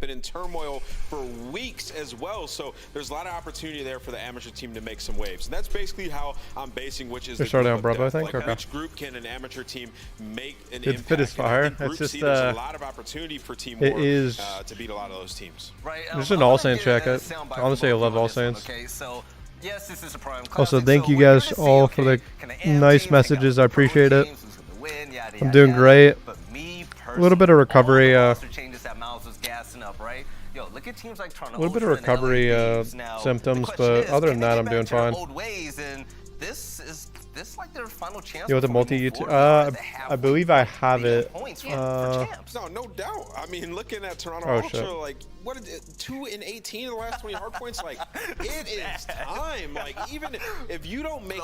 been in turmoil for weeks as well, so there's a lot of opportunity there for the amateur team to make some waves. And that's basically how I'm basing which is they're starting on Bravo, I think. Like, okay. which group can an amateur team make an Good impact? fit is fire. It's just there's a lot of opportunity for Team War to beat a lot of those teams. Right. There's an All Saints jacket. Honestly, I love All Saints. Okay, so yes, this is a Pro-Am Classic. Also, thank you guys all for the nice messages. I appreciate it. I'm doing great. A little bit of recovery. A little bit of recovery symptoms, but other than that, I'm doing fine. You want the multi-YouTube? I believe I have it. No doubt. I mean, looking at Toronto Ultra, like, what is it, 2 in 18 in the last 20 hard points? Like, it is time. Like, even if you don't make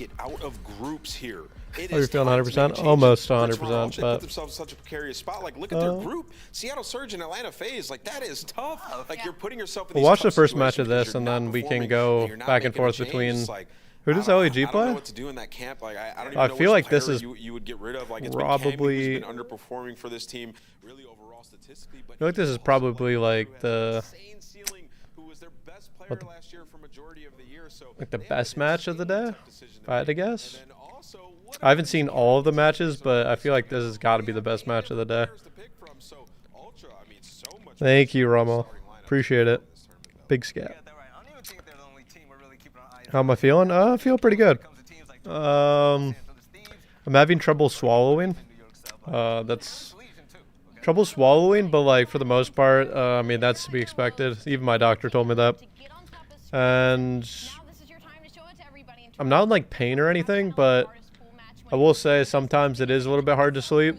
it, out of groups here, you're feeling 100%, almost 100%. But put themselves in such a precarious spot. Like, look at their group: Seattle Surge and Atlanta FaZe. Like, that is tough. Like, you're putting yourself in. We'll watch the first match of this, and then we can go back and forth between. Who does LEG play? I don't know what to do in that camp. Like, I don't even know feel like this is you would get rid of. Like, it's probably been underperforming for this team, really overall statistically. But I feel like this is probably like the best match of the day, if I had to guess. I haven't seen all of the matches, but I feel like this has got to be the best match of the day. Thank you, Romo. Appreciate it. Big scat. How am I feeling? I feel pretty good. I'm having trouble swallowing. That's trouble swallowing, but like for the most part, I mean, that's to be expected. Even my doctor told me that. And I'm not in like pain or anything, but I will say sometimes it is a little bit hard to sleep.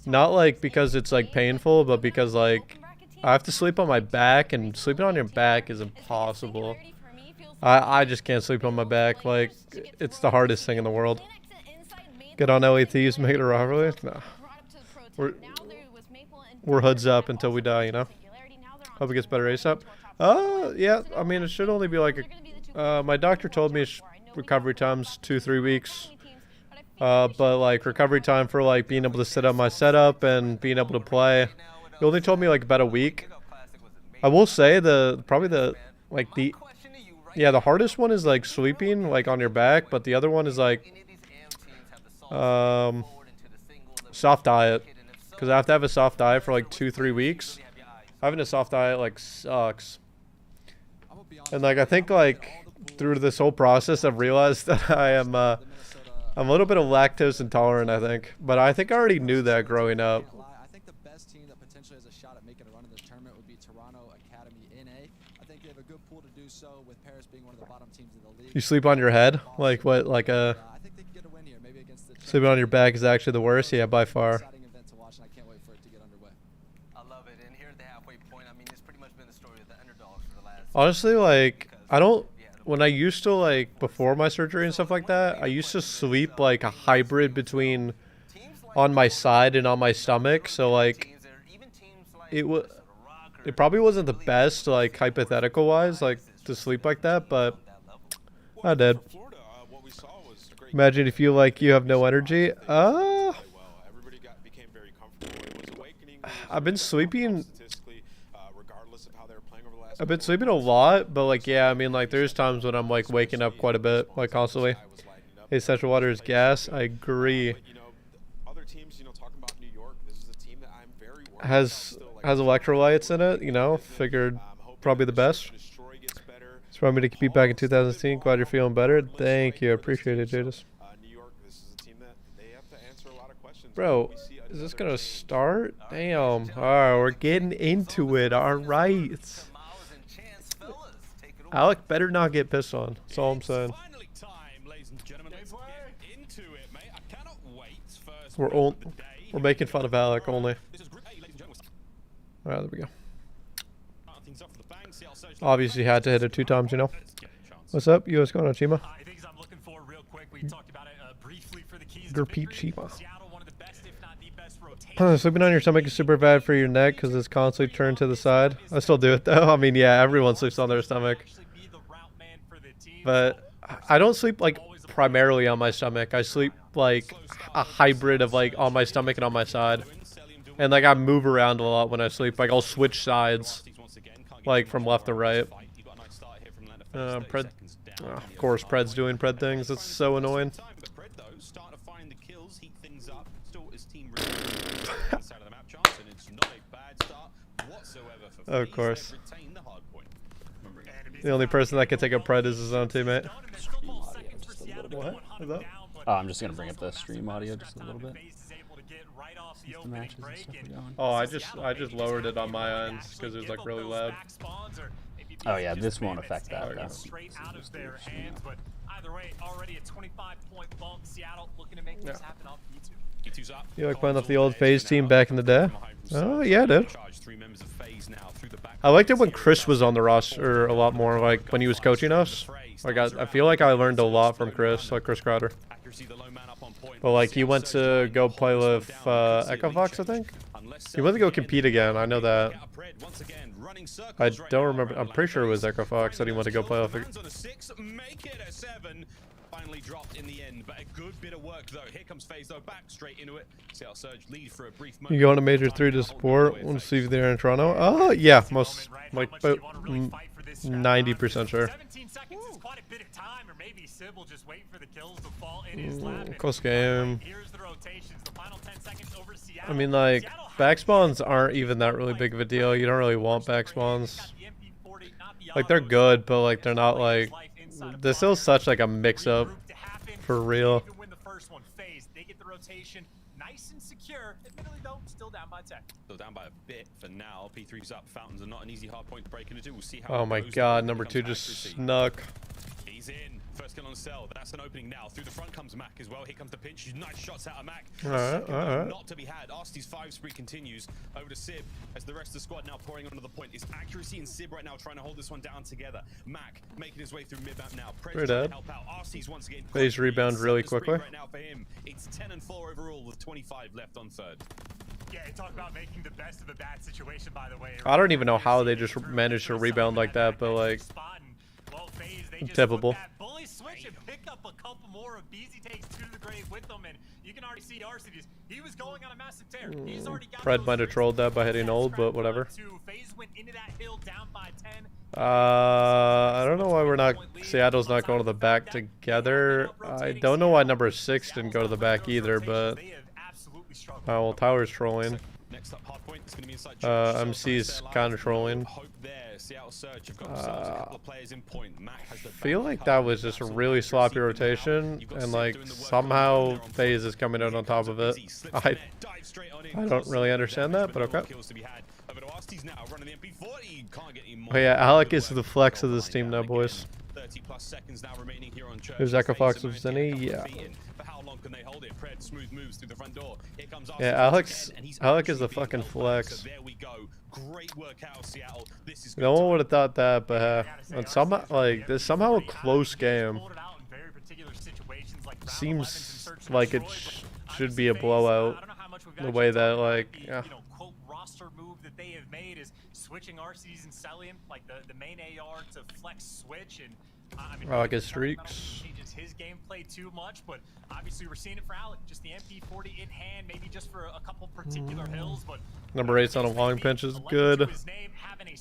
Not like because it's like painful, but because like I have to sleep on my back, and sleeping on your back is impossible. I just can't sleep on my back. Like, it's the hardest thing in the world. Get on LATs, make it a rivalry? No. We're hoods up until we die, you know? Hope it gets better ASAP. Yeah, I mean, it should only be like my doctor told me recovery time's 2-3 weeks. But like recovery time for like being able to set up my setup and being able to play, he only told me like about a week. I will say the hardest one is like sleeping like on your back, but the other one is like soft diet, because I have to have a soft diet for like 2-3 weeks. Having a soft diet like sucks. And like I think like through this whole process I've realized that I'm a little bit of lactose intolerant, I think, but I think I already knew that growing up. I think the best team that potentially has a shot at making a run in this tournament would be Toronto Academy NA. I think they have a good pool to do so, with Paris being one of the bottom teams in the league. You sleep on your head? Like what? Like a I think they can get a win here, maybe against the sleeping on your back is actually the worst? Yeah, by far. exciting event to watch, and I can't wait for it to get underway. I love it. And here at the halfway point, I mean, it's pretty much been the story of the underdogs for the last. Honestly, like I don't. When I used to, like, before my surgery and stuff like that, I used to sleep like a hybrid between on my side and on my stomach. So, like, it probably wasn't the best, like, hypothetical-wise, like, to sleep like that, but I did. Imagine if you, like, you have no energy. I've been sleeping a lot, but like, yeah, I mean, like, there's times when I'm like waking up quite a bit, like constantly. Hey, Central Water is gas. I agree. Has electrolytes in it, you know, figured probably the best. It's probably me to be back in 2016. Glad you're feeling better. Thank you. I appreciate it, Jadis. Bro, is this going to start? Damn. All right, we're getting into it. All right. Alec better not get pissed on. That's all I'm saying. We're making fun of Alec only. All right, there we go. Obviously had to hit it 2 times, you know. What's up? What's going on, Chima? Repeat Chima. Sleeping on your stomach is super bad for your neck because it's constantly turned to the side. I still do it though. I mean, yeah, everyone sleeps on their stomach. But I don't sleep like primarily on my stomach. I sleep like a hybrid of like on my stomach and on my side. And like I move around a lot when I sleep. Like I'll switch sides, like from left to right. Pred, of course, Pred's doing Pred things. It's so annoying. Of course. The only person that can take a Pred is his own teammate. What? Is that? Oh, I'm just gonna bring up the stream audio just a little bit. The matches and stuff are going. Oh, I just lowered it on my end because it was like really loud. Oh yeah, this won't affect that though. Straight out of their hands, but either way, already a 25-point bump. Seattle looking to make this happen off E2. You like playing off the old FaZe team back in the day? Oh yeah, dude. I liked it when Chris was on the roster a lot more, like when he was coaching us. Like I feel like I learned a lot from Chris, like Chris Crowder. But like he went to go play with Echo Fox, I think. He went to go compete again. I know that. I don't remember. I'm pretty sure it was Echo Fox that he went to go play with. Finally dropped in the end, but a good bit of work though. Here comes FaZe though, back straight into it. CL Surge lead for a brief moment. You going to Major 3 to support? We'll see you there in Toronto. Oh yeah, most like about 90% sure. 17 seconds is quite a bit of time, or maybe Sib will just wait for the kills to fall in his lap. Close game. Here's the rotations, the final 10 seconds over to Seattle. I mean, like back spawns aren't even that really big of a deal. You don't really want back spawns. Like they're good, but like they're not like. There's still such like a mix-up for real. They get the rotation nice and secure. Admittedly though, still down by 10. Still down by a bit for now. P3's up. Fountains are not an easy hard point to break into. We'll see how. Oh my god, number 2 just snuck. He's in. First kill on cell. That's an opening now. Through the front comes Mac as well. Here comes the pinch. Nice shots out of Mac. Alright. Not to be had. Arsty's 5 spree continues over to Sib as the rest of the squad now pouring onto the point. It's Accuracy and Sib right now trying to hold this one down together. Mac making his way through mid-map now. Pretty dead. Help out. Arsty's once again. FaZe rebound really quickly. Right now for him. It's 10 and 4 overall with 25 left on third. Yeah, talk about making the best of a bad situation, by the way. I don't even know how they just managed to rebound like that, but like typical. Bully switch and pick up a couple more of BZ takes to the grave with them, and you can already see Arceus. He was going on a massive tear. He's already got Pred might have trolled that by hitting old, but whatever. FaZe went into that hill down by 10. I don't know why we're not. Seattle's not going to the back together. I don't know why number 6 didn't go to the back either, but well, Tower's trolling. MC's kind of trolling. Feel like that was just a really sloppy rotation, and like somehow FaZe is coming out on top of it. I don't really understand that, but okay. Oh yeah, Alec is the flex of this team now, boys. Who's Echo Fox of Zinni? Yeah. Yeah, Alec is the fucking flex. No one would have thought that, but and somehow, like, there's somehow a close game. Seems like it should be a blowout. The way that, like, yeah. Roster move that they have made is switching RCs and selling like the main AR to flex switch, and I mean, I guess streaks. Changes his gameplay too much, but obviously we're seeing it for Alec. Just the MP40 in hand, maybe just for a couple particular hills. But number 8's on a long pinch is good,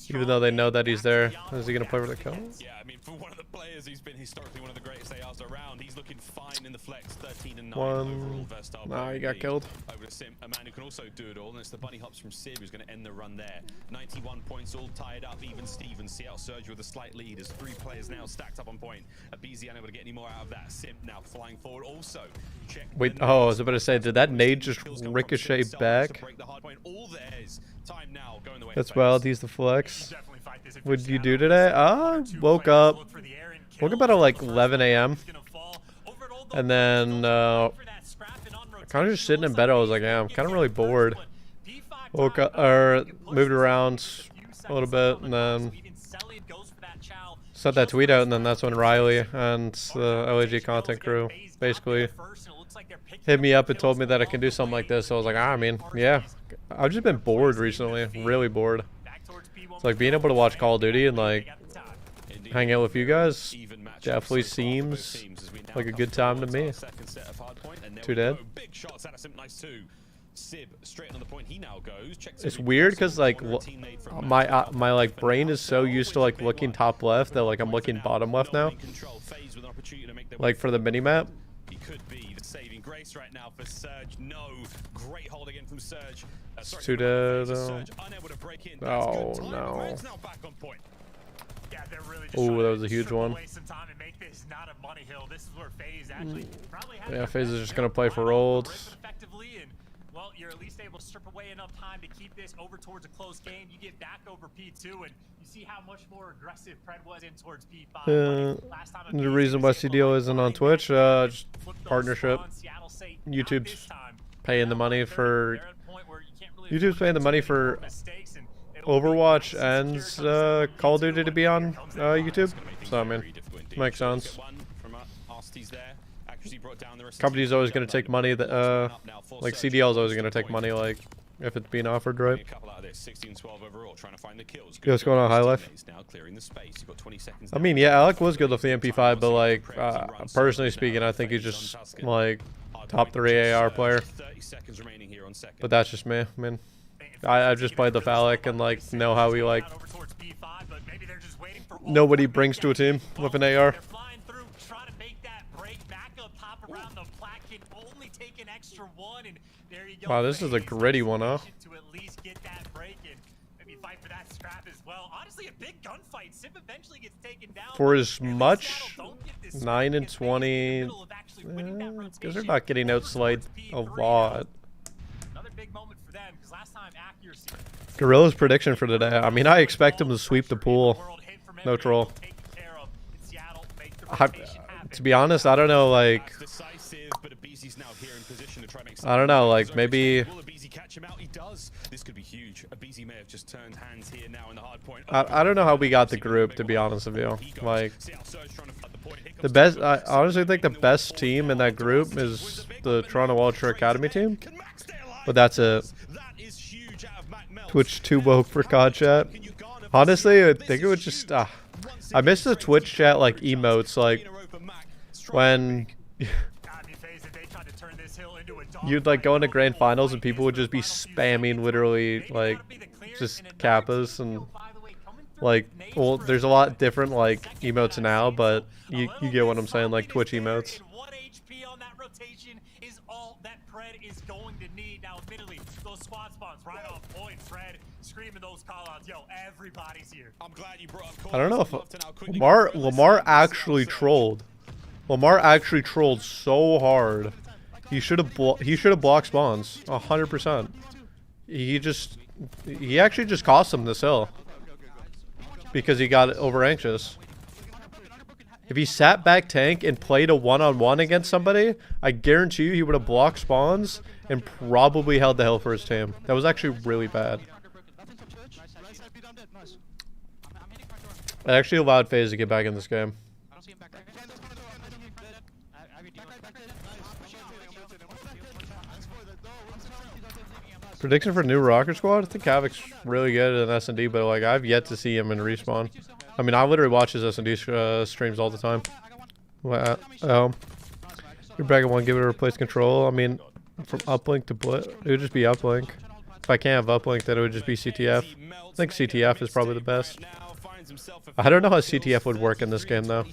even though they know that he's there. Is he gonna play for the kill? Yeah, I mean, for one of the players who's been historically one of the greatest ARs around, he's looking fine in the flex. 13 and 9 overall. Nah, he got killed. Over to Sim, a man who can also do it all, and it's the bunny hops from Sib who's going to end the run there. 91 points, all tied up. Even Steven, CL Surge with a slight lead. As 3 players now stacked up on point. BZ unable to get any more out of that. Sim now flying forward. Also, check. Wait, oh, I was about to say, did that nade just ricochet back? That's wild. He's the flex. What'd you do today? Woke up. Woke up at like 11 a.m. And then kind of just sitting in bed. I was like, yeah, I'm kind of really bored. Woke up, or moved around a little bit, and then sent that tweet out, and then that's when Riley and the LAG content crew basically hit me up and told me that I can do something like this. So I was like, I mean, yeah, I've just been bored recently, really bored. It's like being able to watch Call of Duty and like hang out with you guys definitely seems like a good time to me. Too dead. Sib straight on the point. He now goes. It's weird because like my like brain is so used to like looking top left that like I'm looking bottom left now. Like for the mini map. He could be the saving grace right now for Surge. No, great hold again from Surge. Too dead. Unable to break in. Oh no. Now back on point. Yeah, they're really just Oh, that was a huge one. away some time and make this not a money hill. This is where FaZe actually probably has Yeah, FaZe is just gonna play for old. effectively, and well, you're at least able to strip away enough time to keep this over towards a close game. You get back over P2, and you see how much more aggressive Pred was in towards P5. Last time The reason why CDL isn't on Twitch, just partnership. YouTube's paying the money for Overwatch and Call of Duty to be on YouTube. So I mean, makes sense. Company's always going to take money that like CDL is always going to take money like if it's being offered right. Yo, what's going on, High Life? I mean, yeah, Alec was good with the MP5, but like personally speaking, I think he's just like top 3 AR player. But that's just me. I mean, I just played the Phallic and like know how he like know what he brings to a team with an AR. Wow, this is a gritty one, huh? For as much 9 and 20, because they're not getting outslayed a lot. Guerrillas prediction for today. I mean, I expect him to sweep the pool. No troll. To be honest, I don't know, like, I don't know, like, maybe I don't know how we got the group, to be honest with you. Like, the best, I honestly think the best team in that group is the Toronto Ultra Academy team. But that's it. Twitch too woke for COD chat. Honestly, I think it was just, I miss the Twitch chat, like, emotes, like, when you'd, like, go into grand finals and people would just be spamming, literally, like, just kappas and, like, well, there's a lot different, like, emotes now, but you get what I'm saying, like, Twitch emotes. I don't know if Lamar actually trolled. Lamar actually trolled so hard. He should have blocked spawns 100%. He actually just cost him this hill because he got over anxious. If he sat back tank and played a one-on-one against somebody, I guarantee you he would have blocked spawns and probably held the hill for his team. That was actually really bad. It actually allowed FaZe to get back in this game. Prediction for new Rocker Squad? I think Havoc's really good in S&D, but like I've yet to see him in Respawn. I mean, I literally watch his S&D streams all the time. You're back at one, give it a replace control. I mean, from uplink to blitz, it would just be uplink. If I can't have uplink, then it would just be CTF. I think CTF is probably the best. I don't know how CTF would work in this game, though.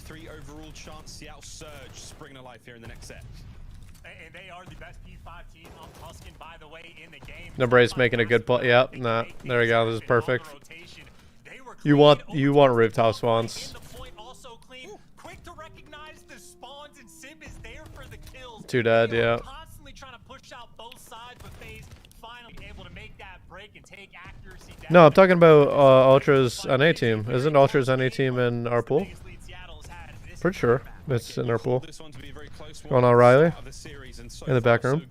Nobody's making a good play. Yep, nah. There we go. This is perfect. You want rooftop spawns. Too dead, yeah. No, I'm talking about Ultra's NA team. Isn't Ultra's NA team in our pool? Pretty sure it's in our pool. Going on, Riley? In the back room.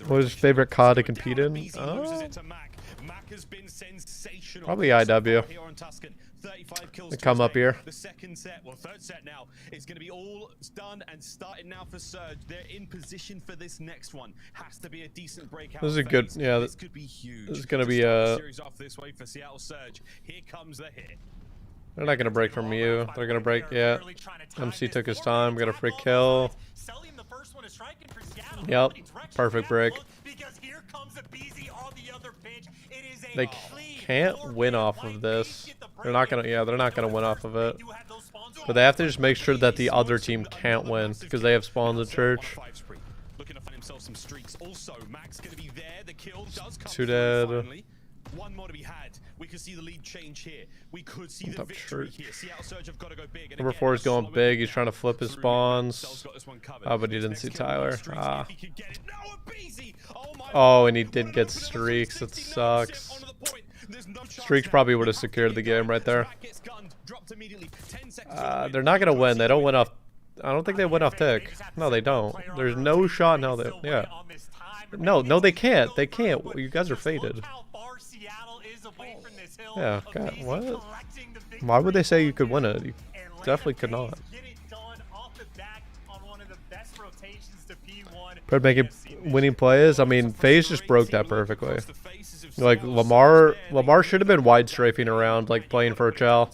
What is his favorite COD to compete in? Probably IW. They come up here. The second set, well, third set now, is going to be all done and started now for Surge. They're in position for this next one. Has to be a decent breakout. This is a good, yeah. This could be huge. This is going to be a series off this way for Seattle Surge. Here comes the hit. They're not going to break from you. They're going to break, yeah. MC took his time, got a free kill. first one to strike in for Seattle. Yep. Perfect break. Because here comes a BZ on the other pitch. It is a They can't win off of this. They're not gonna. Yeah, they're not gonna win off of it. But they have to just make sure that the other team can't win because they have spawns in church. Looking to find himself some streaks. Also, Max going to be there. The kill does come Two through dead. finally. One more to be had. We could see the lead change here. We could see the victory here. Seattle Surge have got to go big. Number 4 is going big. He's trying to flip his spawns. Oh, but he didn't see Tyler. Ah. Oh, and he did get streaks. It sucks. Streaks probably would have secured the game right there. They're not gonna win. They don't win off. I don't think they win off tick. No, they don't. There's no shot. No, they. Yeah. No, they can't. They can't. You guys are faded. Yeah. God, what? Why would they say you could win it? You definitely could not. But making winning plays. I mean, FaZe just broke that perfectly. Like Lamar should have been wide strafing around, like playing for a chow,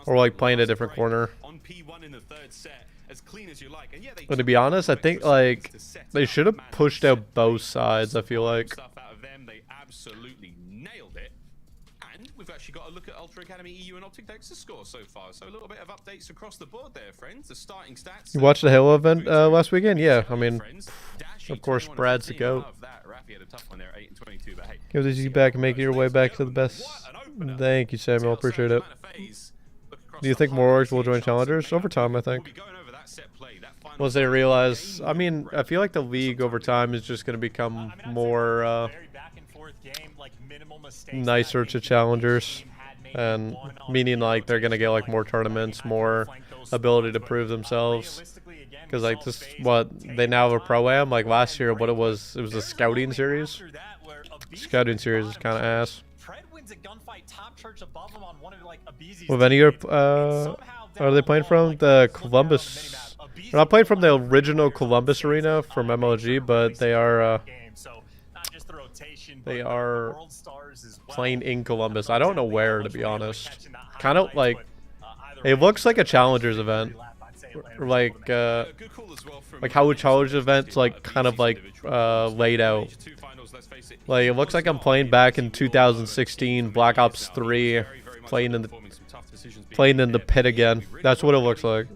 or like playing a different corner. But to be honest, I think like they should have pushed out both sides. I feel like. We've actually got a look at Ultra Academy EU and Optic Dex's score so far. So a little bit of updates across the board there, friends. The starting stats. You watched the Halo event last weekend? Yeah, I mean, of course, Brad's the GOAT. Give this back and make your way back to the best. Thank you, Samuel. Appreciate it. Do you think more orgs will join challengers? Over time, I think. Once they realize, I mean, I feel like the league over time is just going to become more nicer to challengers, and meaning like they're going to get like more tournaments, more ability to prove themselves. Because like this, what they now have a Pro-Am. Like last year, what it was a scouting series. Scouting series is kind of ass. With any of your, are they playing from the Columbus? They're not playing from the original Columbus arena from MLG, but they are playing in Columbus. I don't know where, to be honest. Kind of like it looks like a challengers event, like how a challengers event's like kind of like laid out. Like it looks like I'm playing back in 2016 Black Ops 3, playing in the pit again. That's what it looks like.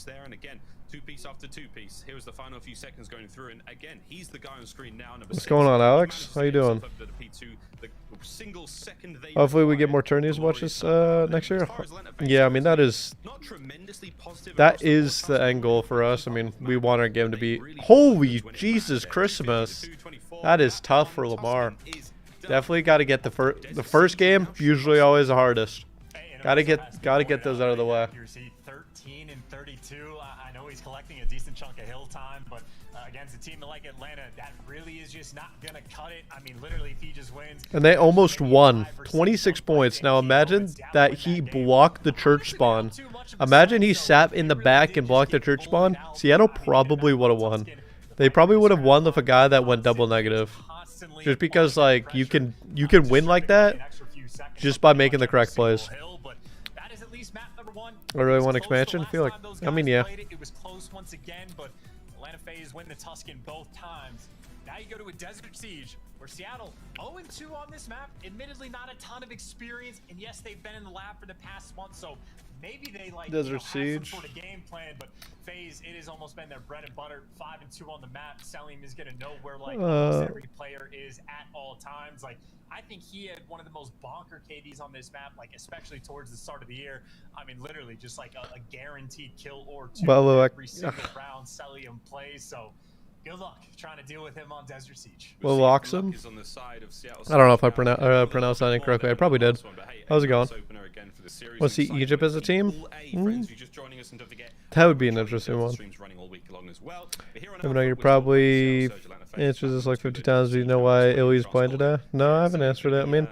There, and again, two-piece after two-piece. Here was the final few seconds going through, and again, he's the guy on screen now. What's going on, Alex? How you doing? Hopefully we get more tourneys to watch this next year. Yeah, I mean that is the end goal for us. I mean, we want our game to be holy Jesus Christmas. That is tough for Lamar. Definitely got to get the first game. Usually always the hardest. Gotta get those out of the way. 13 and 32. I know he's collecting a decent chunk of hill time, but against a team like Atlanta, that really is just not gonna cut it. I mean, literally, if he just wins. And they almost won. 26 points. Now imagine that he blocked the church spawn. Imagine he sat in the back and blocked the church spawn. Seattle probably would have won. They probably would have won with a guy that went double negative. Just because like you can win like that just by making the correct plays. I really want expansion. I feel like, I mean, yeah. It was close once again, but Atlanta FaZe win the Tuscan both times. Now you go to a Desert Siege, where Seattle 0-2 on this map. Admittedly, not a ton of experience, and yes, they've been in the lab for the past month, so maybe they like Desert have some sort of game plan. But FaZe, it has almost been their bread and butter. 5-2 on the map. Selim is gonna know where like almost every player is at all times. Like, I think he had one of the most bonker KDs on this map, like especially towards the start of the year. I mean, literally just like a guaranteed kill or two every single round Selim plays. So good luck trying to deal with him on Desert Siege. Will Loxham? I don't know if I pronounced that incorrectly. I probably did. How's it going? Want to see Egypt as a team? That would be an interesting one. Even though you're probably answered this like 50 times, do you know why Illy's playing today? No, I haven't answered it. I mean,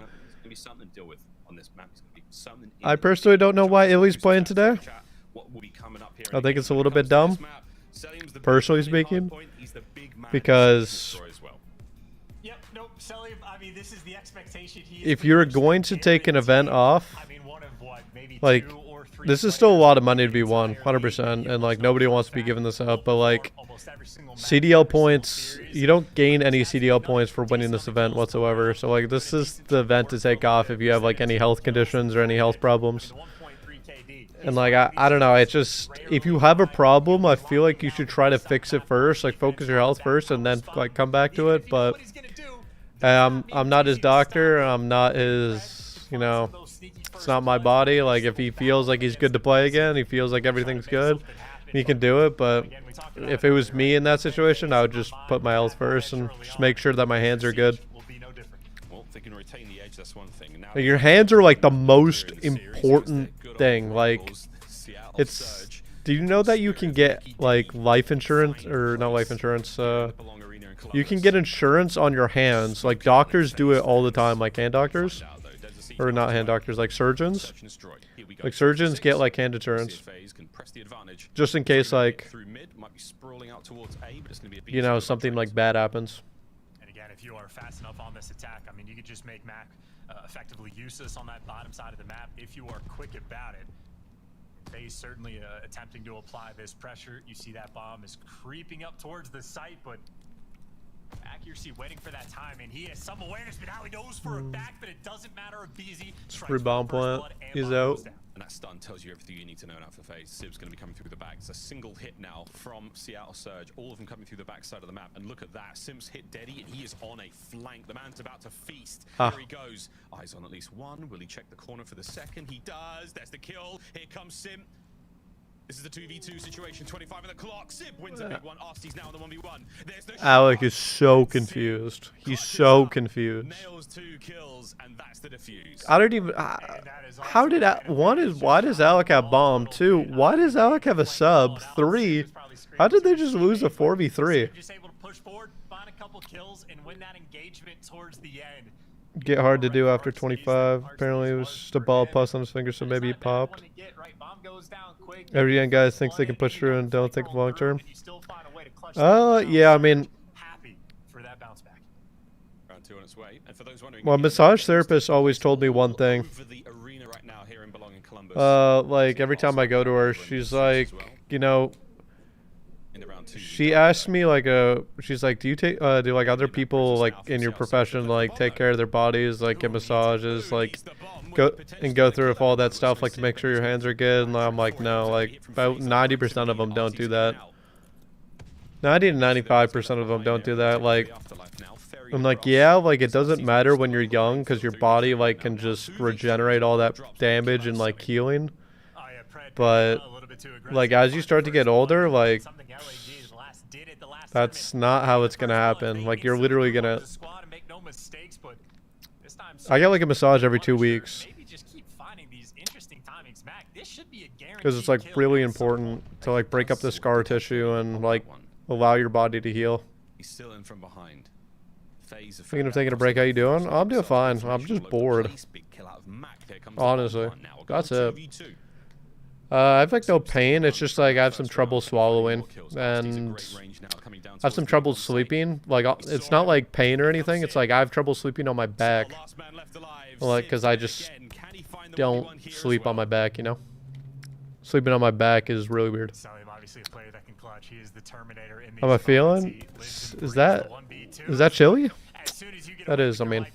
I personally don't know why Illy's playing today. I think it's a little bit dumb, personally speaking, because this is the expectation. If you're going to take an event off, like, this is still a lot of money to be won, 100%, and like nobody wants to be giving this up, but like CDL points, you don't gain any CDL points for winning this event whatsoever. So like this is the event to take off if you have like any health conditions or any health problems. And like I don't know, it's just, if you have a problem, I feel like you should try to fix it first, like focus your health first and then like come back to it. But I'm not his doctor, I'm not his, you know, it's not my body. Like if he feels like he's good to play again, he feels like everything's good, he can do it. But if it was me in that situation, I would just put my health first and just make sure that my hands are good. Like, your hands are like the most important thing. Like, it's, do you know that you can get like life insurance, or not life insurance, you can get insurance on your hands. Like doctors do it all the time, like hand doctors, or not hand doctors, like surgeons. Like surgeons get like hand insurance just in case, like, you know, something like bad happens. And again, if you are fast enough on this attack, I mean, you could just make Mac effectively useless on that bottom side of the map if you are quick about it. FaZe certainly attempting to apply this pressure. You see that bomb is creeping up towards the site, but accuracy waiting for that time, and he has some awareness, but now he knows for a fact that it doesn't matter if BZ Free bomb plant. He's out. And that stun tells you everything you need to know now for FaZe. Sib's going to be coming through the back. It's a single hit now from Seattle Surge. All of them coming through the back side of the map. And look at that. Sim's hit Deddy, and he is on a flank. The man's about to feast. Here he goes. Eyes on at least one. Will he check the corner for the second? He does. There's the kill. Here comes Sim. This is the 2v2 situation, 25 on the clock. Sib wins a big one. Arsty's now on the 1v1. There's the Alec is so confused. He's so confused. Nails 2 kills, and that's the defuse. I don't even, how did, one is, why does Alec have bomb? 2, why does Alec have a sub? 3, how did they just lose a 4v3? Just able to push forward, find a couple kills, and win that engagement towards the end. Get hard to do after 25. Apparently it was just a ball pus on his finger, so maybe he popped. Every young guy thinks they can push through and don't think long term. Yeah, I mean, well, massage therapists always told me one thing. Like every time I go to her, she's like, you know, she asked me like she's like, do you take do like other people like in your profession like take care of their bodies, like get massages, like go through with all that stuff, like to make sure your hands are good? And I'm like, no, like about 90% of them don't do that. 90 to 95% of them don't do that. Like, I'm like, yeah, like it doesn't matter when you're young because your body like can just regenerate all that damage and like healing, but like as you start to get older, like that's not how it's gonna happen. Like you're literally gonna, I get like a massage every 2 weeks because it's like really important to like break up the scar tissue and like allow your body to heal. He's still in from behind. Thinking of taking a break, how you doing? I'm doing fine. I'm just bored. Honestly, that's it. I have like no pain. It's just like I have some trouble swallowing and I have some trouble sleeping. Like it's not like pain or anything. It's like I have trouble sleeping on my back. Like because I just don't sleep on my back, you know. Sleeping on my back is really weird. How am I feeling? Is that chilly? That is, I mean,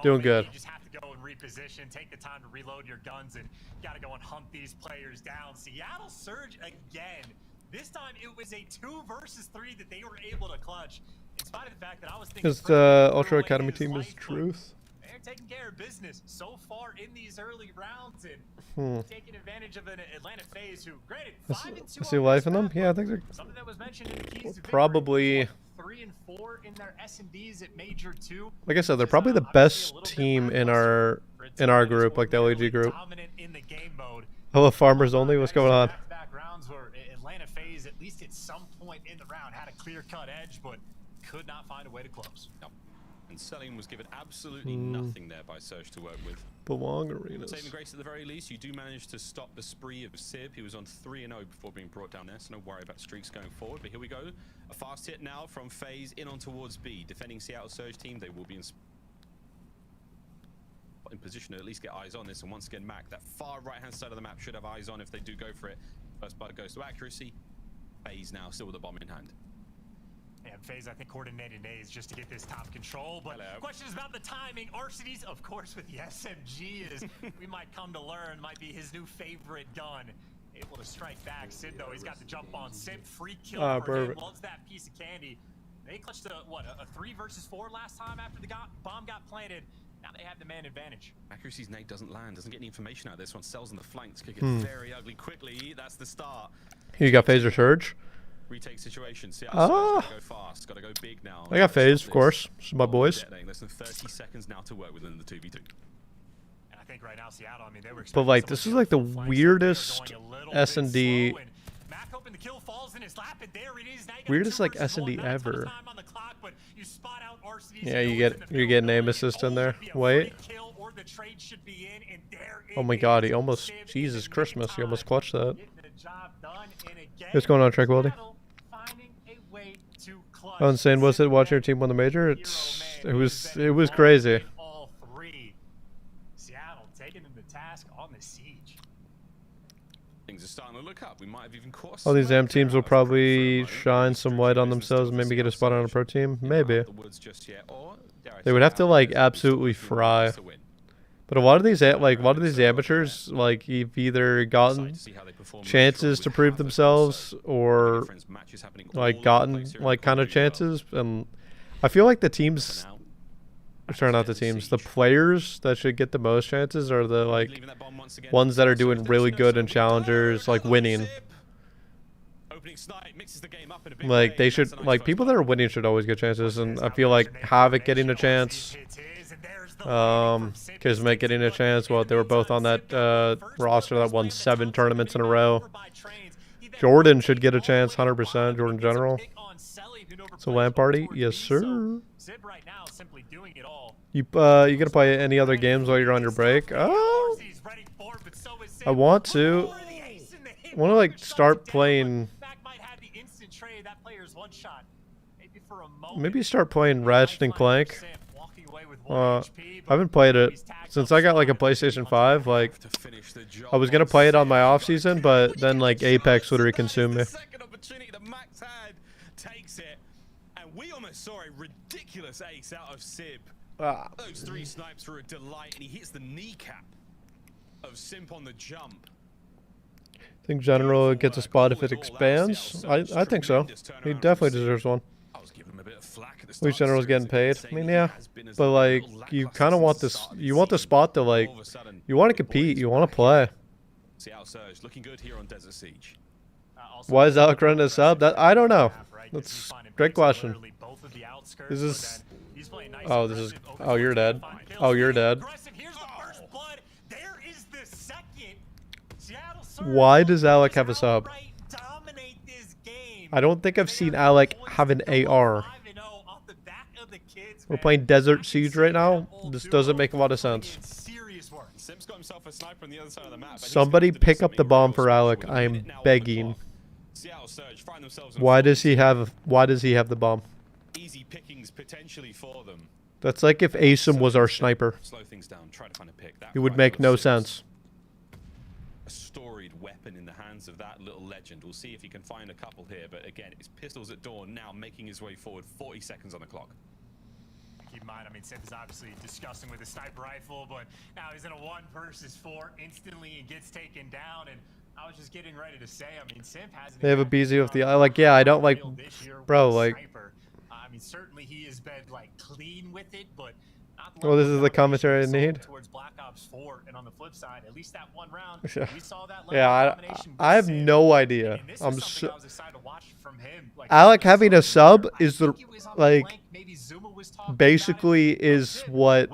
doing good. You just have to go and reposition, take the time to reload your guns, and gotta go and hunt these players down. Seattle Surge again. This time it was a 2 versus 3 that they were able to clutch. In spite of the fact that I was thinking because the Ultra Academy team is truth. They're taking care of business so far in these early rounds and taking advantage of an Atlanta FaZe who, granted, 5-2. I see life in them. Yeah, I think they're something that was mentioned in the keys to probably 3 and 4 in their S&Ds at Major 2. Like I said, they're probably the best team in our group, like the LAG group. Hello, Farmers Only. What's going on? Rounds where Atlanta FaZe, at least at some point in the round, had a clear-cut edge, but could not find a way to close. No. And Selim was given absolutely nothing there by Surge to work with. Belong arenas. Saving grace at the very least, you do manage to stop the spree of Sib. He was on 3-0 before being brought down there, so no worry about streaks going forward. But here we go. A fast hit now from FaZe in on towards B. Defending Seattle Surge team, they will be in... in position to at least get eyes on this. And once again, Mac, that far right-hand side of the map should have eyes on if they do go for it. First bug goes to accuracy. FaZe now still with the bomb in hand. Yeah, FaZe, I think, coordinated A's just to get this top control. But questions about the timing. Arcitys, of course, with the SMG is, we might come to learn, might be his new favorite gun. Able to strike back. Sid, though, he's got the jump on. Sid, free kill for him. Loves that piece of candy. They clutched a 3 versus 4 last time after the bomb got planted. Now they have the man advantage. Accuracy's nade doesn't land, doesn't get any information out of this one. Cells on the flanks could get very ugly quickly. That's the start. You got phaser surge. Retake situation. Gotta go fast. Gotta go big now. I got phase, of course. This is my boys. Less than 30 seconds now to work within the 2v2. And I think right now Seattle, I mean, they were but like this is like the weirdest S&D. Weirdest like S&D ever. Yeah, you're getting aim assist in there. Wait. Oh my god, he almost, Jesus Christmas, he almost clutched that. What's going on, Tranquility? How insane was it watching your team win the major? It was crazy. Seattle taking them to task on the siege. Things are starting to look up. We might have even caught All these damn teams will probably shine some light on themselves and maybe get a spot on a pro team. Maybe. They would have to like absolutely fry. But a lot of these amateurs, like, you've either gotten chances to prove themselves or like gotten like kind of chances, and I feel like the teams, sorry, not the teams, the players that should get the most chances are the like ones that are doing really good in challengers, like winning. Like they should, like people that are winning should always get chances, and I feel like Havoc getting a chance. Kismet getting a chance. Well, they were both on that roster that won 7 tournaments in a row. Jordan should get a chance, 100%. Jordan General. So LAN party, yes sir. You gonna play any other games while you're on your break? Oh, I want to. I want to like start playing. Maybe start playing Ratchet and Clank. I haven't played it since I got like a PlayStation 5. Like, I was gonna play it on my off season, but then like Apex literally consumed me. Second opportunity that Max had takes it, and we almost saw a ridiculous ace out of Sib. Those 3 snipes were a delight, and he hits the kneecap of Simp on the jump. I think General gets a spot if it expands. I think so. He definitely deserves one. At least General's getting paid. I mean, yeah, but like you kind of want this. You want the spot to like. You want to compete. You want to play. Why is Alec running a sub? That I don't know. That's a great question. This is. Oh, this is. Oh, you're dead. Oh, you're dead. Why does Alec have a sub? I don't think I've seen Alec have an AR. We're playing Desert Siege right now. This doesn't make a lot of sense. Somebody pick up the bomb for Alec. I am begging. Why does he have the bomb? Easy pickings potentially for them. That's like if Asim was our sniper. Slow things down. Try to find a pick. It would make no sense. A storied weapon in the hands of that little legend. We'll see if he can find a couple here, but again, it's pistols at dawn now, making his way forward. 40 seconds on the clock. Keep in mind, I mean, Simp is obviously disgusting with a sniper rifle, but now he's in a 1 versus 4 instantly and gets taken down. And I was just getting ready to say, I mean, Simp hasn't. They have a BZ with the eye. Like, yeah, I don't like, bro, like. I mean, certainly he has been like clean with it, but. Well, this is the commentary I need. Towards Black Ops 4, and on the flip side, at least that 1 round, we saw that. Yeah, I have no idea. I'm so. Alec having a sub is the like basically is what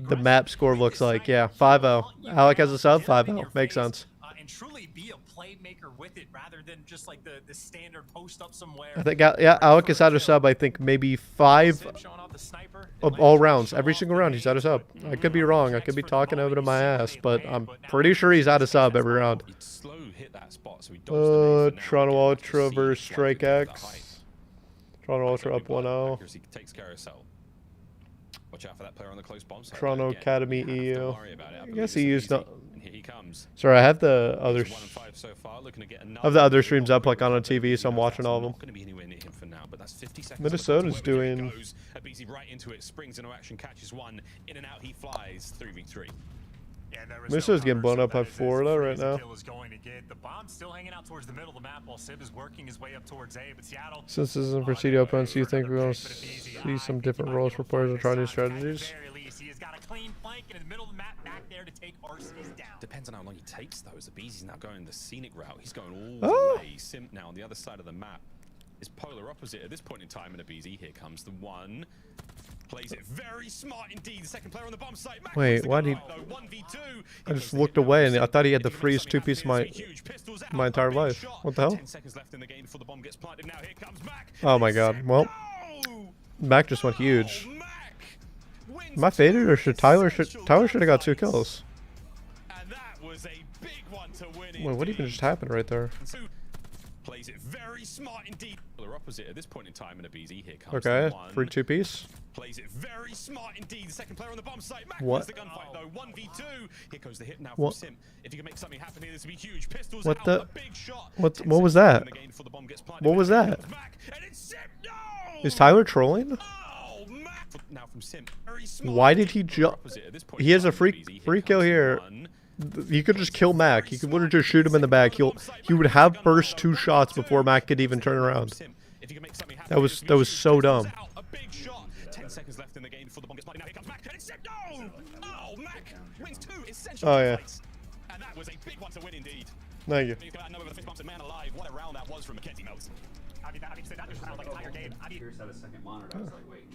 the map score looks like. Yeah, 5-0. Alec has a sub, 5-0. Makes sense. And truly be a playmaker with it rather than just like the standard post up somewhere. I think yeah, Alec has had a sub. I think maybe 5 of all rounds. Every single round he's had a sub. I could be wrong. I could be talking over to my ass, but I'm pretty sure he's had a sub every round. Toronto Ultra versus Strike X. Toronto Ultra up 1-0. Watch out for that player on the close bomb side. Toronto Again, Academy you have to EU. worry about it. I believe guess it's EU's easy. not. And here he comes. Sorry, I have the other. He's 1 and 5 so far, looking to get I have the other streams up like on a TV, He so I'm knows watching that's all of not them. gonna be anywhere near him for now, but that's 50 seconds Minnesota's on the clock. Wherever doing. it goes, Abizi right into it, springs into action, catches one, in and out he flies, 3v3. Yeah, there was Minnesota's getting blown up by that is as Florida right free as now. a kill is going to get. The bomb's still hanging out towards the middle of the map while Sib is working his way up towards A, but Seattle. Since this isn't for CDL opponents, do you think we're going to see some different roles for players and try new strategies? He has got a clean flank in the middle of the map back there to take RCs down. Depends on how long he takes though. As Abizi's now going the scenic route. He's going all the way. Simp now on the other side of the map is polar opposite at this point in time. And Abizi, here comes the one. Plays it very smart indeed. The second player on the bomb site. Mac Wait, why did he... I just looked away and I thought he had the freest two-piece my entire life. What the hell? 10 seconds left in the game before the bomb gets planted. Now here comes Mac. Oh my god. Well, Mac just went huge. Am I faded or should Tyler should have got 2 kills? And that was a big one to win. Wait, what even just happened right there? Plays it very smart indeed. Polar opposite at this point in time. And Abizi, here comes Okay, the one. free 2-piece. Plays it very smart indeed. The second player on the bomb site. Mac What? wins the gunfight though. 1v2. Here goes the hit now What? from Sim. If you can make something happen here, this would be huge. Pistols What out, the- a big shot. what 10 was seconds that? left in the game before the bomb gets planted. What was Mac that? comes back, and it's Sim. No! Is Tyler trolling? Oh, Mac. Now from Sim. Very smart. Why did he jump? Opposite at this point He has in a time, free Abizi, kill comes the here. one. He could just kill Mac. He could literally just shoot him in the back. He would have first 2 shots before Mac could even turn around. That was so dumb. A big shot. 10 seconds left in the game before the bomb gets planted. Now here comes Mac, and it's Sim. No! Oh, Mac wins 2 essential fights. And that was a big one to win indeed. Thank you. He's got that number with the fist bumps and man alive. What a round that was from Mackenzie Mills. I mean, that just sounds like an entire game. I mean, Pierce had a second monitor. I was like, wait.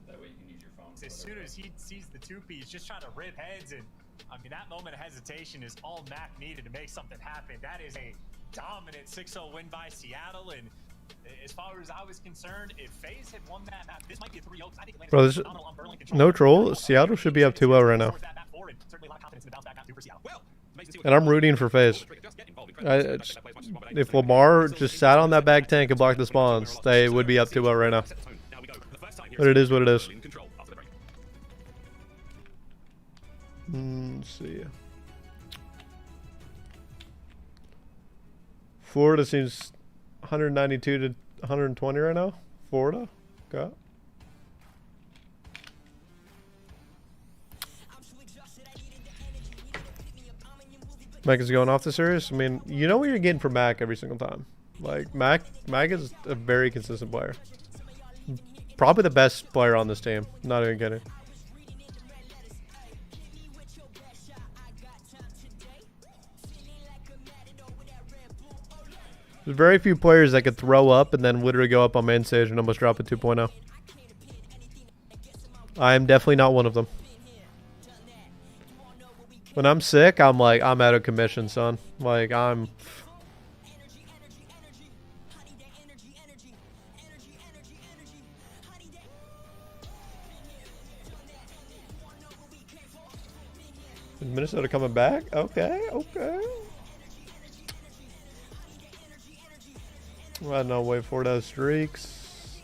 That way you can use your phone. as soon as he sees the 2-piece, just trying to rip heads, and I mean, that moment of hesitation is all Mac needed to make something happen. That is a dominant 6-0 win by Seattle, and as far as I was concerned, if FaZe had won that map, this might be a 3-0. I think Bro, this is no troll. Seattle should be up 2-0 right now. And I'm rooting for FaZe. If Lamar just sat on that back tank and blocked the spawns, they would be up 2-0 right now. But it is what it is. Let's see. Florida seems 192 to 120 right now. Florida. Okay. Mac is going off the series. I mean, you know what you're getting from Mac every single time. Like Mac is a very consistent player. Probably the best player on this team. Not even kidding. There's very few players that could throw up and then literally go up on main stage and almost drop a 2.0. I am definitely not one of them. When I'm sick, I'm like, I'm out of commission, son. Like, I'm... Is Minnesota coming back? Okay, okay. Well, no, wait for those streaks.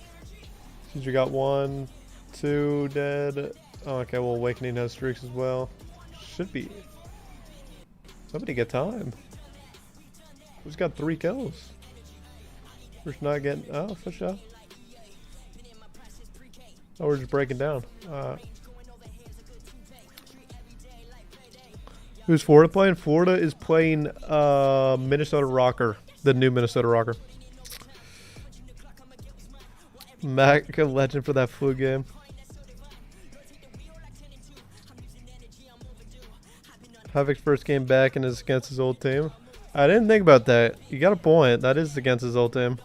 Since we got 1, 2 dead. Oh, okay, well, Awakening has streaks as well. Should be. Somebody get time. Who's got 3 kills? Who's not getting... Oh, for sure. Oh, we're just breaking down. Who's Florida playing? Florida is playing Minnesota Rocker. The new Minnesota Rocker. Mac, a legend for that flu game. Havoc's first game back and is against his old team. I didn't think about that. You got a point. That is against his old team.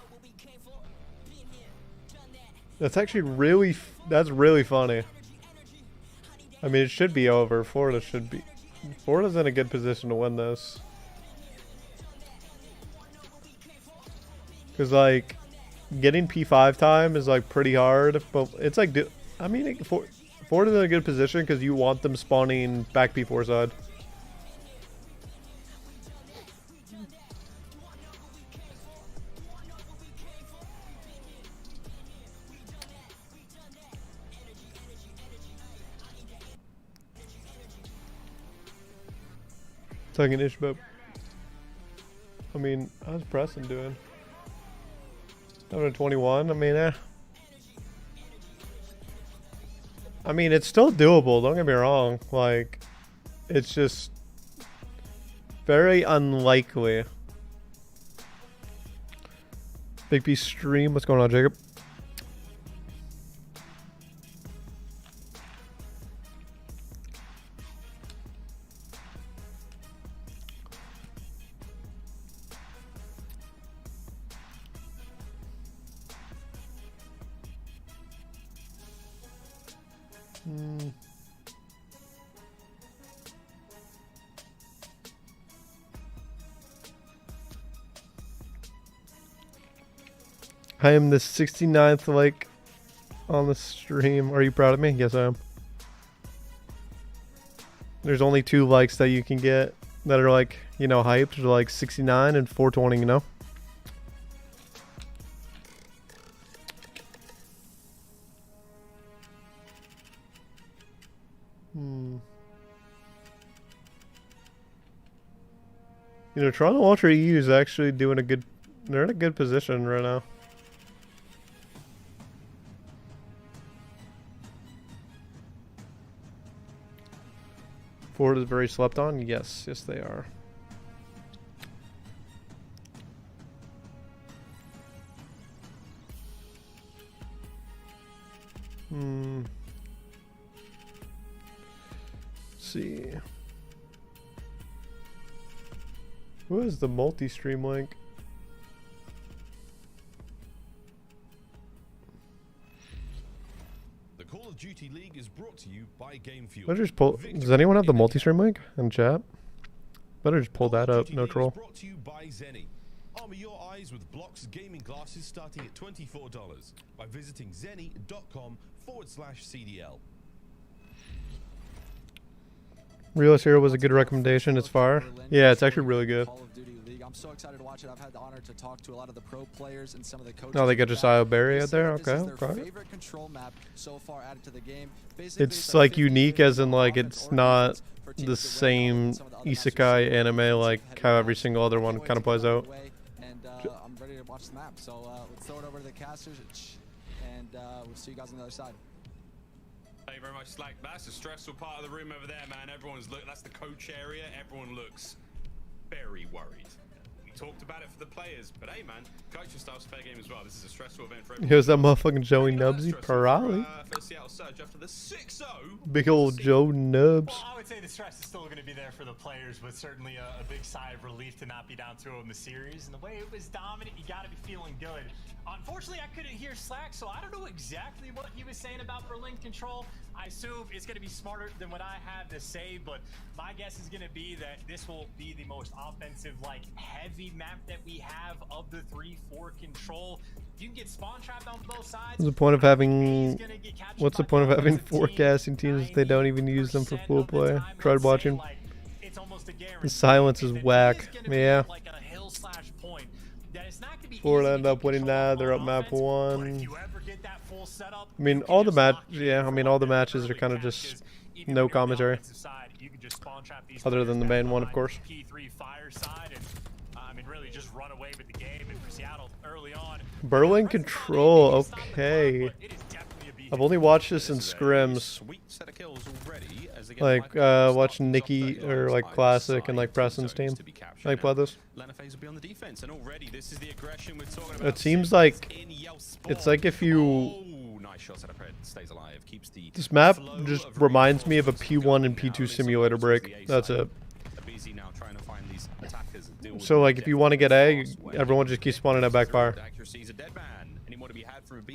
That's actually really... That's really funny. I mean, it should be over. Florida should be... Florida's in a good position to win this. Because, like, getting P5 time is, like, pretty hard. But it's like... I mean, Florida's in a good position because you want them spawning back P4 side. Talking an issue about. I mean, how's Preston doing? 721. I mean, I mean, it's still doable. Don't get me wrong. Like, it's just very unlikely. Big B stream. What's going on, Jacob? I am the 69th like on the stream. Are you proud of me? Yes, I am. There's only 2 likes that you can get that are like, you know, hyped. They're like 69 and 420, you know? You know, Toronto Ultra EU is actually doing a good... They're in a good position right now. Ford is very slept on? Yes. Yes, they are. Let's see. Who is the multi-stream link? The Call of Duty League is brought to you by Game Fuel. Better just pull. Does anyone have the multi-stream link in chat? Better just pull that up. No troll. Brought to you by Zenny. Armor your eyes with Blocks gaming glasses starting at $24 by visiting zenny.com/CDL. Realist Hero was a good recommendation. It's far. Yeah, it's actually really good. I'm so excited to watch it. I've had the honor to talk to a lot of the pro players and some of the coaches. Oh, they got Josiah Berry out there? Okay, okay. Favorite control map so far added to the game. It's like unique as in like it's not the same isekai anime like how every single other one kind of plays out. And I'm ready to watch the map. So let's throw it over to the casters and we'll see you guys on the other side. Thank you very much, Slack. That's a stressful part of the room over there, man. That's the coach area. Everyone looks very worried. We talked about it for the players, but hey, man, coaching staff's fair game as well. This is a stressful event for everyone. Here's that motherfucking Joey Nubsy, Pirali. For Seattle Surge after the 6-0. Big old Joe Nubs. Well, I would say the stress is still going to be there for the players, but certainly a big sigh of relief to not be down 2-0 in the series. And the way it was dominant, you got to be feeling good. Unfortunately, I couldn't hear Slack, so I don't know exactly what he was saying about Berlin control. I assume it's going to be smarter than what I have to say, but my guess is going to be that this will be the most offensive, like, heavy map that we have of the 3-4 control. You can get spawn trapped on both sides. What's the point of having? What's the point of having forecasting teams if they don't even use them for full play? Tried watching. The silence is whack. Yeah. Florida end up winning that. They're up map 1. I mean, all the all the matches are kind of just no commentary. Other than the main one, of course. Berlin control. Okay. I've only watched this in scrims. Like, watch Nikki or like Classic and like Preston's team. I play this. It seems like it's like if you. This map just reminds me of a P1 and P2 simulator break. That's it. So like if you want to get A, everyone just keeps spawning at backfire.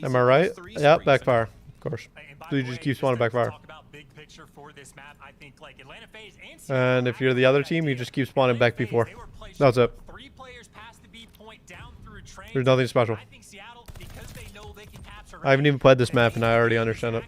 Am I right? Yeah, backfire. Of course. So you just keep spawning backfire. And if you're the other team, you just keep spawning back B4. That's it. There's nothing special. I haven't even played this map and I already understand it.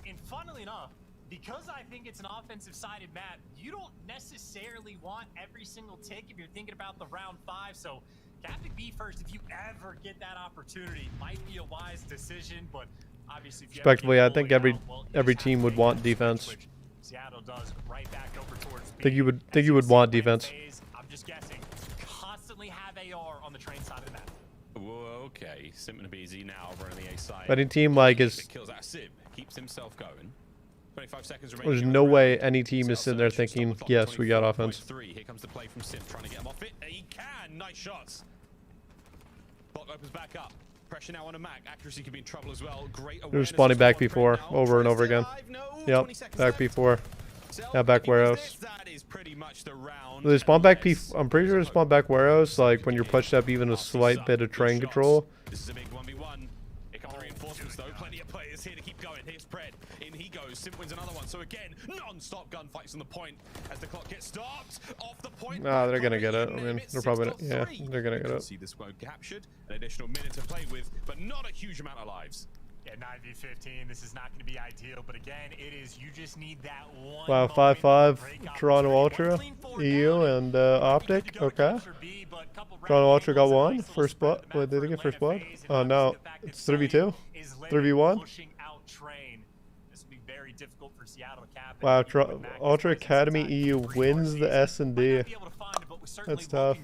And funnily enough, because I think it's an offensive-sided map, you don't necessarily want every single tick if you're thinking about the round 5. So captain B first, if you ever get that opportunity, might be a wise decision. But obviously, if you respectively, I think every team would want defense. Seattle does right back over towards Think you would want defense. I'm just guessing. Constantly have AR on the train side of the map. Whoa, okay, Simp and Busy now running the A side. Any team like is. Kills that Sib, keeps himself going. 25 seconds remaining. There's no way any team is sitting there thinking, yes, we got offense. Here comes the play from Simp, trying to get him off it. He can. Nice shots. Block opens back up. Pressure now on a Mac. Accuracy could be in trouble as well. Great awareness. They're respawning back P4 over and over again. Yep, back P4. Yeah, back warehouse. That is pretty much the round. They spawn back P. I'm pretty sure they spawn back warehouse. Like when you're pushed up even a slight bit of train control. This is a big 1v1. Here comes the reinforcements though. Plenty of players here to keep going. Here's Pred. In he goes. Simp wins another one. So again, non-stop gunfights on the point as the clock gets stopped. Off the point. Nah, they're gonna get it. I mean, they're probably yeah, they're gonna get it. See the squad captured. An additional minute to play with, but not a huge amount of lives. Yeah, 9v15. This is not going to be ideal, but again, it is. You just need that one. Wow, 5-5 Toronto Ultra, EU, and Optic. Okay. Toronto Ultra got one first blood. Wait, did they get first blood? Oh no, it's 3v2, 3v1. Wow, Ultra Academy EU wins the S&D. That's tough.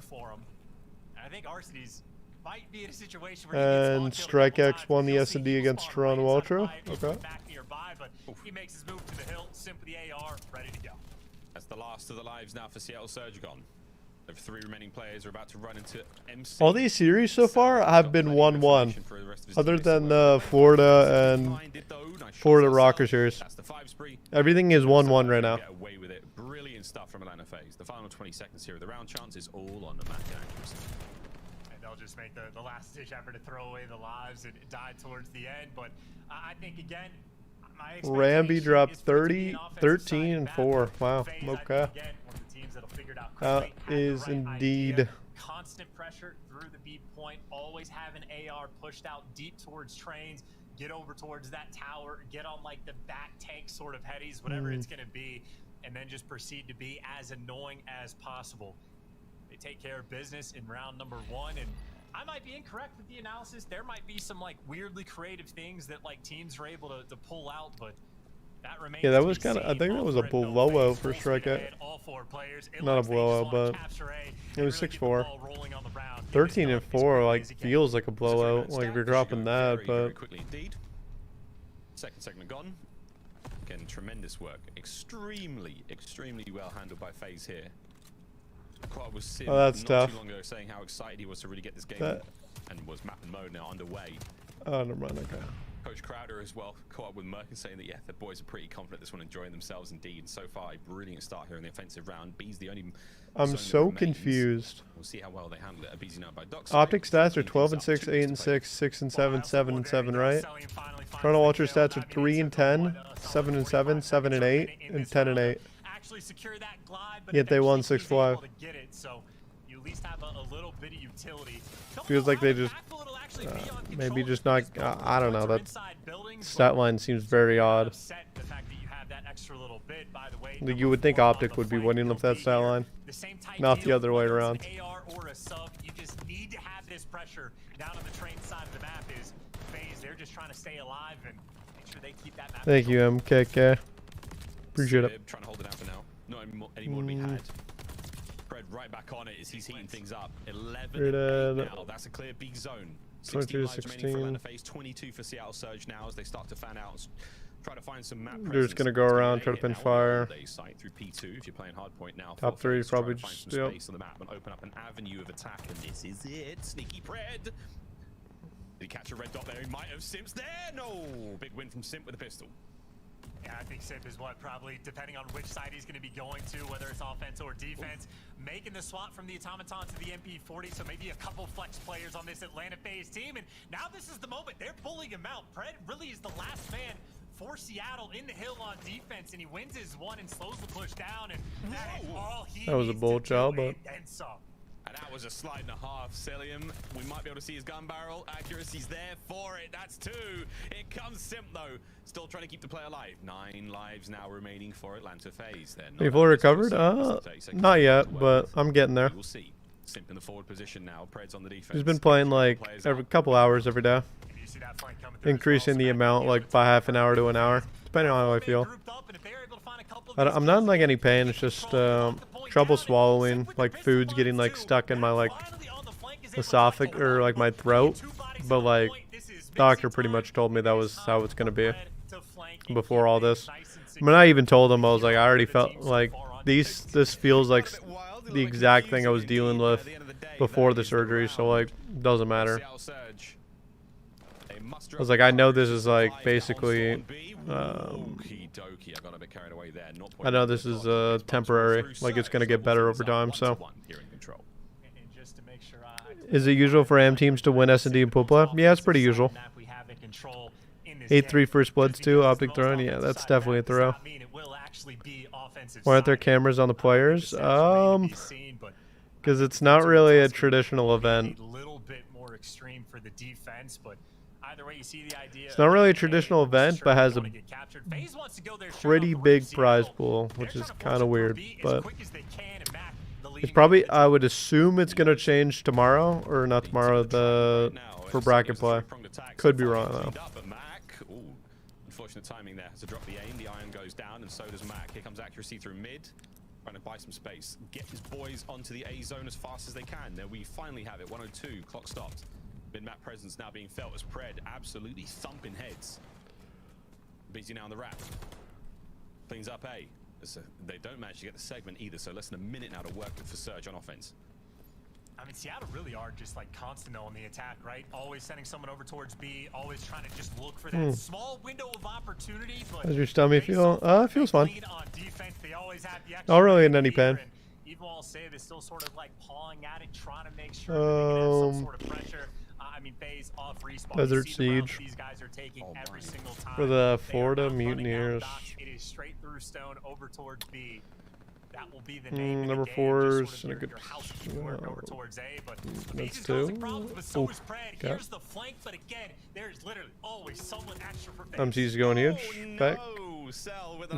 I think Arseny's might be in a situation where and StrikeX won the S&D against Toronto Ultra. Okay. He makes his move to the hill, Simp with the AR, ready to go. That's the last of the lives now for Seattle Surge gone. The 3 remaining players are about to run into MC. All these series so far have been 1-1, other than the Florida and Florida Rocker series. Everything is 1-1 right now. Get away with it. Brilliant stuff from Atlanta FaZe. The final 20 seconds here of the round, chances all on the Mac accuracy. They'll just make the last ditch effort to throw away the lives and die towards the end. But I think again, my Ramby dropped 30, 13, and 4. Wow. Okay. That is indeed. Constant pressure through the B point. Always have an AR pushed out deep towards trains. Get over towards that tower. Get on like the back tank sort of headies, whatever it's going to be, and then just proceed to be as annoying as possible. They take care of business in round number 1, and I might be incorrect with the analysis. There might be some like weirdly creative things that like teams are able to pull out, but that remains. Yeah, that was kind of. I think that was a blowout for StrikeX. Not a blowout, but it was 6-4. 13 and 4 like feels like a blowout. Like if you're dropping that, but. Second segment gone. Again, tremendous work. Extremely well handled by FaZe here. Was Sim oh, that's not tough. Too long ago saying how excited he was to really get this game and was map and mode now underway. Oh, never mind. Okay. Coach Crowder as well caught up with Merck and saying that yeah, the boys are pretty confident this one, enjoying themselves indeed. And so far, a brilliant start here in the offensive round. B's the only. I'm so confused. We'll see how well they handle it. B's now by Docs. Optic stats are 12 and 6, 8 and 6, 6 and 7, 7 and 7, right? Toronto Ultra stats are 3 and 10, 7 and 7, 7 and 8, and 10 and 8. Yet they won 6-5. Feels like they just maybe just not. I don't know. That stat line seems very odd. You would think Optic would be winning with that stat line, not the other way around. You just need to have this pressure down on the train side of the map. Is FaZe, they're just trying to stay alive and make sure they keep that map. Thank you, MKK. Appreciate it. Trying to hold it down for now. Not any more to be had. Fred right back on it as he's heating things up. 11 now. That's a clear B zone. 16 lives remaining for Atlanta FaZe. 22 for Seattle Surge now as they start to fan out. Try to find some map. They're just gonna go around, try to pin fire. Through P2 if you're playing hardpoint now. Top 3 is probably just space on the map and open up an avenue of attack. And this is it. Sneaky Pred. Did he catch a red dot there? He might have. Simps there. No. Big win from Simp with a pistol. Yeah, I think Simp is what probably, depending on which side he's going to be going to, whether it's offense or defense, making the swap from the Automaton to the MP40, so maybe a couple flex players on this Atlanta FaZe team, and now this is the moment. They're pulling him out. Pred really is the last man for Seattle in the hill on defense, and he wins his one and slows the push down, and that is all he That was a bold job, but... And that was a slide and a half. Celium, we might be able to see his gun barrel. Accuracy's there for it. That's 2. It comes Simp, though. Still trying to keep the play alive. 9 lives now remaining for Atlanta FaZe. Are fully recovered? Not yet, but I'm getting there. We'll see. Simp in the forward position now. Pred's on the defense. He's been playing like every couple hours every day. Increasing the amount like by half an hour to an hour, depending on how I feel. I'm not in like any pain. It's just trouble swallowing. Like food's getting like stuck in my like esophagus or like my throat. But like doctor pretty much told me that was how it's gonna be before all this. I mean, I even told him I was like, I already felt like this feels like the exact thing I was dealing with before the surgery. So like, doesn't matter. I was like, I know this is like basically. I know this is temporary. Like it's gonna get better over time. So. Is it usual for AM teams to win S&D and pool play? Yeah, it's pretty usual. 8-3 first bloods too. Optic throwing. Yeah, that's definitely a throw. Why aren't there cameras on the players? Because it's not really a traditional event. It's not really a traditional event, but has a pretty big prize pool, which is kind of weird. But it's probably, I would assume it's going to change tomorrow, or not tomorrow, for bracket play. Could be wrong though. Unfortunate timing there to drop the aim. The iron goes down, and so does Mac. Here comes accuracy through mid, trying to buy some space, get his boys onto the A zone as fast as they can. There we finally have it. 102, clock stopped. Mid-map presence now being felt as Pred absolutely thumping heads. Busy now on the wrap. Cleans up A. They don't manage to get the segment either, so less than a minute now to work with for Surge on offense. I mean, Seattle really are just like constant on the attack, right? Always sending someone over towards B, always trying to just look for that small window of opportunity. But how's your stomach feel? It feels fine. Not really in any pain. Even while say they're still sort of like pawing at it, trying to make sure that they can have some sort of pressure. I mean, FaZe off respawn. Desert Siege these guys are taking every single time. For the Florida Mutineers. It is straight through stone over towards B. That will be the name number 4's in a good. Over towards A, but that's 2. So is Pred. Here's the flank, but again, there's literally always someone extra for FaZe. MC's going huge. Back.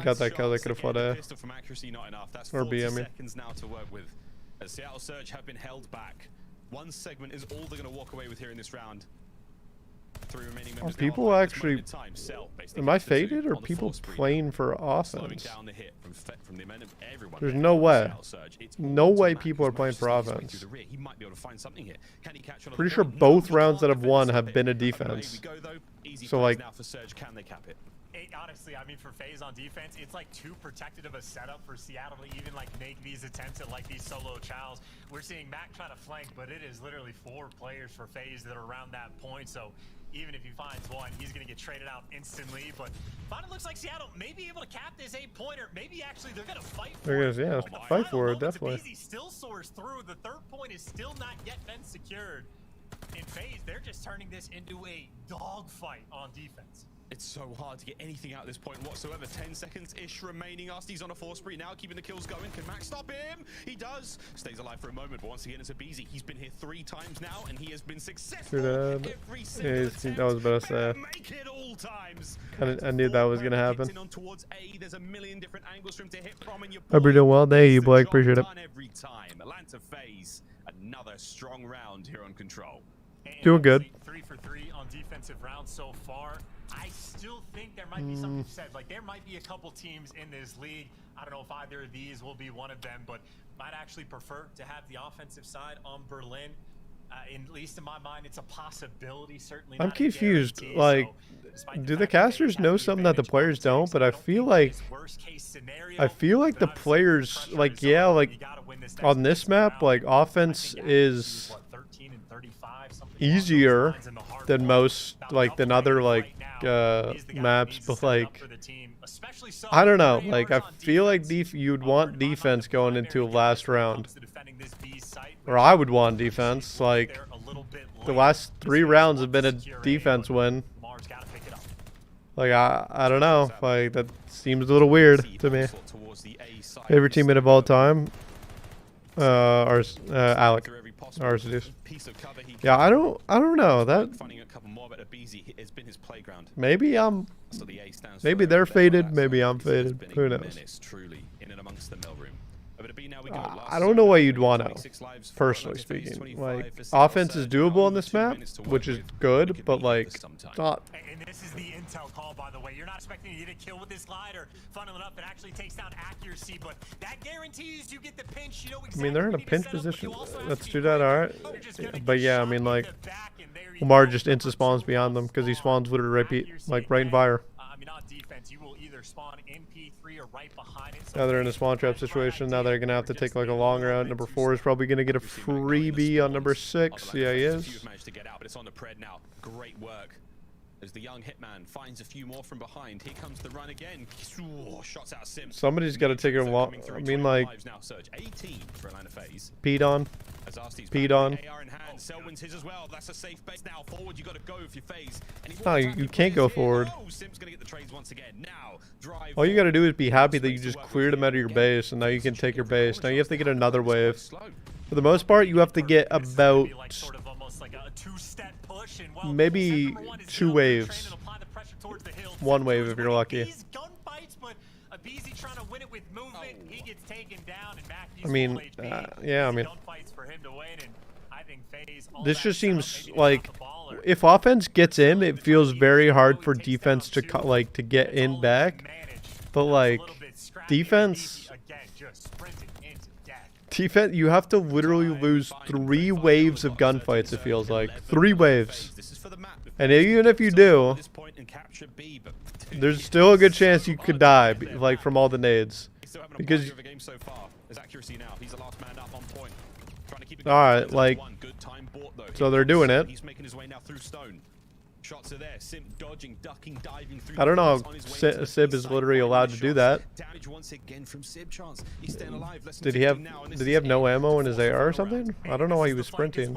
Got that kill. They could have fled A. Or B, I mean. Now to work with. As Seattle Surge have been held back. One segment is all they're going to walk away with here in this round. Are people actually... Am I faded, or people playing for offense? There's no way. No way people are playing for offense. Pretty sure both rounds that have won have been a defense. So, like... Honestly, I mean, for FaZe on defense, it's like too protected of a setup for Seattle to even like make these attempts at like these solo chows. We're seeing Mac try to flank, but it is literally 4 players for FaZe that are around that point. So even if he finds one, he's going to get traded out instantly. But finally looks like Seattle may be able to cap this 8-pointer. Maybe actually they're going to fight for it. Yeah, fight for it, definitely. He still soars through. The 3rd point is still not yet been secured. In FaZe, they're just turning this into a dogfight on defense. It's so hard to get anything out at this point whatsoever. 10 seconds-ish remaining. Arsty's on a 4 spree now, keeping the kills going. Can Max stop him? He does. Stays alive for a moment, but once again, it's a Beezy. He's been here 3 times now, and he has been successful every single attempt. I was about to say. Make it all times. I knew that was going to happen. Towards A. There's a million different angles for him to hit from, and hope you're doing well. Thank you, Blake. Appreciate it. Every time. Atlanta FaZe, another strong round here on Control. Doing good. 3 for 3 on defensive rounds so far. I still think there might be something you said. Like, there might be a couple teams in this league. I don't know if either of these will be one of them, but might actually prefer to have the offensive side on Berlin. At least in my mind, it's a possibility. Certainly, I'm confused. Like, do the casters know something that the players don't? But I feel like the players, like, yeah, like on this map, like offense is easier than most, like than other like maps, but like I don't know, like I feel like you'd want defense going into last round, or I would want defense. Like the last 3 rounds have been a defense win. Like I don't know, like that seems a little weird to me. Favorite teammate of all time, Alec. RCDs. Yeah, I don't know that. Maybe they're faded. Maybe I'm faded. Who knows? I don't know why you'd want to, personally speaking. Like, offense is doable on this map, which is good, but like, not. And this is the intel call, by the way. You're not expecting to get a kill with this glider. Funnily enough, it actually takes down accuracy, but that guarantees you get the pinch. You know exactly, I mean, they're in a pinch position. Let's do that, alright. But yeah, I mean, like, Lamar just insta-spawns behind them because he spawns literally right in fire. I mean, on defense, you will either spawn MP3 or right behind it. Now they're in a spawn trap situation. Now they're going to have to take like a long route. Number 4 is probably going to get a freebie on number 6. Yeah, he is. Managed to get out, but it's on the pred now. Great work. As the young hitman finds a few more from behind. Here comes the run again. Shots out Sim. Somebody's got to take a long. I mean, like, Pete on. Pete on. No, you can't go forward. All you got to do is be happy that you just cleared them out of your base, and now you can take your base. Now you have to get another wave. For the most part, you have to get about maybe 2 waves. 1 wave if you're lucky. I mean, yeah, I mean, this just seems like if offense gets in, it feels very hard for defense to to get in back. But like defense, you have to literally lose 3 waves of gunfights. It feels like 3 waves, and even if you do, there's still a good chance you could die, like from all the nades. Because alright, like, so they're doing it. Shots are there. Sim dodging, ducking, diving through. I don't know how Sib is literally allowed to do that. Did he have no ammo in his AR or something? I don't know why he was sprinting.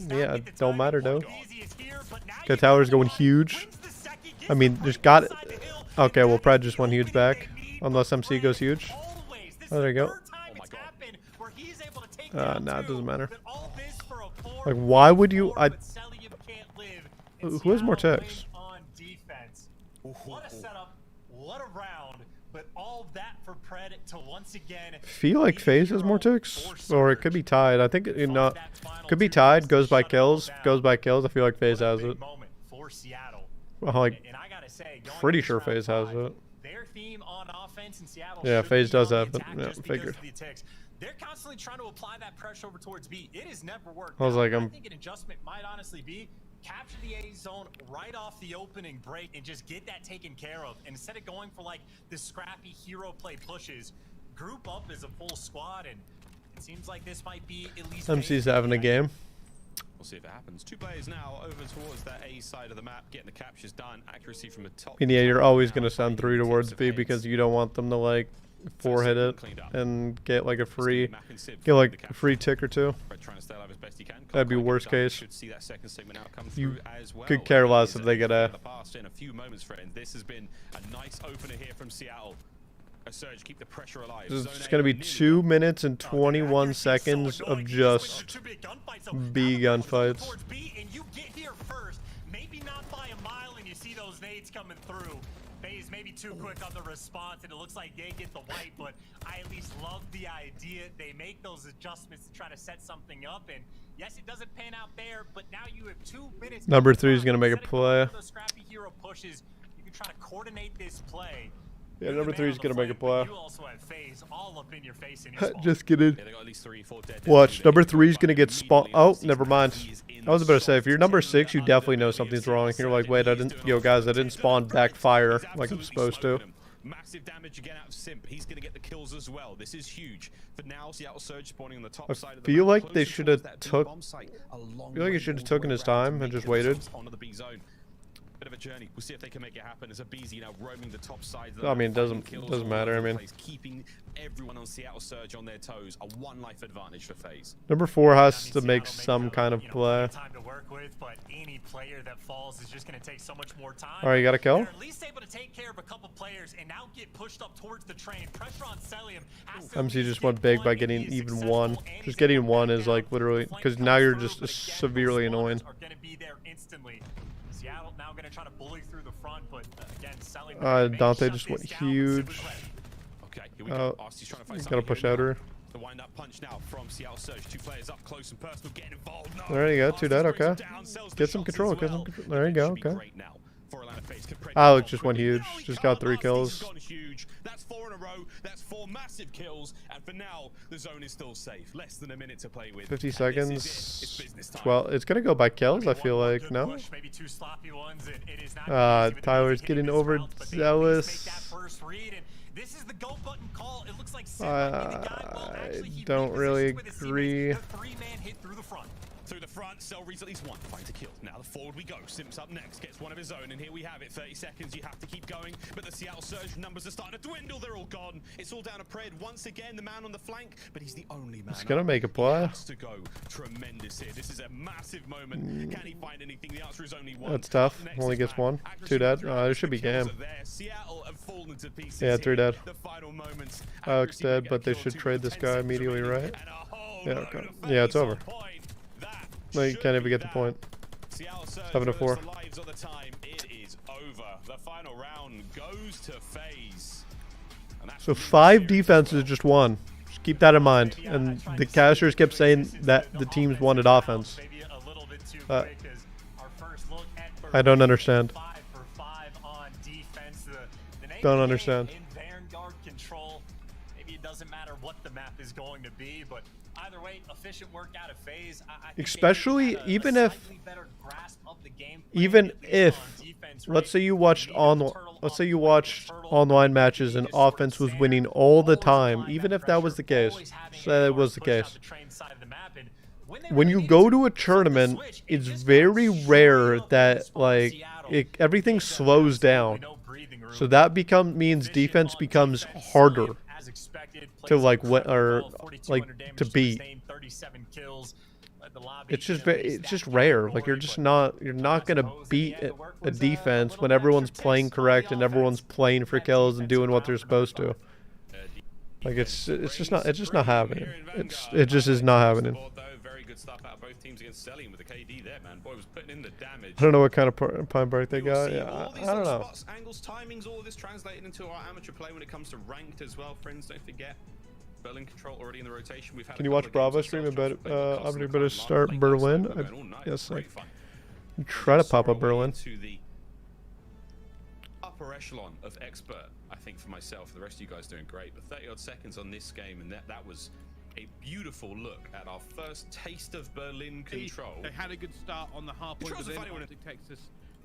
Yeah, it don't matter though. Okay, tower's going huge. I mean, just got it. Okay, well, Pred just went huge back. Unless MC goes huge. Oh, there you go. Nah, it doesn't matter. Like, why would you? Who has more ticks? What a setup, what a round, but all that for Pred to once again. Feel like FaZe has more ticks, or it could be tied. I think could be tied. Goes by kills. Goes by kills. I feel like FaZe has it. Well, like, pretty sure FaZe has it. Yeah, FaZe does have it. Yeah, figured. They're constantly trying to apply that pressure over towards B. It has never worked. I think an adjustment might honestly be capture the A zone right off the opening break and just get that taken care of. And instead of going for like the scrappy hero play pushes, group up as a full squad, and it seems like this might be at least MC's having a game. We'll see if it happens. 2 players now over towards that A side of the map, getting the captures done. Accuracy from the top. And yeah, you're always gonna send 3 towards B because you don't want them to like 4-hit it and get like a free tick or 2. That'd be worst case. You could care less if they get A. This has been a nice opener here from Seattle. A surge, keep the pressure alive. This is going to be 2 minutes and 21 seconds of just B gunfights. And you get here first, maybe not by a mile, and you see those nades coming through. FaZe maybe too quick on the response, and it looks like they get the wipe, but I at least love the idea. They make those adjustments to try to set something up, and yes, it doesn't pan out there, but now you have 2 minutes. Number 3 is going to make a play. Those scrappy hero pushes, you can try to coordinate this play. Yeah, number 3 is going to make a play. You also have FaZe all up in your face in just kidding. Watch, number 3 is going to get spawned. Oh, never mind. I was about to say, if you're number 6, you definitely know something's wrong. You're like, wait, guys, I didn't spawn backfire like I'm supposed to. Massive damage again out of Simp. He's going to get the kills as well. This is huge. For now, Seattle Surge spawning on the top side of the map. I feel like they should have he should have taken his time and just waited. Onto the B zone. Bit of a journey. We'll see if they can make it happen. As a BZ now roaming the top side. I mean, it doesn't matter. I mean, keeping everyone on Seattle Surge on their toes. A 1 life advantage for FaZe. Number 4 has to make some kind of play. Time to work with, but any player that falls is just going to take so much more time. All right, you got a kill. They're at least able to take care of a couple players and now get pushed up towards the train. Pressure on Celium. MC just went big by getting even 1. Just getting 1 is like literally because now you're just severely annoying. Are going to be there instantly. Seattle now going to try to bully through the front, but again, selling. Dante just went huge. Okay, here we go. Arsty's trying to find Gotta push out her. The wind-up punch now from Seattle Surge. 2 players up close and personal, getting involved. No. There you go, 2 dead. Okay. Get some control. Get some control. There you go. Okay. Alex just went huge. Just got 3 kills. That's 4 in a row. That's 4 massive kills. And for now, the zone is still safe. Less than a minute to play with. 50 seconds. Well, it's gonna go by kills. I feel like no. Tyler's getting overzealous. This is the go button call. It looks like I don't really agree. Through the front, Cell reads at least 1. Finds a kill. Now the forward we go. Simps up next. Gets one of his own. And here we have it. 30 seconds. You have to keep going. But the Seattle Surge numbers are starting to dwindle. They're all gone. It's all down to Pred. Once again, the man on the flank. But he's the only man. He's going to make a play. He has to go. Tremendous here. This is a massive moment. Can he find anything? The answer is only 1. That's tough. Only gets 1. 2 dead. There should be game. Yeah, 3 dead. Alex dead, but they should trade this guy immediately, right? Yeah, okay. Yeah, it's over. No, you can't even get the point. 7-4. It is over. The final round goes to FaZe. So 5 defenses, just 1. Just keep that in mind. And the casters kept saying that the teams wanted offense. I don't understand. Don't understand. Maybe it doesn't matter what the map is going to be, but either way, efficient work out of FaZe. Especially even if let's say you watched online matches and offense was winning all the time, even if that was the case, say it was the case. When you go to a tournament, it's very rare that like everything slows down. So that means defense becomes harder to to beat. It's just rare. Like you're not gonna beat a defense when everyone's playing correct and everyone's playing for kills and doing what they're supposed to. Like it's just not happening. It just is not happening. I don't know what kind of pine bark they got. Yeah, I don't know. Angles, timings, all of this translated into our amateur play when it comes to ranked as well, friends. Don't forget. Berlin control already in the rotation. We've had. Can you watch Bravo stream about better start Berlin? Yes, I try to pop up Berlin. To the upper echelon of expert, I think for myself. The rest of you guys doing great, but 30-odd seconds on this game, and that was a beautiful look at our first taste of Berlin control. They had a good start on the hard point, but then Texas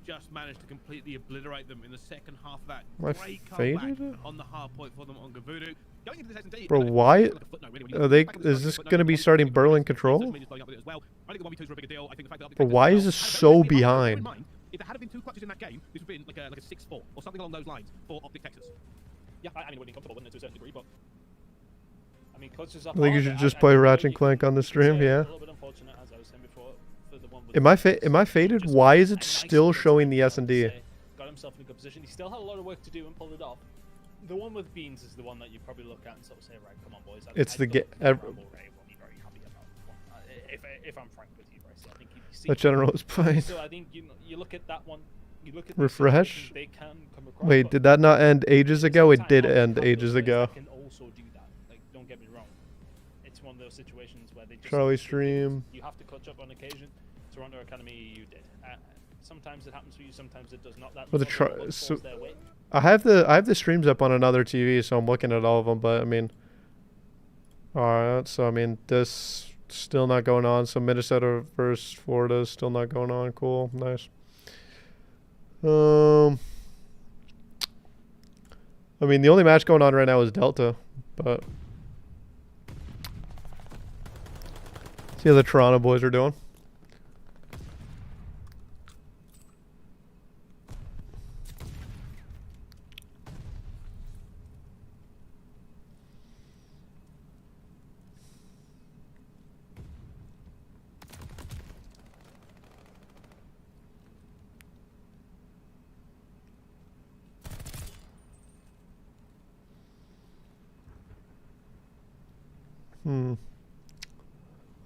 just managed to completely obliterate them in the second half of that. Great comeback on the hard point for them on Gavudu. Bro, why are they? Is this going to be starting Berlin control? But why is this so behind? If there had been 2 clutches in that game, this would have been like a 6-4 or something along those lines for Optic Texas. Yeah, I mean, it would be comfortable, wouldn't it, to a certain degree, but I mean, clutches up. I think you should just play Ratchet and Clank on the stream. Yeah. Am I faded? Why is it still showing the S&D? Got himself in a good position. He still had a lot of work to do and pulled it off. The one with Beans is the one that you probably look at and sort of say, right, come on, boys. It's the if I'm frank with you, Bryce, I think the general is playing. So I think you look at that one. You look at refresh. They can come across, wait, did that not end ages ago? It did end ages ago. Can also do that. Like, don't get me wrong. It's one of those situations where they just Charlie stream. You have to catch up on occasion. Toronto Academy, you did. Sometimes it happens for you, sometimes it does not. That so I have the streams up on another TV, so I'm looking at all of them. But I mean, all right. So I mean, this still not going on. So Minnesota versus Florida is still not going on. Cool, nice. I mean, the only match going on right now is Delta, but see how the Toronto boys are doing.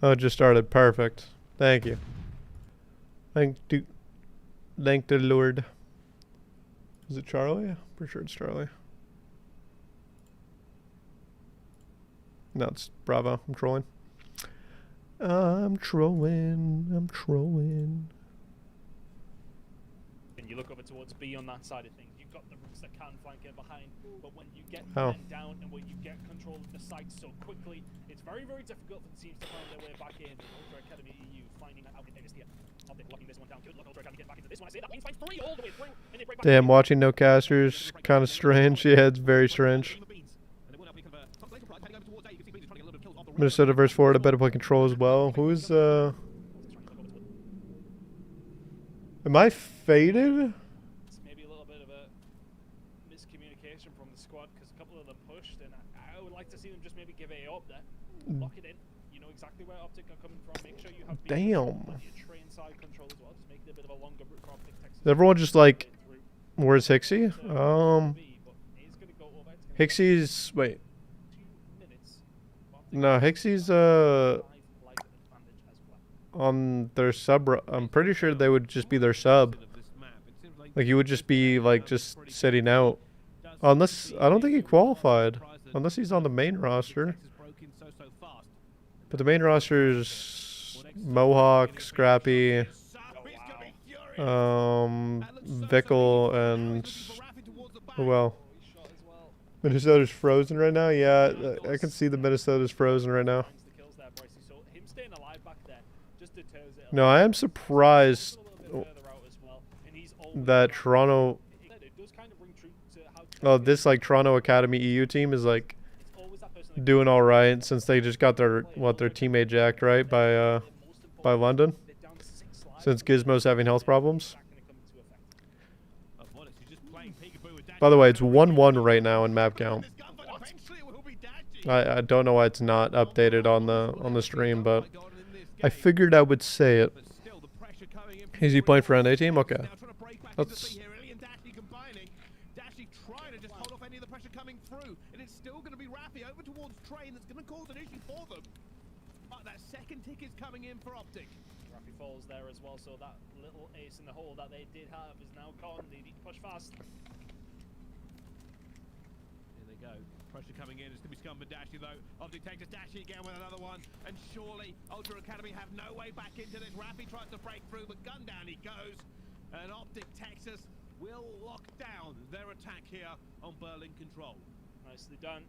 Oh, it just started. Perfect. Thank you. Thank the Lord. Is it Charlie? Pretty sure it's Charlie. No, it's Bravo. I'm trolling. I'm trolling. I'm trolling. And you look over towards B on that side of things. You've got the roots that can flank in behind, but when you get men down and when you get control of the site so quickly, it's very, very difficult for the teams to find their way back in. Ultra Academy EU finding that out in this here. Locking this one down. Good luck, Ultra Academy, getting back into this one. I say that means find 3 all the way through. And they break back. Damn, watching no casters, kind of strange. Yeah, it's very strange. Minnesota versus Florida, better play control as well. Who's am I faded? It's maybe a little bit of a miscommunication from the squad because a couple of them pushed, and I would like to see them just maybe give A up there, lock it in. You know exactly where Optic are coming from. Make sure you have Damn. train side control as well. Just make it a bit of a longer route for Optic. Is everyone just like, where's Hixie? Hixie's wait. No, Hixie's on their sub. I'm pretty sure they would just be their sub. Like he would just be like just sitting out. Unless I don't think he qualified. Unless he's on the main roster. But the main roster's Mohawk, Scrappy, Vickle, and well. Minnesota's frozen right now? Yeah, I can see the Minnesota's frozen right now. No, I am surprised that Toronto... Oh, this like Toronto Academy EU team is like doing all right since they just got their teammate jacked, right, by London. Since Gizmo's having health problems. By the way, it's 1-1 right now in map count. I don't know why it's not updated on the stream, but I figured I would say it. Is he playing for NA team? Okay. Let's... Falls there as well, so that little ace in the hole that they did have is now gone. They need to push fast. Go. Pressure coming in. It's going to be Scum and Dashy though. Optic takes us Dashy again with another one. And surely Ultra Academy have no way back into this. Raffy tries to break through, but gun down he goes. And Optic Texas will lock down their attack here on Berlin Control. Nicely done.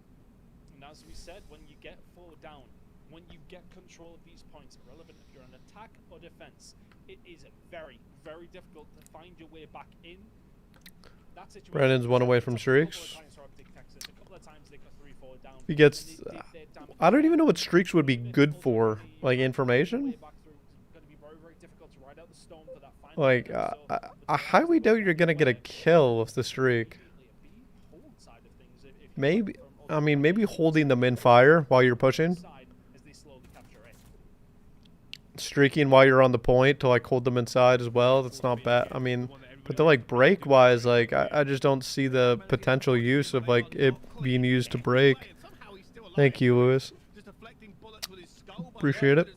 And as we said, when you get 4 down, when you get control of these points, irrelevant if you're an attack or defense, it is very, very difficult to find your way back in. Brandon's 1 away from streaks. He gets... I don't even know what streaks would be good for. Like, information? Like, I highly doubt you're going to get a kill with the streak. Maybe... I mean, maybe holding them in fire while you're pushing. Streaking while you're on the point to, like, hold them inside as well. That's not bad. I mean... But then, like, break-wise, like, I just don't see the potential use of, like, it being used to break. Thank you, Lewis. Appreciate it.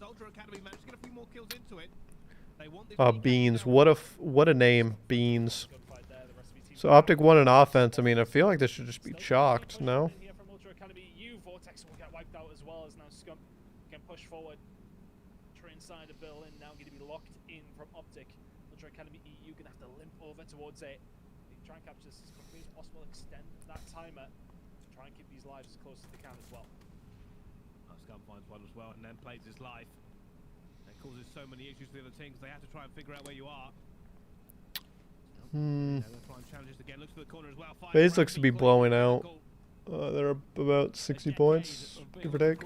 Beans. What a name, Beans. So Optic won an offense. I mean, I feel like this should just be chalked, no? Towards it, try and capture this as quickly as possible, extend that timer, try and keep these lives as close as they can as well. Scum finds one as well and then plays his life. That causes so many issues for the other teams, they have to try and figure out where you are. FaZe looks to be blowing out. They're about 60 points, give or take.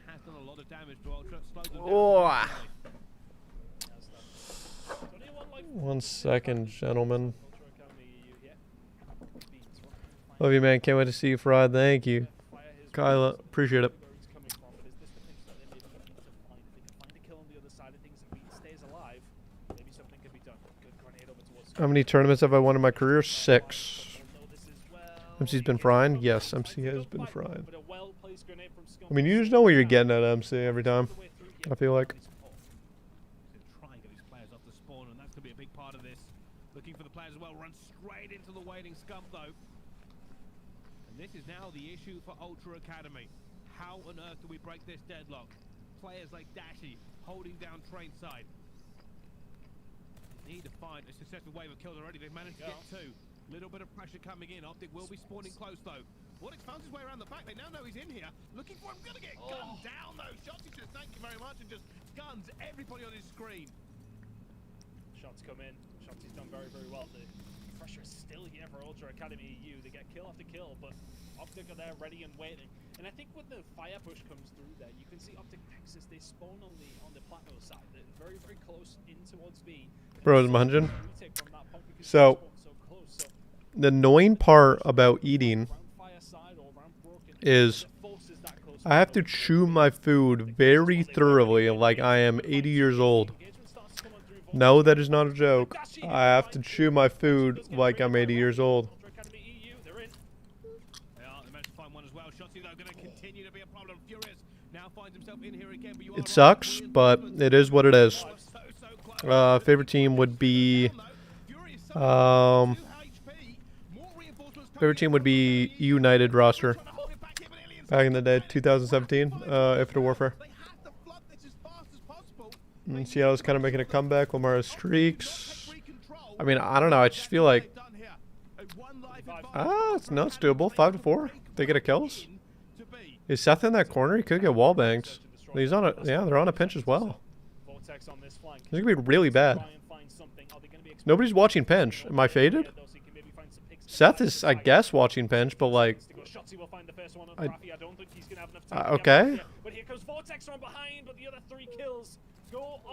Has done a lot of damage to Ultra. Oh. 1 second, gentlemen. Love you, man. Can't wait to see you Friday. Thank you, Kyla. Appreciate it. How many tournaments have I won in my career? 6. MC's been frying? Yes, MC has been frying. I mean, you just know what you're getting at MC every time, I feel like. Try and get these players off the spawn, and that's going to be a big part of this. Looking for the players as well. Run straight into the waiting Scum, though. And this is now the issue for Ultra Academy. How on earth do we break this deadlock? Players like Dashi holding down train side. They need to find a successful wave of kills already. They've managed to get 2. Little bit of pressure coming in. Optic will be spawning close though. Vortex found his way around the back. They now know he's in here. Looking for him. Gonna get gunned down though. Shots, he says thank you very much and just guns everybody on his screen. Shots come in. Shots he's done very, very well. The pressure is still here for Ultra Academy EU. They get kill after kill, but Optic are there ready and waiting. And I think when the fire push comes through there, you can see Optic Texas, they spawn on the plateau side. They're very, very close in towards B. Bro, Munjin. So, the annoying part about eating is I have to chew my food very thoroughly like I am 80 years old. No, that is not a joke. I have to chew my food like I'm 80 years old. It sucks, but it is what it is. Favorite team would be United roster back in the day, 2017, Infinite Warfare. And Seattle's kind of making a comeback. Lamara's streaks. I mean, I don't know. I just feel like it's doable. 5-4. They get a kills. Is Seth in that corner? He could get wall banged. He's on a they're on a pinch as well. This is gonna be really bad. Nobody's watching pinch. Am I faded? Seth is, I guess, watching pinch, but like, okay.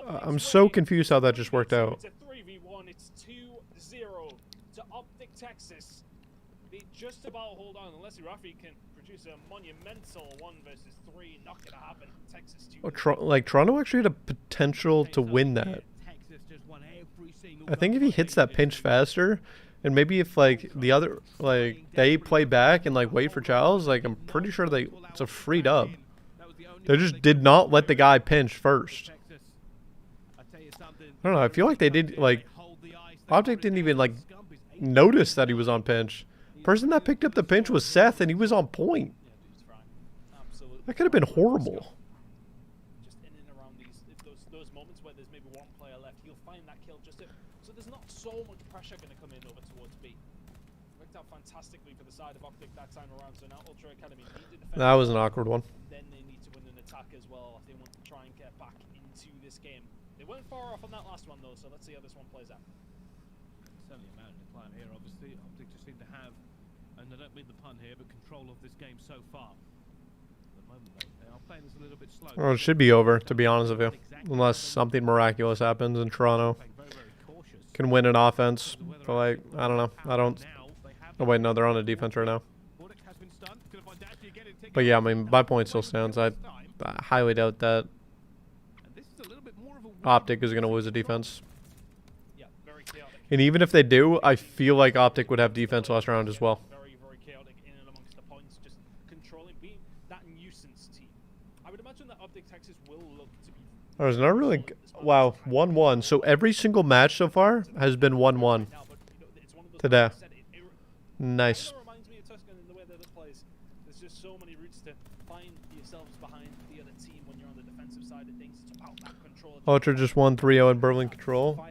I'm so confused how that just worked out. It's a 3v1. It's 2-0 to Optic Texas. They just about hold on unless Rafi can produce a monumental 1 versus 3. Not gonna happen. Texas 2. Like Toronto actually had a potential to win that. I think if he hits that pinch faster, and maybe if like the other they play back and like wait for Charles, like I'm pretty sure it's a free dub. They just did not let the guy pinch first. I don't know. I feel like they did like Optic didn't even like notice that he was on pinch. Person that picked up the pinch was Seth, and he was on point. That could have been horrible. Just in and around those moments where there's maybe one player left, you'll find that kill so there's not so much pressure going to come in over towards B. Worked out fantastically for the side of Optic that time around. So now Ultra Academy need to defend. That was an awkward one. Then they need to win an attack as well if they want to try and get back into this game. They weren't far off on that last one though, so let's see how this one plays out. Certainly a man in the plan here, obviously. Optic just seem to have, and I don't mean the pun here, but control of this game so far. At the moment, they are playing this a little bit slow. Well, it should be over, to be honest with you, unless something miraculous happens and Toronto can win an offense. But like, I don't know. Oh wait, no, they're on a defense right now. But yeah, I mean, my point still stands. I highly doubt that Optic is going to lose a defense. And even if they do, I feel like Optic would have defense last round as well. Very, very chaotic in and amongst the points, just controlling, being that nuisance team. I would imagine that Optic Texas will look to be. There's not really. Wow, 1-1. So every single match so far has been 1-1 today. Nice. Reminds me of Tuscan in the way that it plays. There's just so many routes to find yourselves behind the other team when you're on the defensive side of things. It's about that control. Ultra just won 3-0 in Berlin control.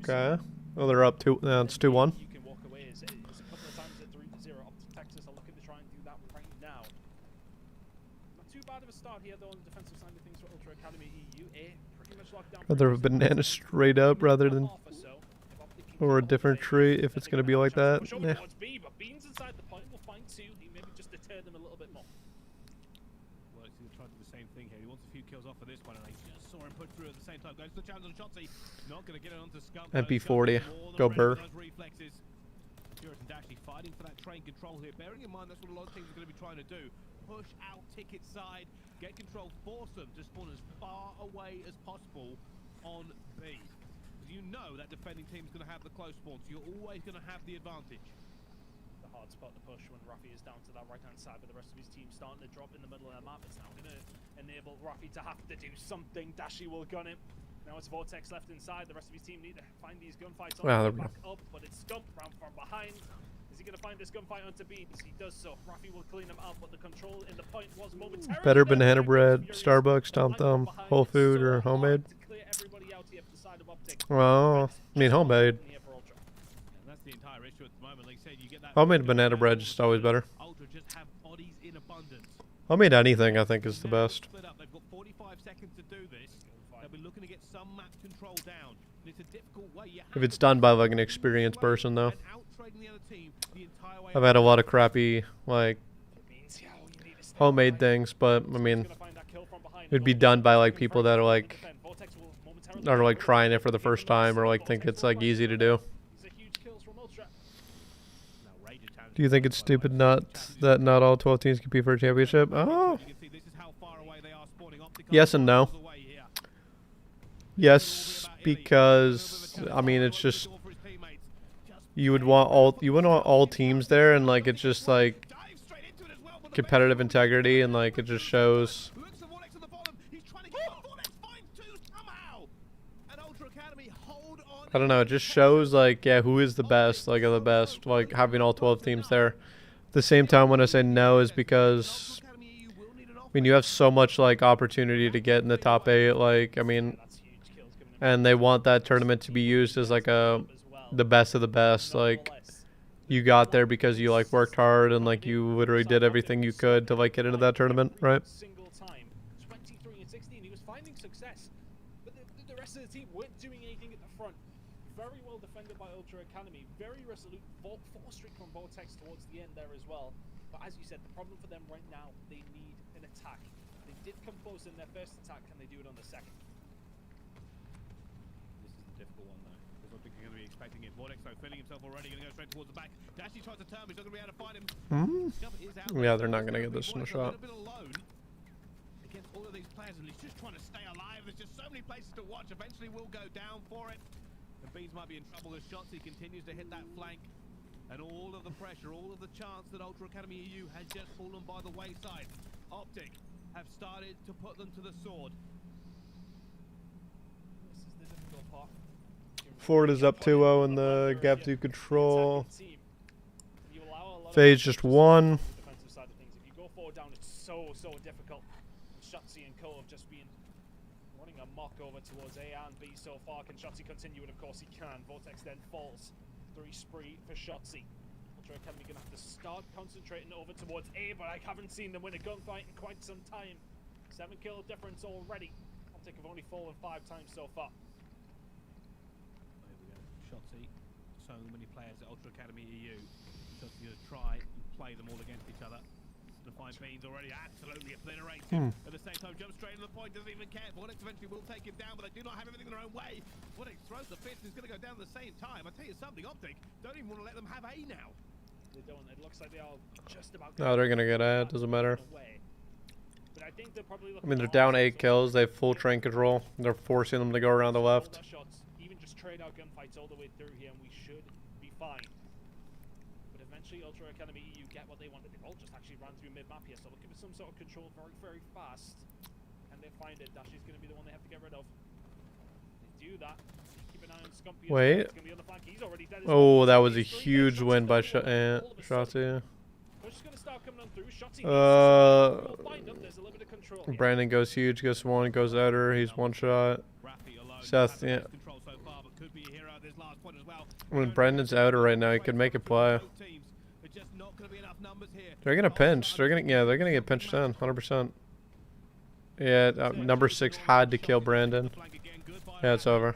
Okay. Oh, they're up 2. It's 2-1. You can walk away. It's a couple of times at 3-0. Optic Texas are looking to try and do that right now. Not too bad of a start here though on the defensive side of things for Ultra Academy EU. Pretty much locked down. Rather a banana straight up rather than or a different tree if it's going to be like that. Yeah. But Beans inside the point will find 2. He maybe just deter them a little bit more. Well, he's going to try to do the same thing here. He wants a few kills off for this one, and I just saw him put through at the same time. Goes to the challenge on Shotzi. Not going to get it onto Scump. MP40. Go Burr. Actually fighting for that train control here. Bearing in mind that's what a lot of teams are going to be trying to do. Push out ticket side. Get control. Force them to spawn as far away as possible on B. You know that defending team's going to have the close spawn, so you're always going to have the advantage. The hard spot to push when Rafi is down to that right-hand side, but the rest of his team starting to drop in the middle of the map. It's now going to enable Rafi to have to do something. Dashi will gun him. Now it's Vortex left inside. The rest of his team need to find these gunfights on back up, but it's Scump round from behind. Is Is he going to find this gunfight onto Beans? He does so. Rafi will clean him out, but the control in the point was momentarily Better there. banana bread, Furious. Starbucks, Tom Thumb, Whole Food, or homemade? To clear everybody out here for the side of Optic. Well, I mean homemade. Here for Ultra. And that's the entire issue at the moment. Like I said, you get that Homemade banana bread is just always better. Ultra just have bodies in abundance. Homemade anything I think is the best. Split up. They've got 45 seconds to do this. They'll be looking to get some map control down. And it's a difficult way. If it's done by like an experienced person though. I've had a lot of crappy like homemade things, but I mean it'd be done by like people that are like trying it for the first time or like think it's like easy to do. Do you think it's stupid that not all 12 teams compete for a championship? Oh. Yes and no. Yes, because I mean it's just you would want all teams there, and like it's just like competitive integrity, and like it just shows. I don't know, it just shows like yeah, who is the best, like of the best, like having all 12 teams there. At the same time, when I say no is because I mean you have so much like opportunity to get in the top 8, like I mean, and they want that tournament to be used as like the best of the best. Like you got there because you like worked hard and like you literally did everything you could to like get into that tournament, right? Single time, 23 and 16. He was finding success, but the rest of the team weren't doing anything at the front. Very well defended by Ultra Academy. Very resolute. 4 streak from Vortex towards the end there as well. But as you said, the problem for them right now, they need an attack. They did come close in their first attack. Can they do it on the second? This is the difficult one though. Because I think you're going to be expecting it. Vortex though, feeling himself already, going to go straight towards the back. Dashy tries to turn, but he's not going to be able to find him. Yeah, they're not going to get this in a shot. Against all of these players, and he's just trying to stay alive. There's just so many places to watch. Eventually we'll go down for it. And Beans might be in trouble as Shotzi continues to hit that flank. And all of the pressure, all of the chance that Ultra Academy EU has just fallen by the wayside. Optic have started to put them to the sword. This is the difficult part. Ford is up 2-0 in the gap to control. Phase just won. Defensive side of things. If you go forward down, it's so difficult. Shotzi and Co have just been running amok over towards A and B so far. Can Shotzi continue? And of course he can. Vortex then falls. 3 spree for Shotzi. Ultra Academy gonna have to start concentrating over towards A, but I haven't seen them win a gunfight in quite some time. 7 kill difference already. Optic have only fallen 5 times so far. There we go. Shotzi. So many players at Ultra Academy EU. Shotzi going to try and play them all against each other. To find Beans already absolutely obliterated. At the same time, jumps straight to the point, doesn't even care. Vortex eventually will take him down, but they do not have everything their own way. Vortex throws the fist, he's going to go down at the same time. I tell you something, Optic don't even want to let them have A now. They don't. It looks like they are just about. No, they're gonna get A. It doesn't matter. But I think they're probably. I mean, they're down 8 kills. They have full train control. They're forcing them to go around the left. Even just trade out gunfights all the way through here, and we should be fine. But eventually, Ultra Academy EU get what they wanted. They've all just actually ran through mid-map here, so looking for some sort of control very fast. And they find it. Dashy's going to be the one they have to get rid of. They do that. Keep an eye on Scumpy. Wait. It's gonna be on the flank. He's already dead as Oh, well. that was a huge win by Shotzi. Brandon goes huge, goes 1, goes outer. He's 1 shot. Seth, yeah. When Brandon's outer right now, he could make a play. They're gonna pinch. They're gonna get pinched in, 100%. Yeah, number 6 had to kill Brandon. Yeah, it's over.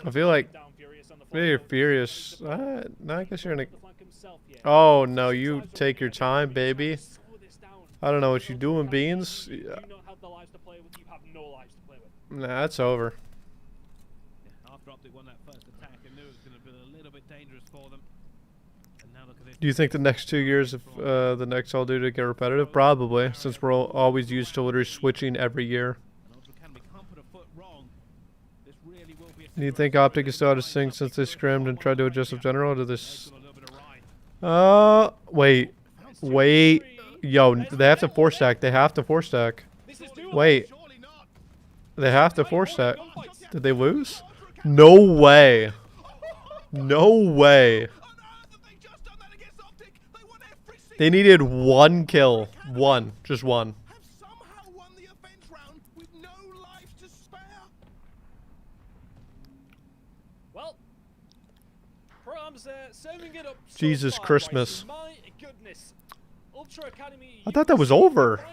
I feel like you're furious. No, I guess you're gonna. Oh no, you take your time, baby. I don't know what you doing, Beans. Yeah. Nah, it's over. Do you think the next 2 years of the next all do to get repetitive? Probably, since we're always used to literally switching every year. Do you think Optic is still out of sync since they scrimmed and tried to adjust with general to this? Wait. Yo, they have to 4-stack. They have to 4-stack. Wait. They have to 4-stack. Did they lose? No way. No way. They needed one kill. One. Just one. Well, Pro-Am's serving it up so Jesus far, Christmas. my goodness. Ultra Academy. I thought that was over.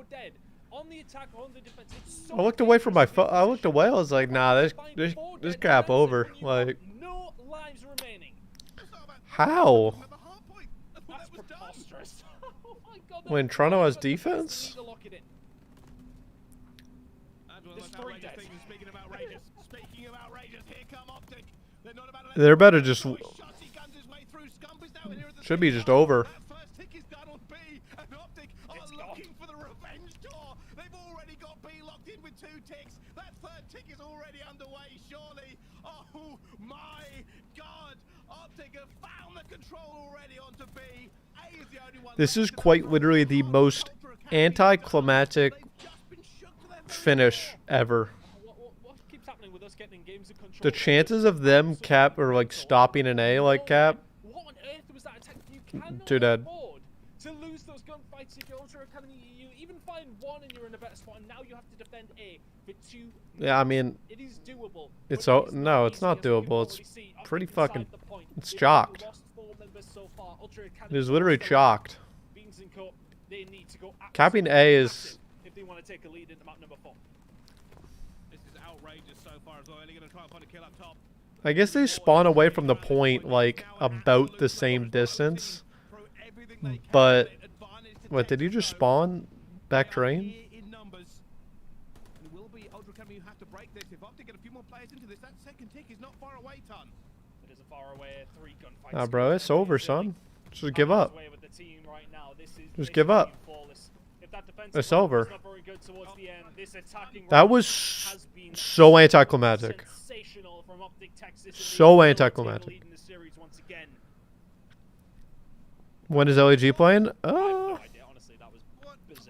Dead. On the attack, on the defense. It's so I looked away from my phone. I looked away. I was like, nah, this crap over. Like, no lives remaining. how? That's preposterous. Oh my God, When Toronto has defense? They're better just. Should be just over. This is quite literally the most anticlimactic finish ever. What keeps happening with us getting games of control? The chances of them cap or like stopping an A like cap. What on earth was that attack? You cannot Too dead. afford to lose those gunfights if you're Ultra Academy. You even find one and you're in a better spot, and now you have to defend A for 2. Yeah, I mean, it is doable. it's no, it's not doable. It's pretty fucking. It's chalked. It is literally chalked. Capping A is. If they want to take a lead into map number 4. This is outrageous so far as well. Only going to try and find a kill up top. I guess they spawn away from the point like about the same distance. But what, did you just spawn back train? Nah, bro, it's over, son. Just give up. Just give up. It's over. That was so anticlimactic. So anticlimactic. When is LEG playing? I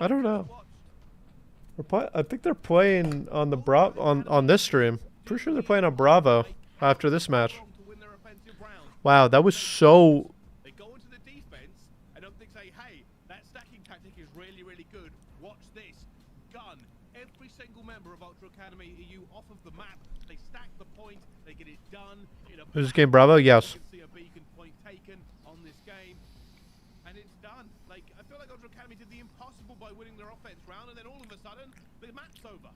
don't know. I think they're playing on the on this stream. Pretty sure they're playing on Bravo after this match. Wow, that was so. They go into the defense and Optic say, hey, that stacking tactic is really, really good. Watch this. Gun. Every single member of Ultra Academy EU off of the map. They stack the point. They get it done. Is this game Bravo? Yes. You can see a beacon point taken on this game. And it's done. Like, I feel like Ultra Academy did the impossible by winning their offense round, and then all of a sudden, the map's over.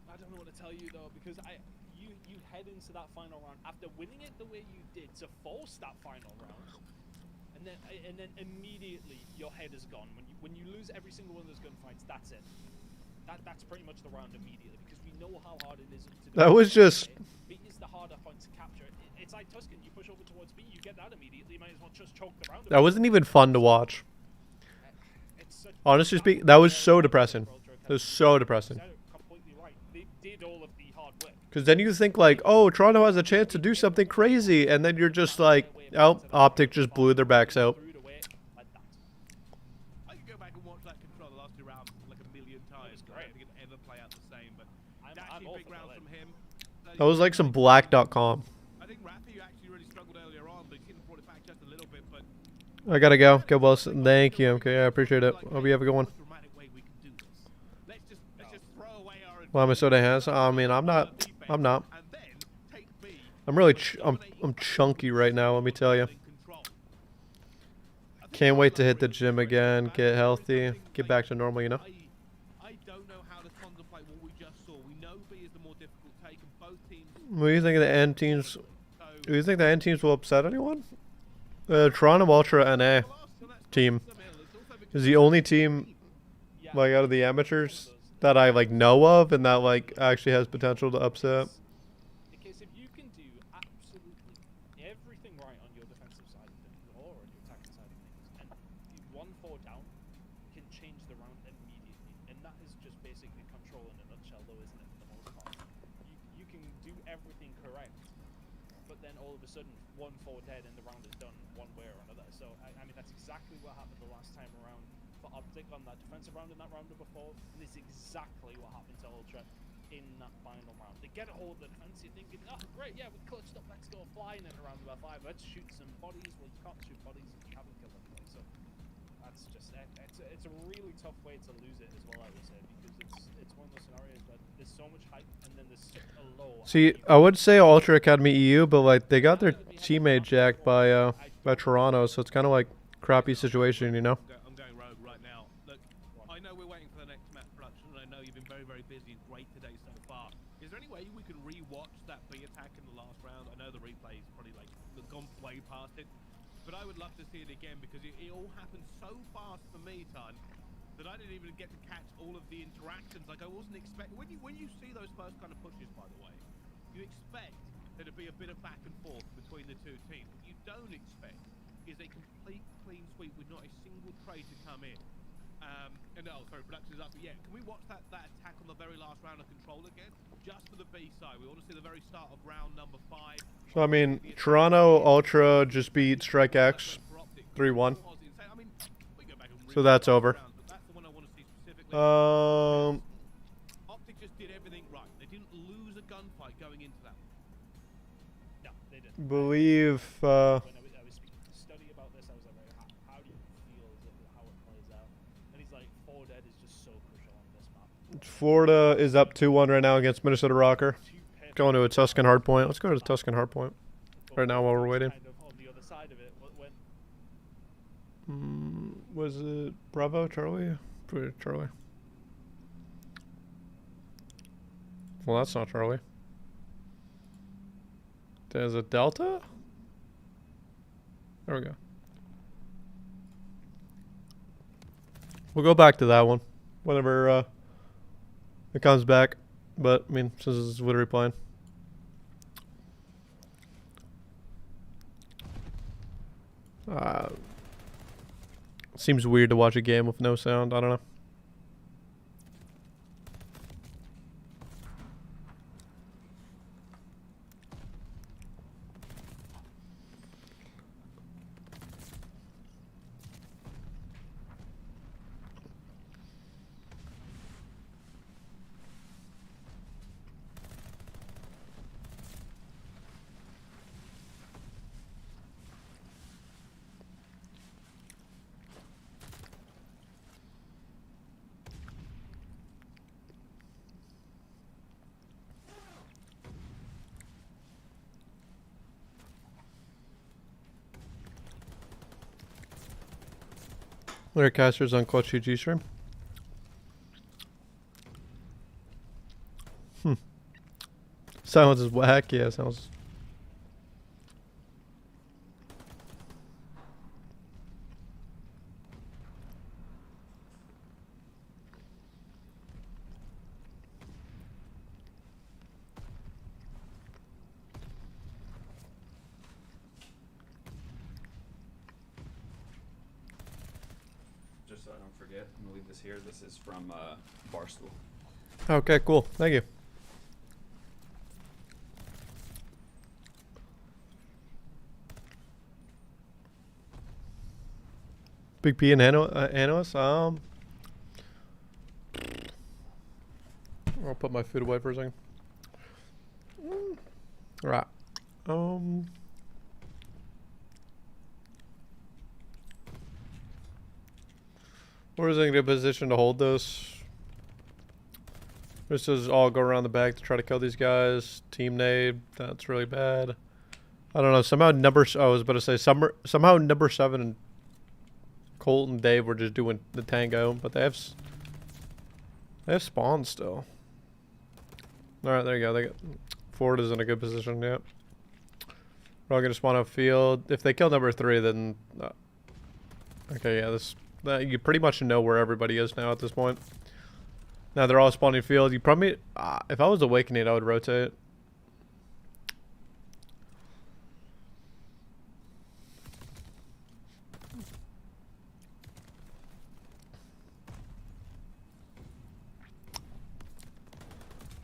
I don't know what to tell you though, because you head into that final round after winning it the way you did to force that final round, and then immediately your head is gone. When you lose every single one of those gunfights, that's it. That's pretty much the round immediately, because we know how hard it is to do. That was just. B is the harder point to capture. It's like Tuscan. You push over towards B, you get that immediately. You might as well just choke the round. That wasn't even fun to watch. Honestly speaking, that was so depressing. It was so depressing. Because then you think like, oh, Toronto has a chance to do something crazy, and then you're just like, oh, Optic just blew their backs out. I could go back and watch that control the last 2 rounds like a million times. I don't think it'd ever play out the same, but actually big rounds from him. That was like some black.com. I think Rafi actually really struggled earlier on, but he brought it back just a little bit. But I gotta go. Get well. Thank you. Okay, I appreciate it. Hope you have a good one. Well, Minnesota has. I mean, I'm not. I'm really. I'm chunky right now. Let me tell you. Can't wait to hit the gym again. Get healthy. Get back to normal. You know. I don't know how to contemplate what we just saw. We know B is the more difficult take, and both teams. What do you think of the end teams? Do you think the end teams will upset anyone? Toronto Ultra NA team is the only team like out of the amateurs that I like know of and that like actually has potential to upset. Because if you can do absolutely everything right on your defensive side of things or on your attacking side of things, and 1-4 down can change the round immediately, and that is just basically control in a nutshell, though, isn't it? For the most part, you can do everything correct, but then all of a sudden 1-4 dead and the round is done one way or another. So I mean that's exactly what happened the last time around for Optic on that defensive round and that round before, and it's exactly what happened to Ultra in that final round. They get a hold of the defense. You're thinking, oh great, yeah, we clutched up. Let's go flying in around about 5. Let's shoot some bodies. Well, you can't shoot bodies if you haven't killed anybody. So that's just it's a really tough way to lose it as well, I would say, because it's one of those scenarios where there's so much hype and then there's such a low. See, I would say Ultra Academy EU, but like they got their teammate jacked by Toronto, so it's kind of like crappy situation, you know. I'm going rogue right now. Look, I know we're waiting for the next map production, and I know you've been very, very busy and great today so far. Is there any way we can re-watch that B attack in the last round? I know the replay is probably like gone way past it, but I would love to see it again because it all happened so fast for me, Ton, that I didn't even get to catch all of the interactions. Like I wasn't expecting. When you see those first kind of pushes, by the way, you expect there to be a bit of back and forth between the two teams. What you don't expect is a complete clean sweep with not a single trade to come in. And oh, sorry, production is up. But yeah, can we watch that attack on the very last round of Control again? Just for the B side. We want to see the very start of round number 5. So I mean, Toronto Ultra just beat Strike X 3-1. So that's over. Optic just did everything right. They didn't lose a gunfight going into that. No, they didn't. Believe. When I was studying about this, I was like, how do you feel how it plays out? And he's like, 4 dead is just so crucial on this map. Florida is up 2-1 right now against Minnesota Rocker. Going to a Tuscan hardpoint. Let's go to the Tuscan hardpoint right now while we're waiting. Kind of on the other side of it, Was it Bravo, Charlie? Charlie. Well, that's not Charlie. There's a Delta? There we go. We'll go back to that one whenever it comes back. But, I mean, since it's literally playing. Seems weird to watch a game with no sound. I don't know. Lyric Casters on Clutch GG stream. Silence is whack. Yeah, sounds. Just so I don't forget, I'm gonna leave this here. This is from Barstool. Okay, cool. Thank you. Big P and analyst. I'll put my food away for a second. Right. Where is in a good position to hold this? This is all go around the back to try to kill these guys. Team nade. That's really bad. I don't know. Somehow I was about to say somehow number 7 and Colt and Dave were just doing the tango, but they have spawn still. All right, there you go. They got Florida's in a good position. Yep. We're all gonna spawn up field. If they kill number 3, then okay, yeah, you pretty much know where everybody is now at this point. Now they're all spawning field. You probably, if I was Awakening, I would rotate.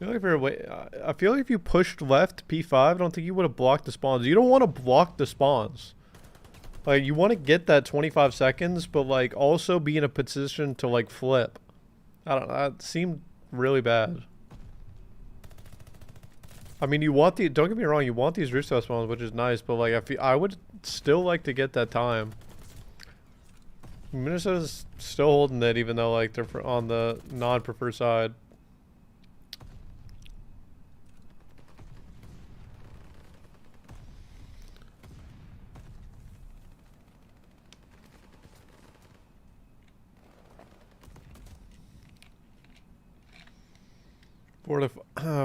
I feel like if you pushed left P5, I don't think you would have blocked the spawns. You don't want to block the spawns. Like, you want to get that 25 seconds, but, like, also be in a position to, like, flip. I don't know. That seemed really bad. I mean, you want the, don't get me wrong, you want these rooftop spawns, which is nice, but like I would still like to get that time. Minnesota's still holding it, even though like they're on the non-preferred side.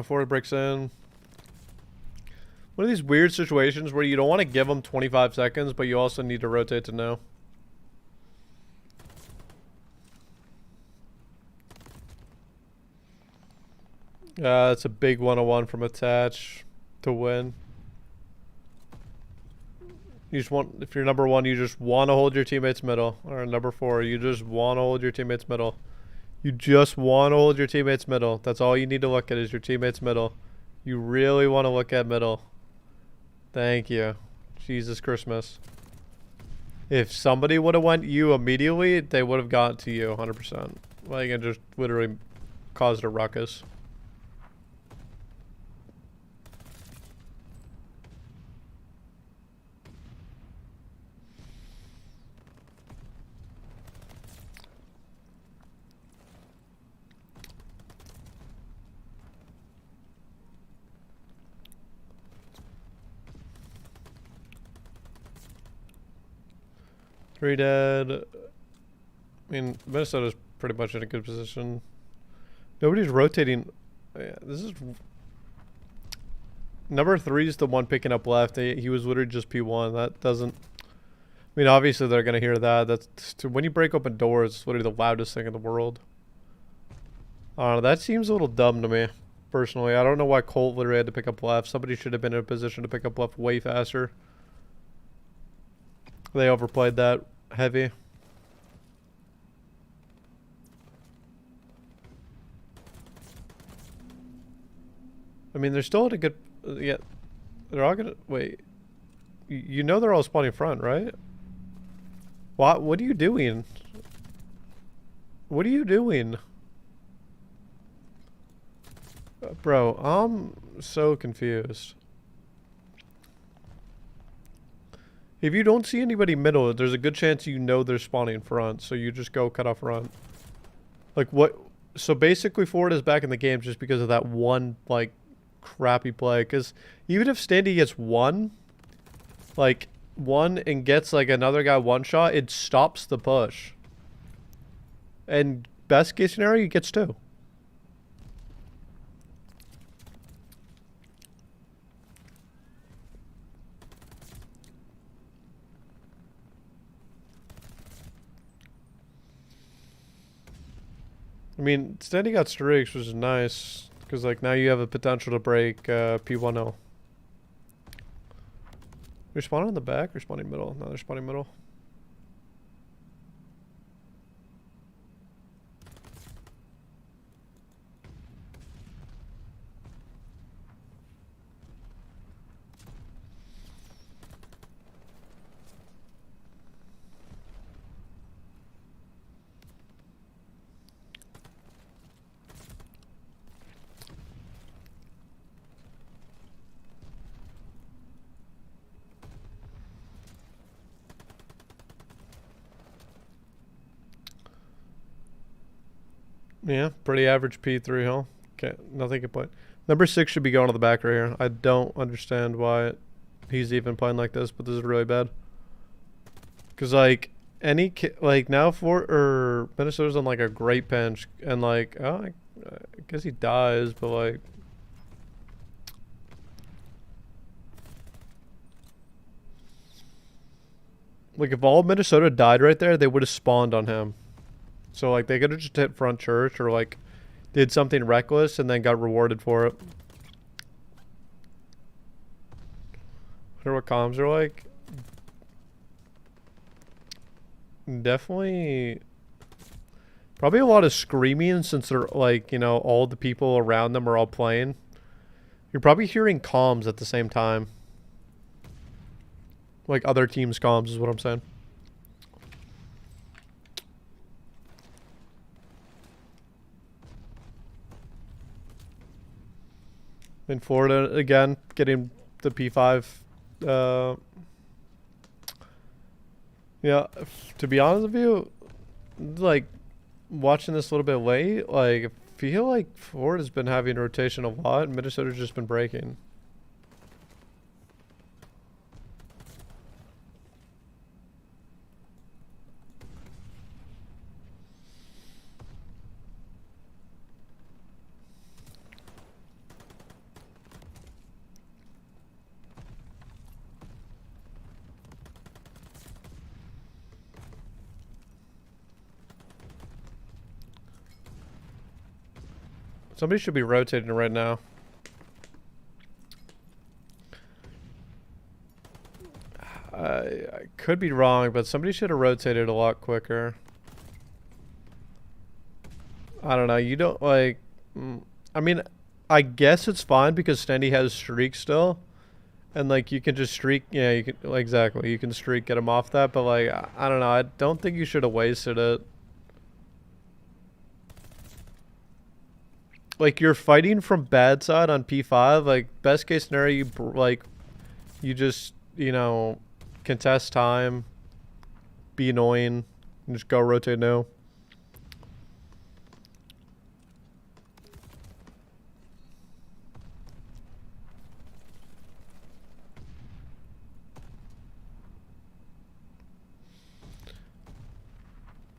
Florida breaks in. One of these weird situations where you don't want to give them 25 seconds, but you also need to rotate to no. That's a big 101 from attach to win. You just want, if you're number 1, you just want to hold your teammates middle. Or number 4, you just want to hold your teammates middle. You just want to hold your teammates middle. That's all you need to look at is your teammates middle. You really want to look at middle. Thank you. Jesus Christmas. If somebody would have went you immediately, they would have gotten to you 100%. Like, it just literally caused a ruckus. Three dead. I mean, Minnesota's pretty much in a good position. Nobody's rotating. Yeah, this is... Number 3 is the one picking up left. He was literally just P1. That doesn't... I mean, obviously they're going to hear that. That's when you break open doors, it's literally the loudest thing in the world. I don't know. That seems a little dumb to me, personally. I don't know why Colt literally had to pick up left. Somebody should have been in a position to pick up left way faster. They overplayed that heavy. I mean, they're still at a good... yeah, they're all gonna... Wait. You know they're all spawning front, right? What are you doing? What are you doing? Bro, I'm so confused. If you don't see anybody middle, there's a good chance you know they're spawning front, so you just go cut off front. Like, what? So basically, Florida's back in the game just because of that one, like, crappy play. Because even if Standy gets one and gets, like, another guy one shot, it stops the push. And best case scenario, he gets 2. I mean, Standy got streaks, which is nice, because like now you have a potential to break P10. They're spawning in the back or spawning middle? No, they're spawning middle. Yeah, pretty average P3, huh? Okay, nothing can play. Number 6 should be going to the back right here. I don't understand why he's even playing like this, but this is really bad. Because, like, like, now Minnesota's on, like, a great pinch. And, like, oh, I guess he dies, but, like... Like, if all Minnesota died right there, they would have spawned on him. So, like, they could have just hit front church or, like, did something reckless and then got rewarded for it. Wonder what comms are like. Definitely... Probably a lot of screaming since they're, like, you know, all the people around them are all playing. You're probably hearing comms at the same time. Like, other teams' comms is what I'm saying. In Florida again, getting the P5. Yeah, to be honest with you, like watching this a little bit late, like I feel like Florida's been having rotation a lot, and Minnesota's just been breaking. Somebody should be rotating right now. I could be wrong, but somebody should have rotated a lot quicker. I don't know. You don't like... I mean, I guess it's fine because Stendy has streak still. And like you can just streak. Yeah, you can... Exactly. You can streak, get him off that. But like, I don't know. I don't think you should have wasted it. Like, you're fighting from bad side on P5. Like, best case scenario, you just, you know, contest time, be annoying, and just go rotate no.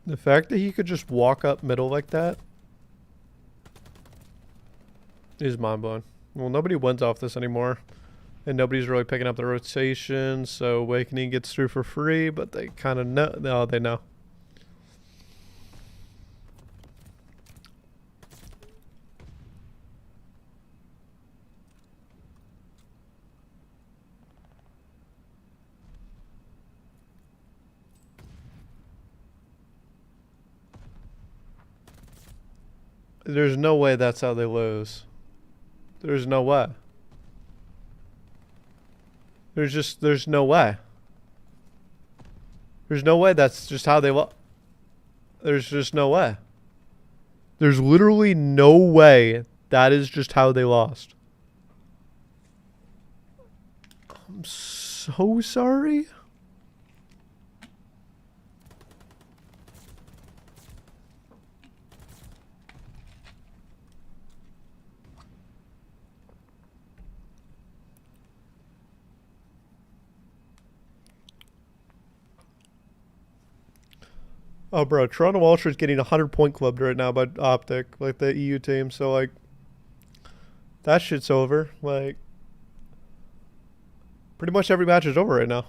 The fact that he could just walk up middle like that is mind-blowing. Well, nobody wins off this anymore. And nobody's really picking up the rotation, so Awakening gets through for free, but they kind of know. No, they know. There's no way that's how they lose. There's no way. There's no way. There's no way that's just how they There's just no way. There's literally no way that is just how they lost. I'm so sorry. Oh, bro, Toronto Ultra's getting 100-point clubbed right now by Optic, like the EU team. So, like, that shit's over. Like, pretty much every match is over right now.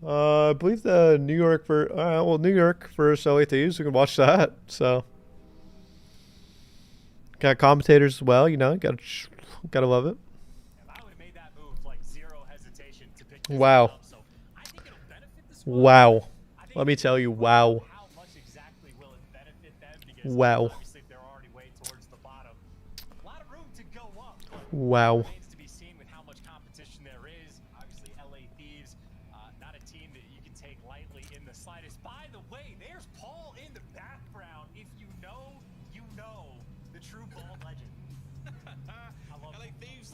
I believe the New York New York versus LA Thieves. We can watch that. So, got commentators as well. You know, gotta love it. I would have made that move like zero hesitation to pick this wow. up, so I think it'll benefit the squad. Wow. Let me tell you, wow. Wow. Obviously, they're already way towards the bottom. A lot of room to go up. Wow. Remains to be seen with how much competition there is. Obviously, LA Thieves, not a team that you can take lightly in the slightest. By the way, there's Paul in the background. If you know, you know the true ball legend. I love LA Thieves.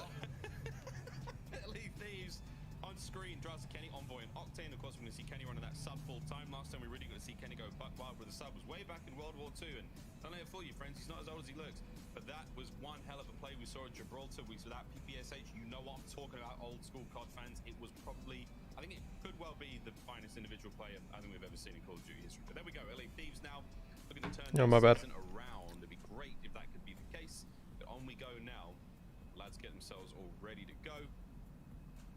LA Thieves on screen. Draws Kenny Envoy and Octane. Of course, we're going to see Kenny running that sub full time. Last time we really got to see Kenny go buck wild with the sub was way back in World War II. And don't let it fool you, friends. He's not as old as he looks. But that was one hell of a play we saw at Gibraltar. We saw that PPSH. You know what I'm talking about, old school COD fans. It was probably, I think it could well be the finest individual player I think we've ever seen in Call of Duty history. But there we go. LA Thieves now looking to turn my bad. around. It'd be great if that could be the case. But on we go now. Lads get themselves all ready to go.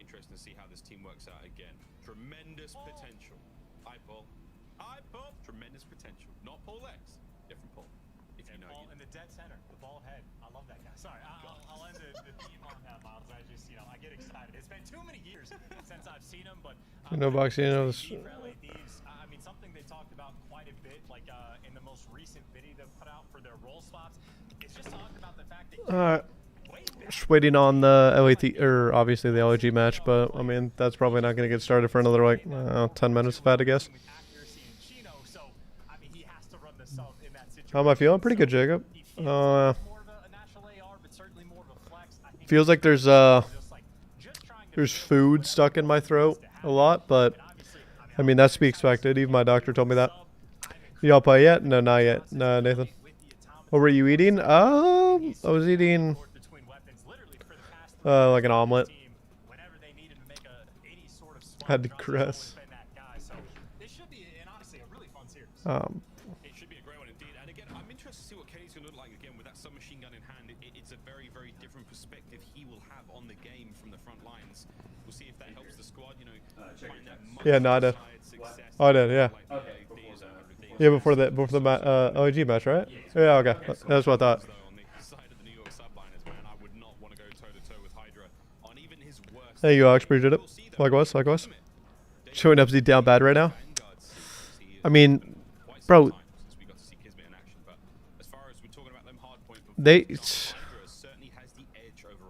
Interesting to see how this team works out again. Tremendous potential. Hi, Paul. Hi, Paul. Tremendous potential. Not Paul X. Different Paul. If you know. Paul in the dead center, the ball head. I love that guy. Sorry, I'll end the theme on that, Miles. I just, you know, I get excited. It's been too many years since I've seen him, but no boxing. I mean, something they talked about quite a bit, like in the most recent video they put out for their role spots. It's just talking about the fact that. Just waiting on the obviously the LAG match, but I mean that's probably not going to get started for another like 10 minutes if I had to guess. How am I feeling? Pretty good, Jacob. Feels like there's food stuck in my throat a lot, but I mean that's to be expected. Even my doctor told me that. Y'all play yet? No, not yet. No, Nathan. What were you eating? I was eating like an omelet. Had to caress. This should be, and honestly, a really fun series. It should be a great one indeed. And again, I'm interested to see what Kenny's going to look like again with that submachine gun in hand. It's a very, very different perspective he will have on the game from the front lines. We'll see if that helps the squad, you know, find that yeah, no, I did. Oh, I did, yeah. Okay, Yeah, before the OG match, right? Yeah, okay. That's what I thought. There you go, Alex. Appreciate it. Likewise, likewise. Showing up down bad right now. I mean, bro.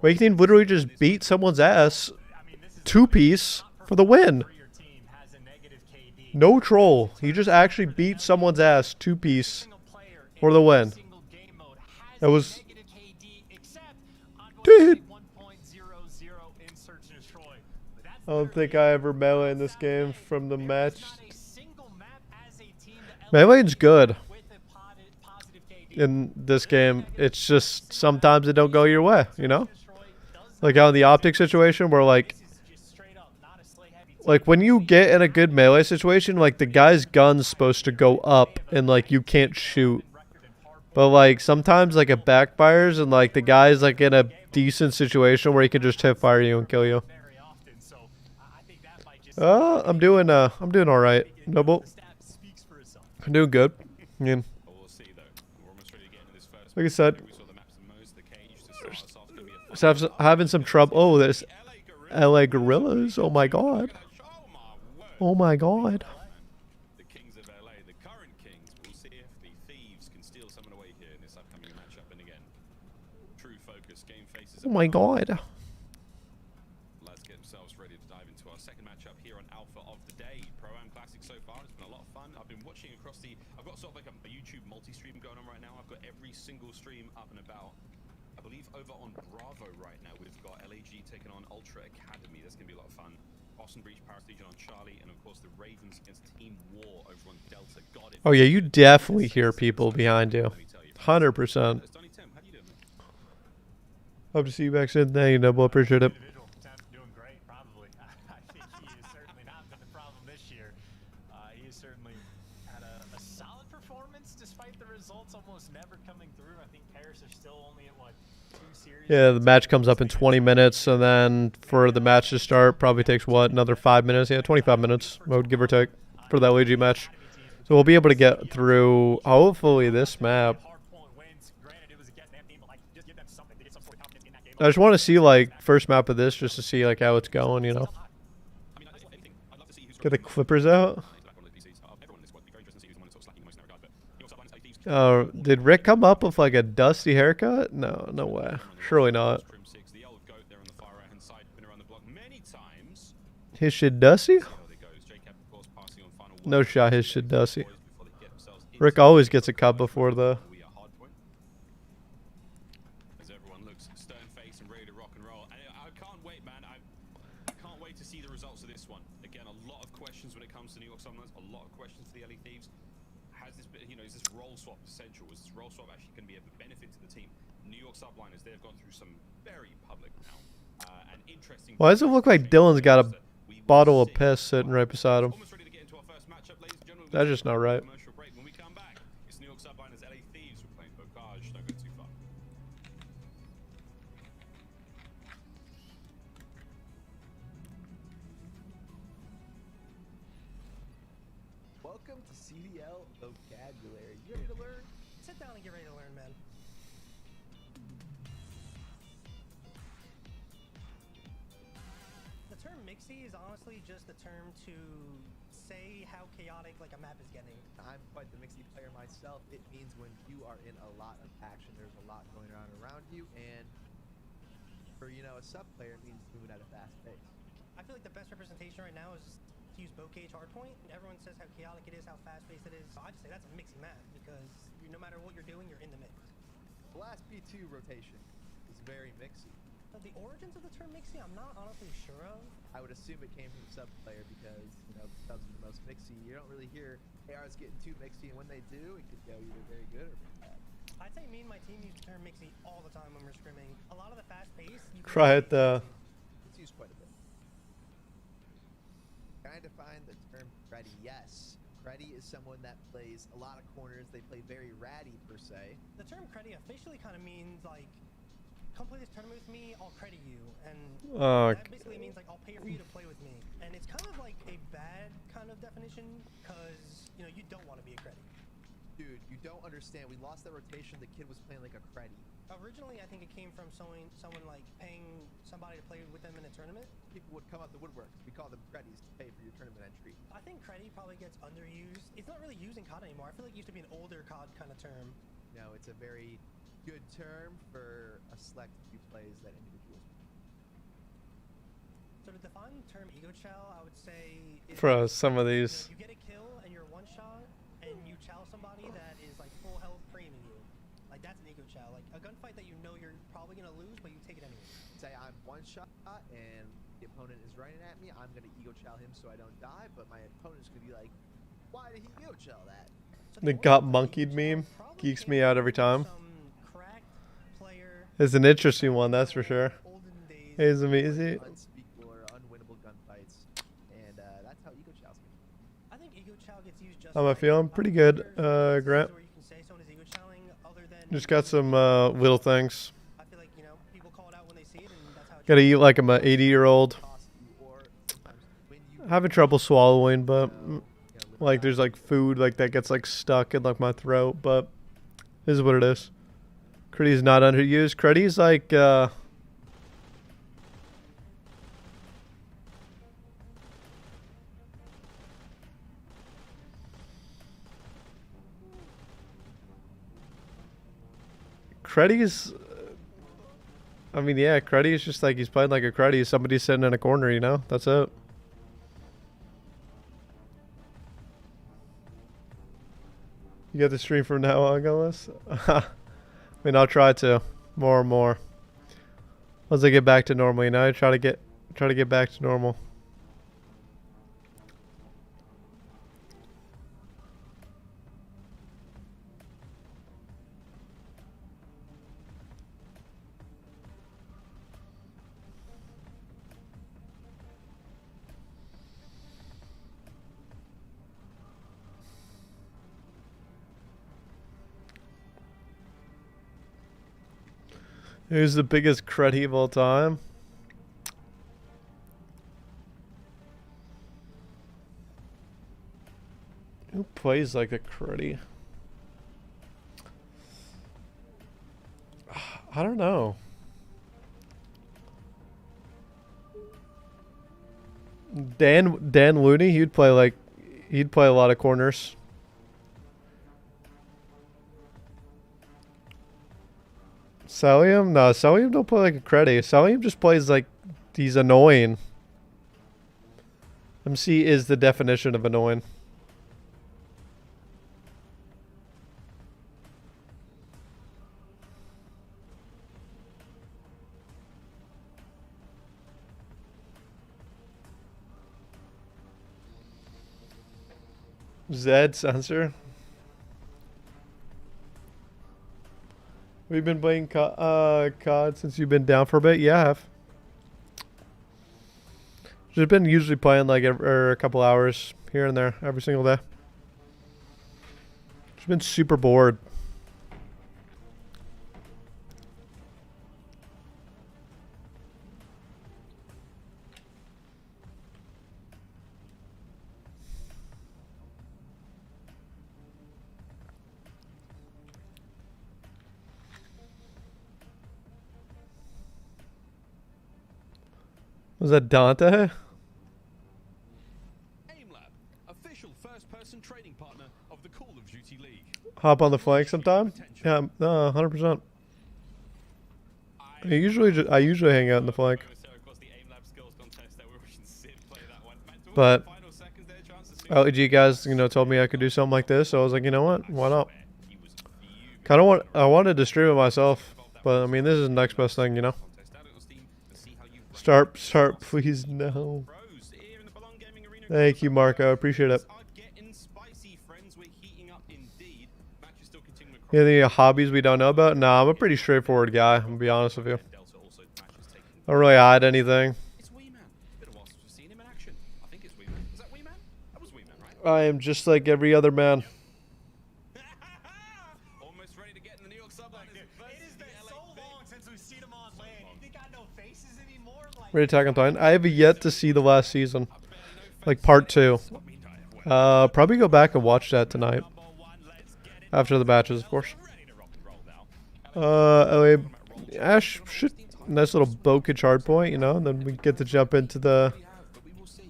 Awakening literally just beat someone's ass 2-piece for the win. No troll. He just actually beat someone's ass 2-piece for the win. It was... Dude. I don't think I ever melee in this game from the match. Melee's good in this game. It's just sometimes it don't go your way, you know? Like out in the optic situation where like when you get in a good melee situation, like the guy's gun's supposed to go up and like you can't shoot. But like sometimes like it backfires and like the guy's like in a decent situation where he can just hip fire you and kill you. I'm doing all right. Noble. I'm doing good. I mean, like I said, having some trouble. Oh, there's LA Guerrillas. Oh my god. Oh my god. The Kings of LA, the current Kings. We'll see if the Thieves can steal someone away here in this upcoming matchup. And again, true focus. Game faces. Oh my god. Let's get themselves ready to dive into our second matchup here on Alpha of the Day. Pro-Am Classic so far. It's been a lot of fun. I've been watching across the... I've got sort of like a YouTube multi-stream going on right now. I've got every single stream up and about. I believe over on Bravo right now, we've got LAG taking on Ultra Academy. That's going to be a lot of fun. Boston Breach, Paris Legion on Charlie, and of course the Ravens against Team War over on Delta. God, oh yeah, you definitely hear people behind you. 100%. Hope to see you back soon. Thank you, Noble. Appreciate it. Doing great, probably. I think he has certainly not been the problem this year. He has certainly had a solid performance despite the results almost never coming through. I think Paris are still only at what, 2 series? Yeah, the match comes up in 20 minutes, and then for the match to start, probably takes what, another 5 minutes? Yeah, 25 minutes, I would give or take, for that LAG match. So we'll be able to get through, hopefully, this map. I just want to see, like, first map of this, just to see, like, how it's going, you know? Get the Clippers out. Did Rick come up with, like, a dusty haircut? No, no way. Surely not. His shit dusty? No shot, his shit dusty. Rick always gets a cut before the... As everyone looks stern-faced and ready to rock and roll. And I can't wait, man. I can't wait to see the results of this one. Again, a lot of questions when it comes to New York Subliners. A lot of questions for the LA Thieves. Has this been, you know, is this role swap essential? Is this role swap actually going to be of benefit to the team? New York Subliners, they've gone through some very public now. And interesting. Why does it look like Dylan's got a bottle of piss sitting right beside him? That's just not right. When we come back, it's New York Subliners, LA Thieves. We're playing Bocage. Don't go too far. Welcome to CDL Vocabulary. You ready to learn? Sit down and get ready to learn, man. The term mixy is honestly just a term to say how chaotic like a map is getting. I'm quite the mixy player myself. It means when you are in a lot of action, there's a lot going on around you, and for, you know, a sub player, it means moving at a fast pace. I feel like the best representation right now is to use Bocage Hardpoint. Everyone says how chaotic it is, how fast-paced it is. So I just say that's a mixy map because no matter what you're doing, you're in the mix. The last B2 rotation is very mixy. The origins of the term mixy, I'm not honestly sure of. I would assume it came from sub player because, you know, subs are the most mixy. You don't really hear ARs getting too mixy, and when they do, it could go either very good or very bad. I'd say me and my team use the term mixy all the time when we're scrimming. A lot of the fast pace. Try it though. It's used quite a bit. Can I define the term Freddy? Yes. Freddy is someone that plays a lot of corners. They play very ratty per se. The term creddy officially kind of means like, come play this tournament with me, I'll credit you, and that basically means like I'll pay for you to play with me. And it's kind of like a bad kind of definition because you know you don't want to be a creddy. Dude, you don't understand. We lost that rotation. The kid was playing like a creddy. Originally, I think it came from someone like paying somebody to play with them in a tournament. People would come out the woodworks. We call them creddies to pay for your tournament entry. I think creddy probably gets underused. It's not really used in COD anymore. I feel like it used to be an older COD kind of term. No, it's a very good term for a select few plays that individuals. So to define the term ego chow, I would say for some of these. You get a kill and you're one shot, and you chow somebody that is like full health creaming you. Like that's an ego chow. Like a gunfight that you know you're probably gonna lose, but you take it anyway. Say I'm one shot and the opponent is running at me, I'm gonna ego chow him so I don't die, but my opponent's gonna be like, why did he ego chow that? So The got monkeyed meme geeks me out every time. It's an interesting one, that's for sure. It's amazing. Unspeakable or unwinnable gunfights, and that's how ego chows get. I think ego chow gets used just. How am I feeling? Pretty good, Grant. Just got some little things. I feel like, you know, people call it out when they see it, and that's how it Gotta eat like I'm an 80-year-old. Having trouble swallowing, but like there's like food like that gets like stuck in like my throat, but this is what it is. Creddy's not underused. Creddy's like Creddy's I mean, yeah, Creddy is just like he's playing like a Creddy. Somebody's sitting in a corner, you know? That's it. You get the stream from now on, Gunless? I mean, I'll try to more and more. Once I get back to normal, you know, I try to get back to normal. Who's the biggest cruddy of all time? Who plays like a cruddy? I don't know. Dan Looney, he'd play a lot of corners. Salium? No, Salium don't play like a credit. Salium just plays like he's annoying. MC is the definition of annoying. Zed censor. We've been playing COD since you've been down for a bit. Yeah, I have. Just been usually playing like a couple hours here and there every single day. Just been super bored. Was that Dante? Official first-person trading partner of the Call of Duty League. Hop on the flank sometime? Yeah, 100%. I usually hang out in the flank. But LEG guys, you know, told me I could do something like this, so I was like, you know what? Why not? I wanted to stream it myself, but I mean, this is the next best thing, you know. Start, please, no. Thank you, Marco. I appreciate it. Any hobbies we don't know about? Nah, I'm a pretty straightforward guy, I'm gonna be honest with you. I don't really hide anything. I am just like every other man. Ready to Attack on Titan? I have yet to see the last season. Like part 2. Probably go back and watch that tonight. After the matches, of course. Ash should nice little Bokage hardpoint, you know, and then we get to jump into the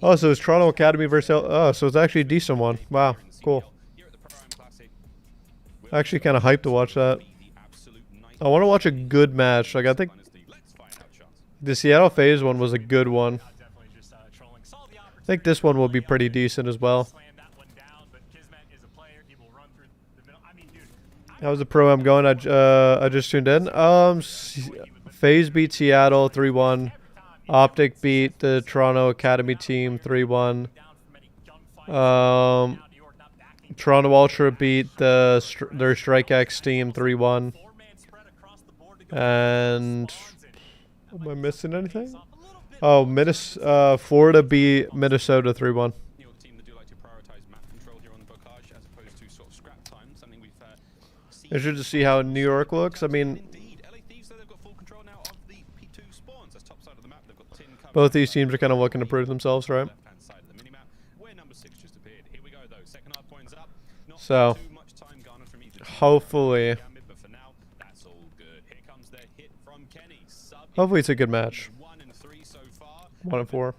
oh, so it's Toronto Academy versus oh, so it's actually a decent one. Wow, cool. Actually kinda hyped to watch that. I wanna watch a good match. Like I think the Seattle FaZe one was a good one. I think this one will be pretty decent as well. How's the Pro-Am going? I just tuned in. FaZe beat Seattle 3-1. Optic beat the Toronto Academy team 3-1. Toronto Ultra beat their StrikeX team 3-1. And am I missing anything? Oh, Florida beat Minnesota 3-1. Interested to see how New York looks. I mean, both these teams are kind of looking to prove themselves, right? So, hopefully it's a good match. 1-4.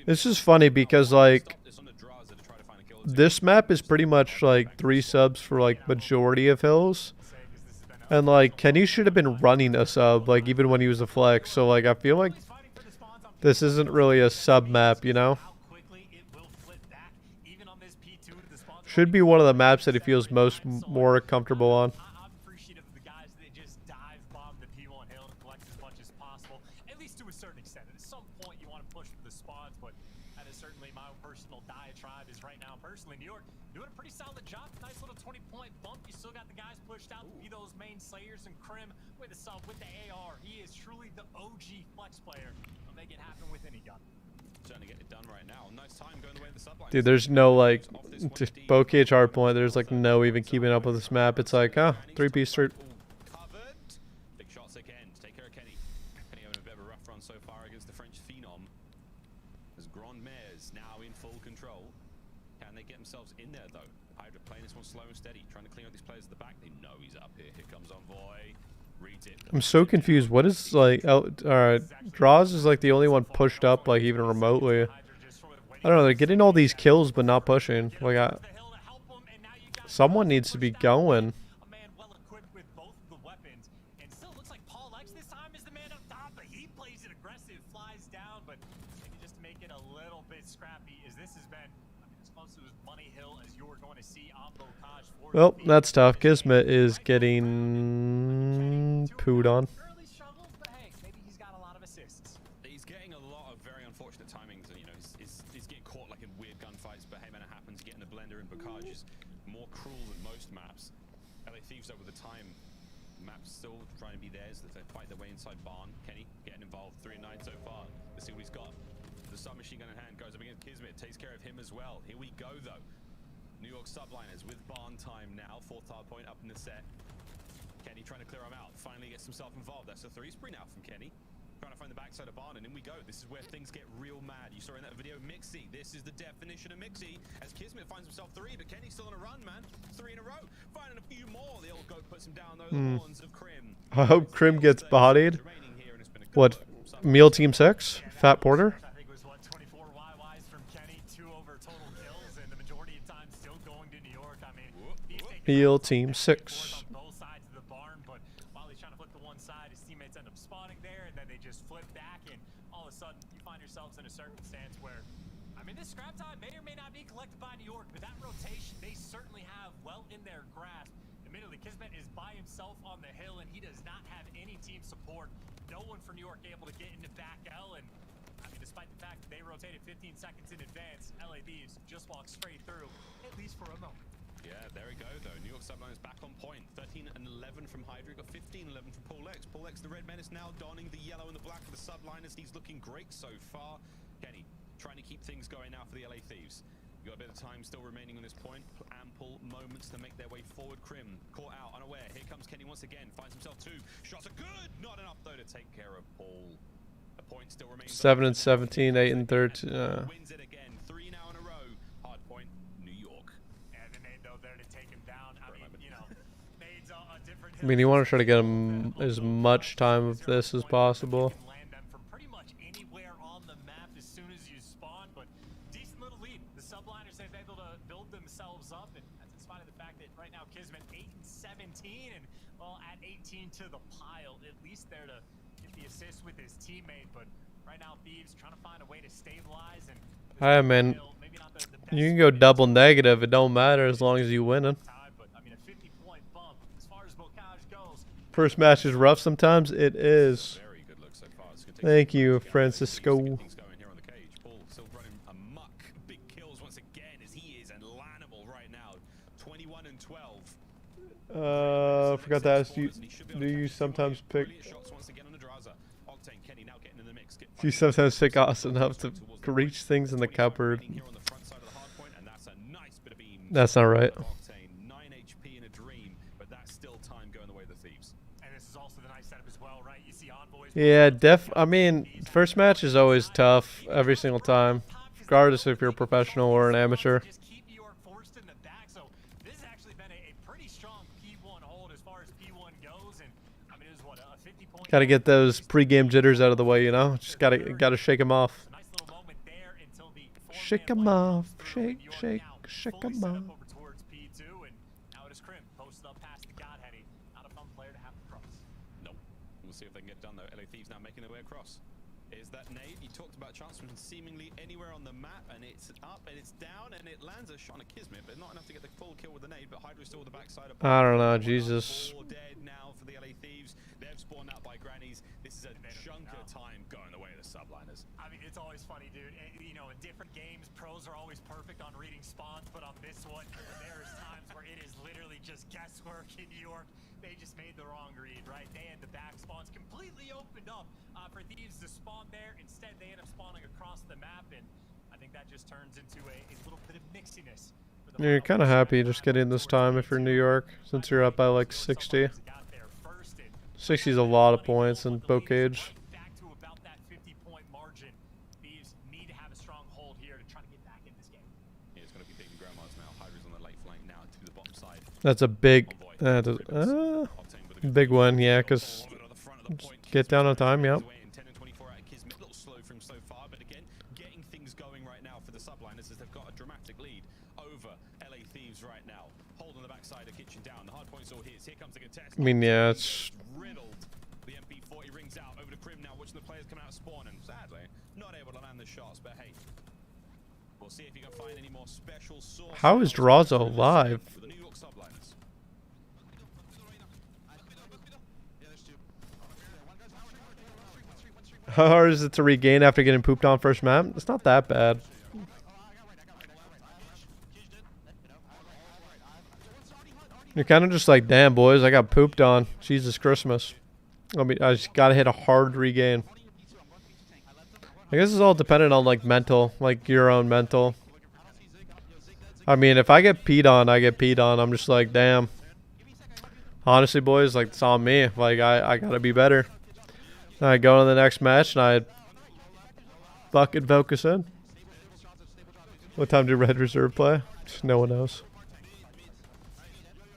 This is funny because, like, this map is pretty much like 3 subs for like majority of hills, and like Kenny should have been running a sub like even when he was a flex. So like I feel like this isn't really a sub map, you know. Should be one of the maps that he feels more comfortable on. Dude, there's no like Bokage hardpoint. There's like no even keeping up with this map. It's like, oh, 3-piece street. Big shots again. Take care of Kenny. Kenny having a bit of a rough run so far against the French phenom. As Grand Mares now in full control. Can they get themselves in there though? Hydra playing this one slow and steady, trying to clean out these players at the back. They know he's up here. Here comes Envoy. Reads it. I'm so confused. What is like? Alright, Draws is like the only one pushed up like even remotely. I don't know, they're getting all these kills but not pushing. Like, someone needs to be going. Well, that's tough. Kismet is getting pooed on. Inside barn. Kenny getting involved. 3-9 so far. Let's see what he's got. The submachine gun in hand goes up against Kismet. Takes care of him as well. Here we go though. New York subliners with barn time now. 4th hard point up in the set. Kenny trying to clear him out. Finally gets himself involved. That's a 3 spree now from Kenny. Trying to find the backside of barn, and in we go. This is where things get real mad. You saw in that video Mixie. This is the definition of Mixie. As Kismet finds himself 3, but Kenny's still on a run, man. 3 in a row. Finding a few more. The old goat puts him down though. The horns of Crim. I hope Crim gets bodied. What? Meal Team 6? Fat Porter? I think it was what 24 YYs from Kenny, 2 over total kills, and the majority of time still going to New York. I mean, Meal Team 6. on both sides of the barn, but while he's trying to flip to one side, his teammates end up spawning there, and then they just flip back, and all of a sudden you find yourselves in a circumstance where, I mean, this scrap time may or may not be collected by New York, but that rotation they certainly have well in their grasp. And admittedly, Kismet is by himself on the hill, and he does not have any team support. No one for New York able to get into back L, and I mean, despite the fact that they rotated 15 seconds in advance, LA Thieves just walked straight through, at least for a moment. Yeah, there we go, though. New York Subliners back on point. 13 and 11 from Hydra. Got 15 11 from Paul X. Paul X, the red menace, now donning the yellow and the black for the Subliners. He's looking great so far. Kenny, trying to keep things going now for the LA Thieves. You got a bit of time still remaining on this point. Ample moments to make their way forward. Crim caught out, unaware. Here comes Kenny once again. Finds himself 2. Shots are good. Not enough, though, to take care of Paul. The point still remains. 7 and 17, 8 and 13. Wins it again. 3 now in a row. Hard point, New York. And the nade, though, there to take him down. I mean, you know, nade's a different. I mean, you want to try to get him as much time of this as possible. Land them from pretty much anywhere on the map as soon as you spawn, but decent little lead. The Subliners have been able to build themselves up, and that's in spite of the fact that right now Kismet 8 and 17, and well, at 18 to the pile, at least there to get the assist with his teammate. But right now, Thieves trying to find a way to stabilize. And I mean, you can go double negative. It don't matter as long as you winning. First match is rough sometimes. It is. Thank you, Francisco. Forgot to ask you. Do you sometimes pick? Do you sometimes pick Austin up to reach things in the cupboard? That's not right. Yeah, I mean, first match is always tough every single time, regardless if you're a professional or an amateur. Got to get those pre-game jitters out of the way, you know. Just gotta shake them off. Shake them off, shake, shake them off. See if they can get done though. LA Thieves now making their way across. Is that nade? You talked about chance from seemingly anywhere on the map, and it's up and it's down and it lands a shot on a Kismet, but not enough to get the full kill with the nade. But Hydra's still with the backside of. I don't know, Jesus. 4 dead now for the LA Thieves. They've spawned out by grannies. This is a chunk of time going the way of the Subliners. I mean, it's always funny, dude. You know, in different games, pros are always perfect on reading spawns, but on this one, there is times where it is literally just guesswork in New York. They just made the wrong read, right? They had the back spawns completely opened up for Thieves to spawn there. Instead, they end up spawning across the map, and I think that just turns into a little bit of mixiness. Yeah, you're kind of happy just getting this time if you're New York, since you're up by like 60. 60 is a lot of points in boat cage. Back to about that 50-point margin. Thieves need to have a strong hold here to try to get back in this game. Yeah, it's going to be big and grandma's now. Hydra's on the late flank now to the bottom side. That's a big, big one, yeah, because get down on time, yep. I mean, yeah, it's. The MP40 rings out over to Crim now, watching the players come out of spawn, and sadly, not able to land the shots. But hey, we'll see if you can find any more special sources. How is Drazo alive? The New York Subliners. How hard is it to regain after getting pooped on first map? It's not that bad. You're kind of just like, damn, boys, I got pooped on. Jesus Christmas. I mean, I just got to hit a hard regain. I guess it's all dependent on, like, mental. Like, your own mental. I mean, if I get peed on, I get peed on. I'm just like, damn. Honestly, boys, like, it's on me. Like, I got to be better. And I go to the next match, and I fucking focus in. What time did Red Reserve play? Just no one knows.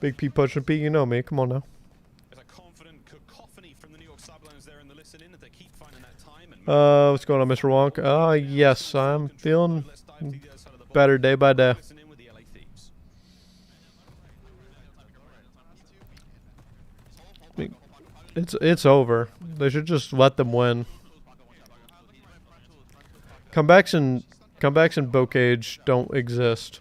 Big P pushing P, you know me. Come on now. There's a confident cacophony from the New York Subliners there in the listen-in that they keep finding that time. And what's going on, Mr. Wonk? Yes, I'm feeling better day by day. I mean, it's over. They should just let them win. Comebacks in boat cage don't exist.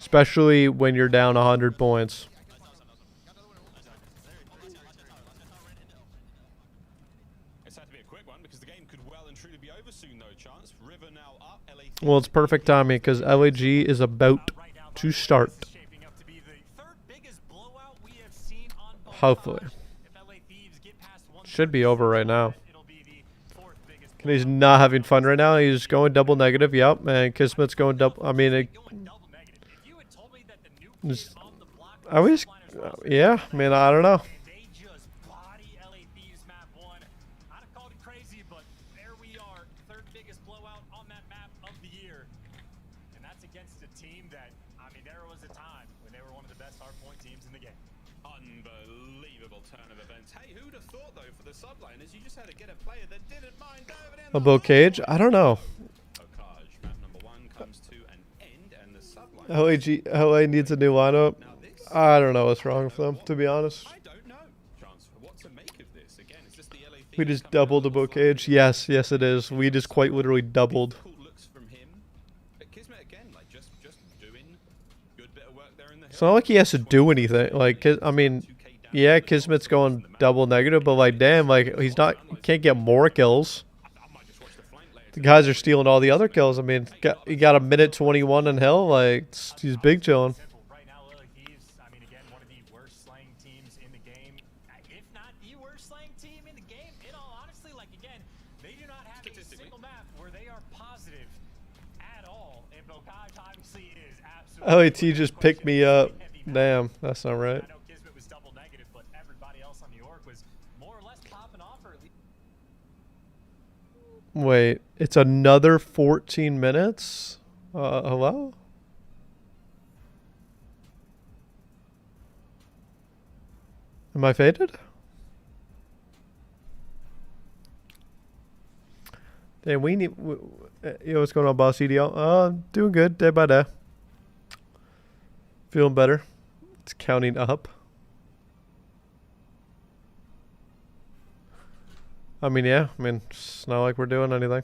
especially when you're down 100 points. Well, it's perfect timing because LAG is about to start. Hopefully. Should be over right now. And he's not having fun right now. He's going double negative. Yep, and Kismet's going double. I mean, I was, yeah. I mean, I don't know. About Cage? I don't know. LA needs a new lineup. I don't know what's wrong with them, to be honest. We just doubled about Cage. Yes, yes it is. We just quite literally doubled. It's not like he has to do anything. Like, I mean, yeah, Kismet's going double negative, but like, damn, like can't get more kills. The guys are stealing all the other kills. I mean, he got a minute 21 in hell. Like, he's big chilling. LAT just picked me up. Damn, that's not right. Wait, it's another 14 minutes? Hello? Am I faded? Damn, we need... Yo, what's going on, boss CDL? Doing good, day by day. Feeling better. It's counting up. I mean, yeah. I mean, it's not like we're doing anything.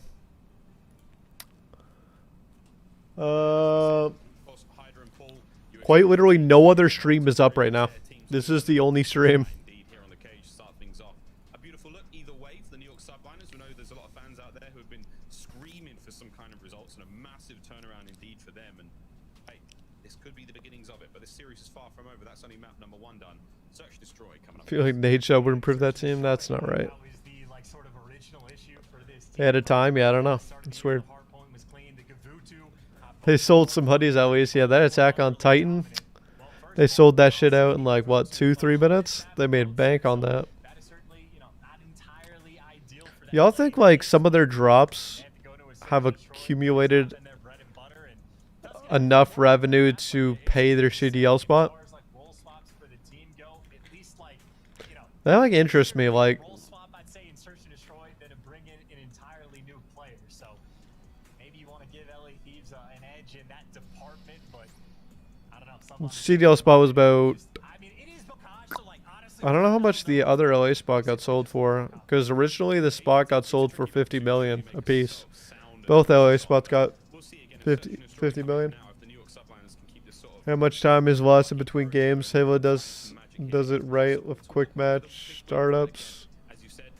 Quite literally no other stream is up right now. This is the only stream. A beautiful look either way for the New York Subliners. We know there's a lot of fans out there who have been screaming for some kind of results and a massive turnaround indeed for them. And hey, this could be the beginnings of it, but this series is far from over. That's only map number 1 done. Search Destroy coming up. I feel like Nate Shell would improve that team. That's not right. They had a time? Yeah, I don't know. It's weird. They sold some hoodies at least. Yeah, that attack on Titan. They sold that shit out in like, what, 2-3 minutes? They made bank on that. Y'all think like some of their drops have accumulated enough revenue to pay their CDL spot? That like interests me. Like, CDL spot was about, I don't know how much the other LA spot got sold for, because originally the spot got sold for 50 million a piece. Both LA spots got 50 million. How much time is lost in between games? Halo does it right with quick match startups. As you said,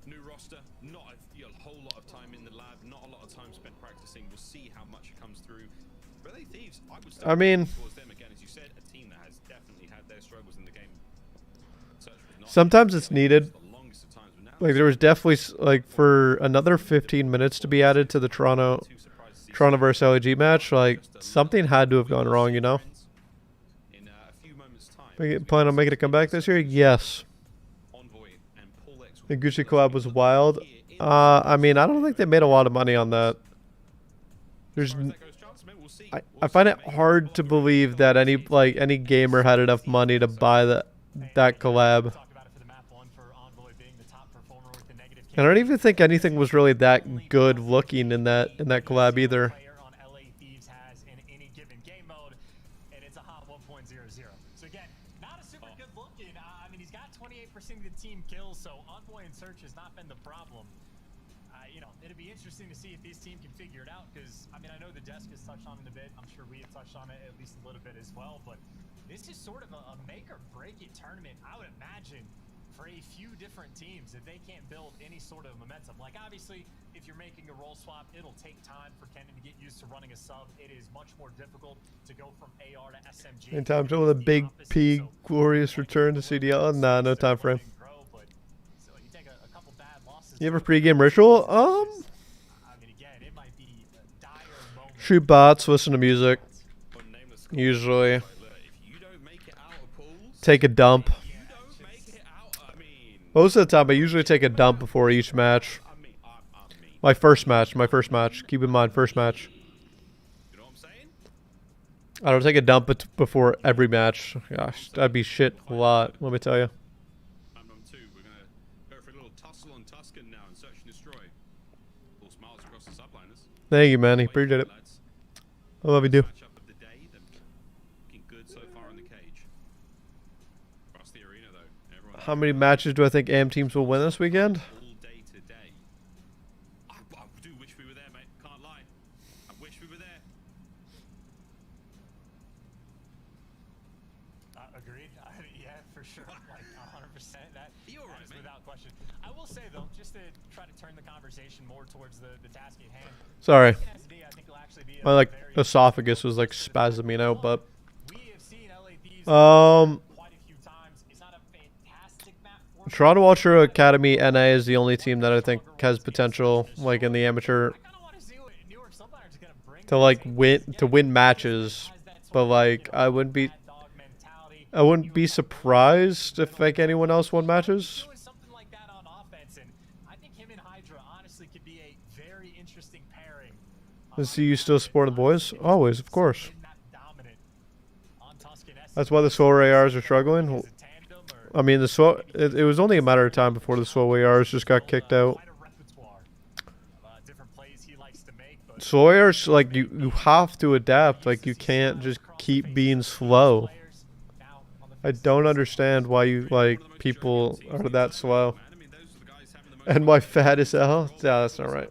new roster, not a whole lot of time in the lab, not a lot of time spent practicing. We'll see how much it comes through. Really, Thieves, I mean, sometimes it's needed. Like, there was definitely, like, for another 15 minutes to be added to the Toronto versus LAG match, like, something had to have gone wrong, you know? Plan on making a comeback this year? Yes. The Gucci collab was wild. I mean, I don't think they made a lot of money on that. I find it hard to believe that any gamer had enough money to buy that collab. And I don't even think anything was really that good looking in that collab either. So again, not a super good looking. I mean, he's got 28% of the team kills, so Envoy and Search has not been the problem. you know, it'd be interesting to see if this team can figure it out. Because I mean, I know the desk has touched on it a bit. I'm sure we have touched on it at least a little bit as well. But this is sort of a make or break it tournament, I would imagine, for a few different teams if they can't build any sort of momentum. Like, obviously, if you're making a role swap, it'll take time for Kennen to get used to running a sub. It is much more difficult to go from AR to SMG. Anytime with a big P glorious return to CDL. Nah, no time frame. You have a pregame ritual? Shoot bots, listen to music. Usually. Take a dump. Most of the time, I usually take a dump before each match. My first match. Keep in mind, first match. I don't take a dump before every match. Gosh, that'd be shit a lot, let me tell you. Thank you, man. Appreciate it. I love you, dude. How many matches do I think AM teams will win this weekend? I do wish we were there, mate. Can't lie. I wish we were there. Agreed. Yeah, for sure. Like 100%. That is without question. I will say though, just to try to turn the conversation more towards the task at hand. Sorry. My like esophagus was like spasming out, but Toronto Ultra Academy NA is the only team that I think has potential, like in the amateur, to like win matches. But like I wouldn't be surprised if like anyone else won matches. Is you still support the boys? Always, of course. That's why the Soul ARs are struggling. I mean, it was only a matter of time before the Soul ARs just got kicked out. Soul ARs, like, you have to adapt. Like, you can't just keep being slow. I don't understand why people are that slow. And why fat as hell? Yeah, that's not right.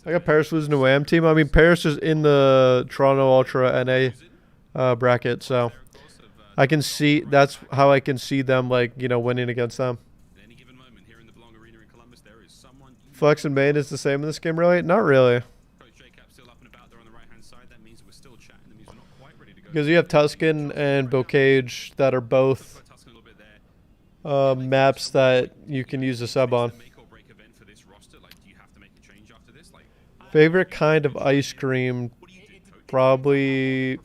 I got Paris losing to AM team. I mean, Paris is in the Toronto Ultra NA bracket, so I can see, that's how I can see them, like, you know, winning against them. Flex and main is the same in this game, really? Not really. Because you have Tuscan and Bocage that are both maps that you can use a sub on. Favorite kind of ice cream, probably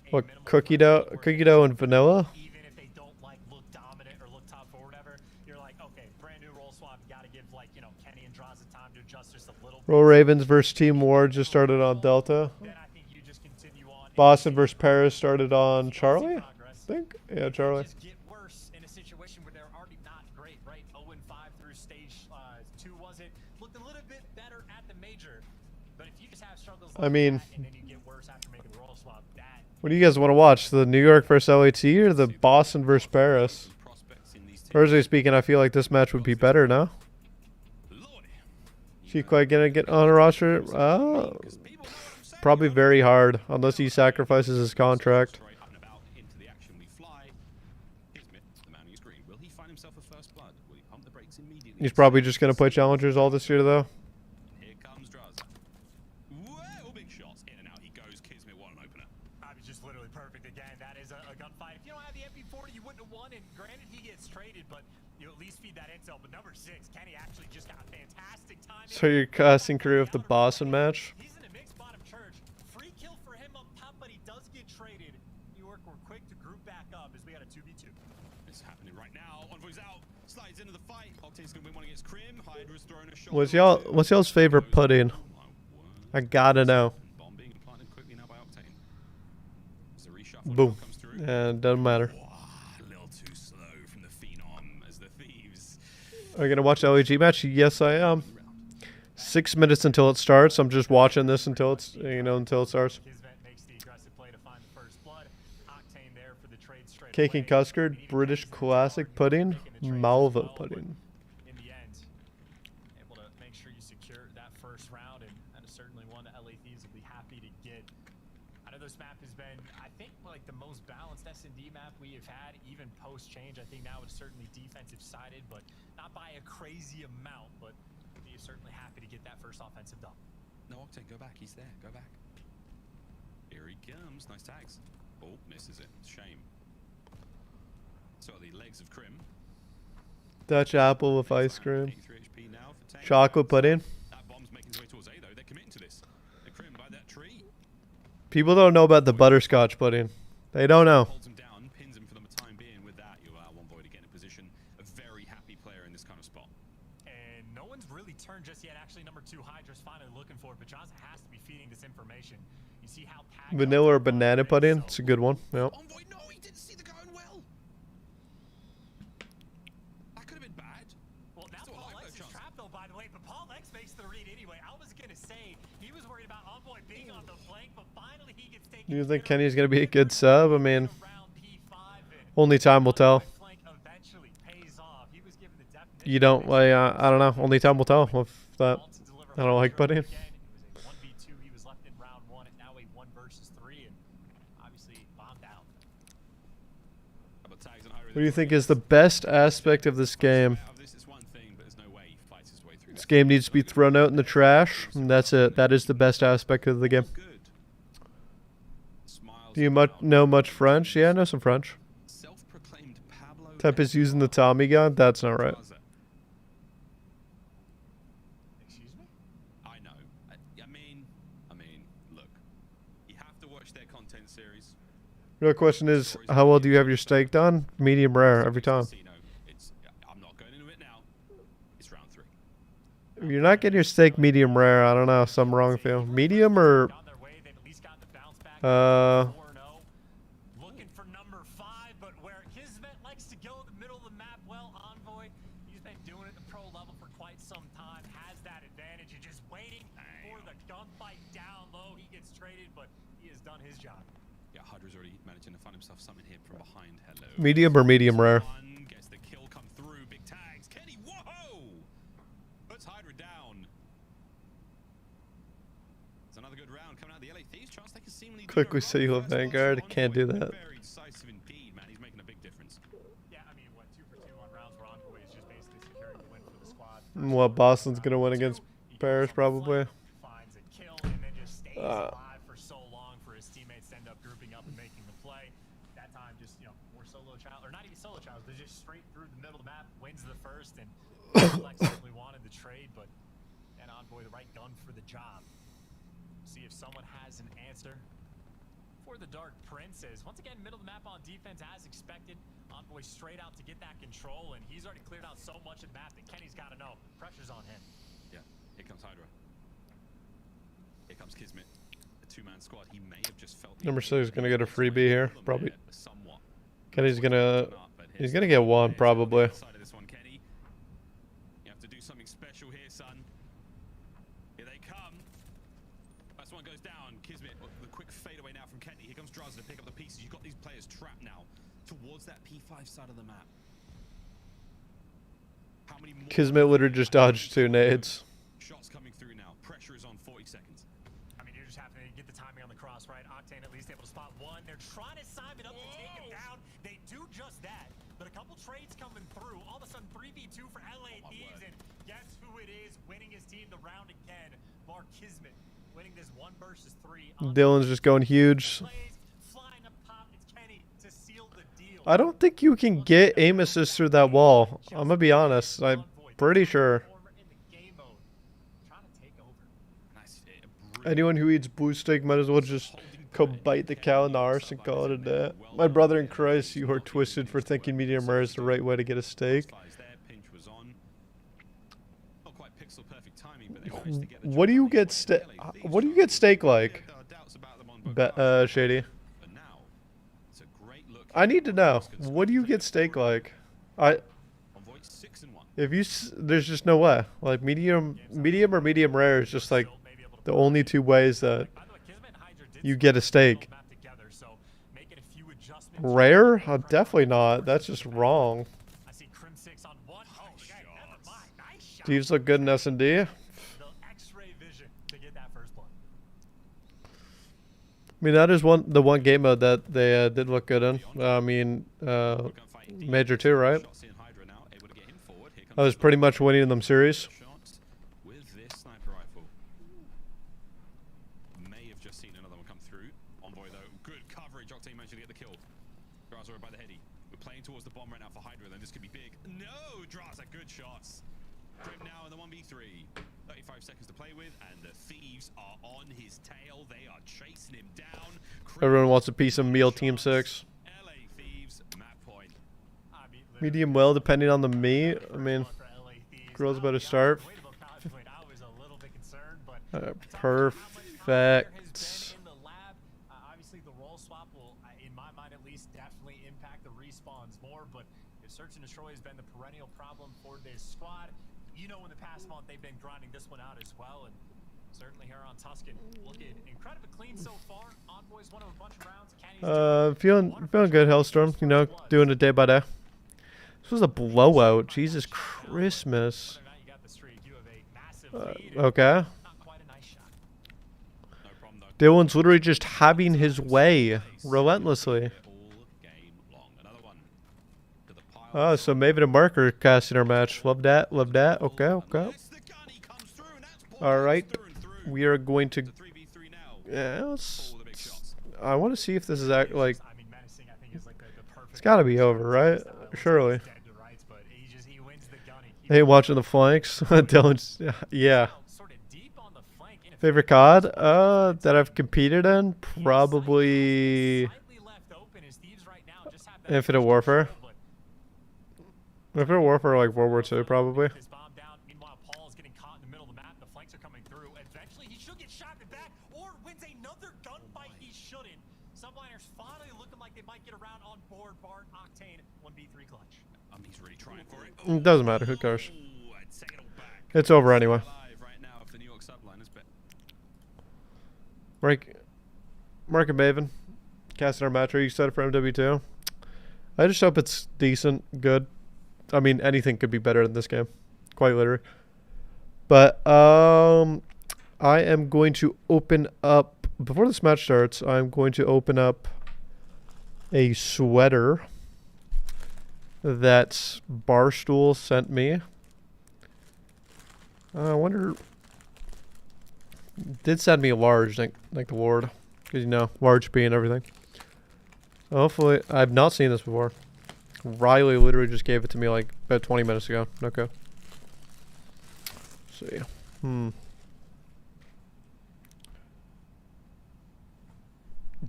what, cookie dough and vanilla. Roll Ravens versus Team Ward just started on Delta. Boston versus Paris started on Charlie, I think. Yeah, Charlie. I mean, what do you guys want to watch? The New York versus LAT or the Boston versus Paris? Personally speaking, I feel like this match would be better now. She quite gonna get on a roster? Probably very hard, unless he sacrifices his contract. He's probably just gonna play challengers all this year, though. So you're casting career with the Boston match? He's in a mixed bottom church. Free kill for him up top, but he does get traded. New York were quick to group back up as we got a 2v2. It's happening right now. Envoy's out. Slides into the fight. Octane's gonna win one against Crim. Hydra's throwing a shot. What's y'all's favorite pudding? I gotta know. Bomb being planted quickly now by Octane. Boom. And doesn't matter. A little too slow from the Phenom as the Thieves. Are you gonna watch the LEG match? Yes, I am. 6 minutes until it starts. I'm just watching this until it's, you know, until it starts. Cake and custard, British classic pudding, Malva pudding. In the end, able to make sure you secure that first round, and certainly one that LA Thieves will be happy to get. I know this map has been, I think, like the most balanced S&D map we have had, even post-change. I think now it's certainly defensive-sided, but not by a crazy amount, but he is certainly happy to get that first offensive done. No, Octane, go back. He's there. Go back. Here he comes. Nice tags. Oh, misses it. Shame. So the legs of Crim. Dutch apple with ice cream. Chocolate pudding. That bomb's making its way towards A, though. They're committing to this. The Crim by that tree. People don't know about the butterscotch pudding. They don't know. Holds him down, pins him for the time being. With that, you allow one boy to get in a position. A very happy player in this kind of spot. And no one's really turned just yet. Actually, number 2, Hydra's finally looking for it, but Johnson has to be feeding this information. You see how Vanilla or banana pudding? It's a good one. Yep. Envoy, no, he didn't see the going well. That could have been bad. Well, now Paul X is trapped, though, by the way, but Paul X makes the read anyway. I was going to say he was worried about Envoy being on the flank, but finally he gets taken. Do you think Kenny's going to be a good sub? I mean, only time will tell. You don't, like, I don't know. Only time will tell with that. I don't like pudding. He was left in round 1, and now a 1 versus 3, and obviously bombed out. What do you think is the best aspect of this game? This game needs to be thrown out in the trash, and that's it. That is the best aspect of the game. Do you know much French? Yeah, I know some French. Temp is using the Tommy gun? That's not right. Excuse me? I know. I mean, look. You have to watch their content series. Real question is, how well do you have your steak done? Medium rare every time. I'm not going into it now. It's round 3. If you're not getting your steak medium rare, I don't know, something wrong with you. Medium or looking for number 5, but where Kismet likes to go in the middle of the map, well, Envoy, he's been doing it at the pro level for quite some time, has that advantage. You're just waiting for the gunfight down low. He gets traded, but he has done his job. Yeah, Hydra's already managing to find himself something here from behind. Hello. medium or medium rare? Gets the kill come through. Big tags. Kenny, whoa! Puts Hydra down. It's another good round coming out of the LA Thieves. Chance they can seemingly Quickly say you have Vanguard. Can't do that. Very decisive indeed, man. He's making a big difference. Yeah, I mean, what, 2 for 2 on rounds where Envoy is just basically securing the win for the squad. What, Boston's going to win against Paris, probably? Finds a kill and then just stays alive for so long for his teammates to end up grouping up and making the play. That time, just, you know, more solo child, or not even solo child, but just straight through the middle of the map, wins the first, and Lex certainly wanted the trade, but and Envoy the right gun for the job. See if someone has an answer for the Dark Princess. Once again, middle of the map on defense as expected. Envoy straight out to get that control, and he's already cleared out so much of the map that Kenny's got to know. Pressure's on him. Yeah, here comes Hydra. Here comes Kismet. A 2-man squad. He may have just felt Number 6 is going to get a freebie here, probably. Kenny's going to... He's going to get 1, probably. You have to do something special here, son. Here they come. First one goes down. Kismet, the quick fadeaway now from Kenny. Here comes Draza to pick up the pieces. You've got these players trapped now towards that P5 side of the map. How many more Kismet literally just dodged 2 nades. shots coming through now? Pressure is on 40 seconds. I mean, you're just having to get the timing on the cross, right? Octane at least able to spot 1. They're trying to Simon up to take him down. They do just that. But a couple trades coming through. All of a sudden, 3v2 for LA Thieves. And guess who it is winning his team the round again? Mark Kismet winning this 1 versus 3. Dylan's just going huge. I don't think you can get aim assist through that wall. I'm going to be honest. I'm pretty sure. Anyone who eats blue steak might as well just go bite the cow in the arse and call it a day. My brother in Christ, you are twisted for thinking medium rare is the right way to get a steak. What do you get steak like? Shady. I need to know. What do you get steak like? There's just no way. Like medium or medium rare is just like the only 2 ways that you get a steak. Rare? Definitely not. That's just wrong. I see Crim 6 on one. Oh, never mind. Nice shot. Steve's look good in S&D. The X-ray vision to get that first blood. I mean, that is the one game mode that they did look good in. I mean, Major 2, right? I was pretty much winning them series. With this sniper rifle. May have just seen another one come through. Envoy though, good coverage. Octane managed to get the kill. Draza by the heady. We're playing towards the bomb right now for Hydra, then this could be big. No, Draza, good shots. Grim now in the 1v3. 35 seconds to play with, and the thieves are on his tail. They are chasing him down. Everyone wants a piece of meal, Team 6. LA Thieves, map point. Medium well, depending on the meat. I mean, grill's about to start. Perfect. Obviously, the role swap will, in my mind at least, definitely impact the respawns more. But if search and destroy has been the perennial problem for this squad, you know, in the past month they've been grinding this one out as well. And certainly here on Tuscan, looking incredibly clean so far. Envoy's one of a bunch of rounds. Feeling good, Hellstorm. You know, doing it day by day. This was a blowout. Jesus Christmas. Okay. Dylan's literally just having his way relentlessly. Oh, so Maven and Mark are casting our match. Love that. Love that. Okay, okay. All right. We are going to... Yeah, I want to see if this is like... It's got to be over, right? Surely. Hey, watching the flanks. Dylan's... Yeah. Favorite COD that I've competed in? Probably... Infinite Warfare. Infinite Warfare, like World War II, probably. It doesn't matter, who cares? It's over anyway. Mark and Maven, casting our match. Are you excited for MW2? I just hope it's decent, good. I mean, anything could be better in this game, quite literally. But I am going to open up, before this match starts, I'm going to open up a sweater that Barstool sent me. I wonder... Did send me a large, thank the Lord. Because, you know, large P and everything. Hopefully, I've not seen this before. Riley literally just gave it to me like about 20 minutes ago. Okay. Let's see.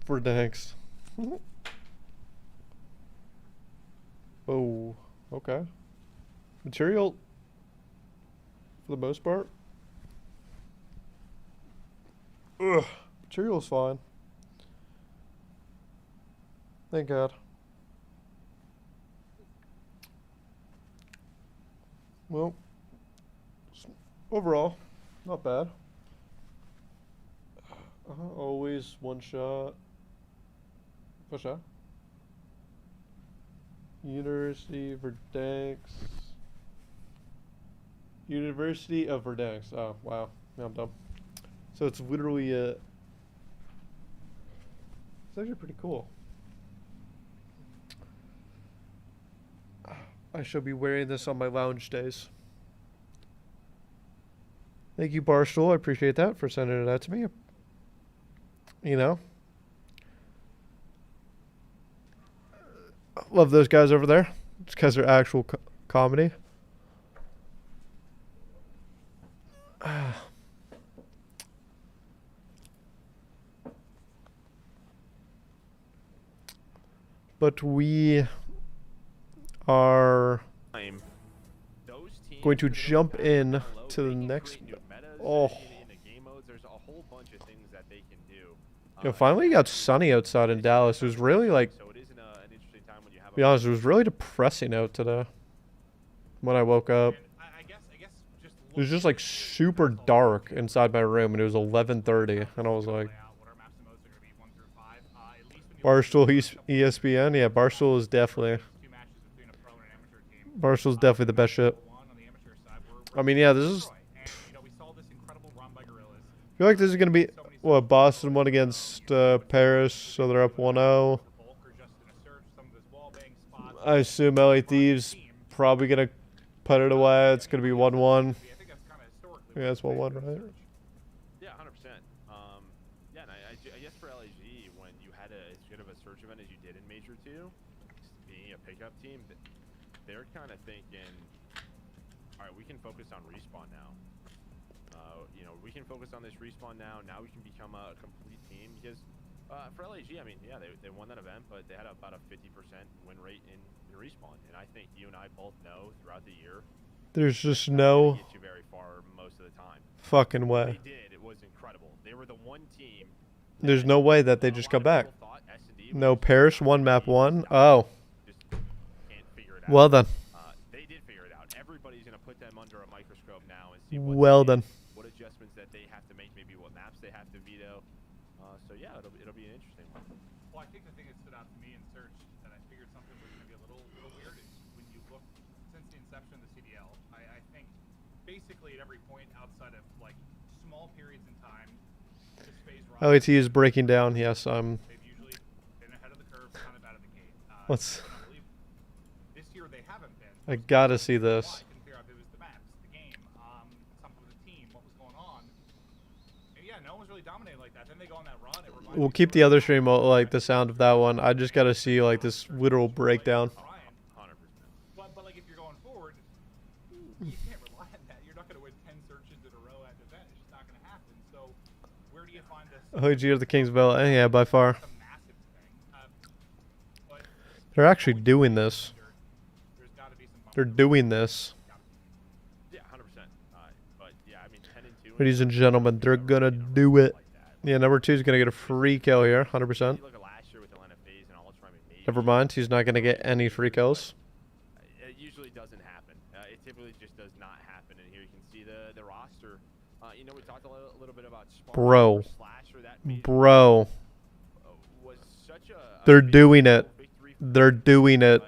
For thanks. Oh, okay. Material, for the most part. Ugh, material's fine. Thank God. Well, overall, not bad. Always one shot. Push out. University of Verdansk. University of Verdansk. Oh, wow. Yeah, I'm dumb. So it's literally it's actually pretty cool. I shall be wearing this on my lounge days. Thank you, Barstool. I appreciate that for sending it out to me. You know. Love those guys over there. It's because they're actual comedy. But we are going to jump in to the next. Oh. Yo, finally got sunny outside in Dallas. It was really like, to be honest, it was really depressing out today when I woke up. It was just like super dark inside my room, and it was 11:30, and I was like, Barstool ESPN. Yeah, Barstool is definitely. Barstool's definitely the best shit. I mean, yeah, this is. I feel like this is gonna be what Boston won against Paris, so they're up 1-0. I assume LA Thieves probably gonna put it away. It's gonna be 1-1. Yeah, it's 1-1, right? Yeah, 100%. Yeah, and I guess for LAG, when you had as good of a search event as you did in Major 2, being a pickup team, they're kind of thinking, all right, we can focus on respawn now. You know, we can focus on this respawn now. Now we can become a complete team because for LAG, I mean, yeah, they won that event, but they had about a 50% win rate in respawn, and I think you and I both know throughout the year. There's just no get you very far most of the time. Fucking way. They did. It was incredible. They were the one team. There's no way that they just come back. No, Paris won map 1. Oh. Well done. They did figure it out. Everybody's going to put them under a microscope now and see well done. What adjustments that they have to make, maybe what maps they have to veto. So yeah, it'll be an interesting one. Well, I think the thing that stood out to me in search that I figured something was going to be a little weird is when you look since the inception of the CDL. I think basically at every point outside of like small periods in time, this phase LAT is breaking down. Yes, they've usually been ahead of the curve, kind of out of the gate. Let's. This year they haven't been. I gotta see this. I couldn't figure out if it was the maps, the game, something with the team, what was going on. And yeah, no one was really dominating like that. Then they go on that run. We'll keep the other stream like the sound of that one. I just gotta see like this literal breakdown. 100%. But like if you're going forward, you can't rely on that. You're not going to win 10 searches in a row at an event. It's just not going to happen. So where do you find this? OG of the Kingsville. Yeah, by far. They're actually doing this. They're doing this. Yeah, 100%. But yeah, I mean, 10-2. Ladies and gentlemen, they're gonna do it. Yeah, number 2 is gonna get a free kill here, 100%. Never mind, he's not gonna get any free kills. It usually doesn't happen. It typically just does not happen. And here you can see the roster. You know, we talked a little bit about Bro. They're doing it. They're doing it.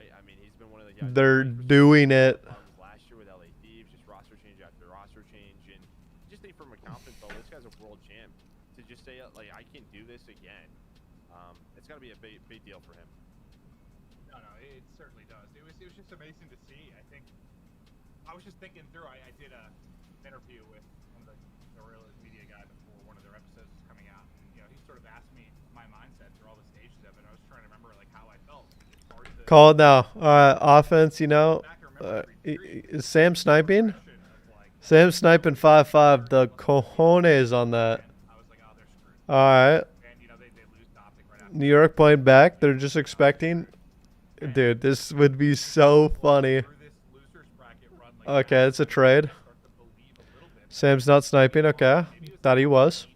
They're doing it. Last year with LA Thieves, just roster change after roster change, and just think from a confidence level, this guy's a world champ. To just say like I can do this again, it's got to be a big deal for him. No, it certainly does. It was just amazing to see. I think I was just thinking through. I did an interview with one of the Guerrillas media guy before one of their episodes was coming out, and you know he sort of asked me my mindset through all the stages of it. I was trying to remember like how I felt. Call it now. Offense, you know. Is Sam sniping? Sam sniping 5-5. The cojones on that. Alright. New York playing back. They're just expecting. Dude, this would be so funny. Okay, it's a trade. Sam's not sniping. Okay. Thought he was.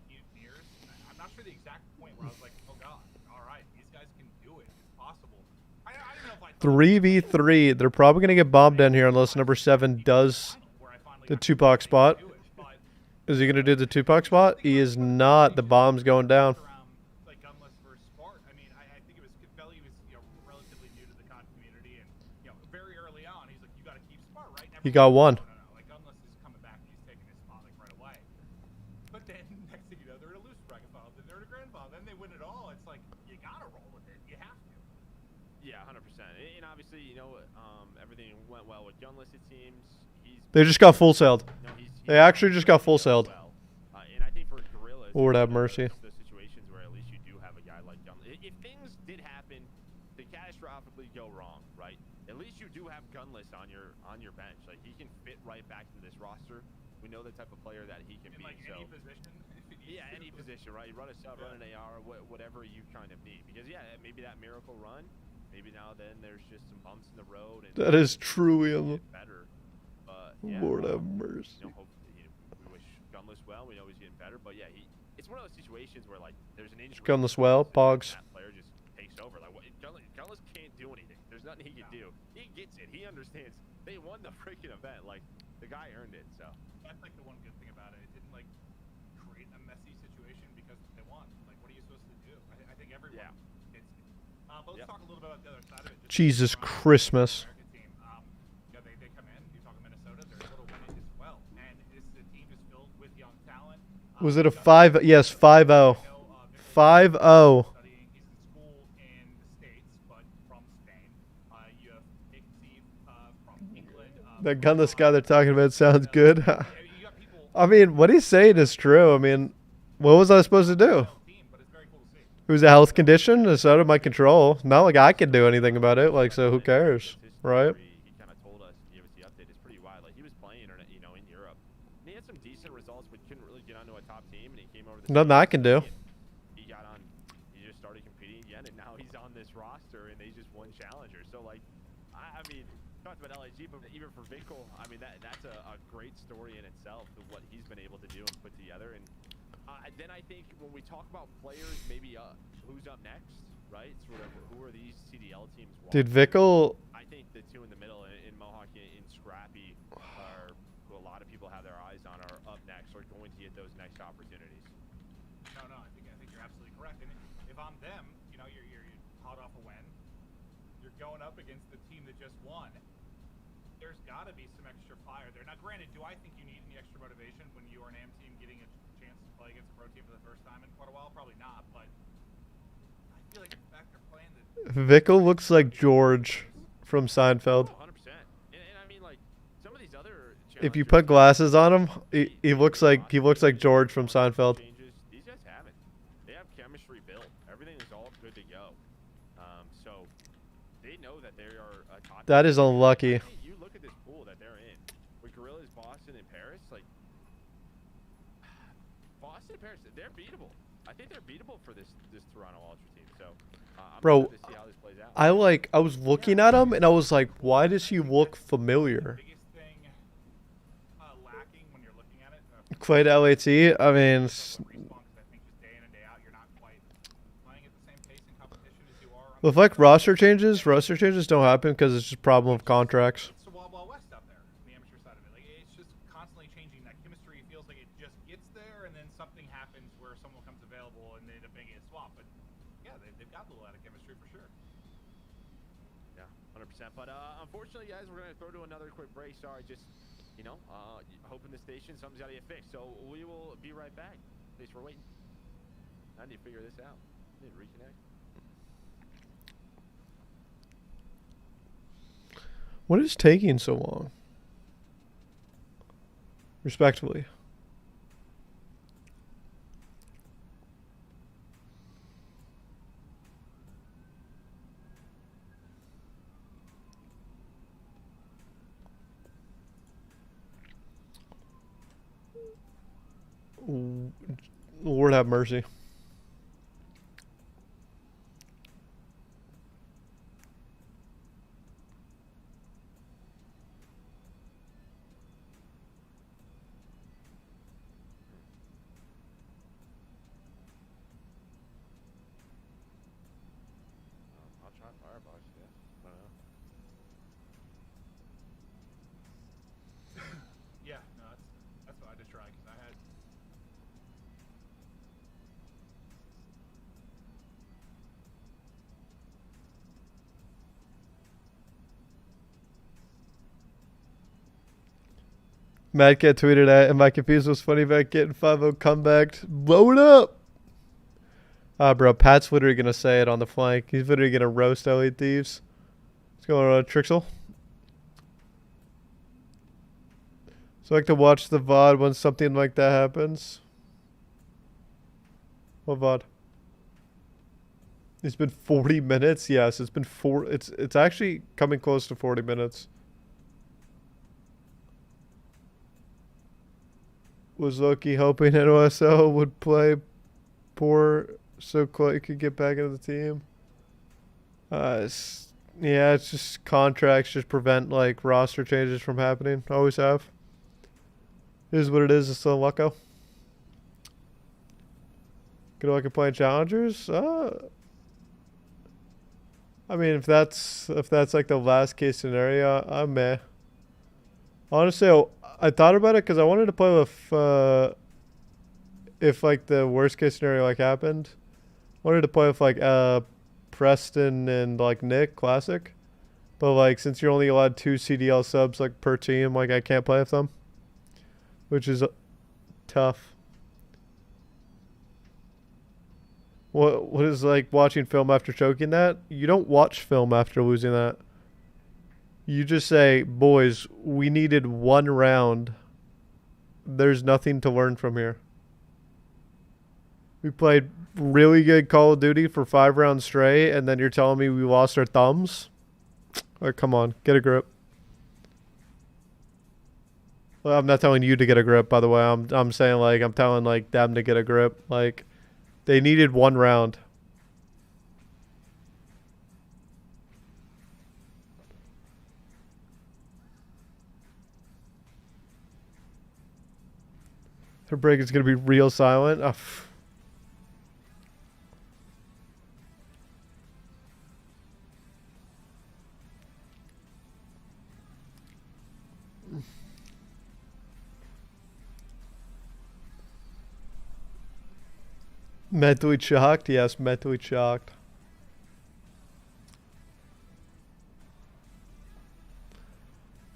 3v3. They're probably going to get bombed in here unless number 7 does the Tupac spot. Is he going to do the Tupac spot? He is not. The bomb's going down. Like Gunless versus Spark. I mean, I think it was Belly was relatively new to the COD community, and very early on, he's like, you got to keep Spark, right? He got one. Like Gunless is coming back and he's taking his spot like right away. But then next thing you know, they're in a loose bracket final, then they're in a grand final, then they win it all. It's like you got to roll with it. You have to. Yeah, 100%. And obviously, you know, everything went well with Gunless, it seems. They just got full sailed. No, they actually just got full sailed. And I think for Guerrillas, Lord have mercy. The situations where at least you do have a guy like Gunless. If things did happen to catastrophically go wrong, right? At least you do have Gunless on your bench. Like he can fit right back into this roster. We know the type of player that he can be. Like any position. Yeah, any position, right? Run a sub, run an AR, whatever you kind of need. Because yeah, maybe that miracle run. Maybe now then there's just some bumps in the road. And that is truly better. But yeah, Lord have mercy. We wish Gunless well. We know he's getting better. But yeah, it's one of those situations where like there's an injury. Gunless well, Pogs. That player just takes over. Like Gunless can't do anything. There's nothing he can do. He gets it. He understands. They won the freaking event. Like the guy earned it. So that's like the one good thing about it. It didn't like create a messy situation because they won. Like what are you supposed to do? I think everyone. Yeah. But let's talk a little bit about the other side of it. Jesus Christmas. Team. They come in. You talk Minnesota. They're able to win it as well. And this is a team just filled with young talent. Was it a 5? Yes, 5-0. 5-0. Studying, he's in school in the States, but from Spain. You have Steve from England. That Gunless guy they're talking about sounds good. I mean, what he's saying is true. I mean, what was I supposed to do? It was a health condition. It's out of my control. Not like I can do anything about it. Like, so who cares, right? He kind of told us, gave us the update. It's pretty wild. Like, he was playing, you know, in Europe. And he had some decent results, but couldn't really get onto a top team. And he came over to the Nothing I can do. He got on. He just started competing again, and now he's on this roster, and they just won Challenger. So, like, I mean, talked about LIG, but even for Vinkel, I mean, that's a great story in itself of what he's been able to do and put together. And then I think when we talk about players, maybe who's up next, right? Sort of who are these CDL teams? Dude, Vinkel. I think the two in the middle in Mohawk and Scrappy are who a lot of people have their eyes on are up next or going to get those next opportunities. No, I think you're absolutely correct. And if I'm them, you know, you're hot off a win. You're going up against the team that just won. There's got to be some extra fire there. Now, granted, do I think you need any extra motivation when you are an AM team getting a chance to play against a pro team for the first time in quite a while? Probably not, but I feel like the fact they're playing Vinkel looks like George from Seinfeld. 100%. And I mean, like, some of these other if you put glasses on him, he looks like George from Seinfeld. These guys have it. They have chemistry built. Everything is all good to go. So they know that they are a top. That is unlucky. You look at this pool that they're in with Guerrillas, Boston, and Paris. Like Boston and Paris, they're beatable. I think they're beatable for this Toronto Ultra team. So I'm bro, excited to see how this plays out. I was looking at him and I was like, why does he look familiar? Quite LAT. I mean, with like roster changes don't happen because it's just a problem of contracts. It's Wild Wild West out there, the amateur side of it. Like, it's just constantly changing. That chemistry feels like it just gets there, and then something happens where someone comes available, and they end up making a swap. But yeah, they've got a little out of chemistry for sure. Yeah, 100%. But unfortunately, guys, we're gonna throw to another quick break. Sorry, just hoping the station something's got to get fixed. So we will be right back. At least we're waiting. I need to figure this out. I need to reconnect. What is taking so long? Respectfully. Lord have mercy. I'll try Firebox, yeah. I don't know. Yeah, no, that's what I just tried because I had. Mad Cat tweeted at, am I confused what's funny about getting 5-0 comeback? Blow it up! Bro, Pat's literally going to say it on the flank. He's literally going to roast LA Thieves. What's going on, Trixel? So I like to watch the VOD when something like that happens. What VOD? It's been 40 minutes? Yes, it's been it's actually coming close to 40 minutes. Was Loki hoping NOSL would play poor so Clay could get back into the team? Yeah, it's just contracts just prevent like roster changes from happening. Always have. It is what it is. It's still Lucko. Good luck at playing challengers. I mean, if that's like the last case scenario, I'm meh. Honestly, I thought about it because I wanted to play with if like the worst case scenario like happened. I wanted to play with like Preston and like Nick Classic. But like since you're only allowed 2 CDL subs like per team, like I can't play with them, which is tough. What is like watching film after choking that? You don't watch film after losing that. You just say, boys, we needed 1 round. There's nothing to learn from here. We played really good Call of Duty for 5 rounds straight, and then you're telling me we lost our thumbs? Like, come on, get a grip. Well, I'm not telling you to get a grip, by the way. I'm saying, like, I'm telling, like, them to get a grip. Like, they needed 1 round. Her break is going to be real silent. Oh. Mentally shocked? Yes, mentally shocked.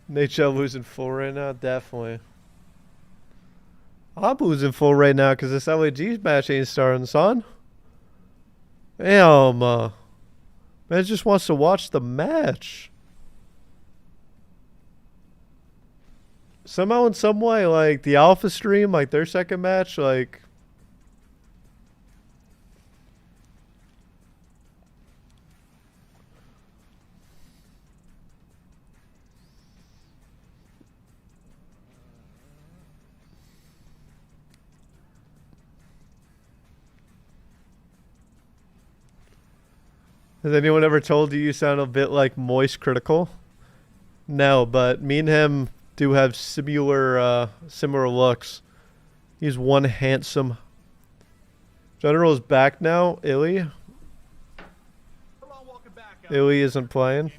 NHL losing full right now? Definitely. I'm losing full right now because this LAG match ain't starting, son. Damn. Man just wants to watch the match. Somehow in some way, like, the Alpha stream, like, their second match, like... Has anyone ever told you sound a bit like Moist Critical? No, but me and him do have similar looks. He's one handsome. General is back now. Illy. Illy isn't playing.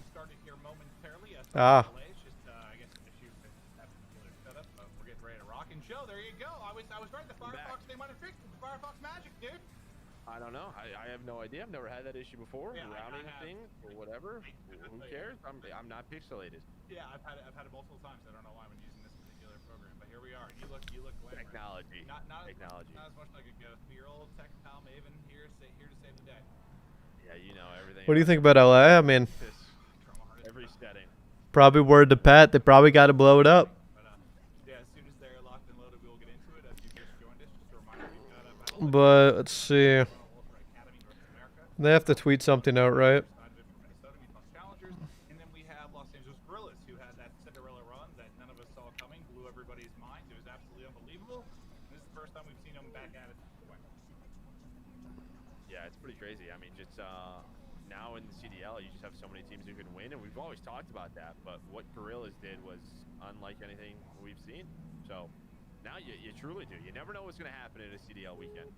Ah. I don't know. I have no idea. I've never had that issue before. Yeah, Routing thing or whatever. Who cares? I'm not pixelated. Yeah, I've had it multiple times. I don't know why I'm using this particular program, but here we are. You look glamorous. Technology. Not Technology. Not as much like a ghost. But your old tech pal Maven here to save the day. Yeah, you know everything. What do you think about LA? I mean, every setting. Probably word to Pat. They probably got to blow it up. Yeah, as soon as they're locked and loaded, we will get into it. If you just joined us, just a reminder, we've got But let's see. They have to tweet something out, right? Challengers, and then we have Los Angeles Guerrillas, who had that Cinderella run that none of us saw coming, blew everybody's minds. It was absolutely unbelievable. And this is the first time we've seen them back at it. Yeah, it's pretty crazy. I mean, just now in the CDL, you just have so many teams who can win, and we've always talked about that. But what Guerrillas did was unlike anything we've seen. So now you truly do. You never know what's going to happen in a CDL weekend.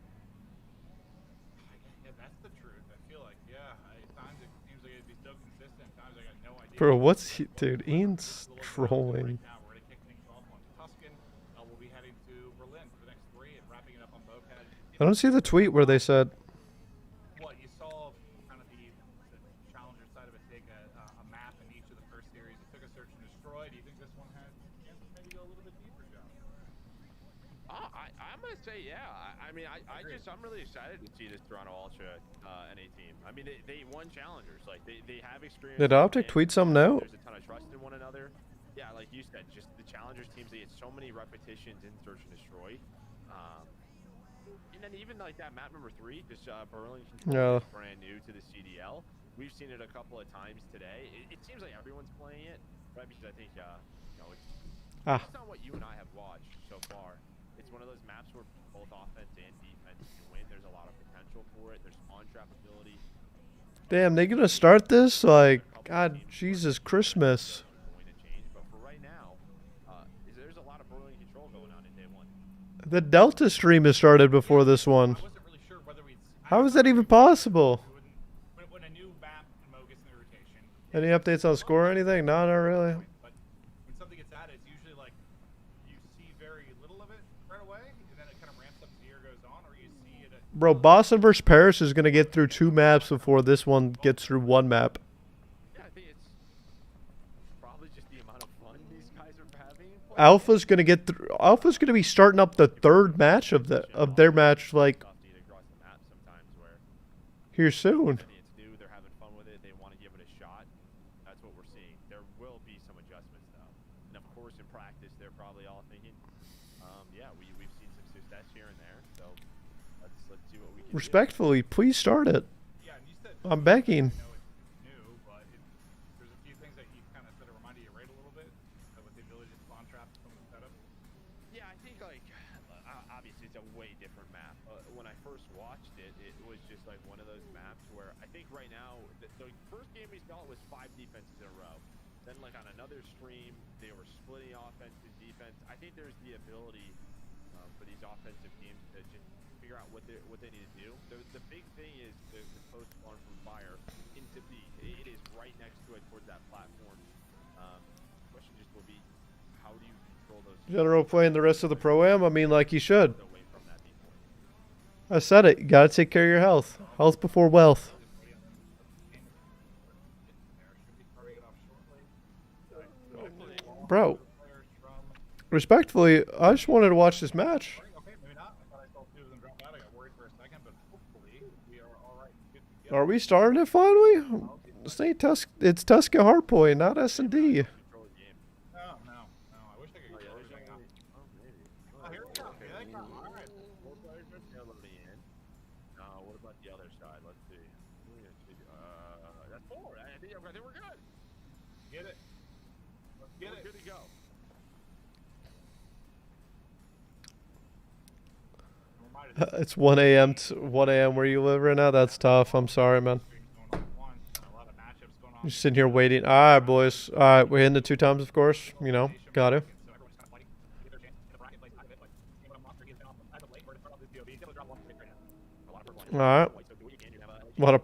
Yeah, that's the truth. I feel like, at times it seems like it'd be so consistent. Times I got no idea. Bro, what's he, dude? Ian's trolling. Right now, we're gonna kick things off on Tuscan. We'll be heading to Berlin for the next 3 and wrapping it up on Bocad. I don't see the tweet where they said. What you saw, kind of the challenger side of it, take a map in each of the first series. It took a search and destroy. Do you think this one has a chance to maybe go a little bit deeper, John? I'm gonna say I mean I'm really excited to see this Toronto Ultra NA team. I mean they won challengers, like they have experience. Did Optic tweet something out? There's a ton of trust in one another. Yeah, like you said, just the challengers teams, they get so many repetitions in search and destroy. And then even like that map number 3, just Berlin Control is brand new to the CDL. We've seen it a couple of times today. It seems like everyone's playing it, right? Because I think it's not what you and I have watched so far. It's one of those maps where both offense and defense can win. There's a lot of potential for it. There's on-trap ability. Damn, they gonna start this? Like, God, Jesus Christmas. But for right now, there's a lot of Berlin control going on in day 1. The Delta stream has started before this one. How is that even possible? When a new map mode gets in the rotation. Any updates on score or anything? No, not really. But when something gets added, it's usually like you see very little of it right away, and then it kind of ramps up as the year goes on, or you see it Bro, Boston versus Paris is going to get through 2 maps before this one gets through 1 map. Yeah, I think it's probably just the amount of fun these guys are having. Alpha's going to get through. Alpha's going to be starting up the 3rd match of their match like here soon. They're having fun with it. They want to give it a shot. That's what we're seeing. There will be some adjustments though, and of course in practice they're probably all thinking, yeah, we've seen some success here and there. So let's see what we can Respectfully, please start it. Yeah, and you said I'm begging. I know it's new, but there's a few things that you kind of said that reminded you right a little bit with the ability to spawn trap some of the setups. Yeah, I think like obviously it's a way different map. When I first watched it, it was just like one of those maps where I think right now the first game we saw was 5 defenses in a row. Then like on another stream they were splitting offense and defense. I think there's the ability for these offensive teams to just figure out what they need to do. The big thing is the post spawn from fire into B. It is right next to it towards that platform. Question just will be, how do you control those? General playing the rest of the Pro-Am? I mean, like you should. I said it. You got to take care of your health. Health before wealth. Bro. Respectfully, I just wanted to watch this match. Are we starting it finally? This ain't it's Tuska Hardpoint, not S&D. What about the other side? Let's see. That's 4. I think we're good. Get it. Let's get it. Good to go. It's 1 a.m. 1 a.m. where you live right now. That's tough. I'm sorry, man. You're sitting here waiting. All right, boys. All right, we're hitting the 2 times, of course. You know, got to. All right. What a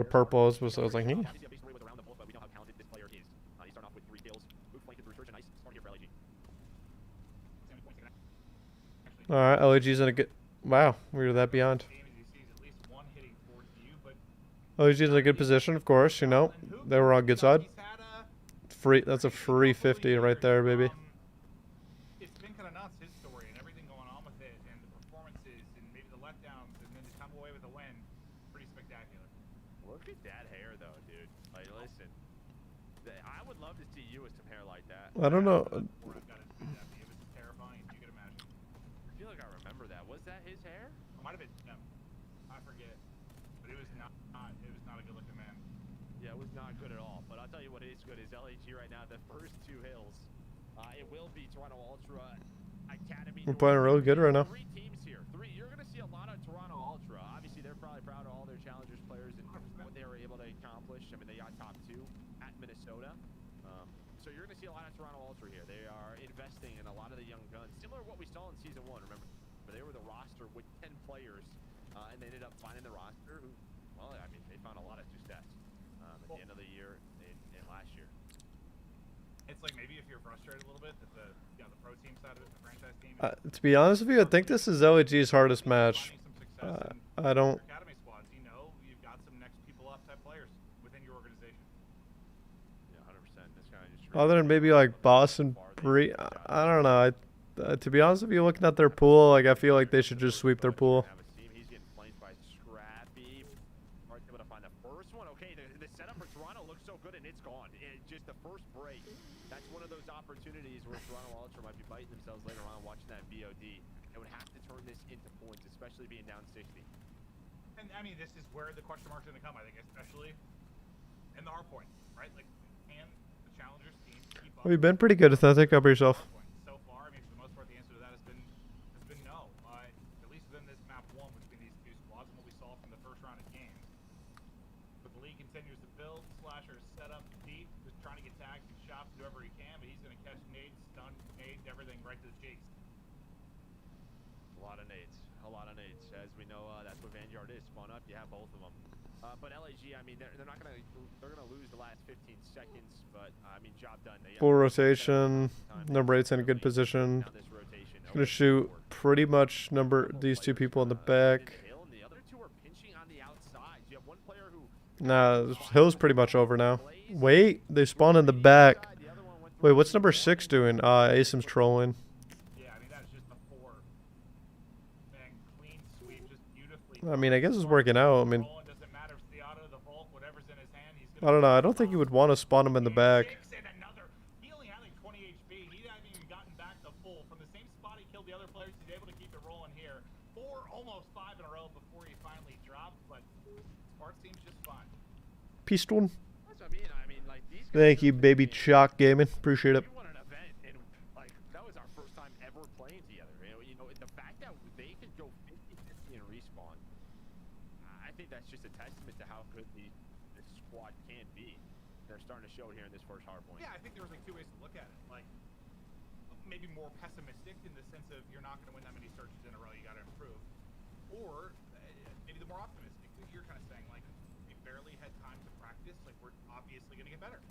purple is. I was like, hey. All right, LAG's in a good. Wow, we were that beyond. LAG's in a good position, of course. You know, they were on good side. Free. That's a free 50 right there, baby. It's been kind of nuts, his story and everything going on with it, and the performances, and maybe the letdowns, and then to come away with a win. Pretty spectacular. Look at that hair, though, dude. Like, listen, I would love to see you with some hair like that. I don't know. It was terrifying, as you could imagine. I feel like I remember that. Was that his hair? It might have been. No, I forget. But it was not. It was not a good looking man. Yeah, it was not good at all. But I'll tell you what is good is LAG right now. The first 2 hills. It will be Toronto Ultra Academy. We're playing really good right now. 3 teams here. 3. You're going to see a lot of Toronto Ultra. Obviously, they're probably proud of all their challengers players and what they were able to accomplish. I mean, they got top 2 at Minnesota. So you're going to see a lot of Toronto Ultra here. They are investing in a lot of the young guns, similar to what we saw in Season 1. Remember, they were the roster with 10 players, and they ended up finding the roster who, well, I mean, they found a lot of success at the end of the year and last year. It's like maybe if you're frustrated a little bit that the pro team side of it, the franchise team. To be honest with you, I think this is LAG's hardest match. I don't. Academy squads, you know, you've got some next people up type players within your organization. Yeah, 100%. This guy just. Other than maybe like Boston, I don't know. To be honest with you, looking at their pool, like I feel like they should just sweep their pool. He's getting flanked by Scrappy. Mark's able to find the first one. Okay, the setup for Toronto looks so good, and it's gone. Just the first break. That's one of those opportunities where Toronto Ultra might be biting themselves later on watching that VOD. They would have to turn this into points, especially being down 60. And I mean, this is where the question mark's going to come, I think, especially in the hard point, right? Like, can the challengers team keep up? Well, you've been pretty good at that. Take care of yourself. So far, I mean, for the most part, the answer to that has been no. At least within this map 1 between these 2 squads and what we saw from the first round of games. But the league continues to build. Slasher set up deep, just trying to get tags and shots, do whatever he can, but he's going to catch nades, stun, nades, everything right to the cheeks. A lot of nades. A lot of nades. As we know, that's what Vanguard is. Spawn up, you have both of them. But LAG, I mean, they're not going to. They're going to lose the last 15 seconds. But I mean, job done. Full rotation. Number 8's in a good position. Going to shoot pretty much these 2 people in the back. Nah, Hill's pretty much over now. Wait, they spawn in the back. Wait, what's number 6 doing? Asim's trolling. I mean, I guess it's working out. I mean, I don't know. I don't think you would want to spawn him in the back. He only had like 20 HP. He hadn't even gotten back to full. From the same spot he killed the other players, he's able to keep it rolling here. 4, almost 5 in a row before he finally dropped, but Spark seems just fine. Peace, Stone. Thank you, baby Chalk Gaming. Appreciate it. That was our first time ever playing together. You know, the fact that they could go 50-50 in respawn, I think that's just a testament to how good the squad can be. They're starting to show it here in this first hardpoint. Yeah, I think there was like 2 ways to look at it. Like, maybe more pessimistic in the sense of you're not going to win that many searches in a row, you got to improve. Or maybe the more optimistic, you're kind of saying, like, we barely had time to practice, like, we're obviously going to get better.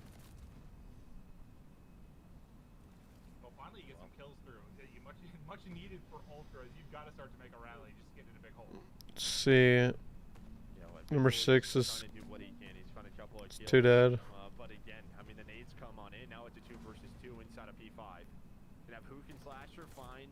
Well, finally you get some kills through. Much needed for Ultras. You've got to start to make a rally, just get in a big hole. Let's see. Number 6 is 2 dead. But again, I mean, the nades come on in. Now it's a 2 versus 2 inside of P5. Can have Hook and Slasher find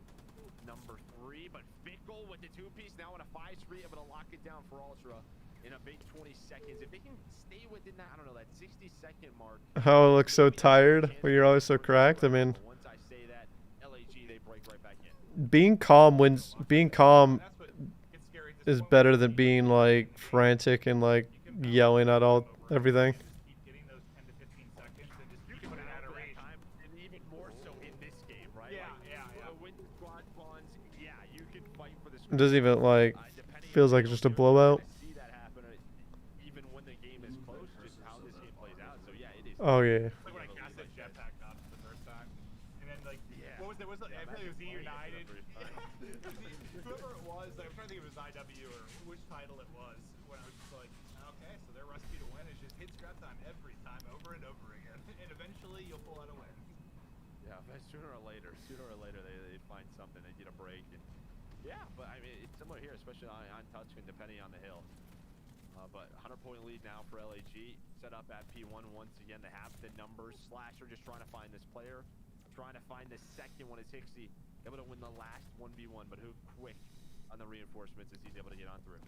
number 3, but Fickle with the 2-piece now in a 5-3, able to lock it down for Ultra in a big 20 seconds. If they can stay within that, I don't know, that 60-second mark. How it looks so tired when you're always so cracked. I mean, Once I say that, LAG, they break right back in. being calm wins. Being calm is better than being like frantic and like yelling at everything. It doesn't even like feels like just a blowout. Oh yeah. Like when I got that jetpack up the first time, and then like, what was it? I feel like it was E United. Whoever it was, like, I'm trying to think if it was IW or which title it was. When I was just like, okay, so their recipe to win is just hit scrap time every time, over and over again, and eventually you'll pull out a win. Yeah, but sooner or later they find something. They get a break, and yeah, but I mean it's similar here, especially on touchscreen, depending on the hill. But 100-point lead now for LAG. Set up at P1 once again. They have the numbers. Slasher just trying to find this player. Trying to find the second one. Is Hixie able to win the last 1v1, but who quick on the reinforcements as he's able to get on through.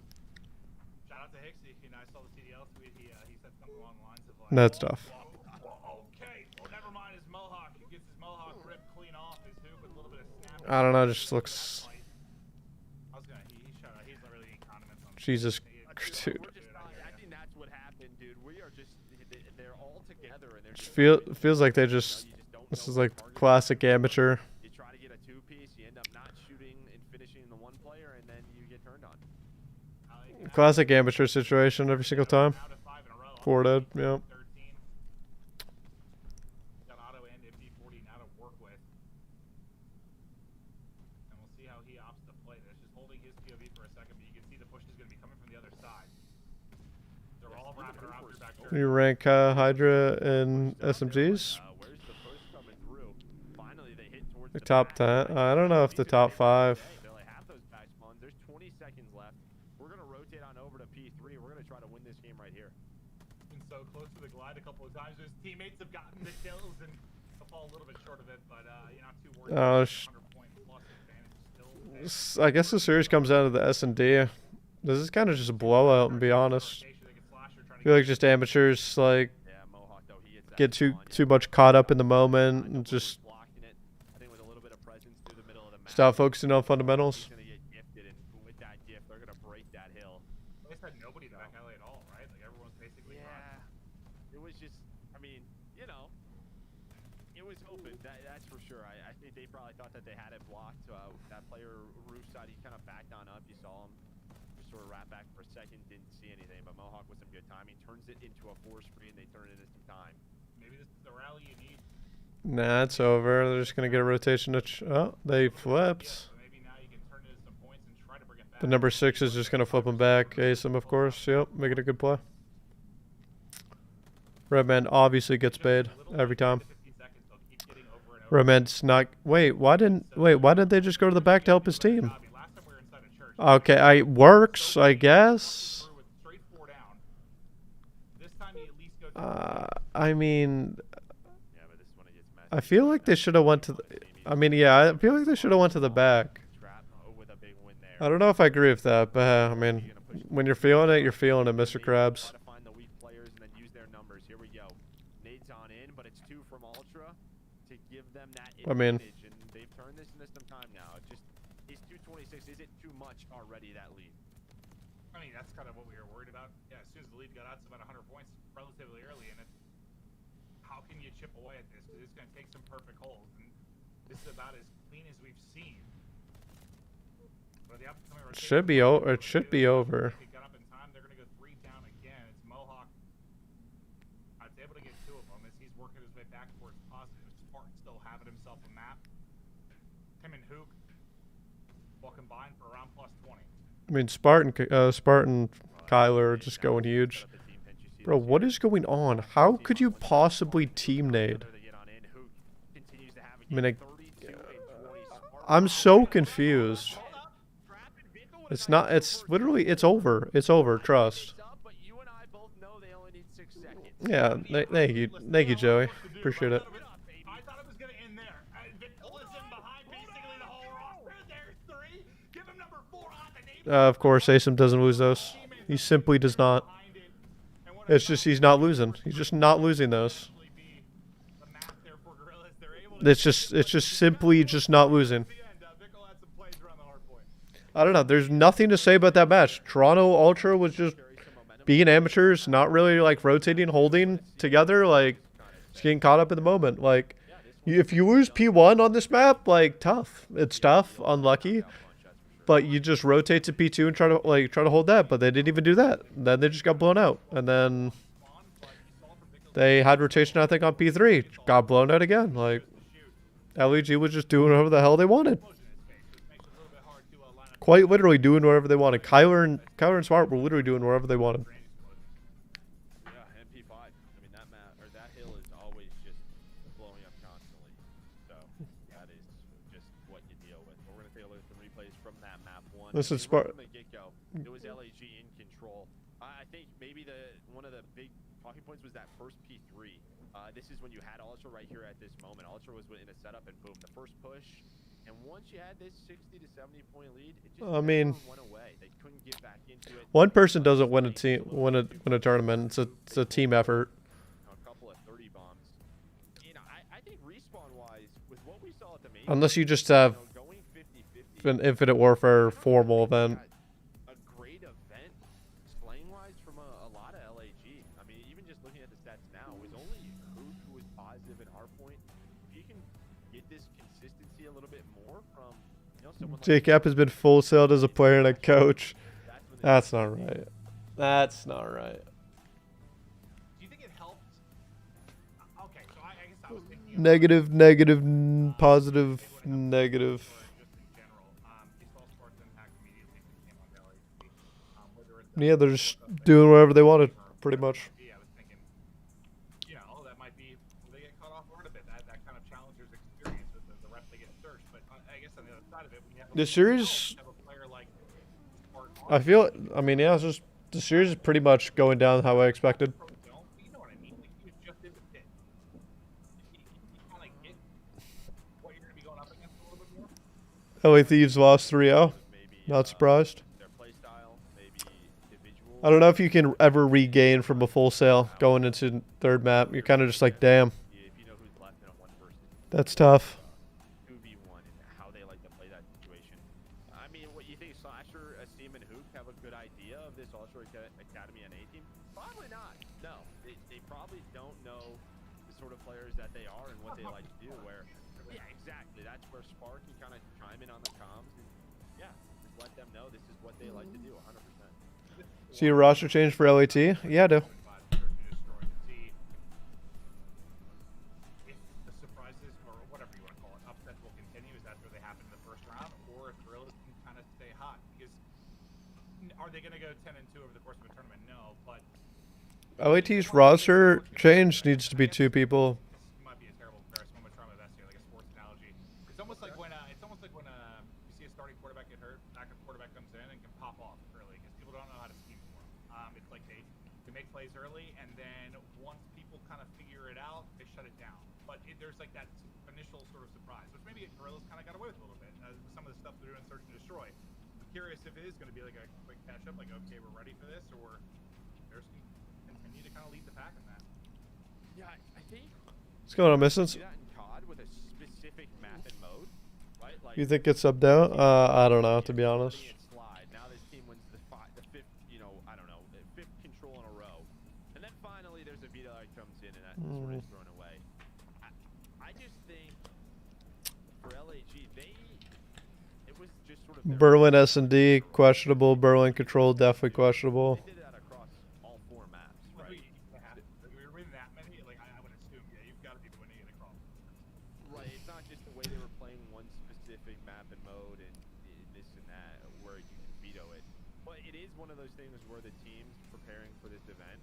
Shout out to Hixie. You know, I saw the CDL tweet. He said something along the lines of like, that's tough. Okay, well, never mind his mohawk. He gets his mohawk ripped clean off his hoop with a little bit of snap. I don't know. Just looks. I was gonna. He shot out. He's not really eating condiments on. Jesus, dude. I think that's what happened, dude. We are just, they're all together and they're Feels like they just. This is like classic amateur. You try to get a 2-piece, you end up not shooting and finishing the one player, and then you get turned on. Classic amateur situation every single time. 4 dead. Yep. Got auto and MP40 now to work with, and we'll see how he opts to play this. Just holding his POV for a second, but you can see the push is going to be coming from the other side. They're all wrapping around through back door. You rank Hydra and SMGs? The top 10. I don't know if the top 5. There's 20 seconds left. We're going to rotate on over to P3. We're going to try to win this game right here. Been so close to the glide a couple of times. His teammates have gotten the kills and they'll fall a little bit short of it, but you're not too worried. 100-point plus advantage still. I guess the series comes down to the S&D. This is kind of just a blowout, to be honest. I feel like just amateurs like get too much caught up in the moment and just stop focusing on fundamentals. They're going to get gifted, and with that gift, they're going to break that hill. They had nobody to back alley at all, right? Like everyone's basically. Yeah, it was just. I mean, you know, it was open. That's for sure. I think they probably thought that they had it blocked. That player roof side, he kind of backed on up. You saw him just sort of wrap back for a second, didn't see anything. But Mohawk with some good timing turns it into a 4-3, and they turn it into some time. Maybe this is the rally you need. Nah, it's over. They're just going to get a rotation to... oh, they flipped. The number 6 is just going to flip them back. Asim, of course. Yep, making a good play. Redman obviously gets paid every time. Redman's not... Wait, why didn't they just go to the back to help his team? Okay, works, I guess. I mean, I feel like they should have went to the, I mean, yeah, I feel like they should have went to the back. I don't know if I agree with that, but I mean, when you're feeling it, Mr. Krabs. I mean, they've turned this into some time now. Just is 226. Is it too much already, that lead? I mean, that's kind of what we were worried about. Yeah, as soon as the lead got out, it's about 100 points relatively early, and it's how can you chip away at this? Because it's going to take some perfect holes, and this is about as clean as we've seen. But the upcoming it should be over. It should be over. If he got up in time, they're going to go 3 down again. It's Mohawk. I was able to get 2 of them as he's working his way back towards positive. Spartan still having himself a map. Him and Hook will combine for around plus 20. I mean, Spartan, Kyler are just going huge. Bro, what is going on? How could you possibly team nade? I mean, I'm so confused. It's not, it's literally, it's over. It's over, trust. Yeah, thank you, Joey. Appreciate it. Of course, Asim doesn't lose those. He simply does not. It's just he's not losing. He's just not losing those. It's just simply just not losing. I don't know. There's nothing to say about that match. Toronto Ultra was just being amateurs, not really like rotating, holding together, like just getting caught up in the moment. Like if you lose P1 on this map, like tough. It's tough, unlucky. But you just rotate to P2 and try to hold that, but they didn't even do that. Then they just got blown out, and then they had rotation, I think, on P3, got blown out again. Like LEG was just doing whatever the hell they wanted, quite literally doing whatever they wanted. Kyler and Smart were literally doing whatever they wanted. Yeah, and P5. I mean, that map or that hill is always just blowing up constantly. So that is just what you deal with. We're gonna take a look at the replays from that map one. Listen, Smart. From the get-go, it was LAG in control. I think maybe one of the big talking points was that first P3. This is when you had Ultra right here at this moment. Ultra was in a setup, and boom, the first push. And once you had this 60 to 70 point lead, it just I mean, went away. They couldn't get back into it. One person doesn't win a tournament. It's a team effort. A couple of 30 bombs. You know, I think respawn wise, with what we saw at the main, Unless you just have an Infinite Warfare formal event. a great event playing wise from a lot of LAG. I mean, even just looking at the stats now, it was only Hook who was positive in Hardpoint. If you can get this consistency a little bit more from, you know, someone like JCap has been full sailed as a player and a coach. That's not right. That's not right. Do you think it helped? Okay, so I guess I was thinking Negative, positive, negative. Yeah, they're just doing whatever they wanted, pretty much. Yeah, I was thinking, you know, that might be they get caught off guard a bit. That kind of challenger's experience with the reps they get searched. But I guess on the other side of it, when you have The series, have a player like I mean, yeah, it's just the series is pretty much going down how I expected. you know what I mean? Like he was just in the pit. You kind of get what you're going to be going up against a little bit more. LA Thieves lost 3-0. Not surprised. I don't know if you can ever regain from a full sale going into third map. You're kind of just like, damn. That's tough. 2v1 and how they like to play that situation. I mean, what you think, Slasher, Esteem, and Hook have a good idea of this Ultra Academy and A team? Probably not. No, they probably don't know the sort of players that they are and what they like to do. Where, yeah, exactly. That's where Spark can kind of chime in on the comms and yeah, just let them know this is what they like to do. 100%. See a roster change for LAT? Yeah, I do. If the surprises or whatever you want to call it, upsets will continue, is that where they happen in the first round, or if Guerrillas can kind of stay hot? Because are they going to go 10-2 over the course of a tournament? No, but LAT's roster change needs to be 2 people. this might be a terrible comparison. I'm going to try my best here, like a sports analogy. It's almost like when you see a starting quarterback get hurt, backup quarterback comes in and can pop off early because people don't know how to scheme for him. It's like we make plays early, and then once people kind of figure it out, they shut it down. But there's like that initial sort of surprise, which maybe Guerrillas kind of got away with a little bit. Some of the stuff they're doing, search and destroy. I'm curious if it is going to be like a quick catch up, like okay, we're ready for this, or there's going to continue to kind of lead the pack in that. Yeah, I think. What's going on, Missons? With a specific map and mode, right? Like, You think it's subbed out? I don't know, to be honest. Now this team wins the fifth, I don't know, the fifth control in a row, and then finally there's a veto that comes in and that sort of is thrown away. I just think for LAG, it was just sort of Berlin S&D questionable. Berlin control definitely questionable. They did that across all 4 maps, right? We're winning that many. Like I would assume, yeah, you've got to be winning it across. Right, it's not just the way they were playing one specific map and mode and this and that where you can veto it. But it is one of those things where the teams preparing for this event,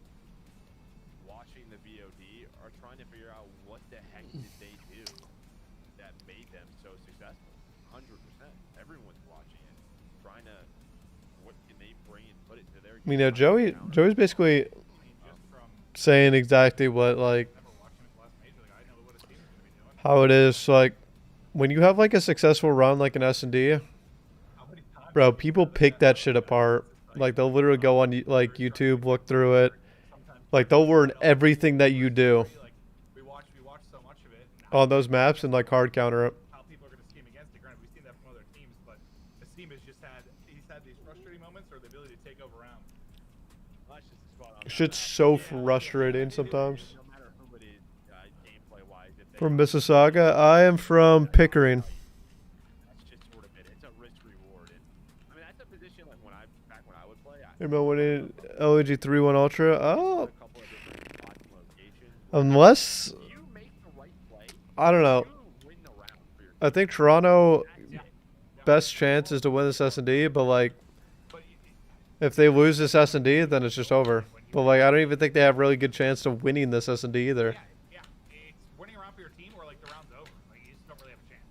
watching the VOD, are trying to figure out what the heck did they do that made them so successful. 100%. Everyone's watching it, trying to, what can they bring and put it to their game. You know, Joey's basically saying exactly what, like, how it is. Like, when you have like a successful run like an S&D, bro, people pick that shit apart. Like, they'll literally go on like YouTube, look through it. Like, they'll learn everything that you do on those maps and like hard counter it. How people are going to scheme against it. Granted, we've seen that from other teams, but the team has just he's had these frustrating moments or the ability to take over rounds. Shit's so frustrating sometimes. From Mississauga, I am from Pickering. That's just sort of it. It's a risk reward. I mean, that's a position like back when I would play. Remember winning LAG 3-1 Ultra? Oh. Unless, I don't know. I think Toronto best chance is to win this S&D, but like, if they lose this S&D, then it's just over. But like, I don't even think they have really good chance of winning this S&D either. Yeah, it's winning a round for your team, or like the round's over. Like you just don't really have a chance.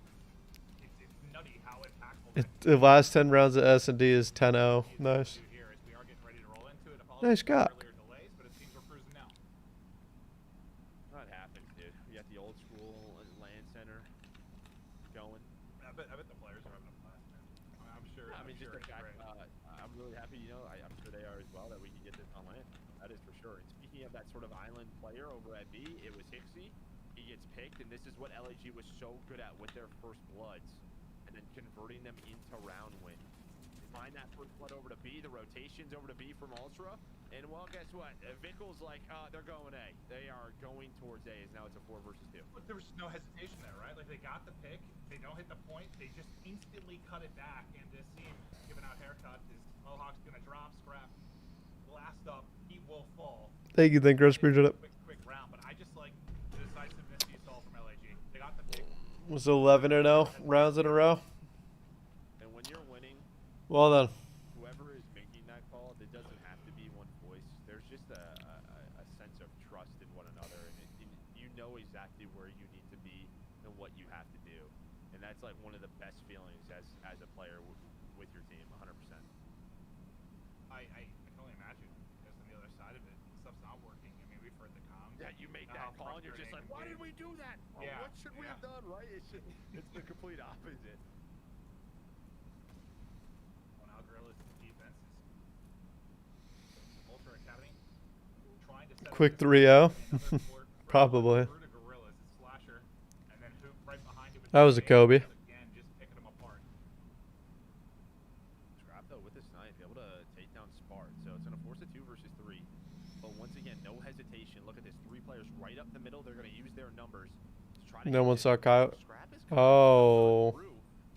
It's nutty how impactful. The last 10 rounds of S&D is 10-0. Nice. Nice got. That happens, dude. You got the old school land center going. I bet the players are having a blast, man. I'm sure. I mean, just the fact, I'm really happy, you know, I'm sure they are as well, that we can get this on land. That is for sure. And speaking of that sort of island player over at B, it was Hixie. He gets picked, and this is what LAG was so good at with their first bloods, and then converting them into round wins. They find that first blood over to B, the rotations over to B from Ultra, and well, guess what? Vickle's like, they're going A. They are going towards A, as now it's a 4 versus 2. But there was no hesitation there, right? Like they got the pick, they don't hit the point, they just instantly cut it back, and this team giving out haircuts is Mohawk's gonna drop, scrap, blast up, he will fall. Thank you, appreciate it. Quick round, but I just like the decisiveness you saw from LAG. They got the pick. Was 11-0 rounds in a row. And when you're winning, well done. Whoever is making that call, it doesn't have to be one voice. There's just a sense of trust in one another, and you know exactly where you need to be and what you have to do, and that's like one of the best feelings as a player with your team, 100%. I can only imagine because on the other side of it, stuff's not working. I mean, we've heard the comms. Yeah, you make that call and you're just like, why did we do that? Yeah, what should we have done, right? It's the complete opposite. Well, now Guerrillas' defense is Ultra Academy trying to set Quick 3-0. Probably. That was a Kobe. Scrap though with the snipe, able to take down Spart, so it's gonna force a 2 versus 3. But once again, no hesitation. Look at this, 3 players right up the middle. They're gonna use their numbers to try to. No one saw Kyle. Oh.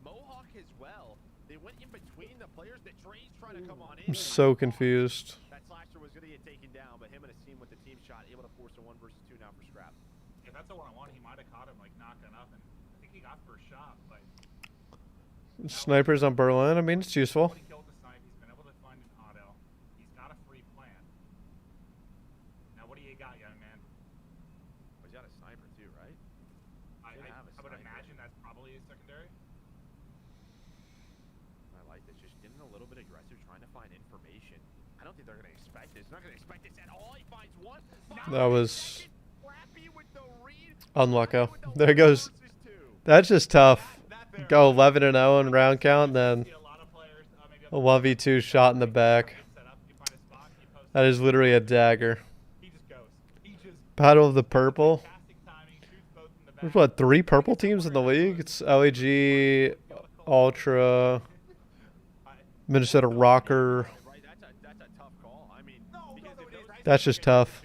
Mohawk as well. They went in between the players that Dre's trying to come on in. I'm so confused. That Slasher was gonna get taken down, but him and Asim with the team shot, able to force a 1 versus 2 now for Scrap. If that's the one I want, he might have caught him like knocking up, and I think he got first shot, but. Snipers on Berlin. I mean, it's useful. He killed the snipe. He's been able to find an auto. He's got a free plan. Now, what do you got, young man? Well, he's got a sniper too, right? I would imagine that's probably his secondary. I like this. Just getting a little bit aggressive, trying to find information. I don't think they're gonna expect this. They're not gonna expect this at all. He finds one. That was unlucky. There goes. That's just tough. Go 11-0 in round count, then a 1v2 shot in the back. That is literally a dagger. Battle of the Purple. There's what, 3 purple teams in the league? It's LAG, Ultra, Minnesota Rocker. That's just tough.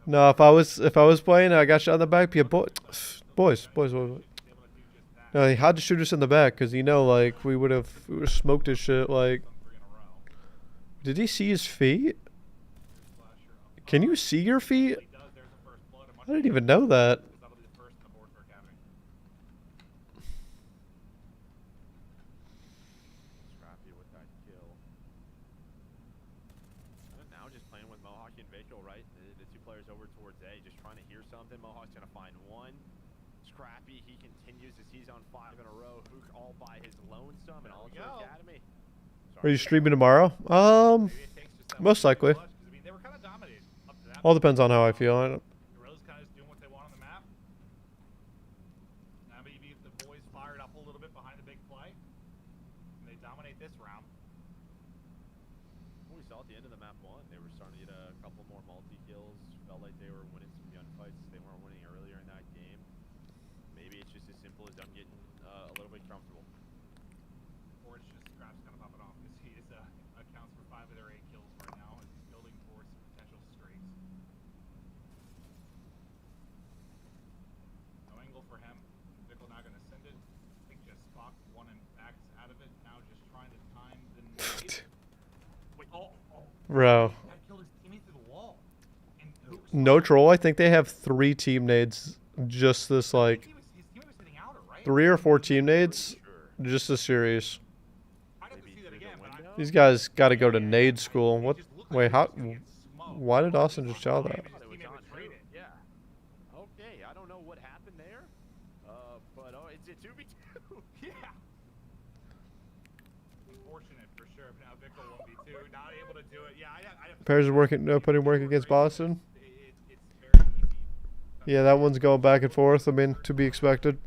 No, if I was playing, I got shot in the back. Yeah, boys. No, he had to shoot us in the back because like we would have smoked his shit. Like, did he see his feet? Can you see your feet? I didn't even know that. Are you streaming tomorrow? Most likely. All depends on how I feel. Guerrillas kind of just doing what they want on the map. Now maybe if the boys fired up a little bit behind the big play, and they dominate this round. We saw at the end of the map 1, they were starting to get a couple more multi-kills. Felt like they were winning some gunfights they weren't winning earlier in that game. Maybe it's just as simple as them getting a little bit comfortable. Or it's just Scraps kind of popping off because he is accounts for 5 of their 8 kills right now as he's building towards some potential streaks. No angle for him. Vickle now going to send it. I think just Spock one and backs out of it. Now just trying to time the nade. Wait, Bro. That killed his teammate through the wall. And No troll. I think they have 3 team nades. Just this like 3 or 4 team nades. Just this series. These guys got to go to nade school. What? Wait, how? Why did Austin just tell that? Yeah. Okay, I don't know what happened there, but it's a 2v2. Yeah. Unfortunate for sure. But now Vickle 1v2, not able to do it. Yeah, Pairs are working. Putting work against Boston. Yeah, that one's going back and forth. I mean, to be expected.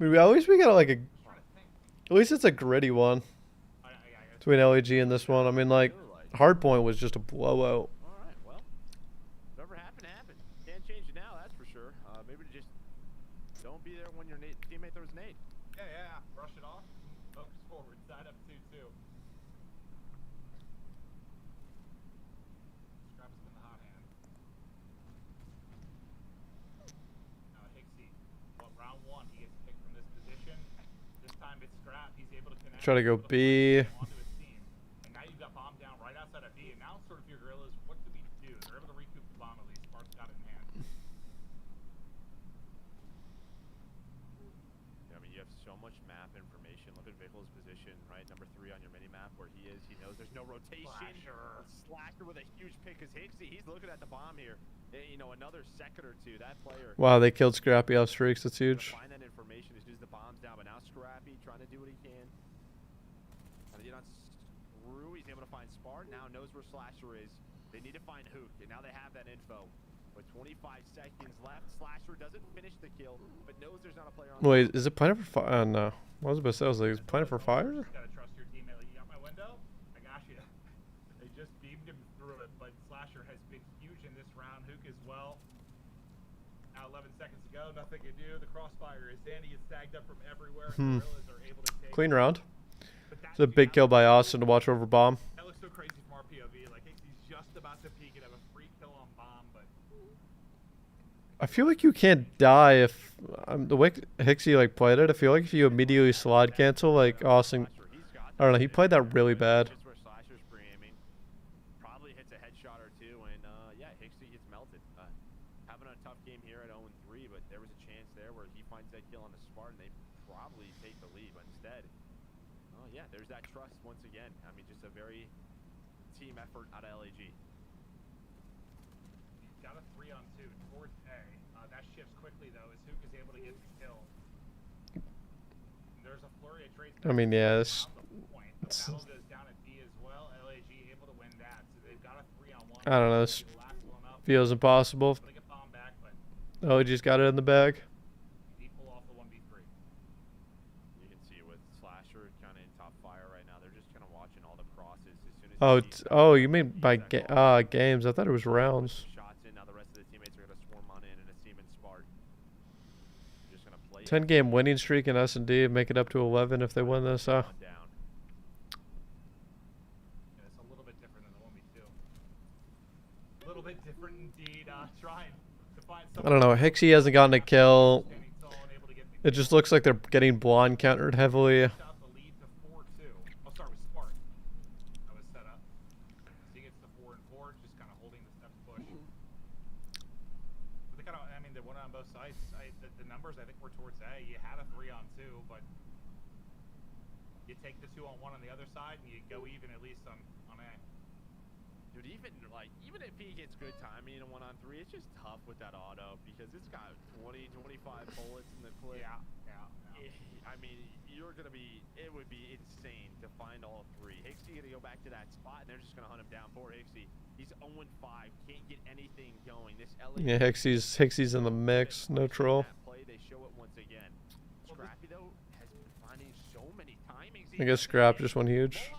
I mean, at least we got like at least it's a gritty one between LAG and this one. I mean, like, Hardpoint was just a blowout. Alright, well, whatever happened, happened. Can't change it now, that's for sure. Maybe just don't be there when your teammate throws nade. Yeah. Brush it off. Focus forward. Side up 2-2. Scraps in the hot hand. Now Hixie. Well, round 1, he gets picked from this position. This time it's Scrap. He's able to connect. Try to go B. Onto his team. And now you've got bomb down right outside of B. And now it's sort of your Guerrillas. What do we do? They're able to recoup the bomb at least. Spark's got it in hand. I mean, you have so much map information. Look at Vickle's position, right? Number 3 on your mini map where he is. He knows there's no rotation. Slasher with a huge pick as Hixie. He's looking at the bomb here. You know, another second or two. That player. Wow, they killed Scrappy off streaks. That's huge. Find that information as soon as the bomb's down. But now Scrappy trying to do what he can. Trying to get on Screw. He's able to find Spar. Now knows where Slasher is. They need to find Hook, and now they have that info. With 25 seconds left, Slasher doesn't finish the kill, but knows there's not a player on. Wait, is it Planet for Fire? No. What was the best? I was like, is it Planet for Fire? Gotta trust your teammate. Like, you got my window? I got you. They just beamed him through it, but Slasher has been huge in this round. Hook as well. Now 11 seconds to go. Nothing to do. The crossfire is in. He is tagged up from everywhere. And Guerrillas are able to take Clean round. It's a big kill by Austin to watch over bomb. That looks so crazy from our POV. Like, he's just about to peek and have a free kill on bomb, but I feel like you can't die if the way Hixie like played it. I feel like if you immediately slide cancel, like Austin, I don't know. He played that really bad. Probably hits a headshot or two, and yeah, Hixie gets melted. Having a tough game here at 0-3, but there was a chance there where he finds that kill on the Spartan. They probably take the lead, but instead, oh yeah, there's that trust once again. I mean, just a very team effort out of LAG. Got a 3-on-2 towards A. That shifts quickly though, as Hook is able to get the kill. There's a flurry of trades. I mean, yeah, Battle goes down at B as well. LAG able to win that, so they've got a 3-on-1. I don't know. This feels impossible. Oh, he just got it in the bag. He pull off the 1v3. You can see with Slasher kind of in top fire right now. They're just kind of watching all the crosses as soon as. Oh, you mean by games? I thought it was rounds. Shots in. Now the rest of the teammates are gonna swarm on in a Seaman Spark. Just gonna play 10-game winning streak in S&D, make it up to 11 if they win this. Yeah, it's a little bit different than the 1v2. A little bit different indeed. Trying to find I don't know. Hixie hasn't gotten a kill. It just looks like they're getting blind countered heavily. I'll start with Spark. That was set up. He gets the 4 and 4, just kind of holding the steps push. But they kind of, I mean, they won on both sides. The numbers I think were towards A. You had a 3-on-2, but you take the 2-on-1 on the other side, and you go even at least on A. Dude, even if he gets good timing in a 1-on-3, it's just tough with that auto because it's got 20, 25 bullets in the clip. Yeah. I mean, it would be insane to find all 3. Hixie gonna go back to that spot, and they're just gonna hunt him down. Poor Hixie. He's 0-5, can't get anything going. This LA Yeah, Hixie's in the mix. No troll. Play, they show it once again. Scrappy though has been finding so many timings. I guess Scrap just went huge.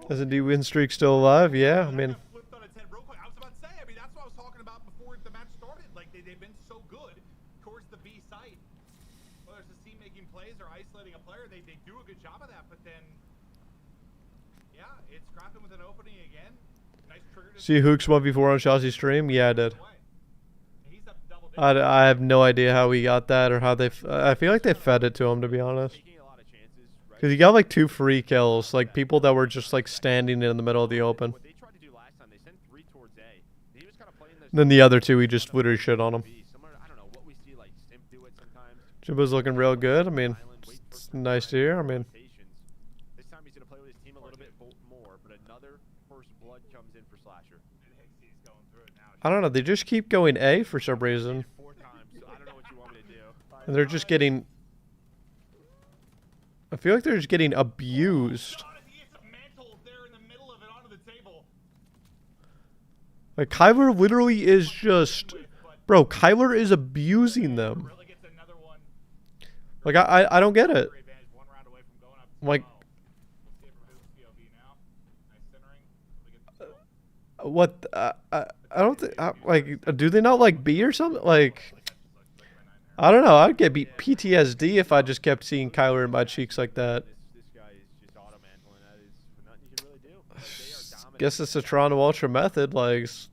S&D win streak still alive? Yeah, I mean. Flipped on its head real quick. I was about to say, I mean, that's what I was talking about before the match started. Like, they've been so good towards the B site. Whether it's the team making plays or isolating a player, they do a good job of that. But then, yeah, it's Scrapping with an opening again. Nice trigger. See Hooks 1v4 on Shazzy's stream? Yeah, I did. I have no idea how he got that or how they. I feel like they fed it to him, to be honest. Because he got like 2 free kills, like people that were just like standing in the middle of the open. And then the other 2, he just literally shit on them. Jimbo's looking real good. I mean, it's nice to hear. I mean, this time he's gonna play with his team a little bit more, but another first blood comes in for Slasher. I don't know. They just keep going A for some reason. 4 times. So I don't know what you want me to do. And they're just getting. I feel like they're just getting abused. Like, Kyler literally is just... Bro, Kyler is abusing them. Like, I don't get it. Like... What? I don't think... Like, do they not like B or something? Like... I don't know. I'd get PTSD if I just kept seeing Kyler in my cheeks like that. This guy is just auto-mantling. That is nothing you can really do. Guess it's the Toronto Ultra method. Like, if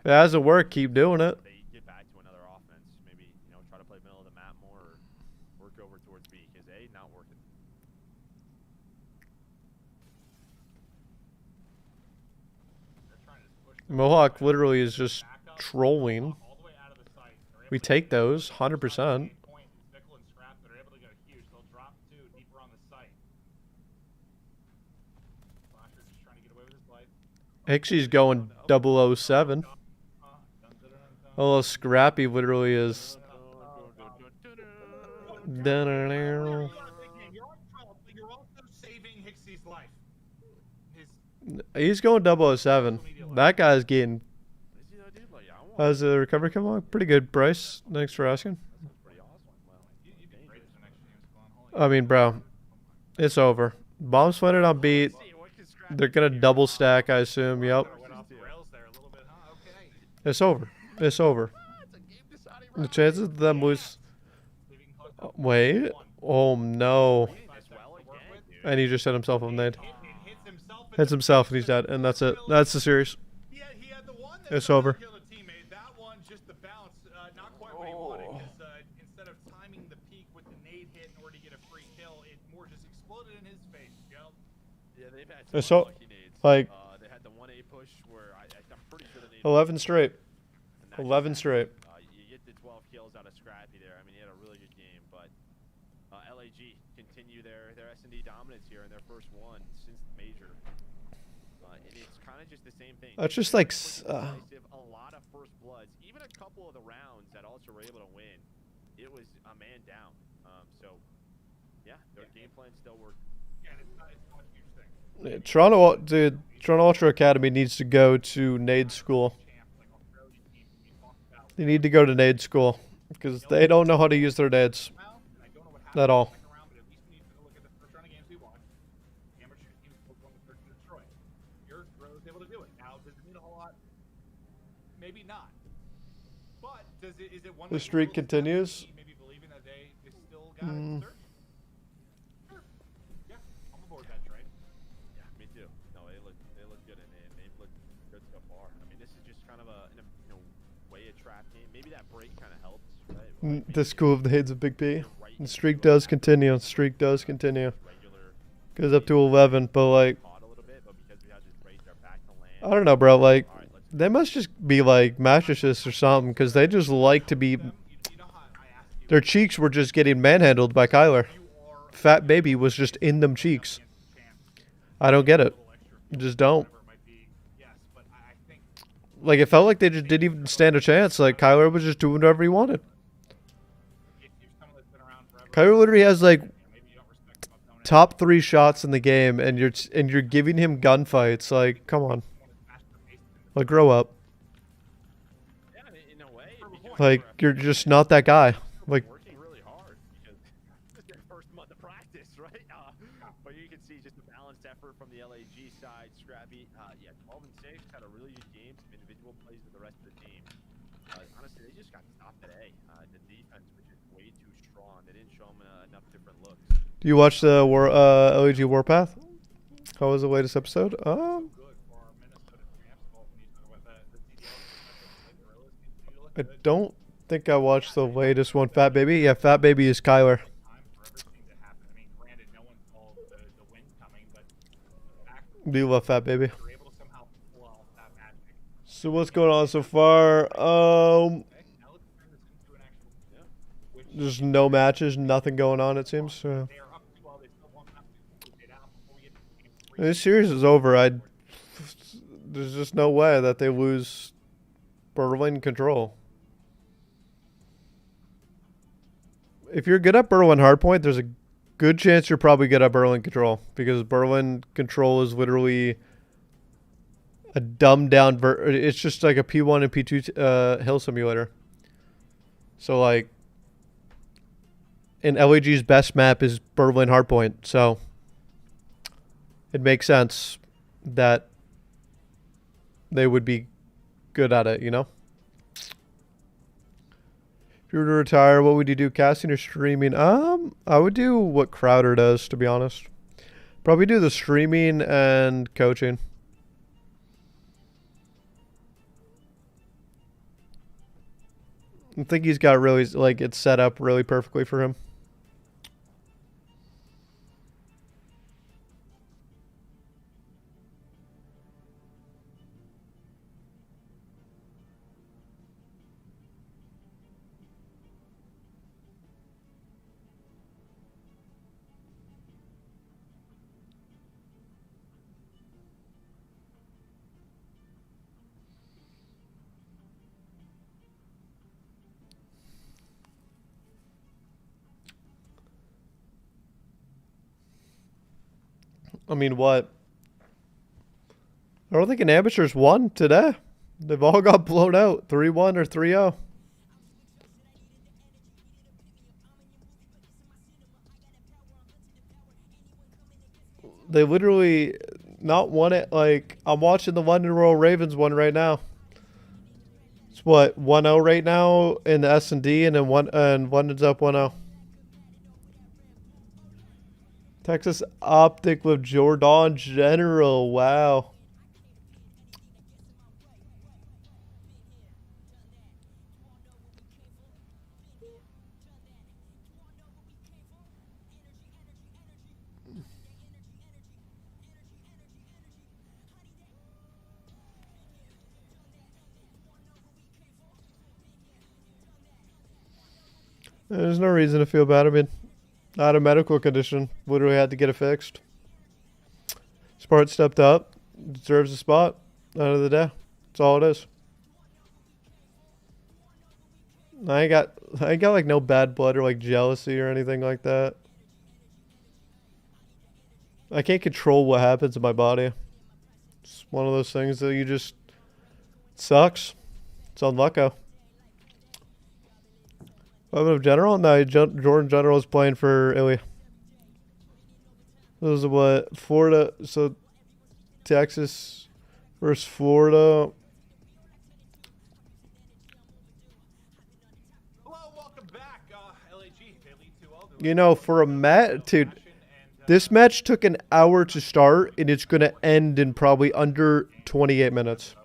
it hasn't worked, keep doing it. They get back to another offense. Maybe, try to play middle of the map more or work over towards B because A, not working. Mohawk literally is just trolling. We take those 100%. Hixie's going 007. Oh, Scrappy literally is. He's going 007. That guy's getting. How's the recovery come along? Pretty good, Bryce. Thanks for asking. I mean, bro, it's over. Bombs planted on beat. They're gonna double stack, I assume. Yep. It's over. It's over. The chances of them lose. Wait. Oh no. And he just hit himself with a nade. Hits himself and he's dead. And that's it. That's the series. It's over. So, like, they had the 1A push where I'm pretty sure 11 straight. 11 straight. You get kills out of Scrappy there. I mean, he had a really good game, but LAG continue their S&D dominance here in their first one since the major. And it's kind of just the same thing. That's just like a lot of first bloods, even a couple of the rounds that Ultra were able to win. It was a man down. So yeah, their game plan still worked. Yeah, it's not a huge thing. Yeah, Toronto Ultra Academy needs to go to Nade School. They need to go to Nade School because they don't know how to use their nades at all. Maybe not. But is it one The streak continues. Maybe believing that they still got it. Sure. Yeah, I'm aboard that train. Yeah, me too. No, they look good and they've looked good so far. I mean, this is just kind of a way a trap game. Maybe that break kind of helps, right? The school of the Hades of Big P. The streak does continue. Goes up to 11, but like, I don't know, bro. Like, they must just be like masochists or something because they just like to be. Their cheeks were just getting manhandled by Kyler. Fat Baby was just in them cheeks. I don't get it. Just don't. Like, it felt like they just didn't even stand a chance. Like, Kyler was just doing whatever he wanted. Kyler literally has like top 3 shots in the game, and you're giving him gunfights. Like, come on. Like, grow up. Like, you're just not that guy. Like, working really hard because this is their first month of practice, right? But you can see just a balanced effort from the LAG side. Scrappy, 12 and 6, had a really good game. Some individual plays with the rest of the team. Honestly, they just got stopped today. The defense was just way too strong. They didn't show them enough different looks. Do you watch the LAG Warpath? How was the latest episode? I don't think I watched the latest one. Fat Baby? Yeah, Fat Baby is Kyler. Do you love Fat Baby? So what's going on so far? There's no matches, nothing going on, it seems. This series is over. There's just no way that they lose Berlin control. If you're good at Berlin hardpoint, there's a good chance you're probably good at Berlin control because Berlin control is literally a dumbed down it's just like a P1 and P2 hill simulator. So like, and LAG's best map is Berlin hardpoint, so it makes sense that they would be good at it, you know? If you were to retire, what would you do, casting or streaming? I would do what Crowder does, to be honest. Probably do the streaming and coaching. I think he's got really, like, it's set up really perfectly for him. I mean, what? I don't think an amateur's won today. They've all got blown out. 3-1 or 3-0. They literally not won it. Like, I'm watching the London Royal Ravens one right now. It's what, 1-0 right now in the S&D, and then London's up 1-0. Texas Optic with Jordan General. Wow. There's no reason to feel bad. I mean, I had a medical condition. Literally had to get it fixed. Smart stepped up. Deserves a spot. End of the day. That's all it is. I ain't got like no bad blood or like jealousy or anything like that. I can't control what happens in my body. It's one of those things that you just... It sucks. It's unlucky. Of General? No, Jordan General is playing for Illy. Those are what? Florida. So, Texas versus Florida. Hello, welcome back. LAG, they lead 2-0. You know, for a match, dude, this match took an hour to start, and it's going to end in probably under 28 minutes.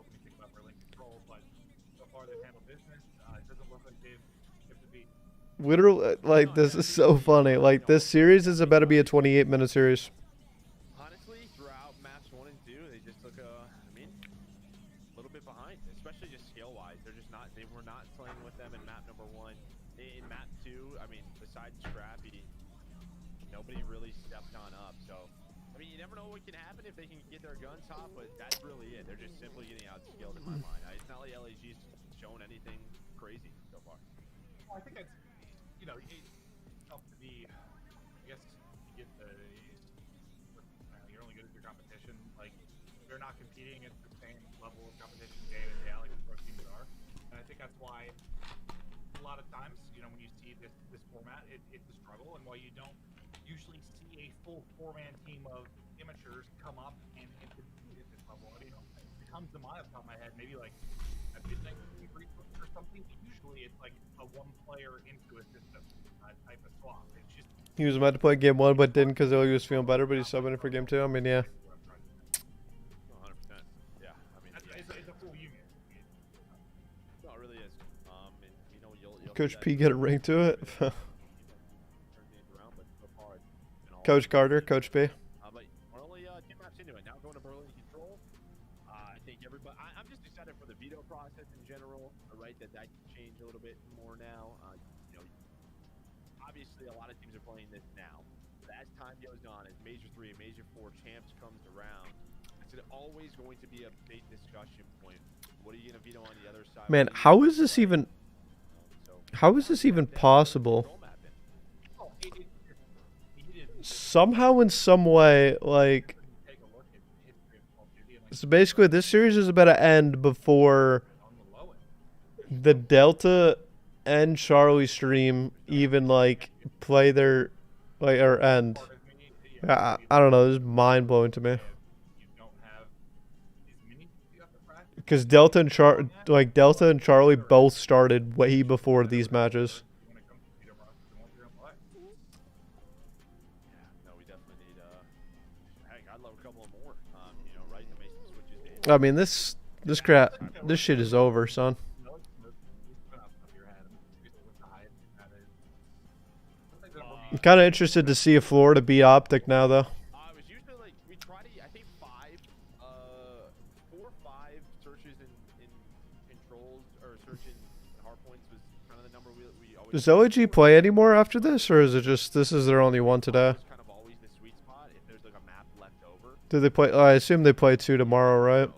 Literally, like, this is so funny. Like, this series is about to be a 28-minute series. Honestly, throughout maps 1 and 2, they just took a little bit behind, especially just scale-wise. They were not playing with them in map number 1. In map 2, I mean, besides Scrappy, nobody really stepped on up. So, I mean, you never know what can happen if they can get their guns hot, but that's really it. They're just simply getting outskilled in my mind. It's not like LAG's shown anything crazy so far. Well, I think that's, you know, it's tough to be, I guess, you get the, you're only good at your competition. Like, they're not competing at the same level of competition day in and day out like the pro teams are. And I think that's why a lot of times, you know, when you see this format, it's a struggle. And while you don't usually see a full 4-man team of amateurs come up and compete at this level, I mean, it comes to mind off the top of my head, maybe like a midnight or something. Usually it's like a one-player into a system type of swap. It's just, He was about to play game 1, but didn't because he was feeling better, but he's subbing it for game 2. I mean, yeah. 100%. Yeah, I mean, it's a full unit. No, it really is. And, you know, you'll Coach P get a ring to it. Coach Carter, Coach P. But we're only 2 maps into it. Now going to Berlin Control. I think everybody... I'm just excited for the veto process in general, right? That can change a little bit more now. You know, obviously a lot of teams are playing this now. But as time goes on, as Major 3 and Major 4 champs comes around, it's always going to be a big discussion point. What are you going to veto on the other side? Man, how is this even... How is this even possible? Somehow, in some way, like... So basically, this series is about to end before the Delta and Charlie stream even, like, play their... Like, or end. I don't know, this is mind-blowing to me. Because Delta and Charlie both started way before these matches. I mean, this shit is over, son. I'm kind of interested to see if Florida beat Optic now, though. It was usually like we try to, I think 4 or 5 searches in controls or searching hard points was kind of the number we always. Does LAG play anymore after this, or is it just this is their only one today? Kind of always the sweet spot if there's like a map left over. Do they play? I assume they play 2 tomorrow, right?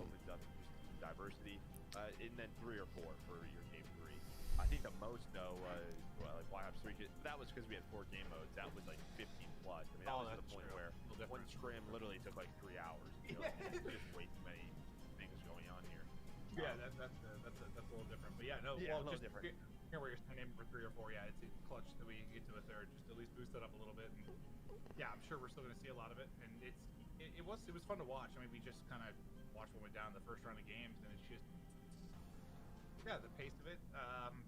Diversity, and then 3 or 4 for your game 3. I think the most though was like Black Ops 3. That was because we had 4 game modes. That was like 15 plus. I mean, that was to the point where one scrim literally took like 3 hours. You know, just way too many things going on here. Yeah, that's a little different. But yeah, no, yeah, well, a little just different. Here where you're standing for 3 or 4, yeah, it's clutch that we get to a third, just at least boost it up a little bit. And yeah, I'm sure we're still going to see a lot of it, and it was fun to watch. I mean, we just kind of watched what went down in the first round of games, and it's just the pace of it,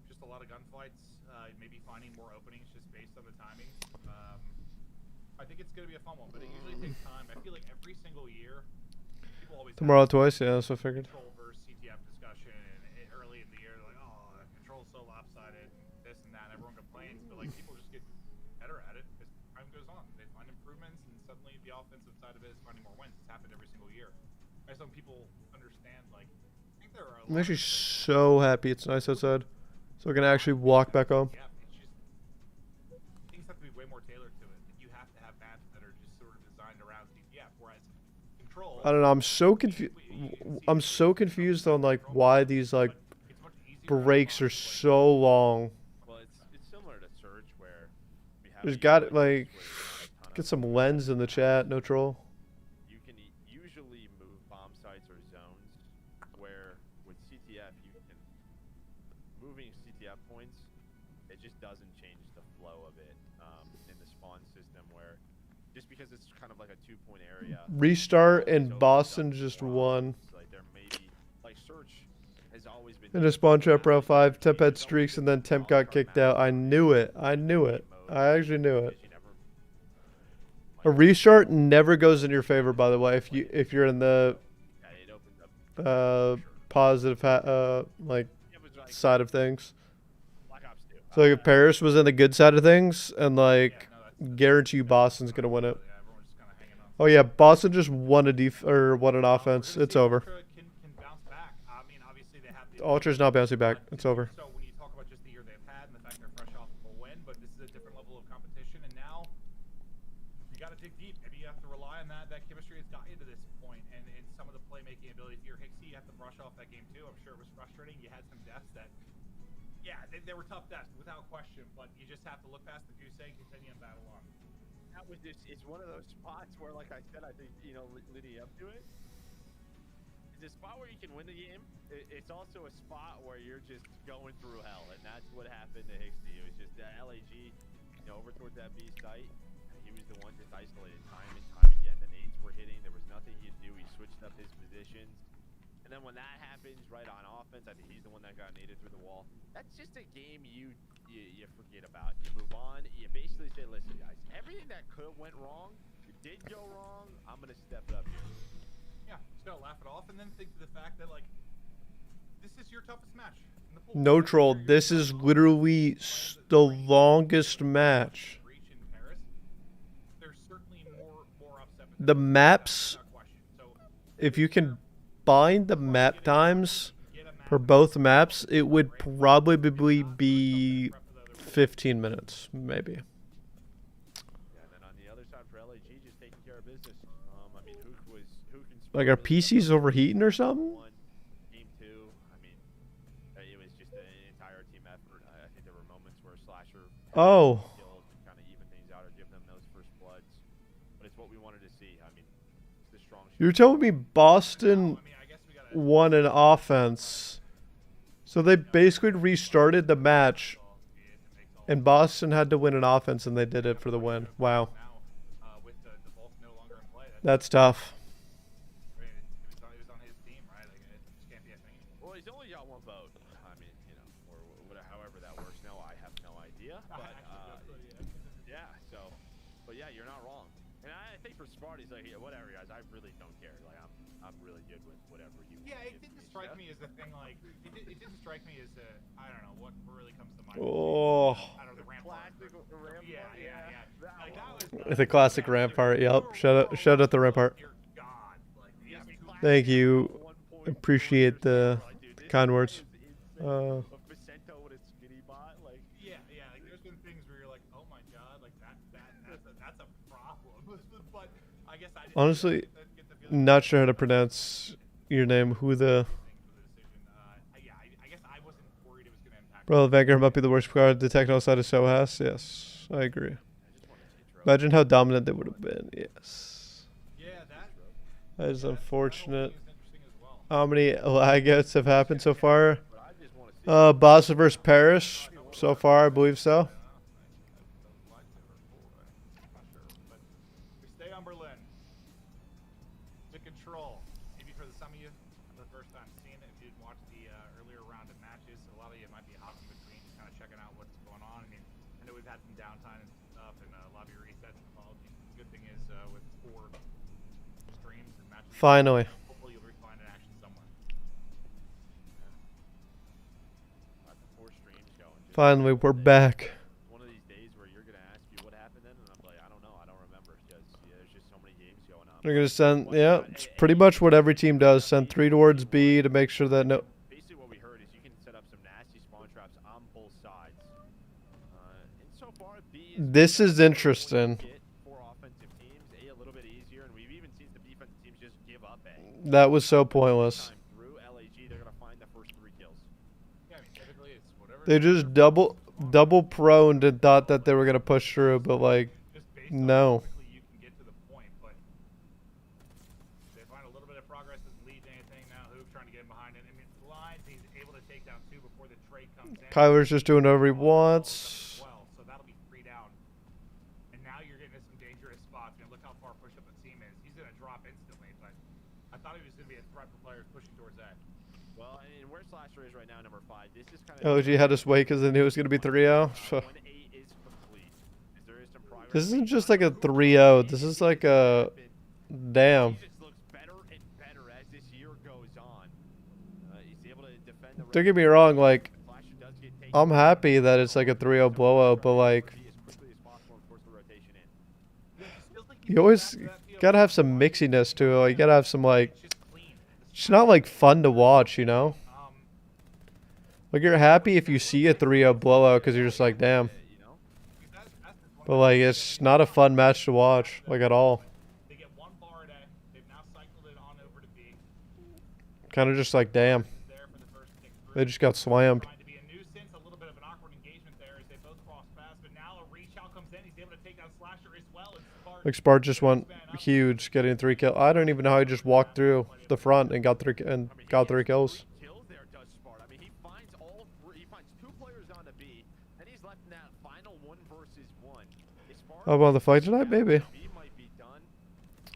just a lot of gunfights, maybe finding more openings just based on the timing. I think it's going to be a fun one, but it usually takes time. I feel like every single year, people always Tomorrow twice, yeah, that's what I figured. Control versus CTF discussion, and early in the year, like, oh, control's so lopsided, and this and that, and everyone complains, but like people just get better at it as time goes on. They find improvements, and suddenly the offensive side of it is finding more wins. It's happened every single year. I just don't people understand, like, I think there are a I'm actually so happy it's nice outside, so I can actually walk back home. I don't know. I'm so confused. I'm so confused on like why these like breaks are so long. Well, it's similar to Surge where we have There's got like get some lens in the chat. No troll. you can usually move bomb sites or zones where with CTF you can moving CTF points. It just doesn't change the flow of it in the spawn system where just because it's kind of like a 2-point area. Restart and Boston just won. Like there may be like Search has always been In a spawn trap row 5, Temp had streaks and then Temp got kicked out. I knew it. I knew it. I actually knew it. A restart never goes in your favor, by the way. If you're in the positive like side of things. So like if Paris was in the good side of things, and like guarantee you Boston's gonna win it. Oh yeah, Boston just won won an offense. It's over. Ultra's not bouncing back. It's over. So when you talk about just the year they've had and the fact they're fresh off of a win, but this is a different level of competition, and now you got to dig deep. Maybe you have to rely on that chemistry has got you to this point, and some of the playmaking ability. If you're Hicksy, you have to brush off that game too. I'm sure it was frustrating. You had some deaths that, yeah, they were tough deaths without question, but you just have to look past the goose egg and continue and battle on. That was just, it's one of those spots where, like I said, I think, you know, leading up to it, it's a spot where you can win the game. It's also a spot where you're just going through hell, and that's what happened to Hicksy. It was just LAG, you know, over towards that B site, and he was the one just isolated time and time again. The nades were hitting. There was nothing he could do. He switched up his positions. And then when that happens, right on offense, I think he's the one that got naded through the wall. That's just a game you forget about. You move on. You basically say, listen, guys, everything that could have went wrong, you did go wrong. I'm going to step it up here. Yeah, just gotta laugh it off and then think to the fact that, like, this is your toughest match in the pool. No troll. This is literally the longest match. There's certainly more upset. The maps, if you can bind the map times for both maps, it would probably be 15 minutes, maybe. Like, are PCs overheating or something? Game 2, I mean, it was just an entire team effort. I think there were moments where Slasher Oh. killed to kind of even things out or give them those first bloods. But it's what we wanted to see. I mean, it's the strong. You're telling me Boston won an offense. So they basically restarted the match, and Boston had to win an offense, and they did it for the win. Wow. That's tough. Well, he's only got one vote. I mean, you know, or whatever, however that works. No, I have no idea. But yeah. So, but yeah, you're not wrong. And I think for Sparty's like, yeah, whatever, guys. I really don't care. Like, I'm really good with whatever you. Yeah, it didn't strike me as a thing. Like, it didn't strike me as a. I don't know what really comes to mind. Oh. I don't know, the Rampart. Yeah. Like, that The was classic Rampart. Yep. Shout out the Rampart. Thank you. Appreciate the kind words. Yeah. Like, there's been things where you're like, oh my god, like that's a problem. But I guess I Honestly, not sure how to pronounce your name. Who the? I guess I wasn't worried it was going to impact. Bro, Vanguard might be the worst card. The technical side of Sohas. Yes, I agree. Imagine how dominant they would have been. Yes. Yeah, that is unfortunate. How many lag outs have happened so far? Boston versus Paris. So far, I believe so. We stay on Berlin. To control. Maybe for some of you, for the first time seeing it, if you didn't watch the earlier round of matches, a lot of you might be hopping between, just kind of checking out what's going on. I mean, I know we've had some downtime and stuff, and lobby resets and apologies. The good thing is, with 4 streams and matches, Finally. hopefully you'll find an action somewhere. Finally, we're back. One of these days where you're gonna ask me what happened then, and I'm like, I don't know, I don't remember, because there's just so many games going on. They're gonna send, yeah, it's pretty much what every team does. Send 3 towards B to make sure that no. Basically, what we heard is you can set up some nasty spawn traps on both sides. And so far, B is This is interesting. for offensive teams, A a little bit easier, and we've even seen the defensive teams just give That was so pointless. Through LAG, they're gonna find the first 3 kills. Yeah, I mean, typically it's whatever. They just double proned and thought that they were gonna push through, but like, no. You can get to the point, but they find a little bit of progress as lead anything now. Hoop trying to get him behind it. I mean, lines he's able to take down 2 before the trade comes in. Kyler's just doing whatever he wants. Well, so that'll be 3 down. And now you're getting into some dangerous spots. You know, look how far push up the team is. He's gonna drop instantly, but I thought he was gonna be a threat for players pushing towards A. Well, and where Slasher is right now, number 5. This is kind Oh, of. he had us wait because they knew it was gonna be 3-0. When 8 is complete, there is some progress. This isn't just like a 3-0. This is like a damn. He just looks better and better as this year goes on. He's able to defend the. Don't get me wrong, like, I'm happy that it's like a 3-0 blowout, but like, you always gotta have some mixiness to it. Like, you gotta have some like, it's not like fun to watch, you know? Like, you're happy if you see a 3-0 blowout because you're just like, damn. But like, it's not a fun match to watch, like, at all. They get 1 bar at A. They've now cycled it on over to B. Kind of just like, damn. They just got slammed. To be a nuisance, a little bit of an awkward engagement there as they both cross paths, but now a reach out comes in. He's able to take down Slasher as well. Like, Spart just went huge, getting 3 kills. I don't even know how he just walked through the front and got 3 kills. Kills there does Spart. I mean, he finds all 3. He finds 2 players on the B, and he's left in that final 1 versus 1. How about the fight tonight? Maybe. B might be done.